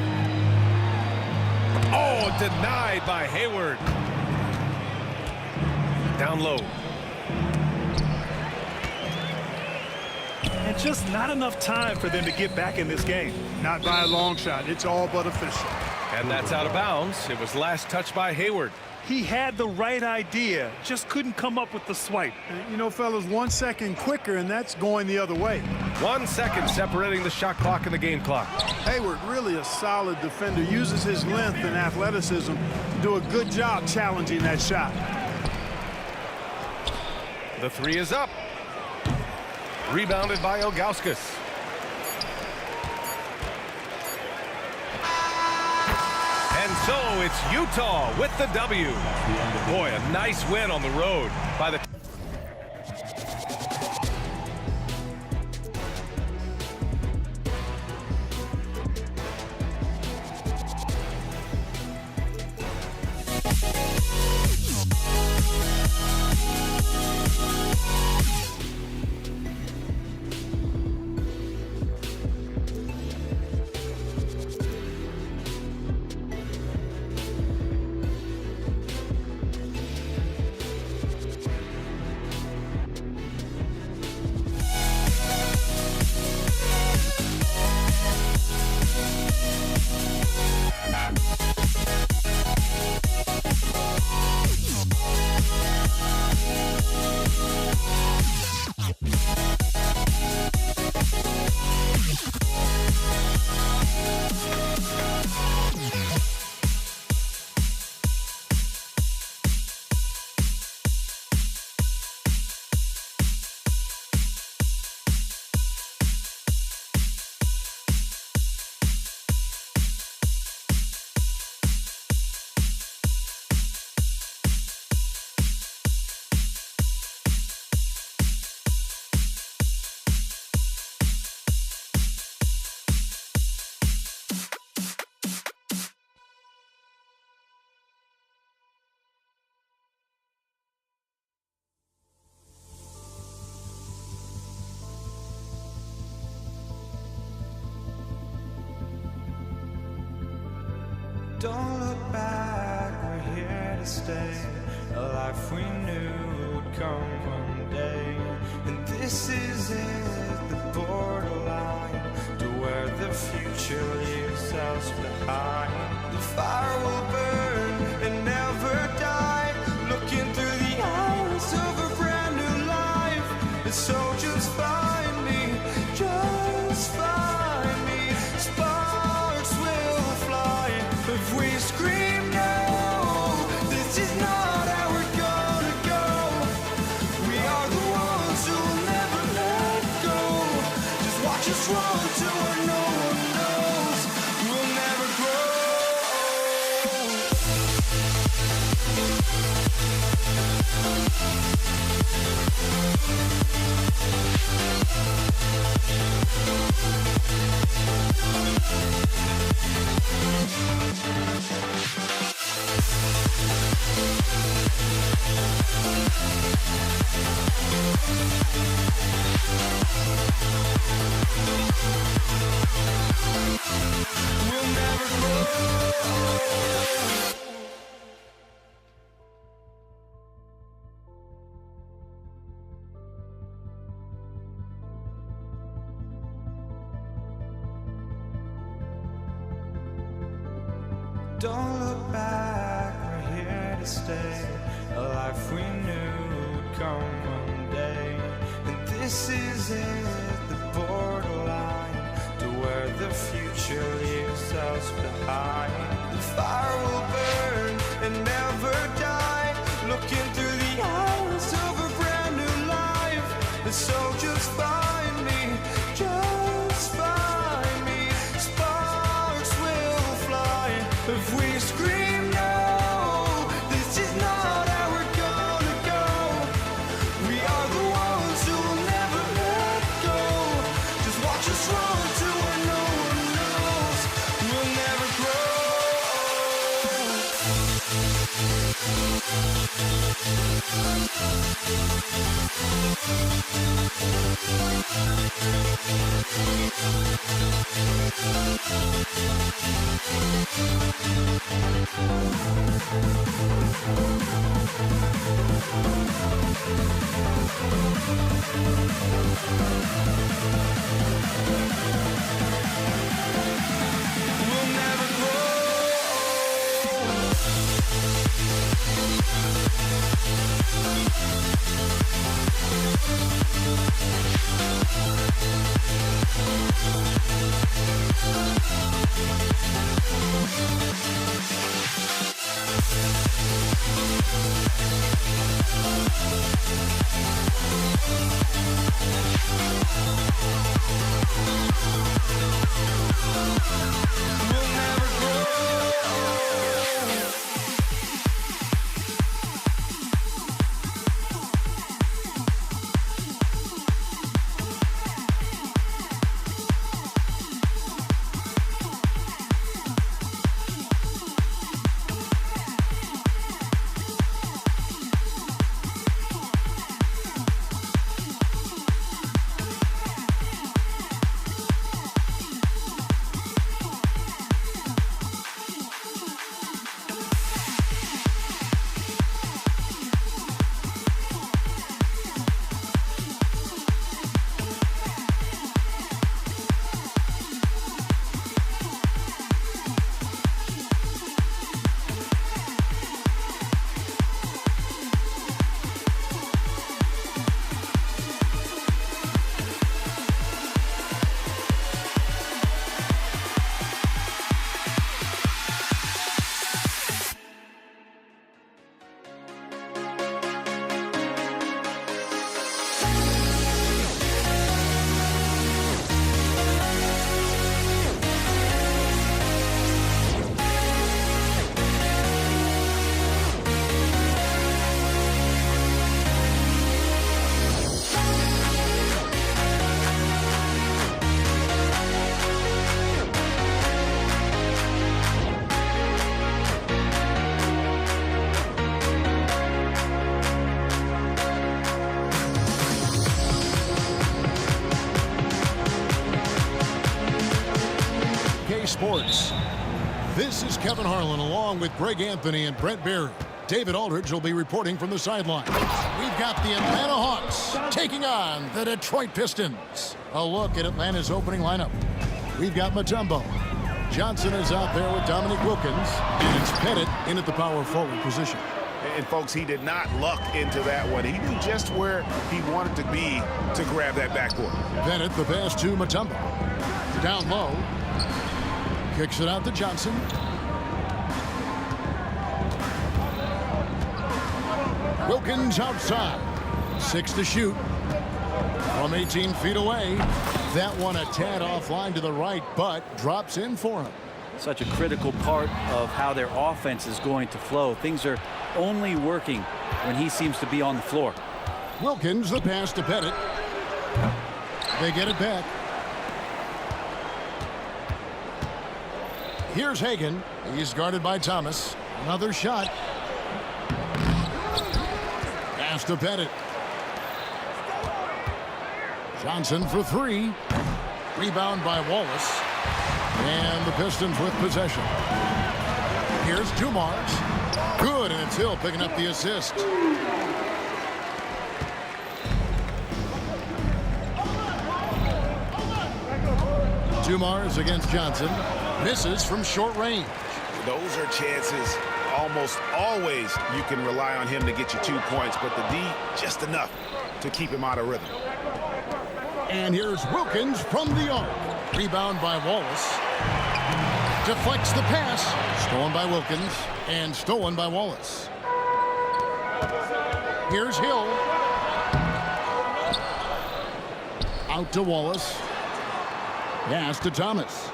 Oh, denied by Hayward. Down low. And just not enough time for them to get back in this game. Not by a long shot. It's all but official. And that's out of bounds. It was last touched by Hayward. He had the right idea, just couldn't come up with the swipe. And, you know, fellas, 1 second quicker, and that's going the other way. 1 second separating the shot clock and the game clock. Hayward, really a solid defender, uses his length and athleticism to do a good job challenging that shot. The 3 is up. Rebounded by Ilgauskas. And so it's Utah with the W. Boy, a nice win on the road by the Don't look back, we're here to stay. A life we knew would come one day. And this is it, the borderline to where the future leaves us behind. The fire will burn and never die, looking through the eyes of a brand new life. And so just find me, just find me. Sparks will fly if we scream no. This is not how we're gonna go. We are the ones who will never let go. Just watch us run to where no one knows. We'll never grow. We'll never grow. Don't look back, we're here to stay. A life we knew would come one day. And this is it, the borderline to where the future leaves us behind. The fire will burn and never die, looking through the eyes of a brand new life. And so just find me, just find me. Sparks will fly if we scream no. This is not how we're gonna go. We are the ones who will never let go. Just watch us run to where no one knows. We'll never grow. We'll never grow. We'll never grow. Sports. This is Kevin Harlan along with Greg Anthony and Brent Barry. David Aldridge will be reporting from the sideline. We've got the Atlanta Hawks taking on the Detroit Pistons. A look at Atlanta's opening lineup. We've got Mutombo. Johnson is out there with Dominique Wilkins, and it's Pettit in at the power forward position. And folks, he did not luck into that one. He knew just where he wanted to be to grab that backboard. Pettit, the pass to Mutombo. Down low. Kicks it out to Johnson. Wilkins outside. 6 to shoot. From 18 feet away. That one a tad offline to the right, but drops in for him. Such a critical part of how their offense is going to flow. Things are only working when he seems to be on the floor. Wilkins, the pass to Pettit. They get it back. Here's Hagan. He's guarded by Thomas. Another shot. Pass to Pettit. Johnson for 3. Rebound by Wallace. And the Pistons with possession. Here's Dumars. Good, and it's Hill picking up the assist. Dumars against Johnson. Misses from short range. Those are chances almost always you can rely on him to get you 2 points, but the D just enough to keep him out of rhythm. And here's Wilkins from the arc. Rebound by Wallace. Deflects the pass. Stolen by Wilkins and stolen by Wallace. Here's Hill. Out to Wallace. Pass to Thomas.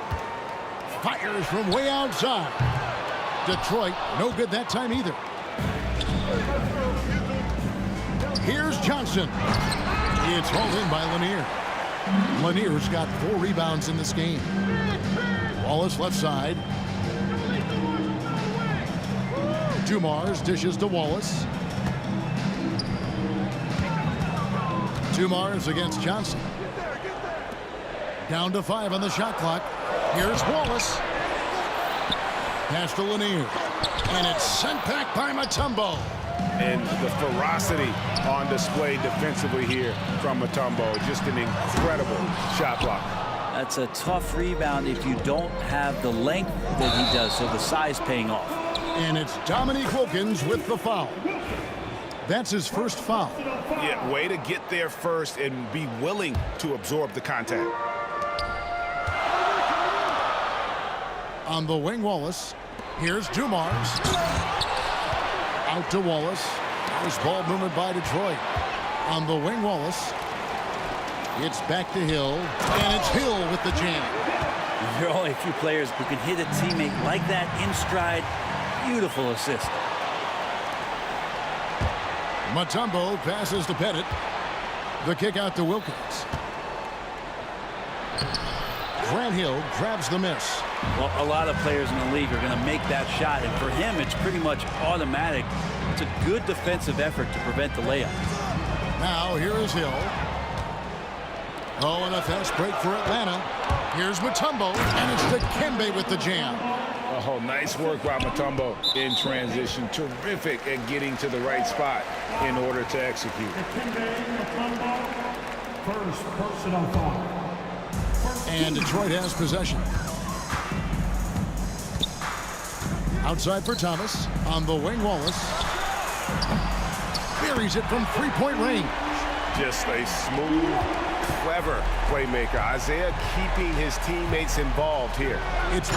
Fires from way outside. Detroit, no good that time either. Here's Johnson. It's hauled in by Lanier. Lanier's got 4 rebounds in this game. Wallace left side. Dumars dishes to Wallace. Dumars against Johnson. Down to 5 on the shot clock. Here's Wallace. Pass to Lanier. And it's sent back by Mutombo. And the ferocity on display defensively here from Mutombo. Just an incredible shot block. That's a tough rebound if you don't have the length that he does, so the size paying off. And it's Dominique Wilkins with the foul. That's his first foul. Yeah, way to get there first and be willing to absorb the contact. On the wing, Wallace. Here's Dumars. Out to Wallace. Nice ball movement by Detroit. On the wing, Wallace. It's back to Hill. And it's Hill with the jam. There are only a few players who can hit a teammate like that in stride. Beautiful assist. Mutombo passes to Pettit. The kick out to Wilkins. Grant Hill grabs the miss. Well, a lot of players in the league are going to make that shot, and for him, it's pretty much automatic. It's a good defensive effort to prevent the layup. Now, here is Hill. Oh, and a fast break for Atlanta. Here's Mutombo, and it's Dikembe with the jam. Oh, nice work by Mutombo in transition. Terrific at getting to the right spot in order to execute. First personal foul. And Detroit has possession. Outside for Thomas. On the wing, Wallace. Buries it from 3-point range. Just a smooth, clever playmaker. Isaiah keeping his teammates involved here. It's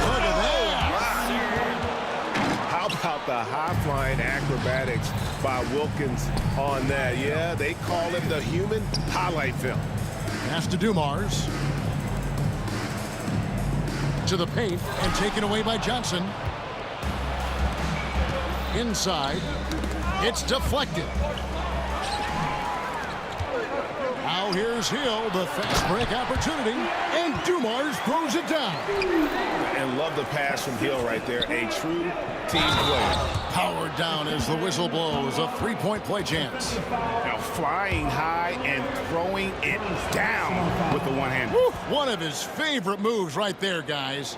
How about the high-flying acrobatics by Wilkins on that? Yeah, they call him the human highlight film. Pass to Dumars. To the paint and taken away by Johnson. Inside. It's deflected. Now here's Hill, the fast break opportunity, and Dumars throws it down. And love the pass from Hill right there. A true team player. Powered down as the whistle blows. A 3-point play chance. Now flying high and throwing it down with the one hand. One of his favorite moves right there, guys.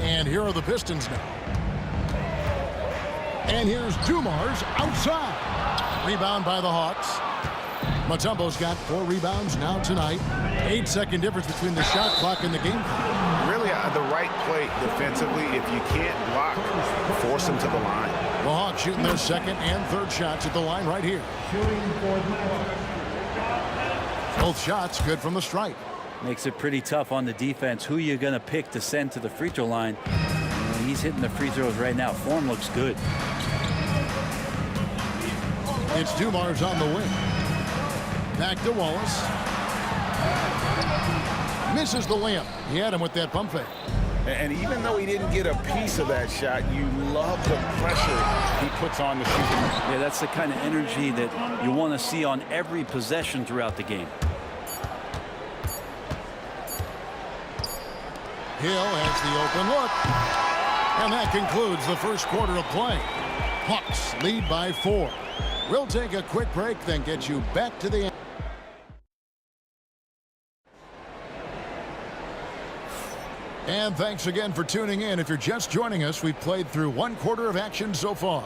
And here are the Pistons now. And here's Dumars outside. Rebound by the Hawks. Mutombo's got 4 rebounds now tonight. 8-second difference between the shot clock and the game clock. Really the right play defensively. If you can't block, force them to the line. The Hawks shooting their second and third shots at the line right here. Both shots good from the stripe. Makes it pretty tough on the defense. Who you going to pick to send to the free throw line? He's hitting the free throws right now. Form looks good. It's Dumars on the wing. Back to Wallace. Misses the layup. He had him with that pump fake. And even though he didn't get a piece of that shot, you love the pressure he puts on the shooter. Yeah, that's the kind of energy that you want to see on every possession throughout the game. Hill has the open look. And that concludes the first quarter of play. Hawks lead by 4. We'll take a quick break, then get you back to the end. And thanks again for tuning in. If you're just joining us, we've played through 1 quarter of action so far.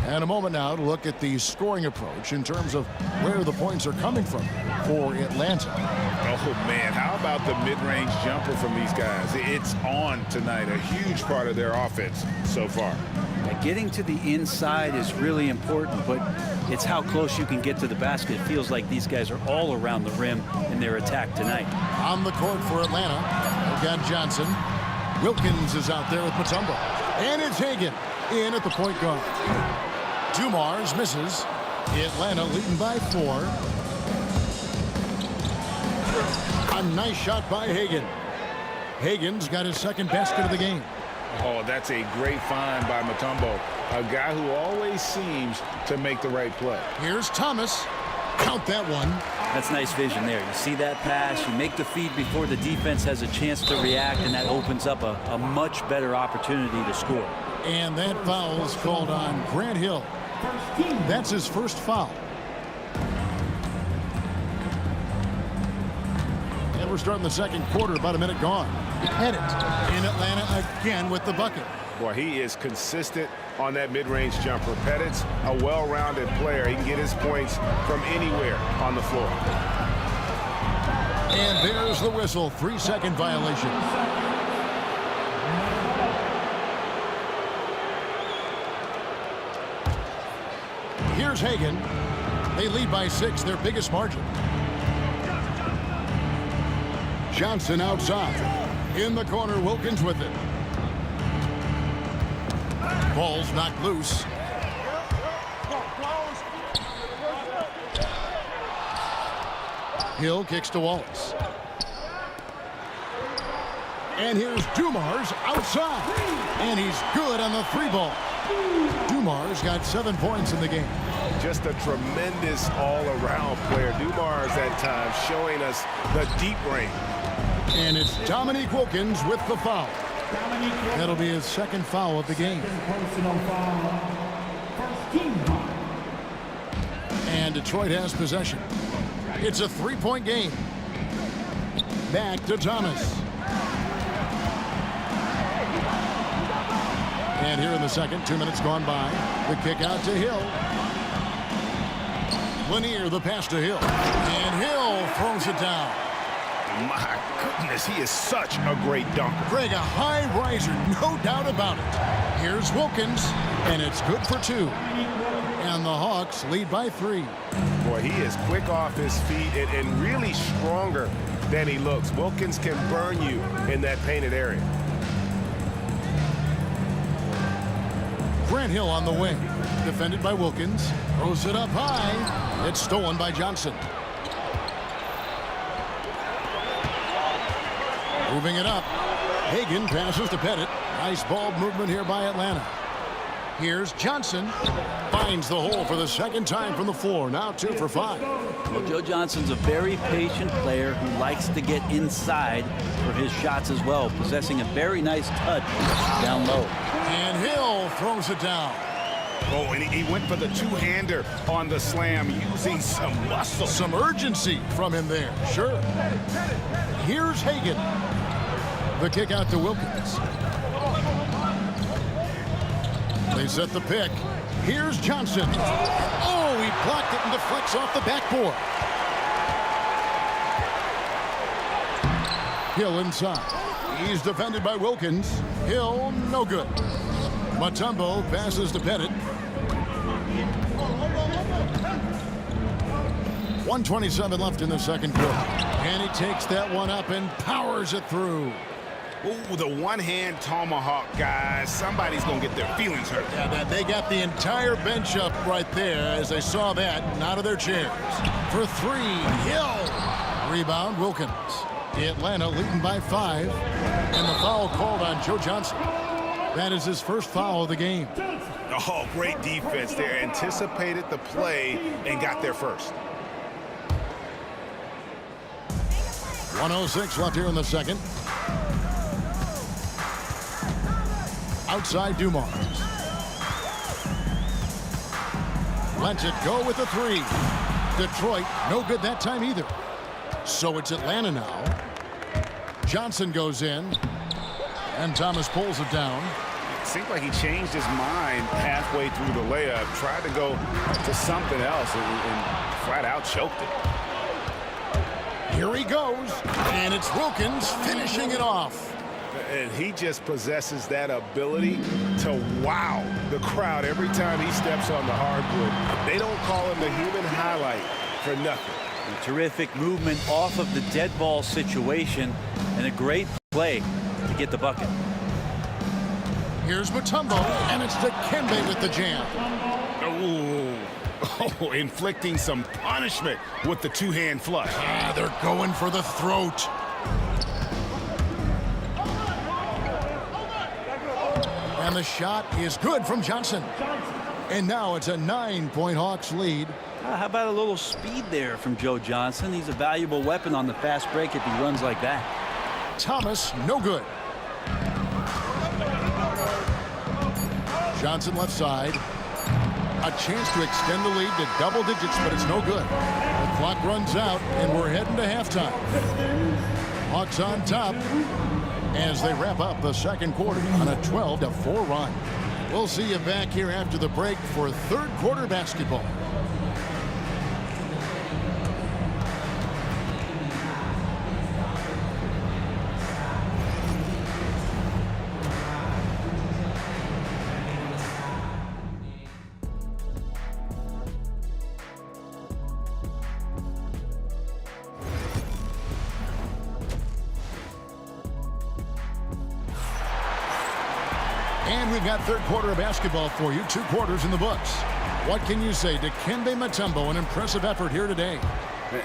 And a moment now to look at the scoring approach in terms of where the points are coming from for Atlanta. Oh, man, how about the mid-range jumper from these guys? It's on tonight, a huge part of their offense so far. Getting to the inside is really important, but it's how close you can get to the basket. It feels like these guys are all around the rim in their attack tonight. On the court for Atlanta, we've got Johnson. Wilkins is out there with Mutombo. And it's Hagan in at the point guard. Dumars misses. Atlanta leading by 4. A nice shot by Hagan. Hagan's got his second basket of the game. Oh, that's a great find by Mutombo, a guy who always seems to make the right play. Here's Thomas. Count that one. That's nice vision there. You see that pass, you make the feed before the defense has a chance to react, and that opens up a much better opportunity to score. And that foul is called on Grant Hill. That's his first foul. And we're starting the second quarter, about a minute gone. Pettit in Atlanta again with the bucket. Boy, he is consistent on that mid-range jumper. Pettit's a well-rounded player. He can get his points from anywhere on the floor. And there's the whistle. 3-second violation. Here's Hagan. They lead by 6, their biggest margin. Johnson outside. In the corner, Wilkins with it. Ball's knocked loose. Hill kicks to Wallace. And here's Dumars outside. And he's good on the 3-ball. Dumars got 7 points in the game. Just a tremendous all-around player. Dumars at times showing us the deep range. And it's Dominique Wilkins with the foul. That'll be his second foul of the game. And Detroit has possession. It's a 3-point game. Back to Thomas. And here in the second, 2 minutes gone by. The kick out to Hill. Lanier, the pass to Hill. And Hill throws it down. My goodness, he is such a great dunker. Greg, a high riser, no doubt about it. Here's Wilkins, and it's good for 2. And the Hawks lead by 3. Boy, he is quick off his feet and really stronger than he looks. Wilkins can burn you in that painted area. Grant Hill on the wing. Defended by Wilkins. Throws it up high. It's stolen by Johnson. Moving it up. Hagan passes to Pettit. Nice ball movement here by Atlanta. Here's Johnson. Finds the hole for the second time from the floor. Now 2 for 5. Well, Joe Johnson's a very patient player who likes to get inside for his shots as well, possessing a very nice touch down low. And Hill throws it down. Oh, and he went for the two-hander on the slam, using some muscle. Some urgency from him there, sure. Here's Hagan. The kick out to Wilkins. They set the pick. Here's Johnson. Oh, he blocked it and deflects off the backboard. Hill inside. He's defended by Wilkins. Hill, no good. Mutombo passes to Pettit. 1:27 left in the second quarter. And he takes that one up and powers it through. Ooh, the one-hand tomahawk, guys. Somebody's going to get their feelings hurt. Yeah, they got the entire bench up right there as they saw that and out of their chairs. For three, Hill. Rebound, Wilkins. Atlanta leading by 5. And the foul called on Joe Johnson. That is his first foul of the game. Oh, great defense there. Anticipated the play and got there first. 1:06 left here in the second. Outside Dumars. Lets it go with the 3. Detroit, no good that time either. So it's Atlanta now. Johnson goes in. And Thomas pulls it down. It seemed like he changed his mind halfway through the layup. Tried to go to something else and flat out choked it. Here he goes. And it's Wilkins finishing it off. And he just possesses that ability to wow the crowd every time he steps on the hardwood. They don't call him the human highlight for nothing. A terrific movement off of the dead ball situation and a great play to get the bucket. Here's Mutombo, and it's Dikembe with the jam. Oh, inflicting some punishment with the two-hand flush. They're going for the throat. And the shot is good from Johnson. And now it's a 9-point Hawks lead. How about a little speed there from Joe Johnson? He's a valuable weapon on the fast break if he runs like that. Thomas, no good. Johnson left side. A chance to extend the lead to double digits, but it's no good. The clock runs out, and we're heading to halftime. Hawks on top as they wrap up the second quarter on a 12-4 run. We'll see you back here after the break for third quarter basketball. And we've got third quarter of basketball for you. 2 quarters in the books. What can you say? Dikembe Mutombo, an impressive effort here today.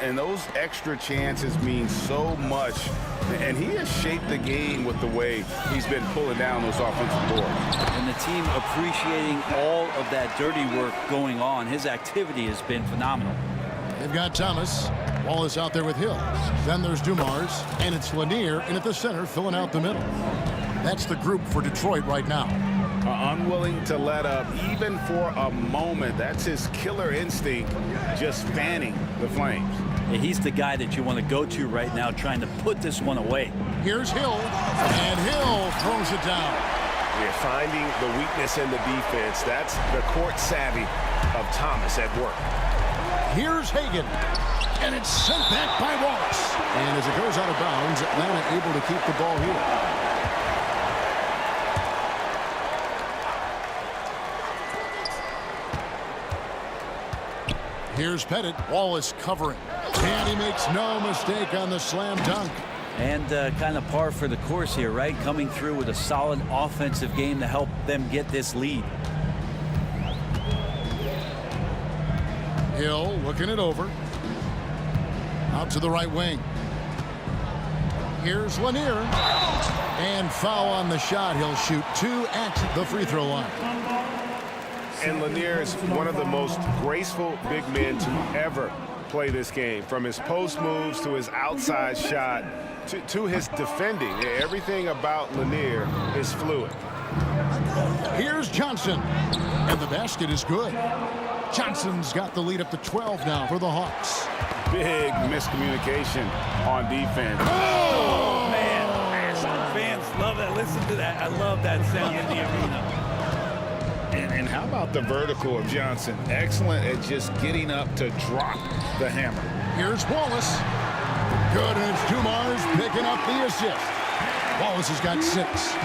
And those extra chances mean so much. And he has shaped the game with the way he's been pulling down those offensive boards. And the team appreciating all of that dirty work going on. His activity has been phenomenal. They've got Thomas. Wallace out there with Hill. Then there's Dumars. And it's Lanier in at the center, filling out the middle. That's the group for Detroit right now. Unwilling to let up even for a moment. That's his killer instinct, just fanning the flames. Yeah, he's the guy that you want to go to right now, trying to put this one away. Here's Hill, and Hill throws it down. Yeah, finding the weakness in the defense. That's the court savvy of Thomas at work. Here's Hagan, and it's sent back by Wallace. And as it goes out of bounds, Atlanta able to keep the ball here. Here's Pettit. Wallace covering. And he makes no mistake on the slam dunk. And kind of par for the course here, right? Coming through with a solid offensive game to help them get this lead. Hill looking it over. Out to the right wing. Here's Lanier. And foul on the shot. He'll shoot 2 at the free throw line. And Lanier is one of the most graceful big men to ever play this game. From his post moves to his outside shot to his defending. Everything about Lanier is fluid. Here's Johnson. And the basket is good. Johnson's got the lead up to 12 now for the Hawks. Big miscommunication on defense. Oh, man. Fans love that. Listen to that. I love that sound in the arena. And how about the vertical of Johnson? Excellent at just getting up to drop the hammer. Here's Wallace. Good, and it's Dumars picking up the assist. Wallace has got 6.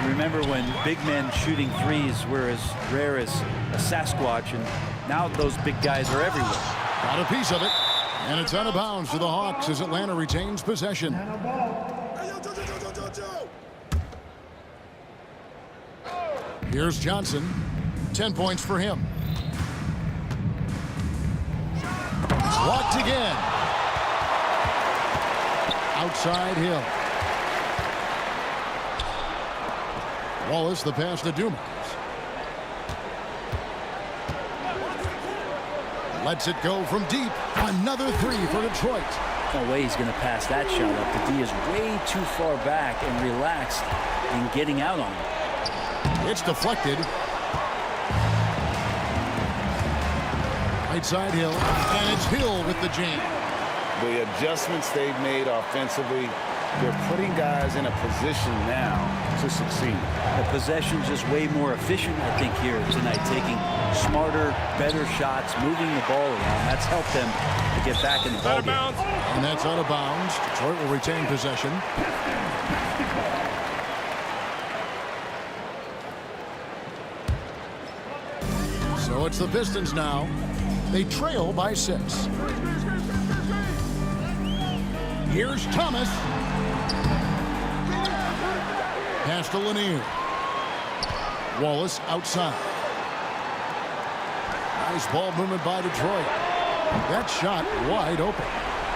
Remember when big men shooting threes were as rare as a Sasquatch, and now those big guys are everywhere. Got a piece of it, and it's out of bounds to the Hawks as Atlanta retains possession. Here's Johnson. 10 points for him. Blocked again. Outside Hill. Wallace, the pass to Dumars. Lets it go from deep. Another 3 for Detroit. No way he's going to pass that shot up. The D is way too far back and relaxed in getting out on it. It's deflected. Right side Hill, and it's Hill with the jam. The adjustments they've made offensively, they're putting guys in a position now to succeed. The possession's just way more efficient, I think, here tonight, taking smarter, better shots, moving the ball around. That's helped them to get back in the ball game. And that's out of bounds. Detroit will retain possession. So it's the Pistons now. They trail by 6. Here's Thomas. Pass to Lanier. Wallace outside. Nice ball movement by Detroit. That shot wide open.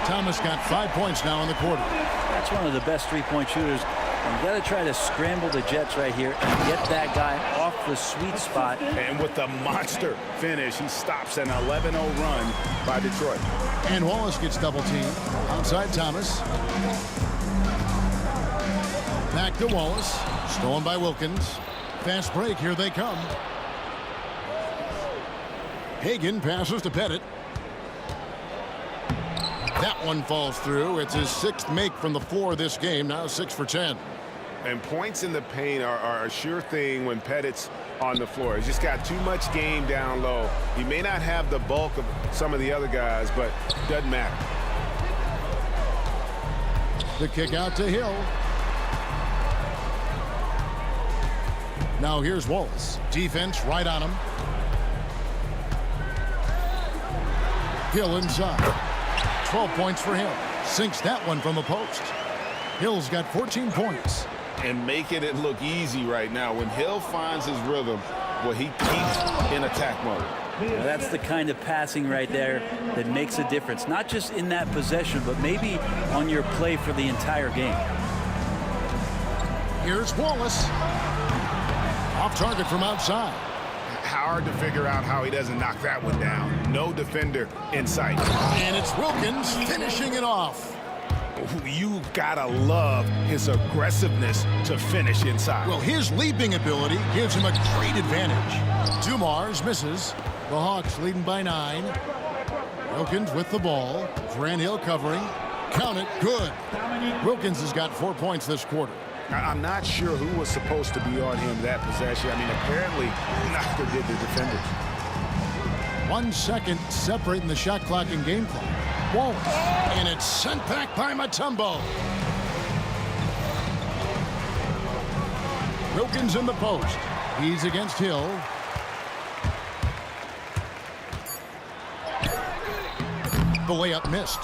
Thomas got 5 points now in the quarter. That's one of the best three-point shooters. You got to try to scramble the Jets right here and get that guy off the sweet spot. And with the monster finish, he stops an 11-0 run by Detroit. And Wallace gets double teamed. Outside Thomas. Back to Wallace. Stolen by Wilkins. Fast break. Here they come. Hagan passes to Pettit. That one falls through. It's his 6th make from the floor this game. Now 6 for 10. And points in the paint are a sure thing when Pettit's on the floor. He's just got too much game down low. He may not have the bulk of some of the other guys, but it doesn't matter. The kick out to Hill. Now here's Wallace. Defense right on him. Hill inside. 12 points for him. Sinks that one from the post. Hill's got 14 points. And making it look easy right now. When Hill finds his rhythm, well, he keeps in attack mode. Now that's the kind of passing right there that makes a difference. Not just in that possession, but maybe on your play for the entire game. Here's Wallace. Off target from outside. Hard to figure out how he doesn't knock that one down. No defender in sight. And it's Wilkins finishing it off. You gotta love his aggressiveness to finish inside. Well, his leaping ability gives him a great advantage. Dumars misses. The Hawks leading by 9. Wilkins with the ball. Grant Hill covering. Count it. Good. Wilkins has got 4 points this quarter. I'm not sure who was supposed to be on him that possession. I mean, apparently neither did the defenders. 1 second separating the shot clock and game clock. Wallace, and it's sent back by Mutombo. Wilkins in the post. He's against Hill. The layup missed.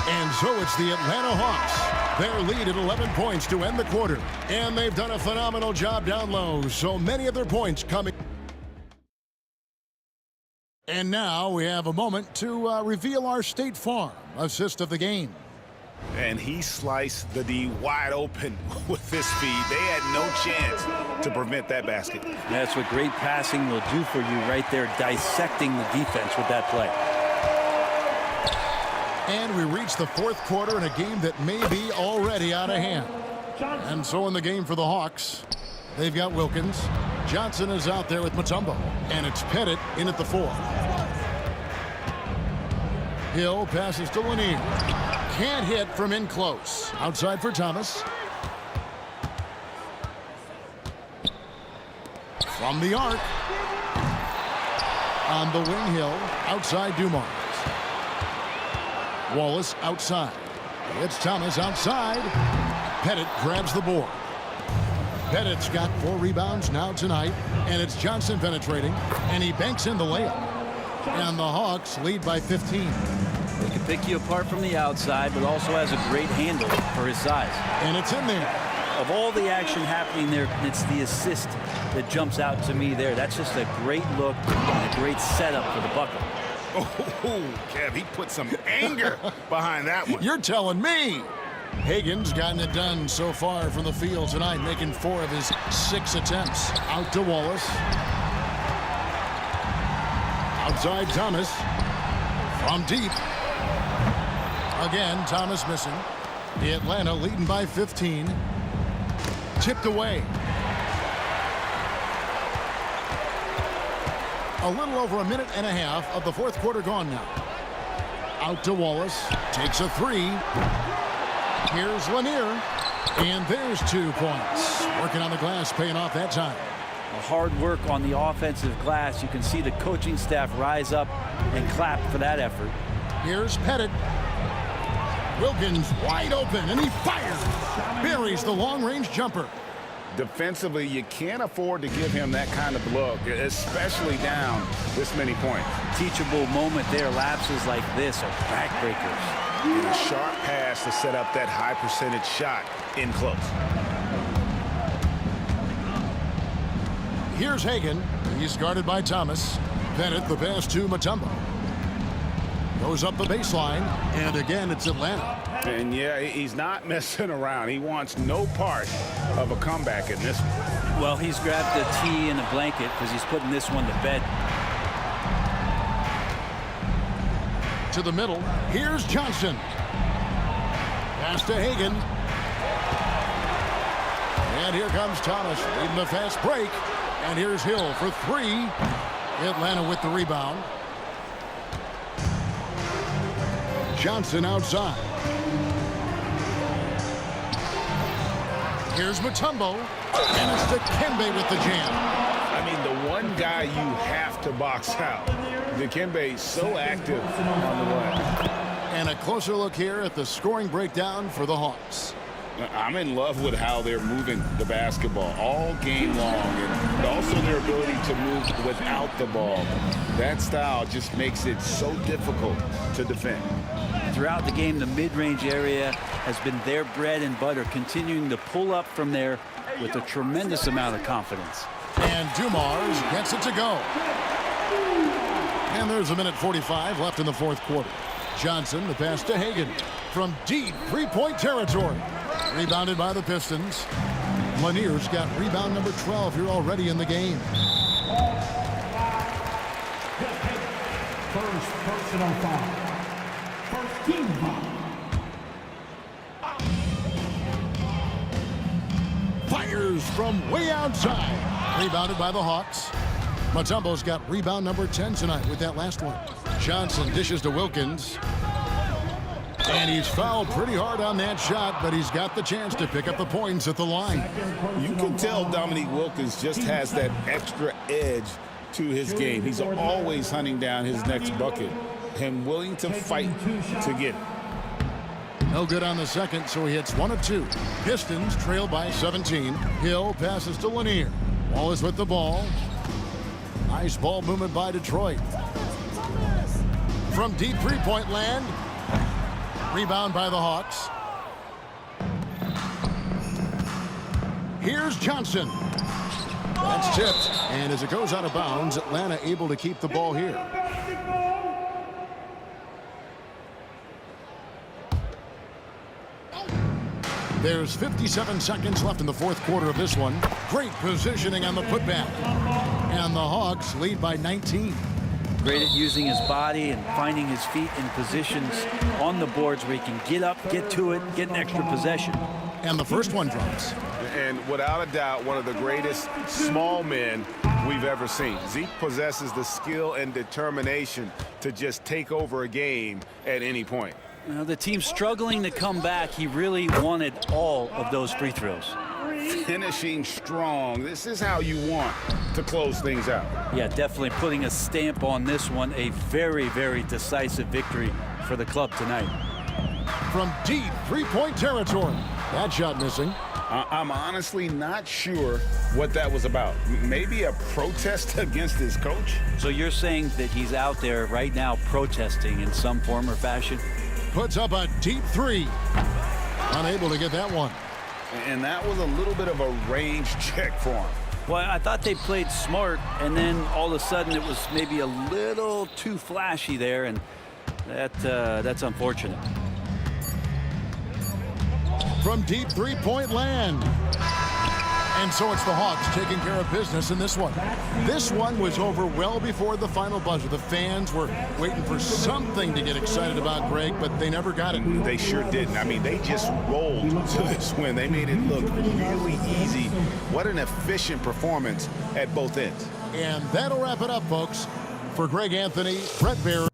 And so it's the Atlanta Hawks. Their lead at 11 points to end the quarter. And they've done a phenomenal job down low. So many of their points coming. And now we have a moment to reveal our State Farm assist of the game. And he sliced the D wide open with this speed. They had no chance to prevent that basket. That's what great passing will do for you right there, dissecting the defense with that play. And we reach the 4th quarter in a game that may be already out of hand. And so in the game for the Hawks, they've got Wilkins. Johnson is out there with Mutombo. And it's Pettit in at the 4. Hill passes to Lanier. Can't hit from in close. Outside for Thomas. From the arc. On the wing hill. Outside Dumars. Wallace outside. It's Thomas outside. Pettit grabs the board. Pettit's got 4 rebounds now tonight. And it's Johnson penetrating. And he banks in the layup. And the Hawks lead by 15. He can pick you apart from the outside, but also has a great handle for his size. And it's in there. Of all the action happening there, it's the assist that jumps out to me there. That's just a great look and a great setup for the bucket. Oh, Kev, he put some anger behind that one. You're telling me. Hagen's gotten it done so far from the field tonight, making 4 of his 6 attempts. Out to Wallace. Outside Thomas. From deep. Again, Thomas missing. The Atlanta leading by 15. Tipped away. A little over a minute and a half of the 4th quarter gone now. Out to Wallace. Takes a 3. Here's Lanier. And there's 2 points. Working on the glass, paying off that time. Hard work on the offensive glass. You can see the coaching staff rise up and clap for that effort. Here's Pettit. Wilkins wide open, and he fires. Buries the long-range jumper. Defensively, you can't afford to give him that kind of look, especially down this many points. Teachable moment there. Lapses like this are backbreakers. And a sharp pass to set up that high percentage shot in close. Here's Hagen. He's guarded by Thomas. Pettit, the pass to Mutombo. Goes up the baseline, and again, it's Atlanta. And yeah, he's not messing around. He wants no part of a comeback in this one. Well, he's grabbed a tee and a blanket because he's putting this one to bed. To the middle. Here's Johnson. Pass to Hagen. And here comes Thomas leading the fast break. And here's Hill for 3. Atlanta with the rebound. Johnson outside. Here's Mutombo. And it's Dikembe with the jam. I mean, the one guy you have to box out. Dikembe so active on the run. And a closer look here at the scoring breakdown for the Hawks. I'm in love with how they're moving the basketball all game long, and also their ability to move without the ball. That style just makes it so difficult to defend. Throughout the game, the mid-range area has been their bread and butter, continuing to pull up from there with a tremendous amount of confidence. And Dumars gets it to go. And there's a minute 45 left in the 4th quarter. Johnson, the pass to Hagen from deep 3-point territory. Rebounded by the Pistons. Lanier's got rebound number 12 here already in the game. First personal foul. First team foul. Fires from way outside. Rebounded by the Hawks. Mutombo's got rebound number 10 tonight with that last one. Johnson dishes to Wilkins. And he's fouled pretty hard on that shot, but he's got the chance to pick up the points at the line. You can tell Dominique Wilkins just has that extra edge to his game. He's always hunting down his next bucket and willing to fight to get it. No good on the second, so he hits 1 of 2. Pistons trail by 17. Hill passes to Lanier. Wallace with the ball. Nice ball movement by Detroit. From deep 3-point land. Rebound by the Hawks. Here's Johnson. That's tipped. And as it goes out of bounds, Atlanta able to keep the ball here. There's 57 seconds left in the 4th quarter of this one. Great positioning on the putback. And the Hawks lead by 19. Great at using his body and finding his feet in positions on the boards where he can get up, get to it, get an extra possession. And the first one drops. And without a doubt, one of the greatest small men we've ever seen. Zeke possesses the skill and determination to just take over a game at any point. The team's struggling to come back. He really wanted all of those free throws. Finishing strong. This is how you want to close things out. Yeah, definitely putting a stamp on this one. A very, very decisive victory for the club tonight. From deep three-point territory. That shot missing. I'm honestly not sure what that was about. Maybe a protest against his coach? So you're saying that he's out there right now protesting in some form or fashion? Puts up a deep three. Unable to get that one. And that was a little bit of a range check for him. Well, I thought they played smart, and then all of a sudden it was maybe a little too flashy there, and that's unfortunate. From deep three-point land. And so it's the Hawks taking care of business in this one. This one was over well before the final buzzer. The fans were waiting for something to get excited about, Greg, but they never got it. They sure didn't. I mean, they just rolled to this win. They made it look really easy. What an efficient performance at both ends. And that'll wrap it up, folks. For Greg Anthony, Brett Barry.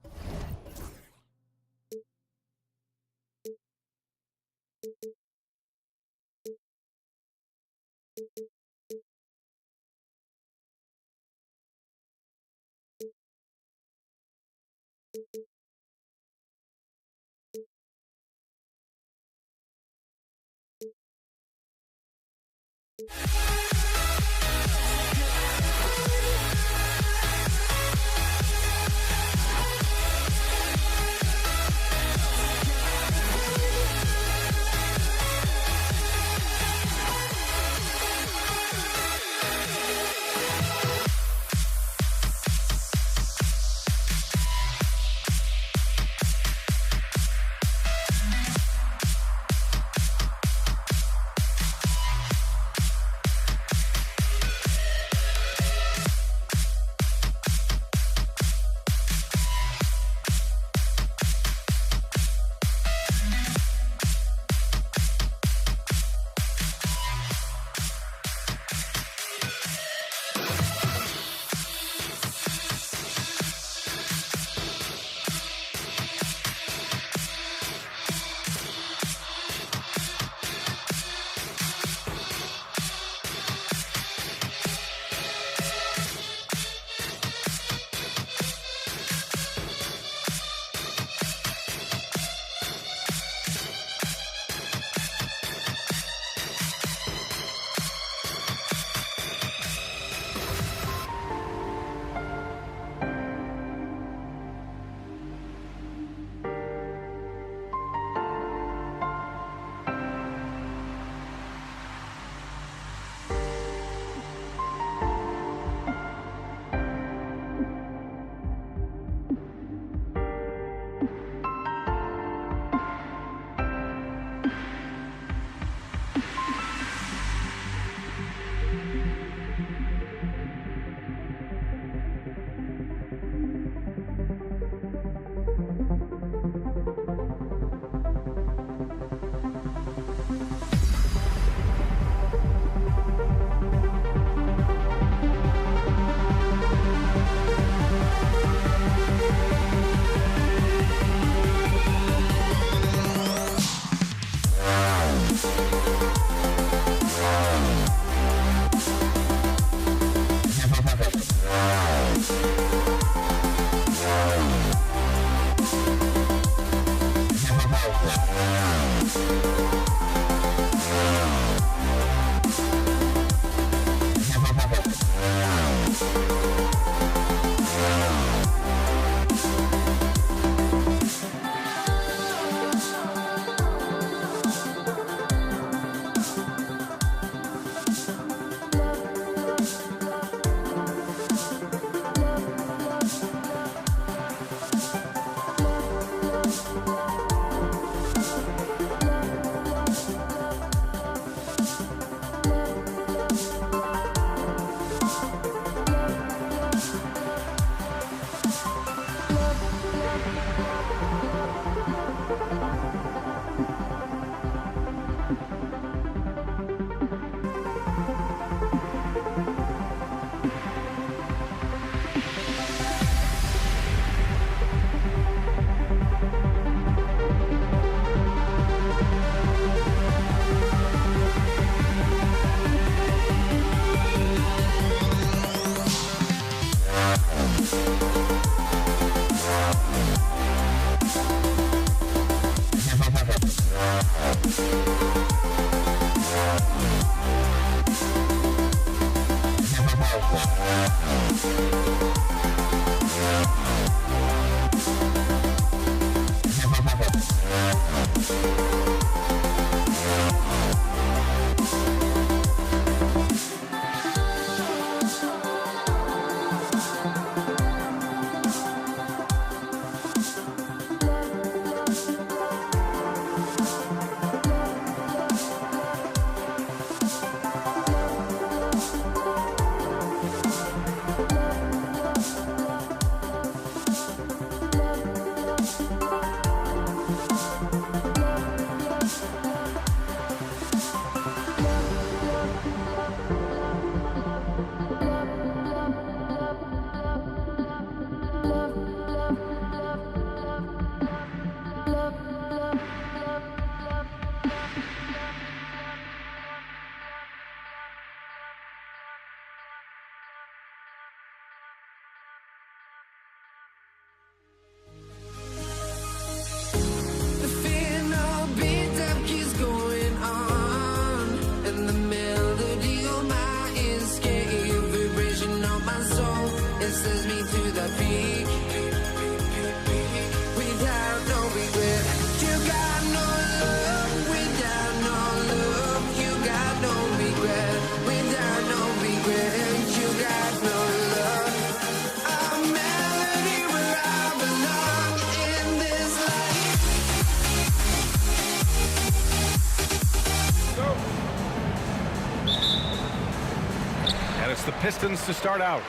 The Pistons to start out.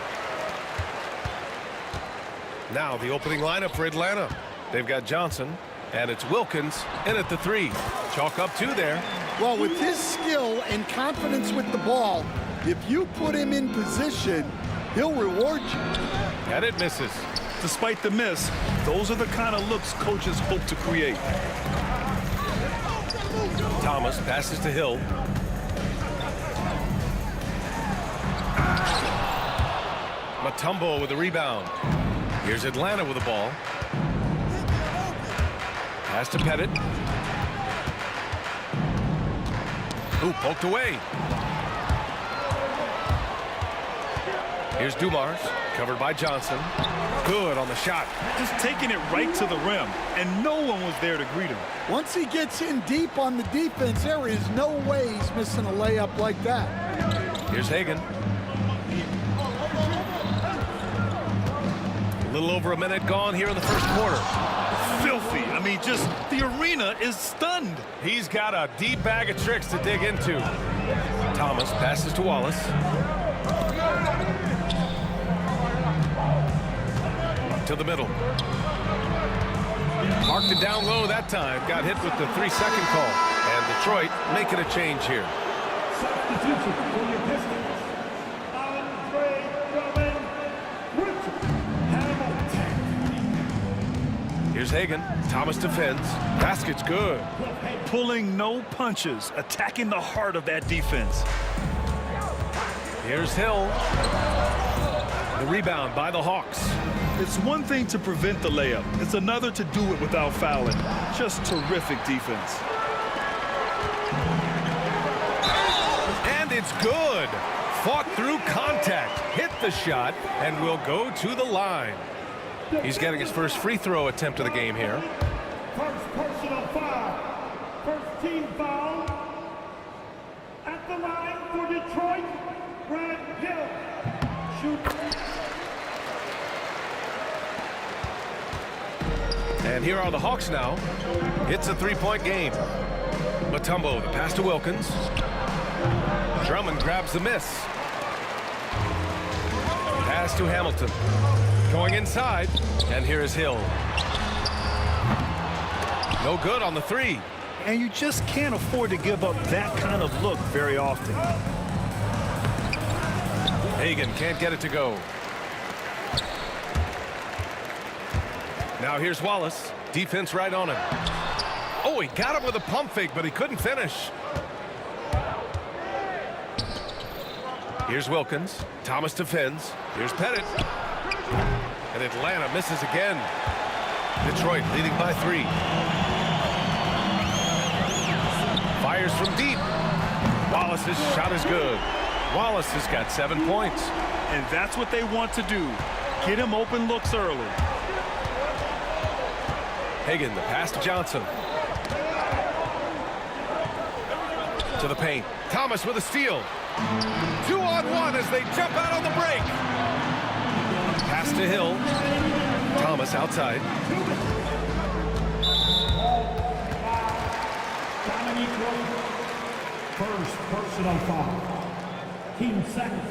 Now the opening lineup for Atlanta. They've got Johnson, and it's Wilkins in at the 3. Chalk up 2 there. Well, with his skill and confidence with the ball, if you put him in position, he'll reward you. And it misses. Despite the miss, those are the kind of looks coaches hope to create. Thomas passes to Hill. Mutombo with the rebound. Here's Atlanta with the ball. Pass to Pettit. Ooh, poked away. Here's Dumars, covered by Johnson. Good on the shot. Just taking it right to the rim, and no one was there to greet him. Once he gets in deep on the defense, there is no way he's missing a layup like that. Here's Hagan. A little over a minute gone here in the first quarter. Filthy. I mean, just the arena is stunned. He's got a deep bag of tricks to dig into. Thomas passes to Wallace. To the middle. Marked it down low that time. Got hit with the 3-second call. And Detroit making a change here. Substitution for your Pistons. Here's Hagan. Thomas defends. Basket's good. Pulling no punches, attacking the heart of that defense. Here's Hill. The rebound by the Hawks. It's one thing to prevent the layup. It's another to do it without fouling. Just terrific defense. And it's good. Fought through contact. Hit the shot and will go to the line. He's getting his first free throw attempt of the game here. First personal foul. First team foul. At the line for Detroit, Brad Hill. Shoot. And here are the Hawks now. It's a three-point game. Mutombo, the pass to Wilkins. Drummond grabs the miss. Pass to Hamilton. Going inside, and here is Hill. No good on the 3. And you just can't afford to give up that kind of look very often. Hagan can't get it to go. Now here's Wallace. Defense right on him. Oh, he got him with a pump fake, but he couldn't finish. Here's Wilkins. Thomas defends. Here's Pettit. And Atlanta misses again. Detroit leading by 3. Fires from deep. Wallace's shot is good. Wallace has got 7 points. and that's what they want to do. Get him open looks early. Hagan, the pass to Johnson. To the paint. Thomas with a steal. 2-on-1 as they jump out on the break. Pass to Hill. Thomas outside. First personal foul. Team second.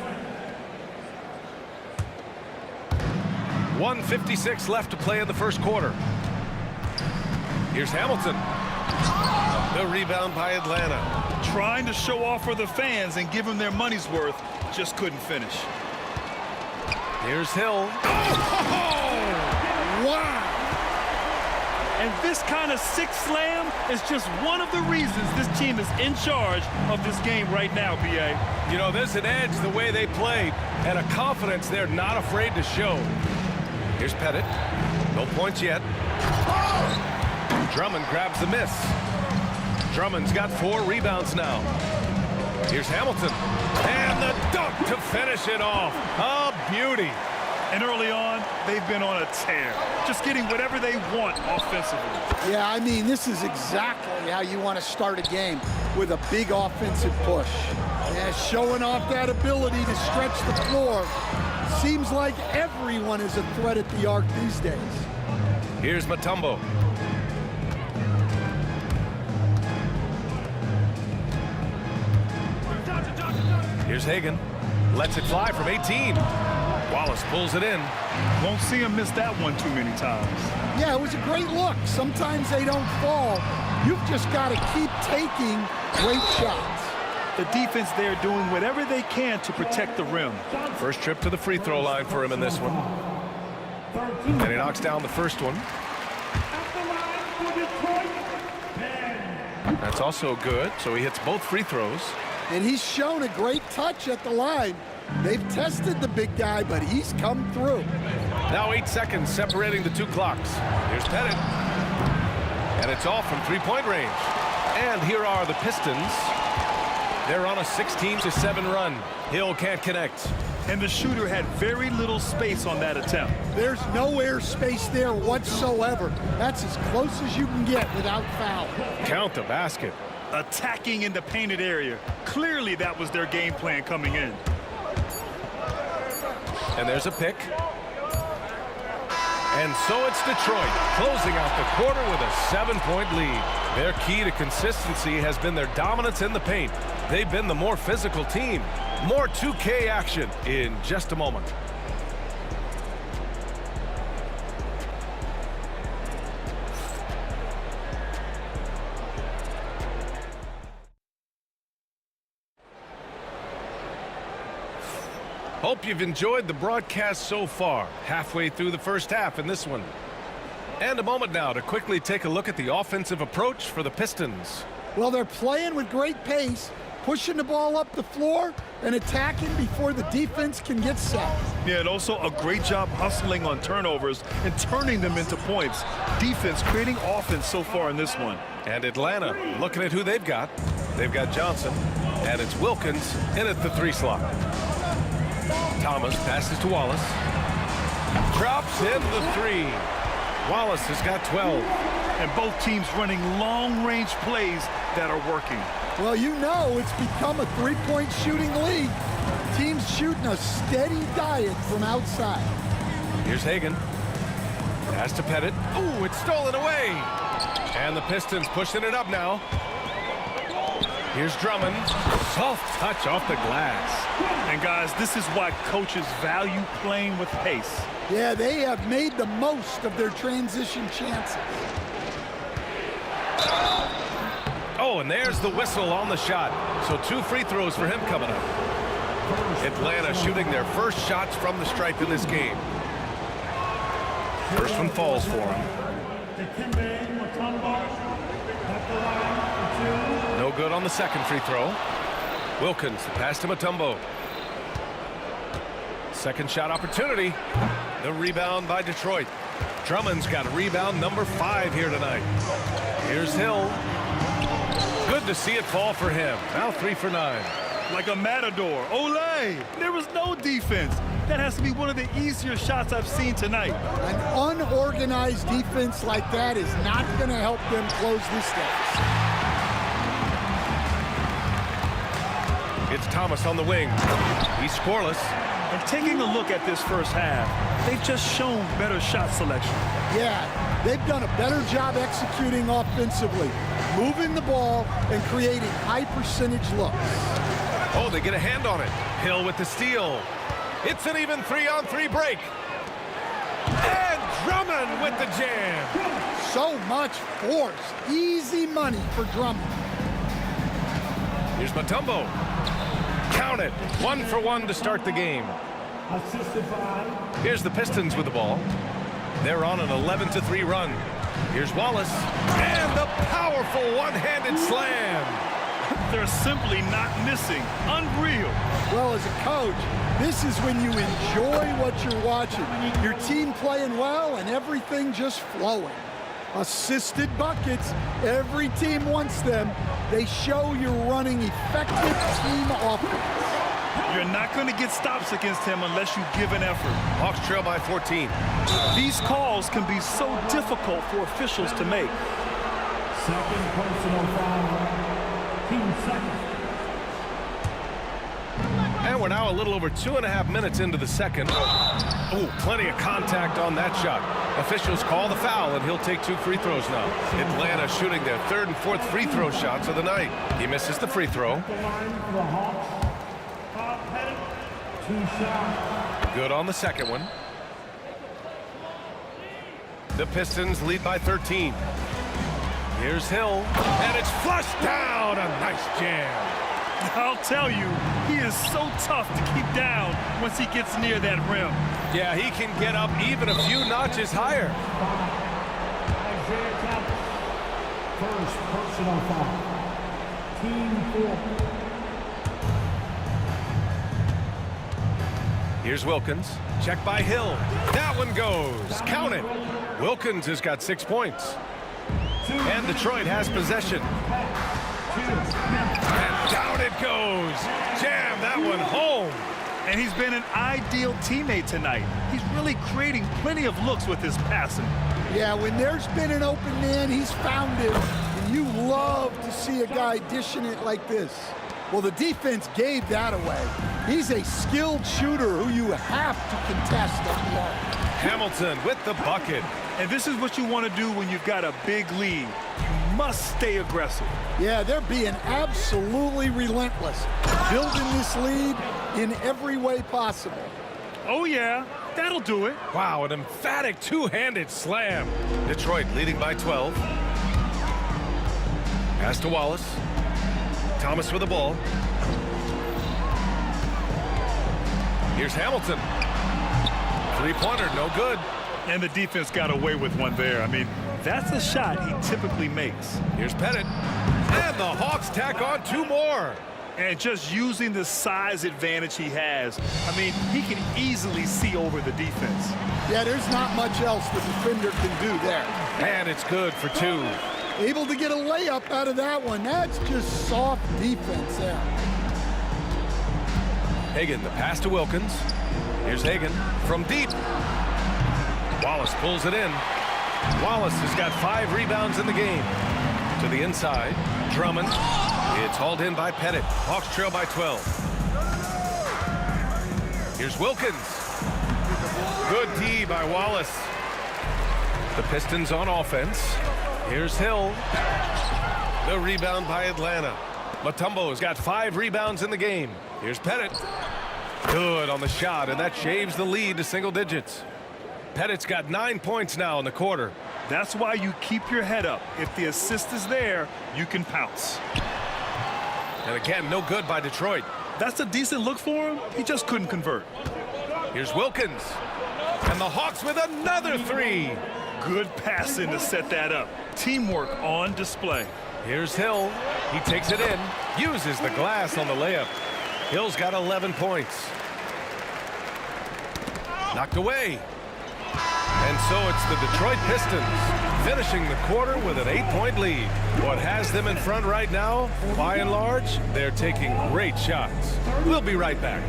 1:56 left to play in the first quarter. Here's Hamilton. The rebound by Atlanta. Trying to show off for the fans and give them their money's worth, just couldn't finish. Here's Hill. Wow! And this kind of six slam is just one of the reasons this team is in charge of this game right now, BA. You know, there's an edge the way they play and a confidence they're not afraid to show. Here's Pettit. No points yet. Drummond grabs the miss. Drummond's got 4 rebounds now. Here's Hamilton. And the dunk to finish it off. A beauty. And early on, they've been on a tear. Just getting whatever they want offensively. Yeah, I mean, this is exactly how you want to start a game, with a big offensive push. Yeah, showing off that ability to stretch the floor. Seems like everyone is a threat at the arc these days. Here's Mutombo. Here's Hagan. Lets it fly from 18. Wallace pulls it in. Won't see him miss that one too many times. Yeah, it was a great look. Sometimes they don't fall. You've just got to keep taking great shots. The defense there doing whatever they can to protect the rim. First trip to the free throw line for him in this one. And he knocks down the first one. That's also good, so he hits both free throws. And he's shown a great touch at the line. They've tested the big guy, but he's come through. Now 8 seconds separating the 2 clocks. Here's Pettit. And it's off from three-point range. And here are the Pistons. They're on a 16-7 run. Hill can't connect. And the shooter had very little space on that attempt. There's no air space there whatsoever. That's as close as you can get without foul. Count the basket. Attacking in the painted area. Clearly that was their game plan coming in. And there's a pick. And so it's Detroit closing out the quarter with a 7-point lead. Their key to consistency has been their dominance in the paint. They've been the more physical team. More 2K action in just a moment. Hope you've enjoyed the broadcast so far. Halfway through the first half in this one. And a moment now to quickly take a look at the offensive approach for the Pistons. Well, they're playing with great pace, pushing the ball up the floor and attacking before the defense can get set. Yeah, and also a great job hustling on turnovers and turning them into points. Defense creating offense so far in this one. And Atlanta, looking at who they've got. They've got Johnson, and it's Wilkins in at the 3 slot. Thomas passes to Wallace. Drops in the 3. Wallace has got 12. And both teams running long-range plays that are working. Well, you know it's become a three-point shooting league. Teams shooting a steady diet from outside. Here's Hagan. Pass to Pettit. Ooh, it's stolen away. And the Pistons pushing it up now. Here's Drummond. Soft touch off the glass. And guys, this is why coaches value playing with pace. Yeah, they have made the most of their transition chances. Oh, and there's the whistle on the shot. So 2 free throws for him coming up. Atlanta shooting their first shots from the stripe in this game. First one falls for him. No good on the second free throw. Wilkins, the pass to Mutombo. Second shot opportunity. The rebound by Detroit. Drummond's got rebound number 5 here tonight. Here's Hill. Good to see it fall for him. Now 3 for 9. like a matador. Olay! There was no defense. That has to be one of the easier shots I've seen tonight. An unorganized defense like that is not going to help them close this deficit. It's Thomas on the wing. He's scoreless. And taking a look at this first half, they've just shown better shot selection. Yeah, they've done a better job executing offensively, moving the ball and creating high percentage looks. Oh, they get a hand on it. Hill with the steal. It's an even 3-on-3 break. And Drummond with the jam. So much force. Easy money for Drummond. Here's Mutombo. Count it. 1 for 1 to start the game. Here's the Pistons with the ball. They're on an 11-3 run. Here's Wallace. And the powerful one-handed slam. They're simply not missing. Unreal. Well, as a coach, this is when you enjoy what you're watching. Your team playing well and everything just flowing. Assisted buckets. Every team wants them. They show you're running effective team offense. You're not going to get stops against him unless you give an effort. Hawks trail by 14. These calls can be so difficult for officials to make. Second personal foul. Team second. And we're now a little over 2.5 minutes into the second. Oh, plenty of contact on that shot. Officials call the foul, and he'll take 2 free throws now. Atlanta shooting their 3rd and 4th free throw shots of the night. He misses the free throw. Good on the second one. The Pistons lead by 13. Here's Hill, and it's flushed down. A nice jam. I'll tell you, he is so tough to keep down once he gets near that rim. Yeah, he can get up even a few notches higher. First personal foul. Team 4. Here's Wilkins. Check by Hill. That one goes. Count it. Wilkins has got 6 points. And Detroit has possession. And down it goes. Jam that one home. And he's been an ideal teammate tonight. He's really creating plenty of looks with his passing. Yeah, when there's been an open man, he's found it. And you love to see a guy dishing it like this. Well, the defense gave that away. He's a skilled shooter who you have to contest at the arc. Hamilton with the bucket. And this is what you want to do when you've got a big lead. You must stay aggressive. Yeah, they're being absolutely relentless, building this lead in every way possible. Oh, yeah, that'll do it. Wow, an emphatic two-handed slam. Detroit leading by 12. Pass to Wallace. Thomas with the ball. Here's Hamilton. Three-pointer, no good. And the defense got away with one there. I mean, that's a shot he typically makes. Here's Pettit. And the Hawks tack on 2 more. And just using the size advantage he has, I mean, he can easily see over the defense. Yeah, there's not much else the defender can do there. And it's good for 2. Able to get a layup out of that one. That's just soft defense there. Hagan, the pass to Wilkins. Here's Hagan from deep. Wallace pulls it in. Wallace has got 5 rebounds in the game. To the inside, Drummond. It's hauled in by Pettit. Hawks trail by 12. Here's Wilkins. Good D by Wallace. The Pistons on offense. Here's Hill. The rebound by Atlanta. Mutombo's got 5 rebounds in the game. Here's Pettit. Good on the shot, and that shaves the lead to single digits. Pettit's got 9 points now in the quarter. That's why you keep your head up. If the assist is there, you can pounce. And again, no good by Detroit. That's a decent look for him. He just couldn't convert. Here's Wilkins. And the Hawks with another 3. Good passing to set that up. Teamwork on display. Here's Hill. He takes it in. Uses the glass on the layup. Hill's got 11 points. Knocked away. And so it's the Detroit Pistons finishing the quarter with an 8-point lead. What has them in front right now, by and large, they're taking great shots. We'll be right back.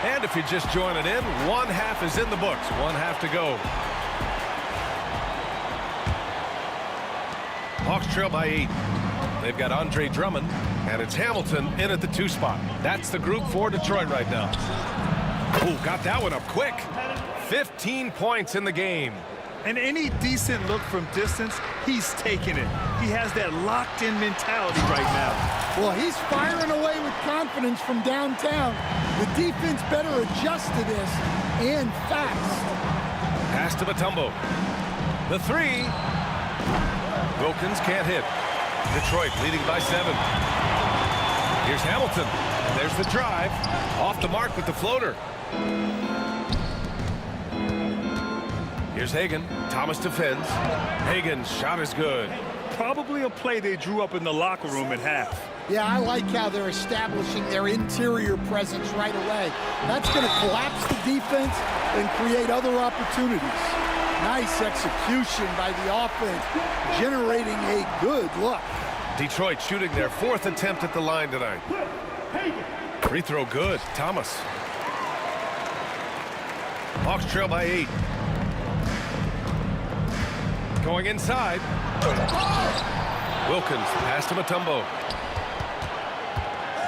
And if you're just joining in, one half is in the books. One half to go. Hawks trail by 8. They've got Andre Drummond, and it's Hamilton in at the 2 spot. That's the group for Detroit right now. Ooh, got that one up quick. 15 points in the game. And any decent look from distance, he's taking it. He has that locked-in mentality right now. Well, he's firing away with confidence from downtown. The defense better adjust to this, and fast. Pass to Mutombo. The 3. Wilkins can't hit. Detroit leading by 7. Here's Hamilton. There's the drive. Off the mark with the floater. Here's Hagan. Thomas defends. Hagan's shot is good. Probably a play they drew up in the locker room at half. Yeah, I like how they're establishing their interior presence right away. That's going to collapse the defense and create other opportunities. Nice execution by the offense, generating a good look. Detroit shooting their 4th attempt at the line tonight. Free throw good. Thomas. Hawks trail by 8. Going inside. Wilkins pass to Mutombo.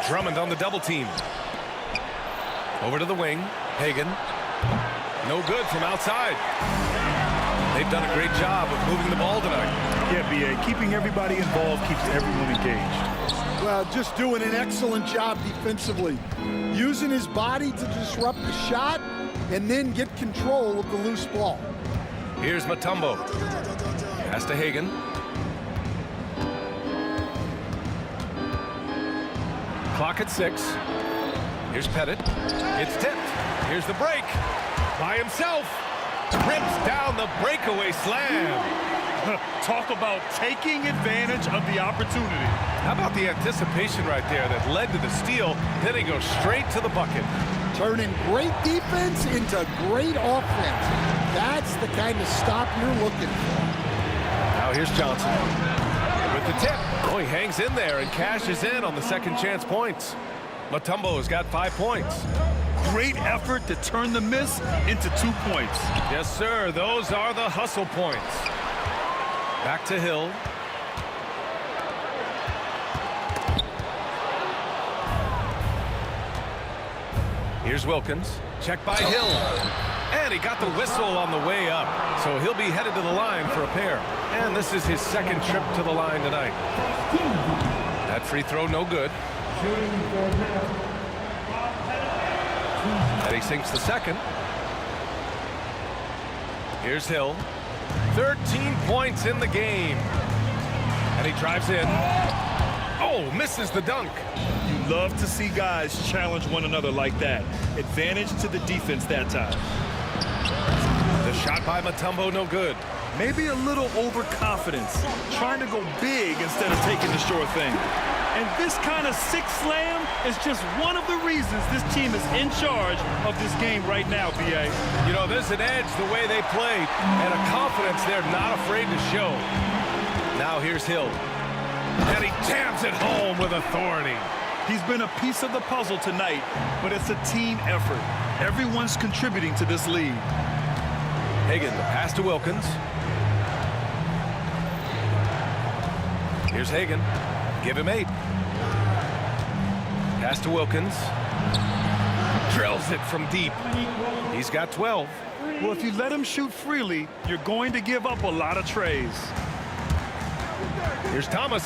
Drummond on the double team. Over to the wing. Hagan. No good from outside. They've done a great job of moving the ball tonight. Yeah, B.A., keeping everybody involved keeps everyone engaged. Well, just doing an excellent job defensively. Using his body to disrupt the shot and then get control of the loose ball. Here's Mutombo. Pass to Hagan. Clock at 6. Here's Pettit. It's tipped. Here's the break. By himself. Rips down the breakaway slam. Talk about taking advantage of the opportunity. How about the anticipation right there that led to the steal? Then he goes straight to the bucket. Turning great defense into great offense. That's the kind of stop you're looking for. Now here's Johnson with the tip. Oh, he hangs in there and cashes in on the second chance points. Mutombo's got 5 points. Great effort to turn the miss into 2 points. Yes, sir. Those are the hustle points. Back to Hill. Here's Wilkins. Check by Hill. And he got the whistle on the way up. So he'll be headed to the line for a pair. And this is his second trip to the line tonight. That free throw no good. And he sinks the second. Here's Hill. 13 points in the game. And he drives in. Oh, misses the dunk. You love to see guys challenge one another like that. Advantage to the defense that time. The shot by Mutombo, no good. Maybe a little overconfidence, trying to go big instead of taking the sure thing. And this kind of sick slam is just one of the reasons this team is in charge of this game right now, B.A. You know, there's an edge the way they play and a confidence they're not afraid to show. Now here's Hill. And he jams it home with authority. He's been a piece of the puzzle tonight, but it's a team effort. Everyone's contributing to this lead. Hagan, the pass to Wilkins. Here's Hagan. Give him 8. Pass to Wilkins. Drills it from deep. He's got 12. Well, if you let him shoot freely, you're going to give up a lot of trays. Here's Thomas.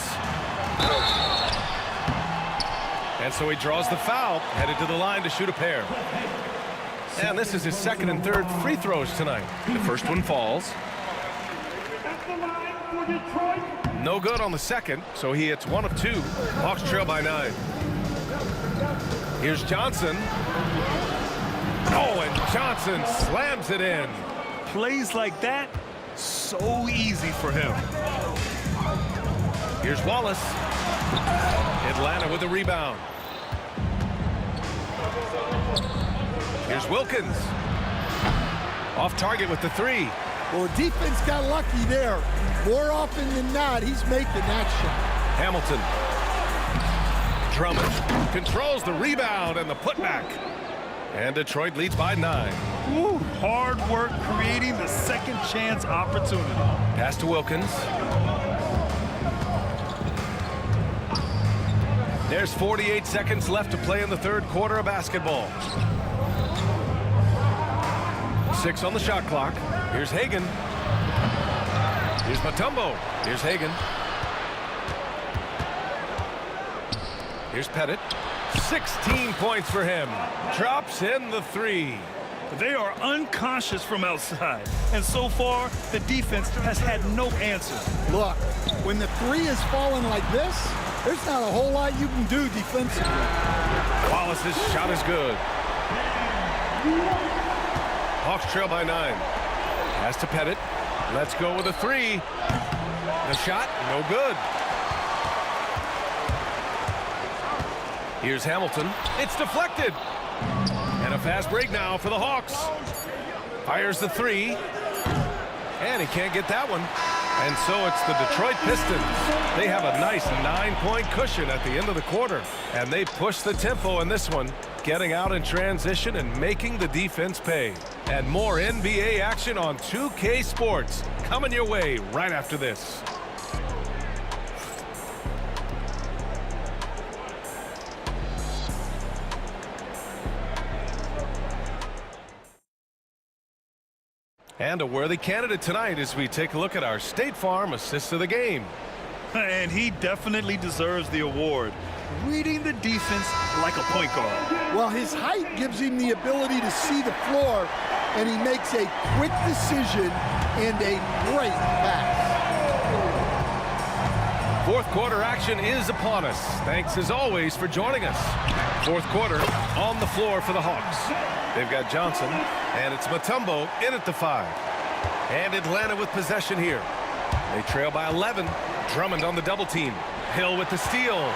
And so he draws the foul, headed to the line to shoot a pair. And this is his second and third free throws tonight. The first one falls. No good on the second, so he hits 1 of 2. Hawks trail by 9. Here's Johnson. Oh, and Johnson slams it in. Plays like that, so easy for him. Here's Wallace. Atlanta with the rebound. Here's Wilkins. Off target with the 3. Well, the defense got lucky there. More often than not, he's making that shot. Hamilton. Drummond controls the rebound and the putback. And Detroit leads by 9. Woo, hard work creating the second chance opportunity. Pass to Wilkins. There's 48 seconds left to play in the third quarter of basketball. 6 on the shot clock. Here's Hagan. Here's Mutombo. Here's Hagan. Here's Pettit. 16 points for him. Drops in the 3. They are unconscious from outside, and so far the defense has had no answer. Look, when the 3 is falling like this, there's not a whole lot you can do defensively. Wallace's shot is good. Hawks trail by 9. Pass to Pettit. Let's go with a 3. The shot, no good. Here's Hamilton. It's deflected. And a fast break now for the Hawks. Fires the 3. And he can't get that one. And so it's the Detroit Pistons. They have a nice 9-point cushion at the end of the quarter. And they push the tempo in this one, getting out in transition and making the defense pay. And more NBA action on 2K Sports coming your way right after this. And a worthy candidate tonight as we take a look at our State Farm assist of the game. And he definitely deserves the award. Reading the defense like a point guard. Well, his height gives him the ability to see the floor, and he makes a quick decision and a great pass. Fourth quarter action is upon us. Thanks as always for joining us. Fourth quarter on the floor for the Hawks. They've got Johnson, and it's Mutombo in at the 5. And Atlanta with possession here. They trail by 11. Drummond on the double team. Hill with the steal.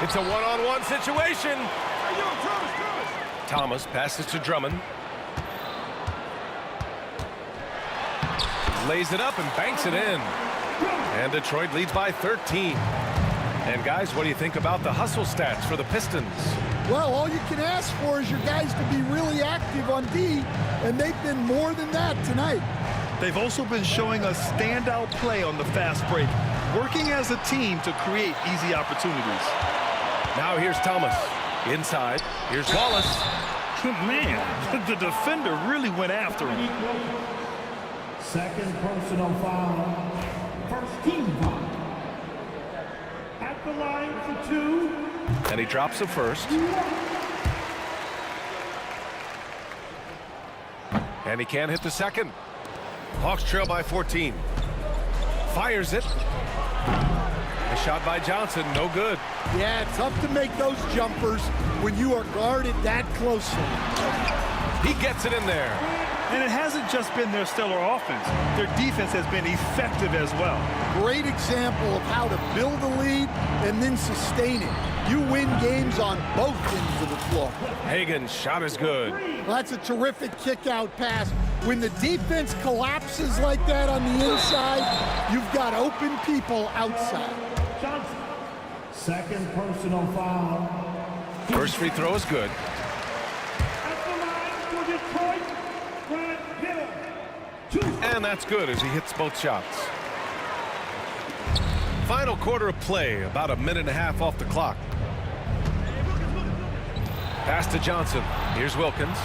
It's a one-on-one situation. Thomas passes to Drummond. Lays it up and banks it in. And Detroit leads by 13. And guys, what do you think about the hustle stats for the Pistons? Well, all you can ask for is your guys to be really active on D, and they've been more than that tonight. They've also been showing us standout play on the fast break, working as a team to create easy opportunities. Now here's Thomas. Inside. Here's Wallace. Man, the defender really went after him. Second personal foul. First team foul. At the line for 2. And he drops the first. And he can't hit the second. Hawks trail by 14. Fires it. A shot by Johnson, no good. Yeah, tough to make those jumpers when you are guarded that closely. He gets it in there. And it hasn't just been their stellar offense. Their defense has been effective as well. Great example of how to build a lead and then sustain it. You win games on both ends of the floor. Hagan's shot is good. Well, that's a terrific kick-out pass. When the defense collapses like that on the inside, you've got open people outside. Johnson. Second personal foul. First free throw is good. At the line for Detroit, And that's good as he hits both shots. Final quarter of play, about a minute and a half off the clock. Pass to Johnson. Here's Wilkins.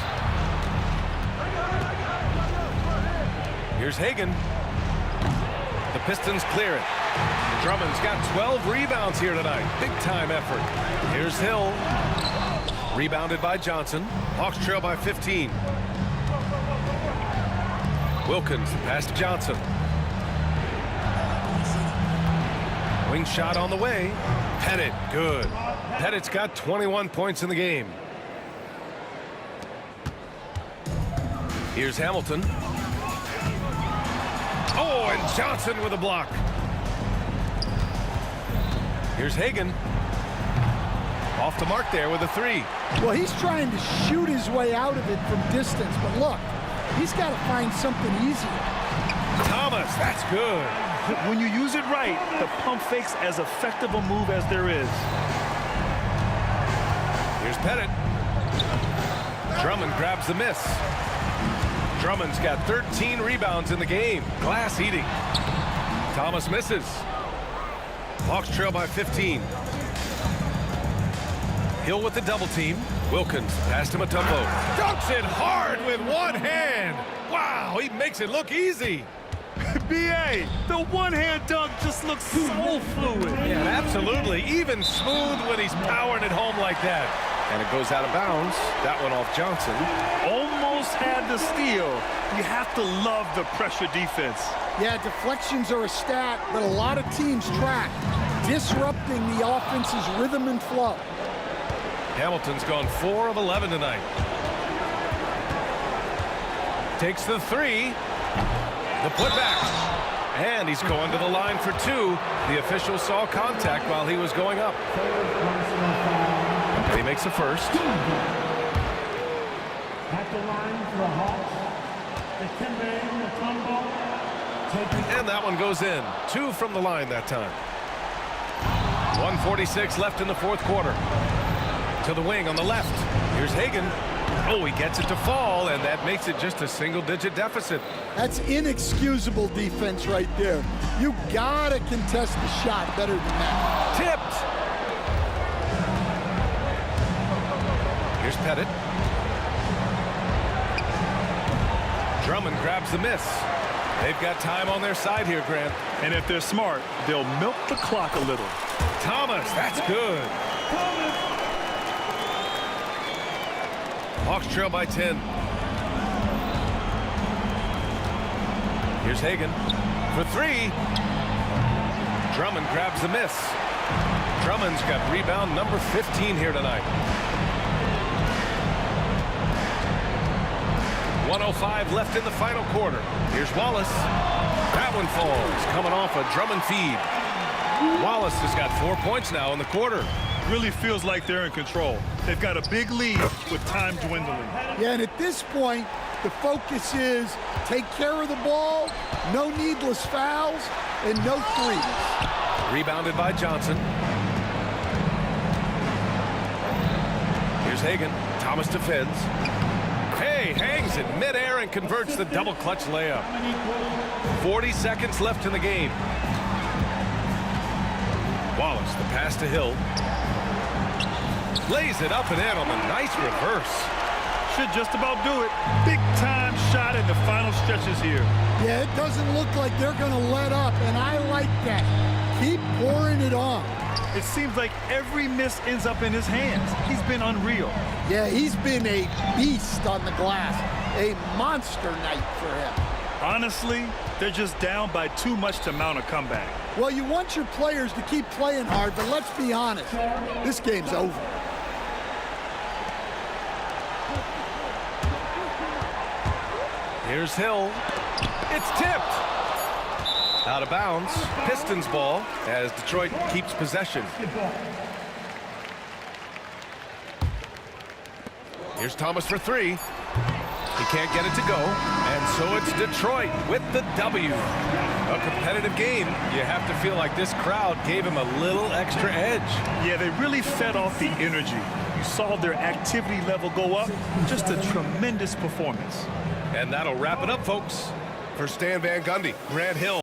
Here's Hagan. The Pistons clear it. Drummond's got 12 rebounds here tonight. Big time effort. Here's Hill. Rebounded by Johnson. Hawks trail by 15. Wilkins pass to Johnson. Swing shot on the way. Pettit, good. Pettit's got 21 points in the game. Here's Hamilton. Oh, and Johnson with a block. Here's Hagan. Off the mark there with a 3. Well, he's trying to shoot his way out of it from distance, but look, he's got to find something easier. Thomas, that's good. When you use it right, the pump fake's as effective a move as there is. Here's Pettit. Drummond grabs the miss. Drummond's got 13 rebounds in the game. Glass eating. Thomas misses. Hawks trail by 15. Hill with the double team. Wilkins past him a tumble. Dunks it hard with one hand. Wow, he makes it look easy. B.A., the one-hand dunk just looks so fluid. Yeah, absolutely. Even smooth when he's powering it home like that. And it goes out of bounds. That one off Johnson. Almost had the steal. You have to love the pressure defense. Yeah, deflections are a stat, but a lot of teams track, disrupting the offense's rhythm and flow. Hamilton's gone 4 of 11 tonight. Takes the 3. The putback. And he's going to the line for 2. The official saw contact while he was going up. He makes the first. At the line for the Hawks, And that one goes in. 2 from the line that time. 1:46 left in the fourth quarter. To the wing on the left. Here's Hagan. Oh, he gets it to fall, and that makes it just a single-digit deficit. That's inexcusable defense right there. You gotta contest the shot better than that. Tipped. Here's Pettit. Drummond grabs the miss. They've got time on their side here, Grant. And if they're smart, they'll milk the clock a little. Thomas, that's good. Hawks trail by 10. Here's Hagan for 3. Drummond grabs the miss. Drummond's got rebound number 15 here tonight. 1:05 left in the final quarter. Here's Wallace. That one falls, coming off a Drummond feed. Wallace has got 4 points now in the quarter. Really feels like they're in control. They've got a big lead with time dwindling. Yeah, and at this point, the focus is take care of the ball, no needless fouls, and no threes. Rebounded by Johnson. Here's Hagan. Thomas defends. Hey, hangs in midair and converts the double clutch layup. 40 seconds left in the game. Wallace, the pass to Hill. Lays it up and in on the nice reverse. Should just about do it. Big time shot in the final stretches here. Yeah, it doesn't look like they're going to let up, and I like that. Keep pouring it on. It seems like every miss ends up in his hands. He's been unreal. Yeah, he's been a beast on the glass. A monster night for him. Honestly, they're just down by too much to mount a comeback. Well, you want your players to keep playing hard, but let's be honest. This game's over. Here's Hill. It's tipped. Out of bounds. Pistons ball as Detroit keeps possession. Here's Thomas for 3. He can't get it to go. And so it's Detroit with the W. A competitive game. You have to feel like this crowd gave him a little extra edge. Yeah, they really fed off the energy. You saw their activity level go up. Just a tremendous performance. And that'll wrap it up, folks. For Stan Van Gundy, Grant Hill.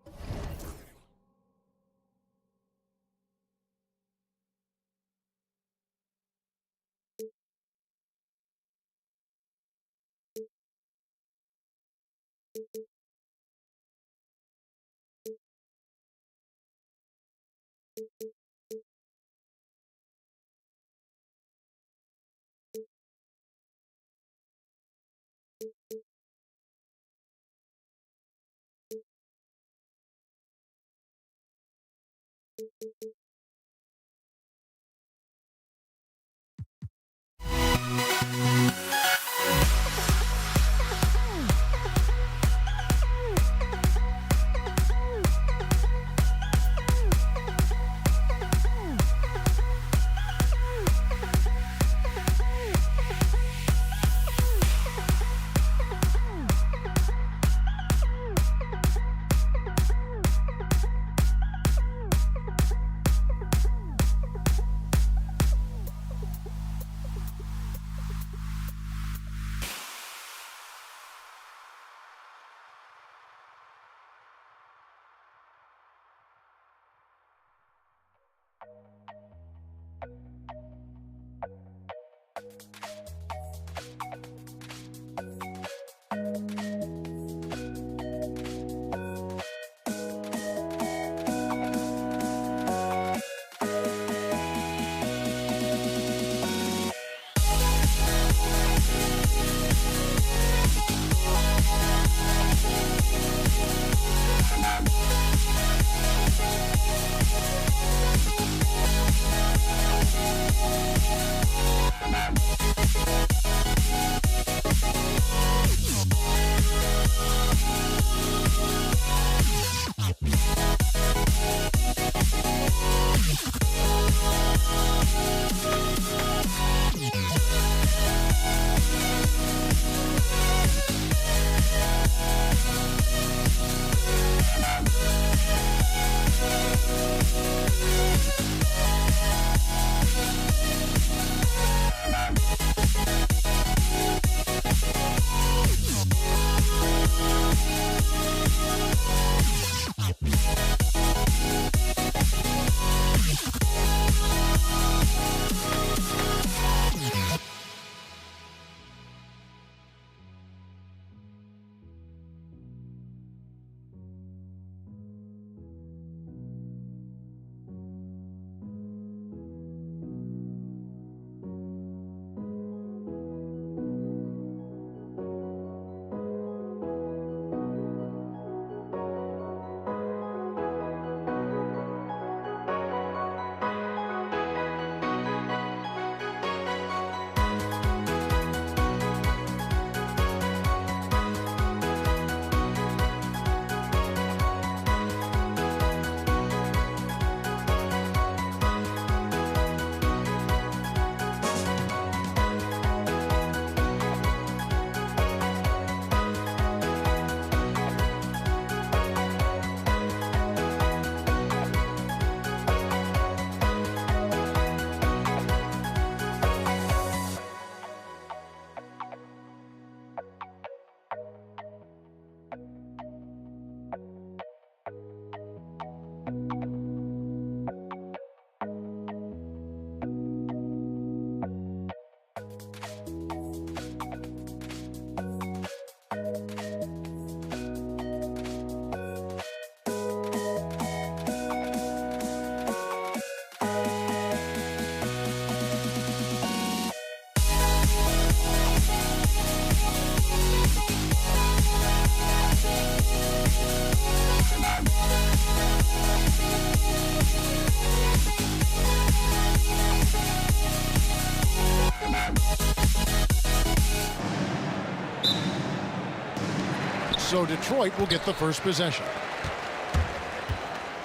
So Detroit will get the first possession.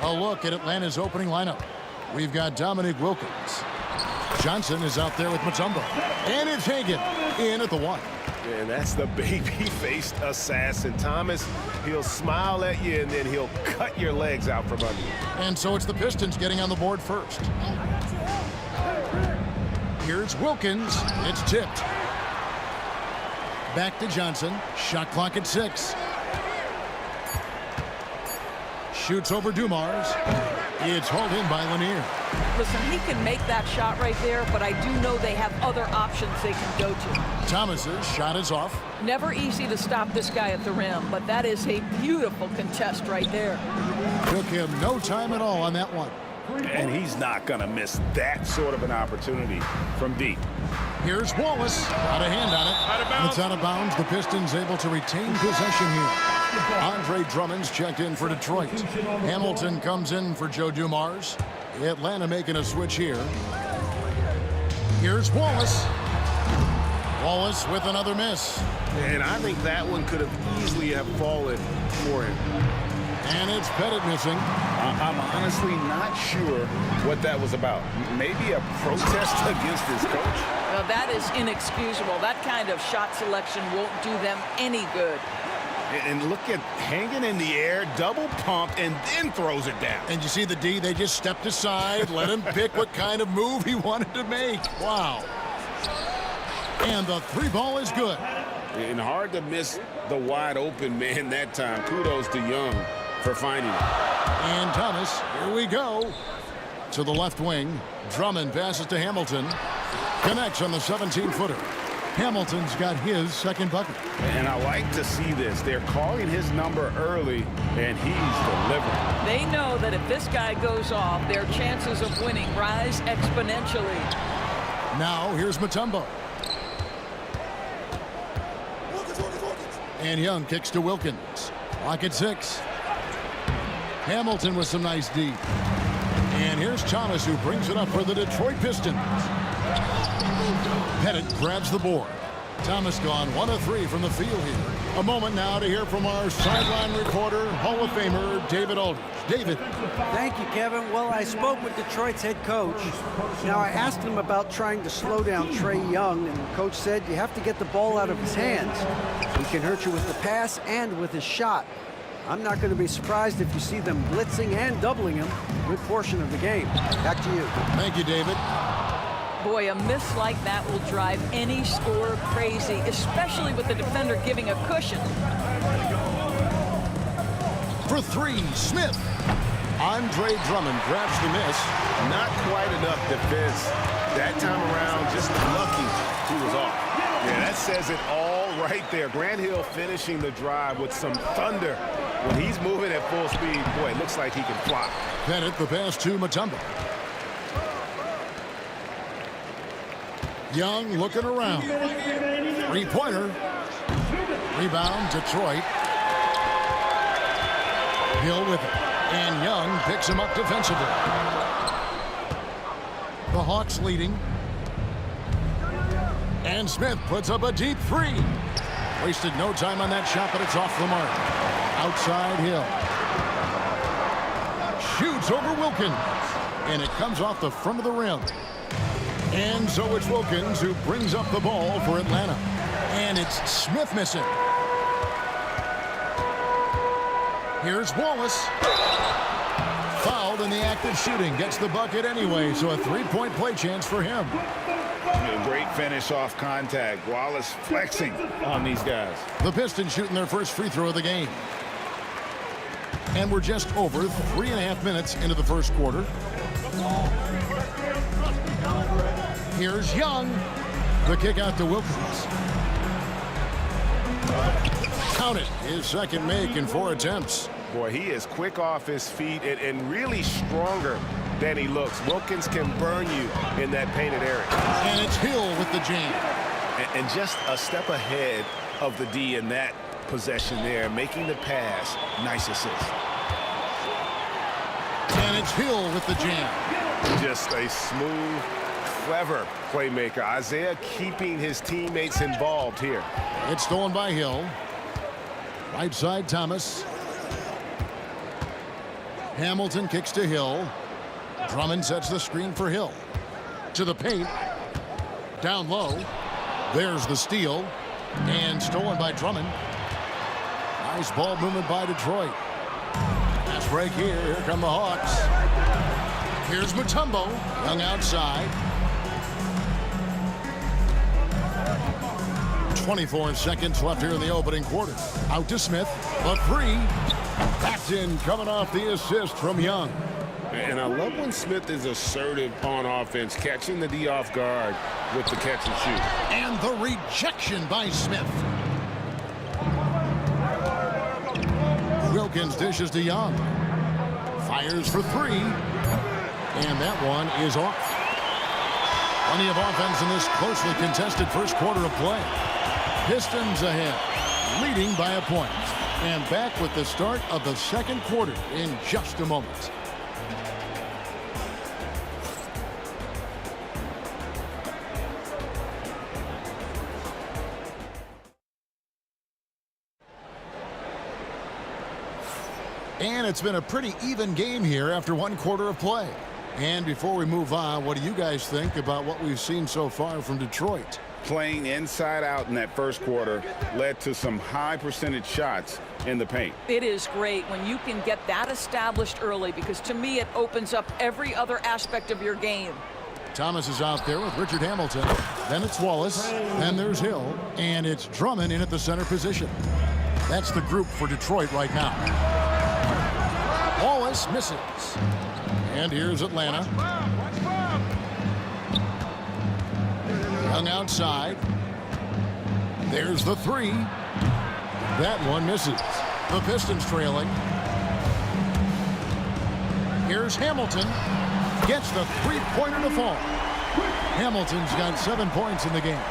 A look at Atlanta's opening lineup. We've got Dominic Wilkins. Johnson is out there with Mutombo. And it's Hagan in at the 1. And that's the baby-faced assassin. Thomas, he'll smile at you, and then he'll cut your legs out from under you. And so it's the Pistons getting on the board first. Here's Wilkins. It's tipped. Back to Johnson. Shot clock at 6. Shoots over Dumars. It's hauled in by Lanier. Listen, he can make that shot right there, but I do know they have other options they can go to. Thomas's shot is off. Never easy to stop this guy at the rim, but that is a beautiful contest right there. Took him no time at all on that one. And he's not going to miss that sort of an opportunity from deep. Here's Wallace. Got a hand on it. And it's out of bounds. The Pistons able to retain possession here. Andre Drummond's checked in for Detroit. Hamilton comes in for Joe Dumars. Atlanta making a switch here. Here's Wallace. Wallace with another miss. And I think that one could have easily have fallen for him. And it's Pettit missing. I'm honestly not sure what that was about. Maybe a protest against his coach? Well, that is inexcusable. That kind of shot selection won't do them any good. And look at hanging in the air, double pump, and then throws it down. And you see the D, they just stepped aside, let him pick what kind of move he wanted to make. Wow. And the three ball is good. And hard to miss the wide open man that time. Kudos to Young for finding it. And Thomas, here we go. To the left wing. Drummond passes to Hamilton. Connects on the 17-footer. Hamilton's got his second bucket. And I like to see this. They're calling his number early, and he's delivering. They know that if this guy goes off, their chances of winning rise exponentially. Now, here's Mutombo. And Young kicks to Wilkins. Lock at 6. Hamilton with some nice D. And here's Thomas, who brings it up for the Detroit Pistons. Pettit grabs the board. Thomas gone 1 of 3 from the field here. A moment now to hear from our sideline reporter, Hall of Famer David Aldridge. David. Thank you, Kevin. Well, I spoke with Detroit's head coach. Now, I asked him about trying to slow down Trae Young, and the coach said you have to get the ball out of his hands. He can hurt you with the pass and with his shot. I'm not going to be surprised if you see them blitzing and doubling him a good portion of the game. Back to you. Thank you, David. Boy, a miss like that will drive any scorer crazy, especially with the defender giving a cushion. For 3, Smith. Andre Drummond grabs the miss. Not quite enough defense. That time around, just lucky he was off. Yeah, that says it all right there. Grant Hill finishing the drive with some thunder. When he's moving at full speed, boy, it looks like he can fly. Pettit, the pass to Mutombo. Young looking around. Three-pointer. Rebound, Detroit. Hill with it. And Young picks him up defensively. The Hawks leading. And Smith puts up a deep 3. Wasted no time on that shot, but it's off the mark. Outside Hill. Shoots over Wilkins. And it comes off the front of the rim. And so it's Wilkins who brings up the ball for Atlanta. And it's Smith missing. Here's Wallace. Fouled in the act of shooting. Gets the bucket anyway, so a 3-point play chance for him. Great finish off contact. Wallace flexing on these guys. The Pistons shooting their first free throw of the game. And we're just over 3.5 minutes into the first quarter. Here's Young. The kick out to Wilkins. Count it. His second make in 4 attempts. Boy, he is quick off his feet and really stronger than he looks. Wilkins can burn you in that painted area. And it's Hill with the jam. And just a step ahead of the D in that possession there, making the pass. Nice assist. And it's Hill with the jam. Just a smooth, clever playmaker. Isaiah keeping his teammates involved here. It's stolen by Hill. Right side, Thomas. Hamilton kicks to Hill. Drummond sets the screen for Hill. To the paint. Down low. There's the steal. And stolen by Drummond. Nice ball movement by Detroit. Pass break here. Here come the Hawks. Here's Mutombo. Young outside. 24 seconds left here in the opening quarter. Out to Smith. A 3. Backed in, coming off the assist from Young. And I love when Smith is assertive on offense, catching the D off guard with the catch and shoot. And the rejection by Smith. Wilkins dishes to Young. Fires for 3. And that one is off. Plenty of offense in this closely contested first quarter of play. Pistons ahead, leading by a point. And back with the start of the second quarter in just a moment. And it's been a pretty even game here after one quarter of play. And before we move on, what do you guys think about what we've seen so far from Detroit? Playing inside out in that first quarter led to some high percentage shots in the paint. It is great when you can get that established early, because to me it opens up every other aspect of your game. Thomas is out there with Richard Hamilton. Then it's Wallace. Then there's Hill. And it's Drummond in at the center position. That's the group for Detroit right now. Wallace misses. And here's Atlanta. Young outside. There's the three. That one misses. The Pistons trailing. Here's Hamilton. Gets the three-pointer to fall. Hamilton's got 7 points in the game.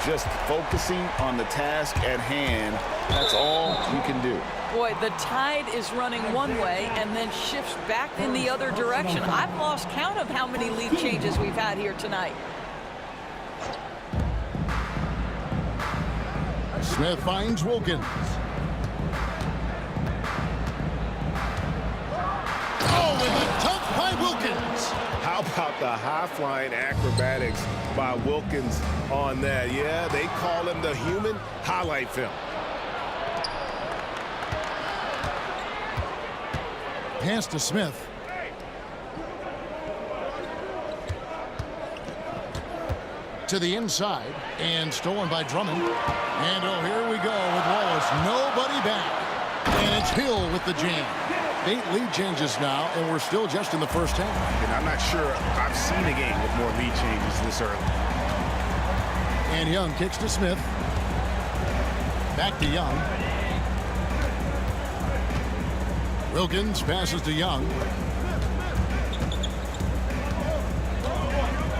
Just focusing on the task at hand. That's all you can do. Boy, the tide is running one way and then shifts back in the other direction. I've lost count of how many lead changes we've had here tonight. Smith finds Wilkins. Oh, and a dunk by Wilkins. How about the high-flying acrobatics by Wilkins on that? Yeah, they call him the human highlight film. Pass to Smith. To the inside, and stolen by Drummond. And oh, here we go with Wallace. Nobody back. And it's Hill with the jam. 8 lead changes now, and we're still just in the first half. And I'm not sure I've seen a game with more lead changes this early. And Young kicks to Smith. Back to Young. Wilkins passes to Young.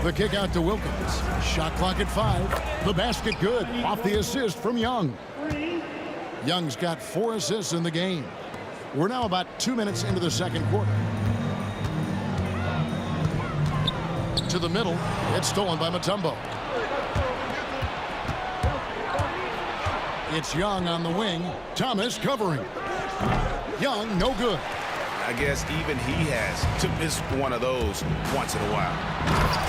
The kick out to Wilkins. Shot clock at 5. The basket good. Off the assist from Young. Young's got 4 assists in the game. We're now about 2 minutes into the second quarter. To the middle. It's stolen by Mutombo. It's Young on the wing. Thomas covering. Young, no good. I guess even he has to miss one of those once in a while.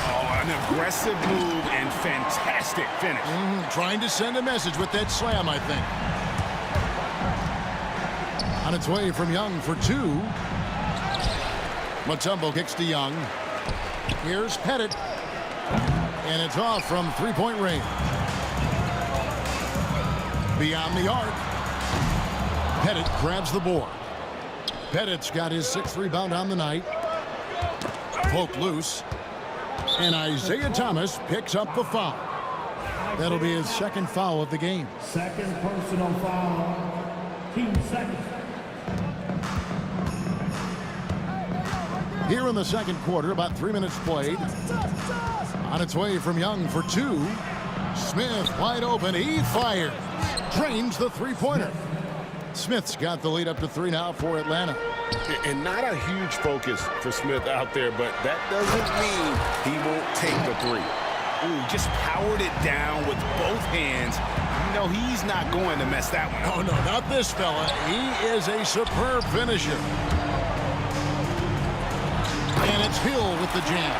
Oh, an aggressive move and fantastic finish. Trying to send a message with that slam, I think. On its way from Young for 2. Mutombo kicks to Young. Here's Pettit. And it's off from three-point range. Beyond the arc. Pettit grabs the board. Pettit's got his 6th rebound on the night. Poke loose. And Isaiah Thomas picks up the foul. That'll be his 2nd foul of the game. 2nd personal foul. Team 2nd. Here in the second quarter, about 3 minutes played. On its way from Young for 2. Smith wide open. He fires. Drains the three-pointer. Smith's got the lead up to 3 now for Atlanta. And not a huge focus for Smith out there, but that doesn't mean he won't take the 3. Ooh, just powered it down with both hands. No, he's not going to mess that one up. Oh, no, not this fella. He is a superb finisher. And it's Hill with the jam.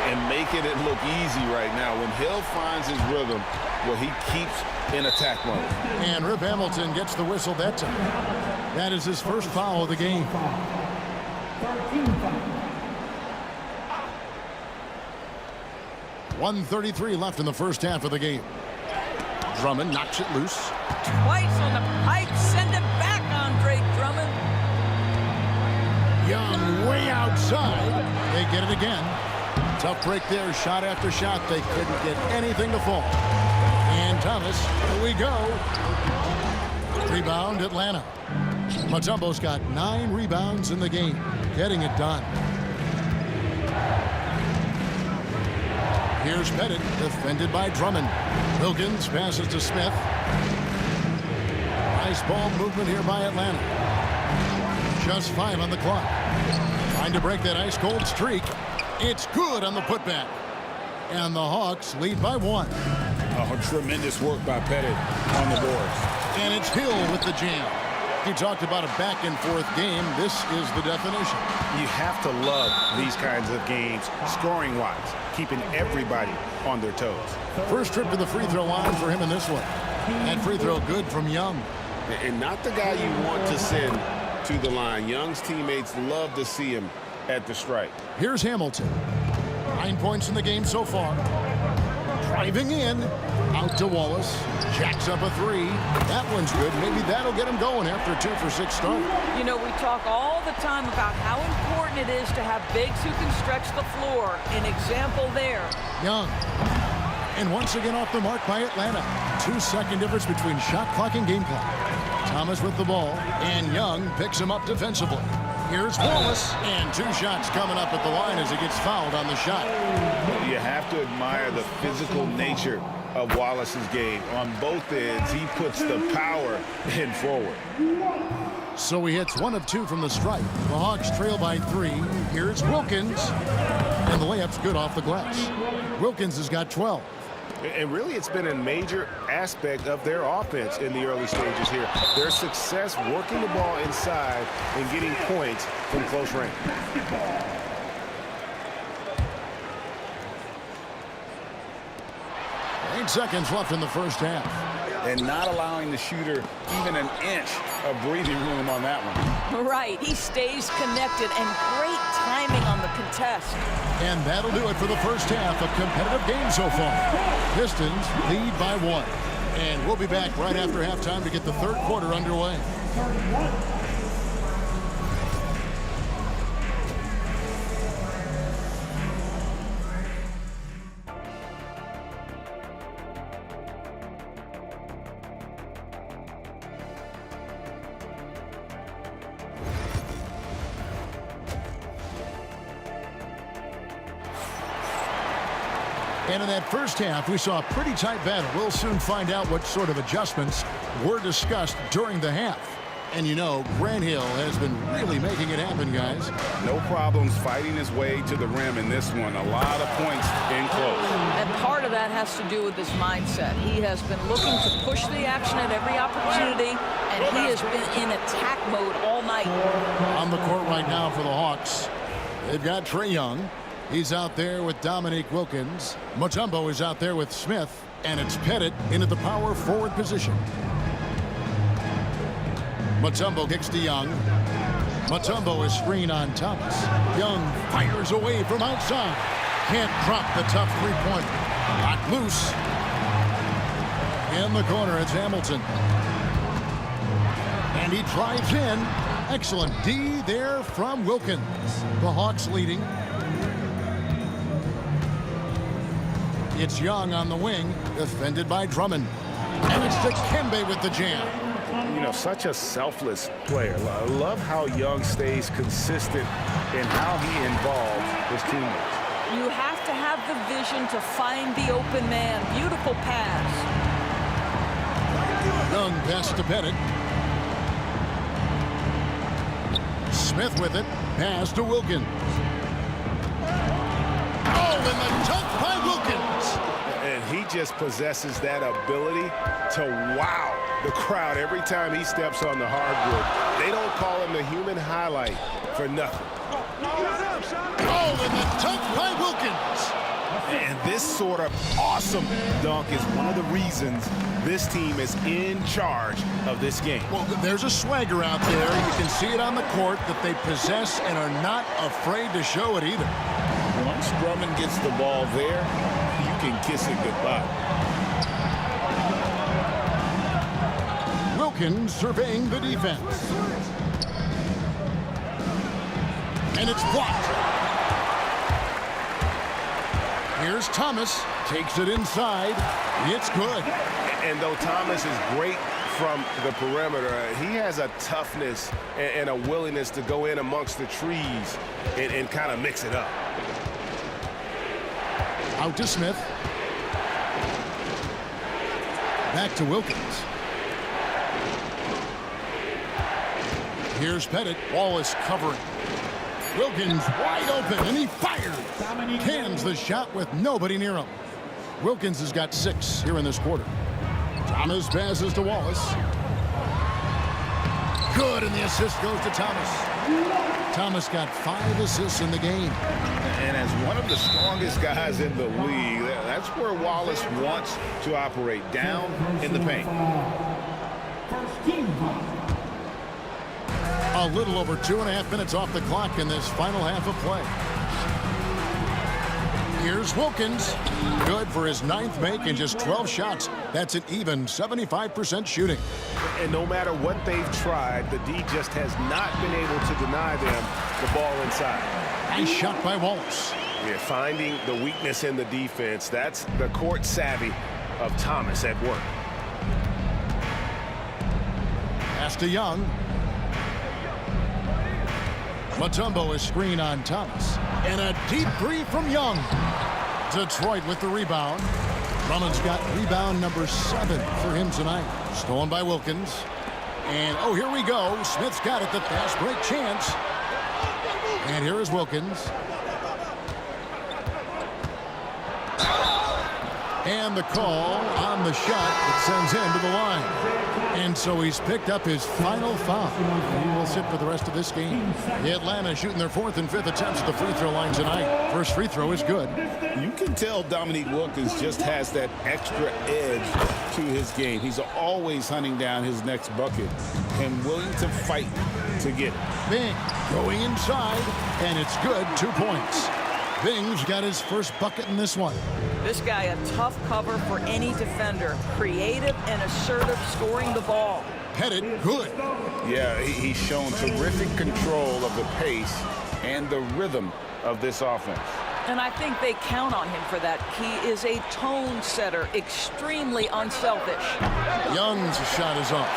And making it look easy right now. When Hill finds his rhythm, well, he keeps in attack mode. And Rip Hamilton gets the whistle that time. That is his first foul of the game. 1:33 left in the first half of the game. Drummond knocks it loose. Twice on the pipe. Send it back, Andre Drummond. Young way outside. They get it again. Tough break there. Shot after shot. They couldn't get anything to fall. And Thomas, here we go. Rebound, Atlanta. Mutombo's got 9 rebounds in the game. Getting it done. Here's Pettit, defended by Drummond. Wilkins passes to Smith. Nice ball movement here by Atlanta. Just 5 on the clock. Trying to break that ice-cold streak. It's good on the putback. And the Hawks lead by 1. Oh, tremendous work by Pettit on the boards. And it's Hill with the jam. You talked about a back-and-forth game. This is the definition. You have to love these kinds of games, scoring-wise, keeping everybody on their toes. First trip to the free throw line for him in this one. That free throw good from Young. And not the guy you want to send to the line. Young's teammates love to see him at the stripe. Here's Hamilton. 9 points in the game so far. Driving in. Out to Wallace. Jacks up a 3. That one's good. Maybe that'll get him going after a 2 for 6 start. You know, we talk all the time about how important it is to have bigs who can stretch the floor. An example there. Young. And once again off the mark by Atlanta. 2-second difference between shot clock and game clock. Thomas with the ball. And Young picks him up defensively. Here's Wallace. And 2 shots coming up at the line as he gets fouled on the shot. You have to admire the physical nature of Wallace's game. On both ends, he puts the power in forward. So he hits 1 of 2 from the stripe. The Hawks trail by 3. Here's Wilkins. And the layup's good off the glass. Wilkins has got 12. And really, it's been a major aspect of their offense in the early stages here. Their success working the ball inside and getting points from close range. 8 seconds left in the first half. And not allowing the shooter even an inch of breathing room on that one. Right. He stays connected, and great timing on the contest. And that'll do it for the first half. A competitive game so far. Pistons lead by 1. And we'll be back right after halftime to get the third quarter underway. And in that first half, we saw a pretty tight battle. We'll soon find out what sort of adjustments were discussed during the half. And you know, Grant Hill has been really making it happen, guys. No problems fighting his way to the rim in this one. A lot of points in close. And part of that has to do with his mindset. He has been looking to push the action at every opportunity, and he has been in attack mode all night. On the court right now for the Hawks, they've got Trae Young. He's out there with Dominique Wilkins. Mutombo is out there with Smith. And it's Pettit in at the power forward position. Mutombo kicks to Young. Mutombo is screen on Thomas. Young fires away from outside. Can't drop the tough three-pointer. Knocked loose. In the corner, it's Hamilton. And he drives in. Excellent D there from Wilkins. The Hawks leading. It's Young on the wing, defended by Drummond. And it's Dikembe with the jam. You know, such a selfless player. I love how Young stays consistent in how he involves his teammates. You have to have the vision to find the open man. Beautiful pass. Young pass to Pettit. Smith with it. Pass to Wilkins. Oh, and the dunk by Wilkins. And he just possesses that ability to wow the crowd every time he steps on the hardwood. They don't call him the human highlight for nothing. Oh, and the dunk by Wilkins. And this sort of awesome dunk is one of the reasons this team is in charge of this game. Well, there's a swagger out there. You can see it on the court that they possess and are not afraid to show it either. Once Drummond gets the ball there, you can kiss it goodbye. Wilkins surveying the defense. And it's blocked. Here's Thomas. Takes it inside. It's good. And though Thomas is great from the perimeter, he has a toughness and a willingness to go in amongst the trees and kind of mix it up. Out to Smith. Back to Wilkins. Here's Pettit. Wallace covering. Wilkins wide open, and he fires. Cans the shot with nobody near him. Wilkins has got 6 here in this quarter. Thomas passes to Wallace. Good, and the assist goes to Thomas. Thomas got 5 assists in the game. And as one of the strongest guys in the league, that's where Wallace wants to operate, down in the paint. A little over 2.5 minutes off the clock in this final half of play. Here's Wilkins. Good for his 9th make and just 12 shots. That's an even 75% shooting. And no matter what they've tried, the D just has not been able to deny them the ball inside. Nice shot by Wallace. Yeah, finding the weakness in the defense. That's the court savvy of Thomas at work. Pass to Young. Mutombo is screen on Thomas. And a deep 3 from Young. Detroit with the rebound. Drummond's got rebound number 7 for him tonight. Stolen by Wilkins. And, oh, here we go. Smith's got it. The fast break chance. And here is Wilkins. And the call on the shot that sends him to the line. And so he's picked up his final foul. He will sit for the rest of this game. Atlanta shooting their 4th and 5th attempts at the free throw line tonight. First free throw is good. You can tell Dominique Wilkins just has that extra edge to his game. He's always hunting down his next bucket and willing to fight to get it. Bing going inside, and it's good. 2 points. Bing's got his first bucket in this one. This guy a tough cover for any defender. Creative and assertive scoring the ball. Pettit, good. Yeah, he's shown terrific control of the pace and the rhythm of this offense. And I think they count on him for that. He is a tone setter, extremely unselfish. Young's shot is off.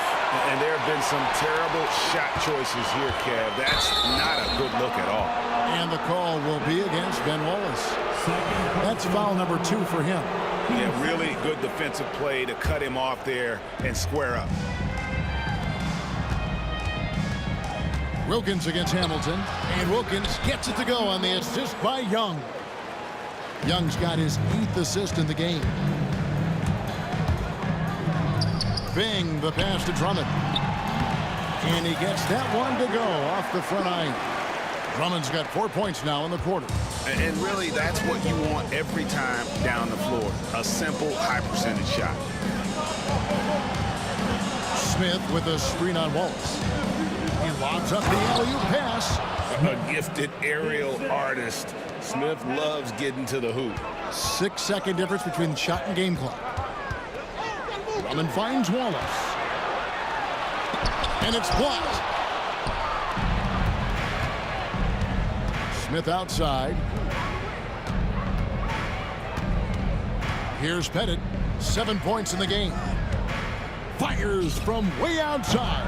And there have been some terrible shot choices here, Kev. That's not a good look at all. And the call will be against Ben Wallace. That's foul number 2 for him. Yeah, really good defensive play to cut him off there and square up. Wilkins against Hamilton. And Wilkins gets it to go on the assist by Young. Young's got his 8th assist in the game. Bing, the pass to Drummond. And he gets that one to go off the front iron. Drummond's got 4 points now in the quarter. And really, that's what you want every time down the floor. A simple, high-percentage shot. Smith with a screen on Wallace. He lobs up the alley-oop pass. A gifted aerial artist. Smith loves getting to the hoop. 6-second difference between the shot and game clock. Drummond finds Wallace. And it's blocked. Smith outside. Here's Pettit. 7 points in the game. Fires from way outside.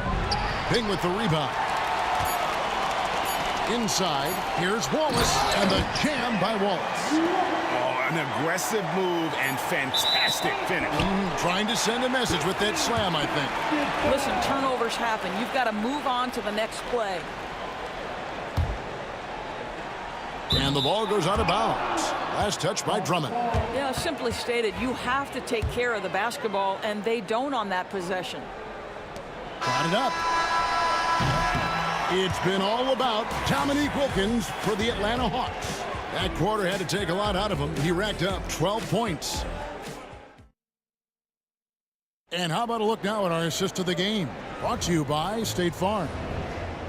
Bing with the rebound. Inside, here's Wallace, and the jam by Wallace. Oh, an aggressive move and fantastic finish. Trying to send a message with that slam, I think. Listen, turnovers happen. You've got to move on to the next play. And the ball goes out of bounds. Last touch by Drummond. Yeah, simply stated, you have to take care of the basketball, and they don't on that possession. Got it up. It's been all about Dominique Wilkins for the Atlanta Hawks. That quarter had to take a lot out of him. He racked up 12 points. And how about a look now at our assist of the game? Brought to you by State Farm.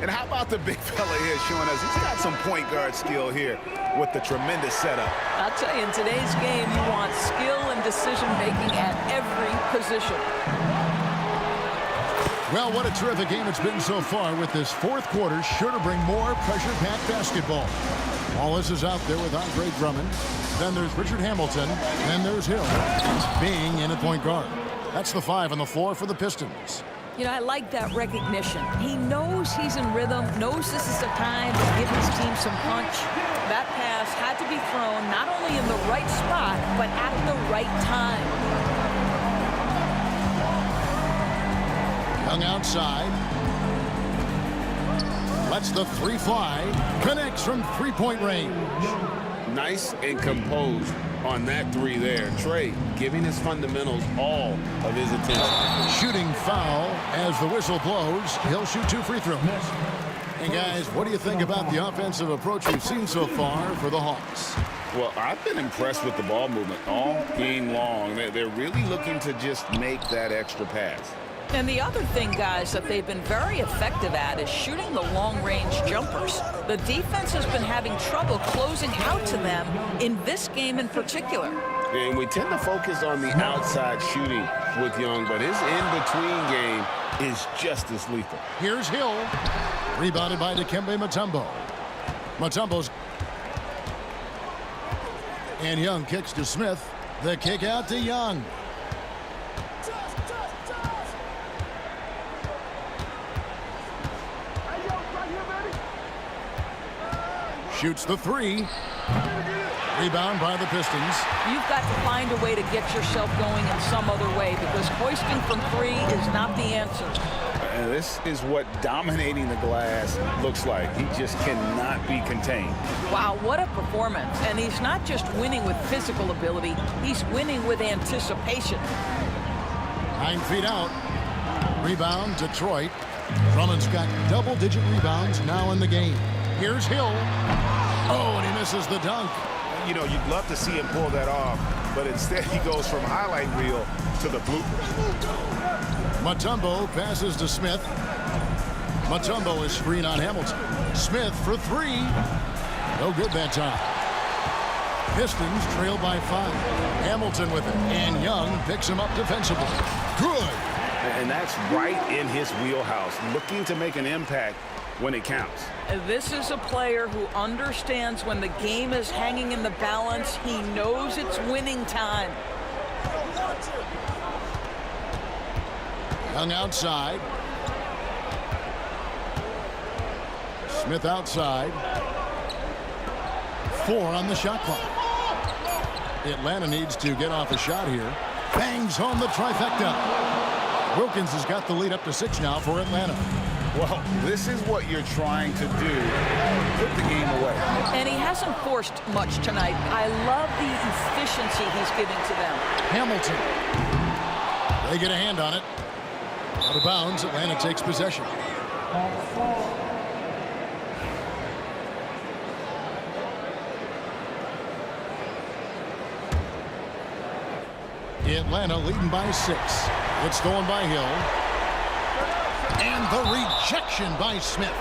And how about the big fella here showing us he's got some point guard skill here with the tremendous setup. I'll tell you, in today's game, you want skill and decision-making at every position. Well, what a terrific game it's been so far, with this 4th quarter sure to bring more pressure-packed basketball. Wallace is out there with Andre Drummond. Then there's Richard Hamilton. Then there's Hill. Being in at point guard. That's the 5 on the floor for the Pistons. You know, I like that recognition. He knows he's in rhythm, knows this is the time to give his team some punch. That pass had to be thrown not only in the right spot, but at the right time. Young outside. Lets the three fly. Connects from three-point range. Nice and composed on that three there. Trey giving his fundamentals all of his attention. Shooting foul as the whistle blows. He'll shoot 2 free throws. And guys, what do you think about the offensive approach we've seen so far for the Hawks? Well, I've been impressed with the ball movement all game long. They're really looking to just make that extra pass. And the other thing, guys, that they've been very effective at is shooting the long-range jumpers. The defense has been having trouble closing out to them in this game in particular. And we tend to focus on the outside shooting with Young, but his in-between game is just as lethal. Here's Hill. Rebounded by Dikembe Mutombo. Mutombo's. And Young kicks to Smith. The kick out to Young. Shoots the three. Rebound by the Pistons. You've got to find a way to get yourself going in some other way, because hoisting from three is not the answer. And this is what dominating the glass looks like. He just cannot be contained. Wow, what a performance. And he's not just winning with physical ability, he's winning with anticipation. 9 feet out. Rebound, Detroit. Drummond's got double-digit rebounds now in the game. Here's Hill. Oh, and he misses the dunk. You know, you'd love to see him pull that off, but instead he goes from highlight reel to the bloopers. Mutombo passes to Smith. Mutombo is screen on Hamilton. Smith for three. No good that time. Pistons trail by 5. Hamilton with it, and Young picks him up defensively. Good. And that's right in his wheelhouse, looking to make an impact when it counts. This is a player who understands when the game is hanging in the balance. He knows it's winning time. Young outside. Smith outside. 4 on the shot clock. Atlanta needs to get off a shot here. Bangs home the trifecta. Wilkins has got the lead up to 6 now for Atlanta. Well, this is what you're trying to do. Put the game away. And he hasn't forced much tonight. I love the efficiency he's giving to them. Hamilton. They get a hand on it. Out of bounds, Atlanta takes possession. Atlanta leading by 6. It's stolen by Hill. And the rejection by Smith.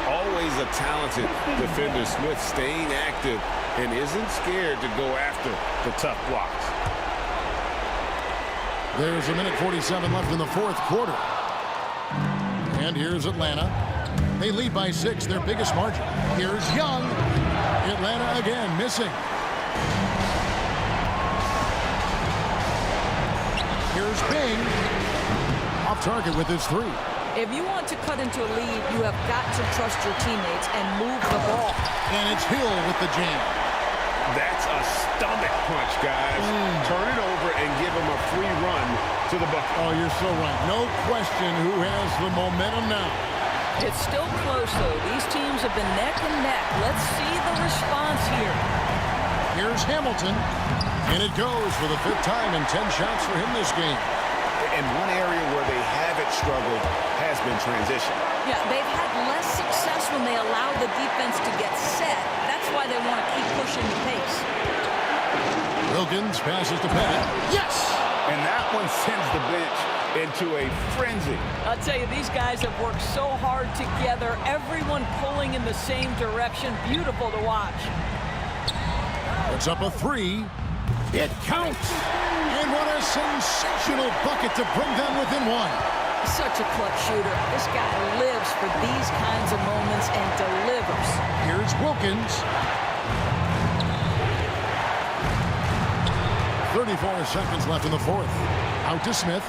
Always a talented defender. Smith staying active and isn't scared to go after the tough blocks. There's 1:47 left in the 4th quarter. And here's Atlanta. They lead by 6, their biggest margin. Here's Young. Atlanta again missing. Here's Bing. Off target with his 3. If you want to cut into a lead, you have got to trust your teammates and move the ball. And it's Hill with the jam. That's a stomach punch, guys. Turn it over and give him a free run to the bucket. Oh, you're so right. No question who has the momentum now. It's still close, though. These teams have been neck and neck. Let's see the response here. Here's Hamilton. And it goes for the 5th time in 10 shots for him this game. And one area where they haven't struggled has been transition. Yeah, they've had less success when they allow the defense to get set. That's why they want to keep pushing the pace. Wilkins passes to Pettit. Yes! And that one sends the bench into a frenzy. I'll tell you, these guys have worked so hard together. Everyone pulling in the same direction. Beautiful to watch. It's up a 3. It counts. And what a sensational bucket to bring them within 1. Such a clutch shooter. This guy lives for these kinds of moments and delivers. Here's Wilkins. 34 seconds left in the 4th. Out to Smith.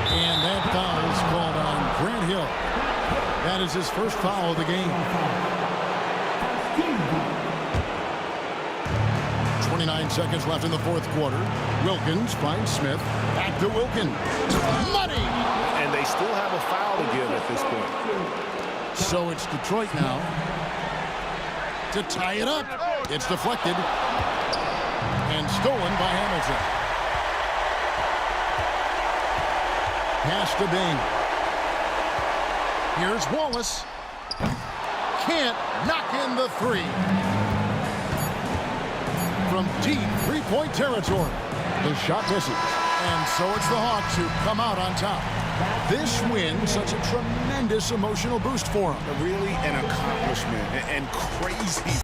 And that foul is called on Grant Hill. That is his first foul of the game. 29 seconds left in the fourth quarter. Wilkins finds Smith. Back to Wilkins. Money! And they still have a foul to give at this point. So it's Detroit now to tie it up. It's deflected and stolen by Hamilton. Pass to Bing. Here's Wallace. Can't knock in the three. From deep three-point territory. The shot misses. And so it's the Hawks who come out on top. This win, such a tremendous emotional boost for them. Really an accomplishment and crazy.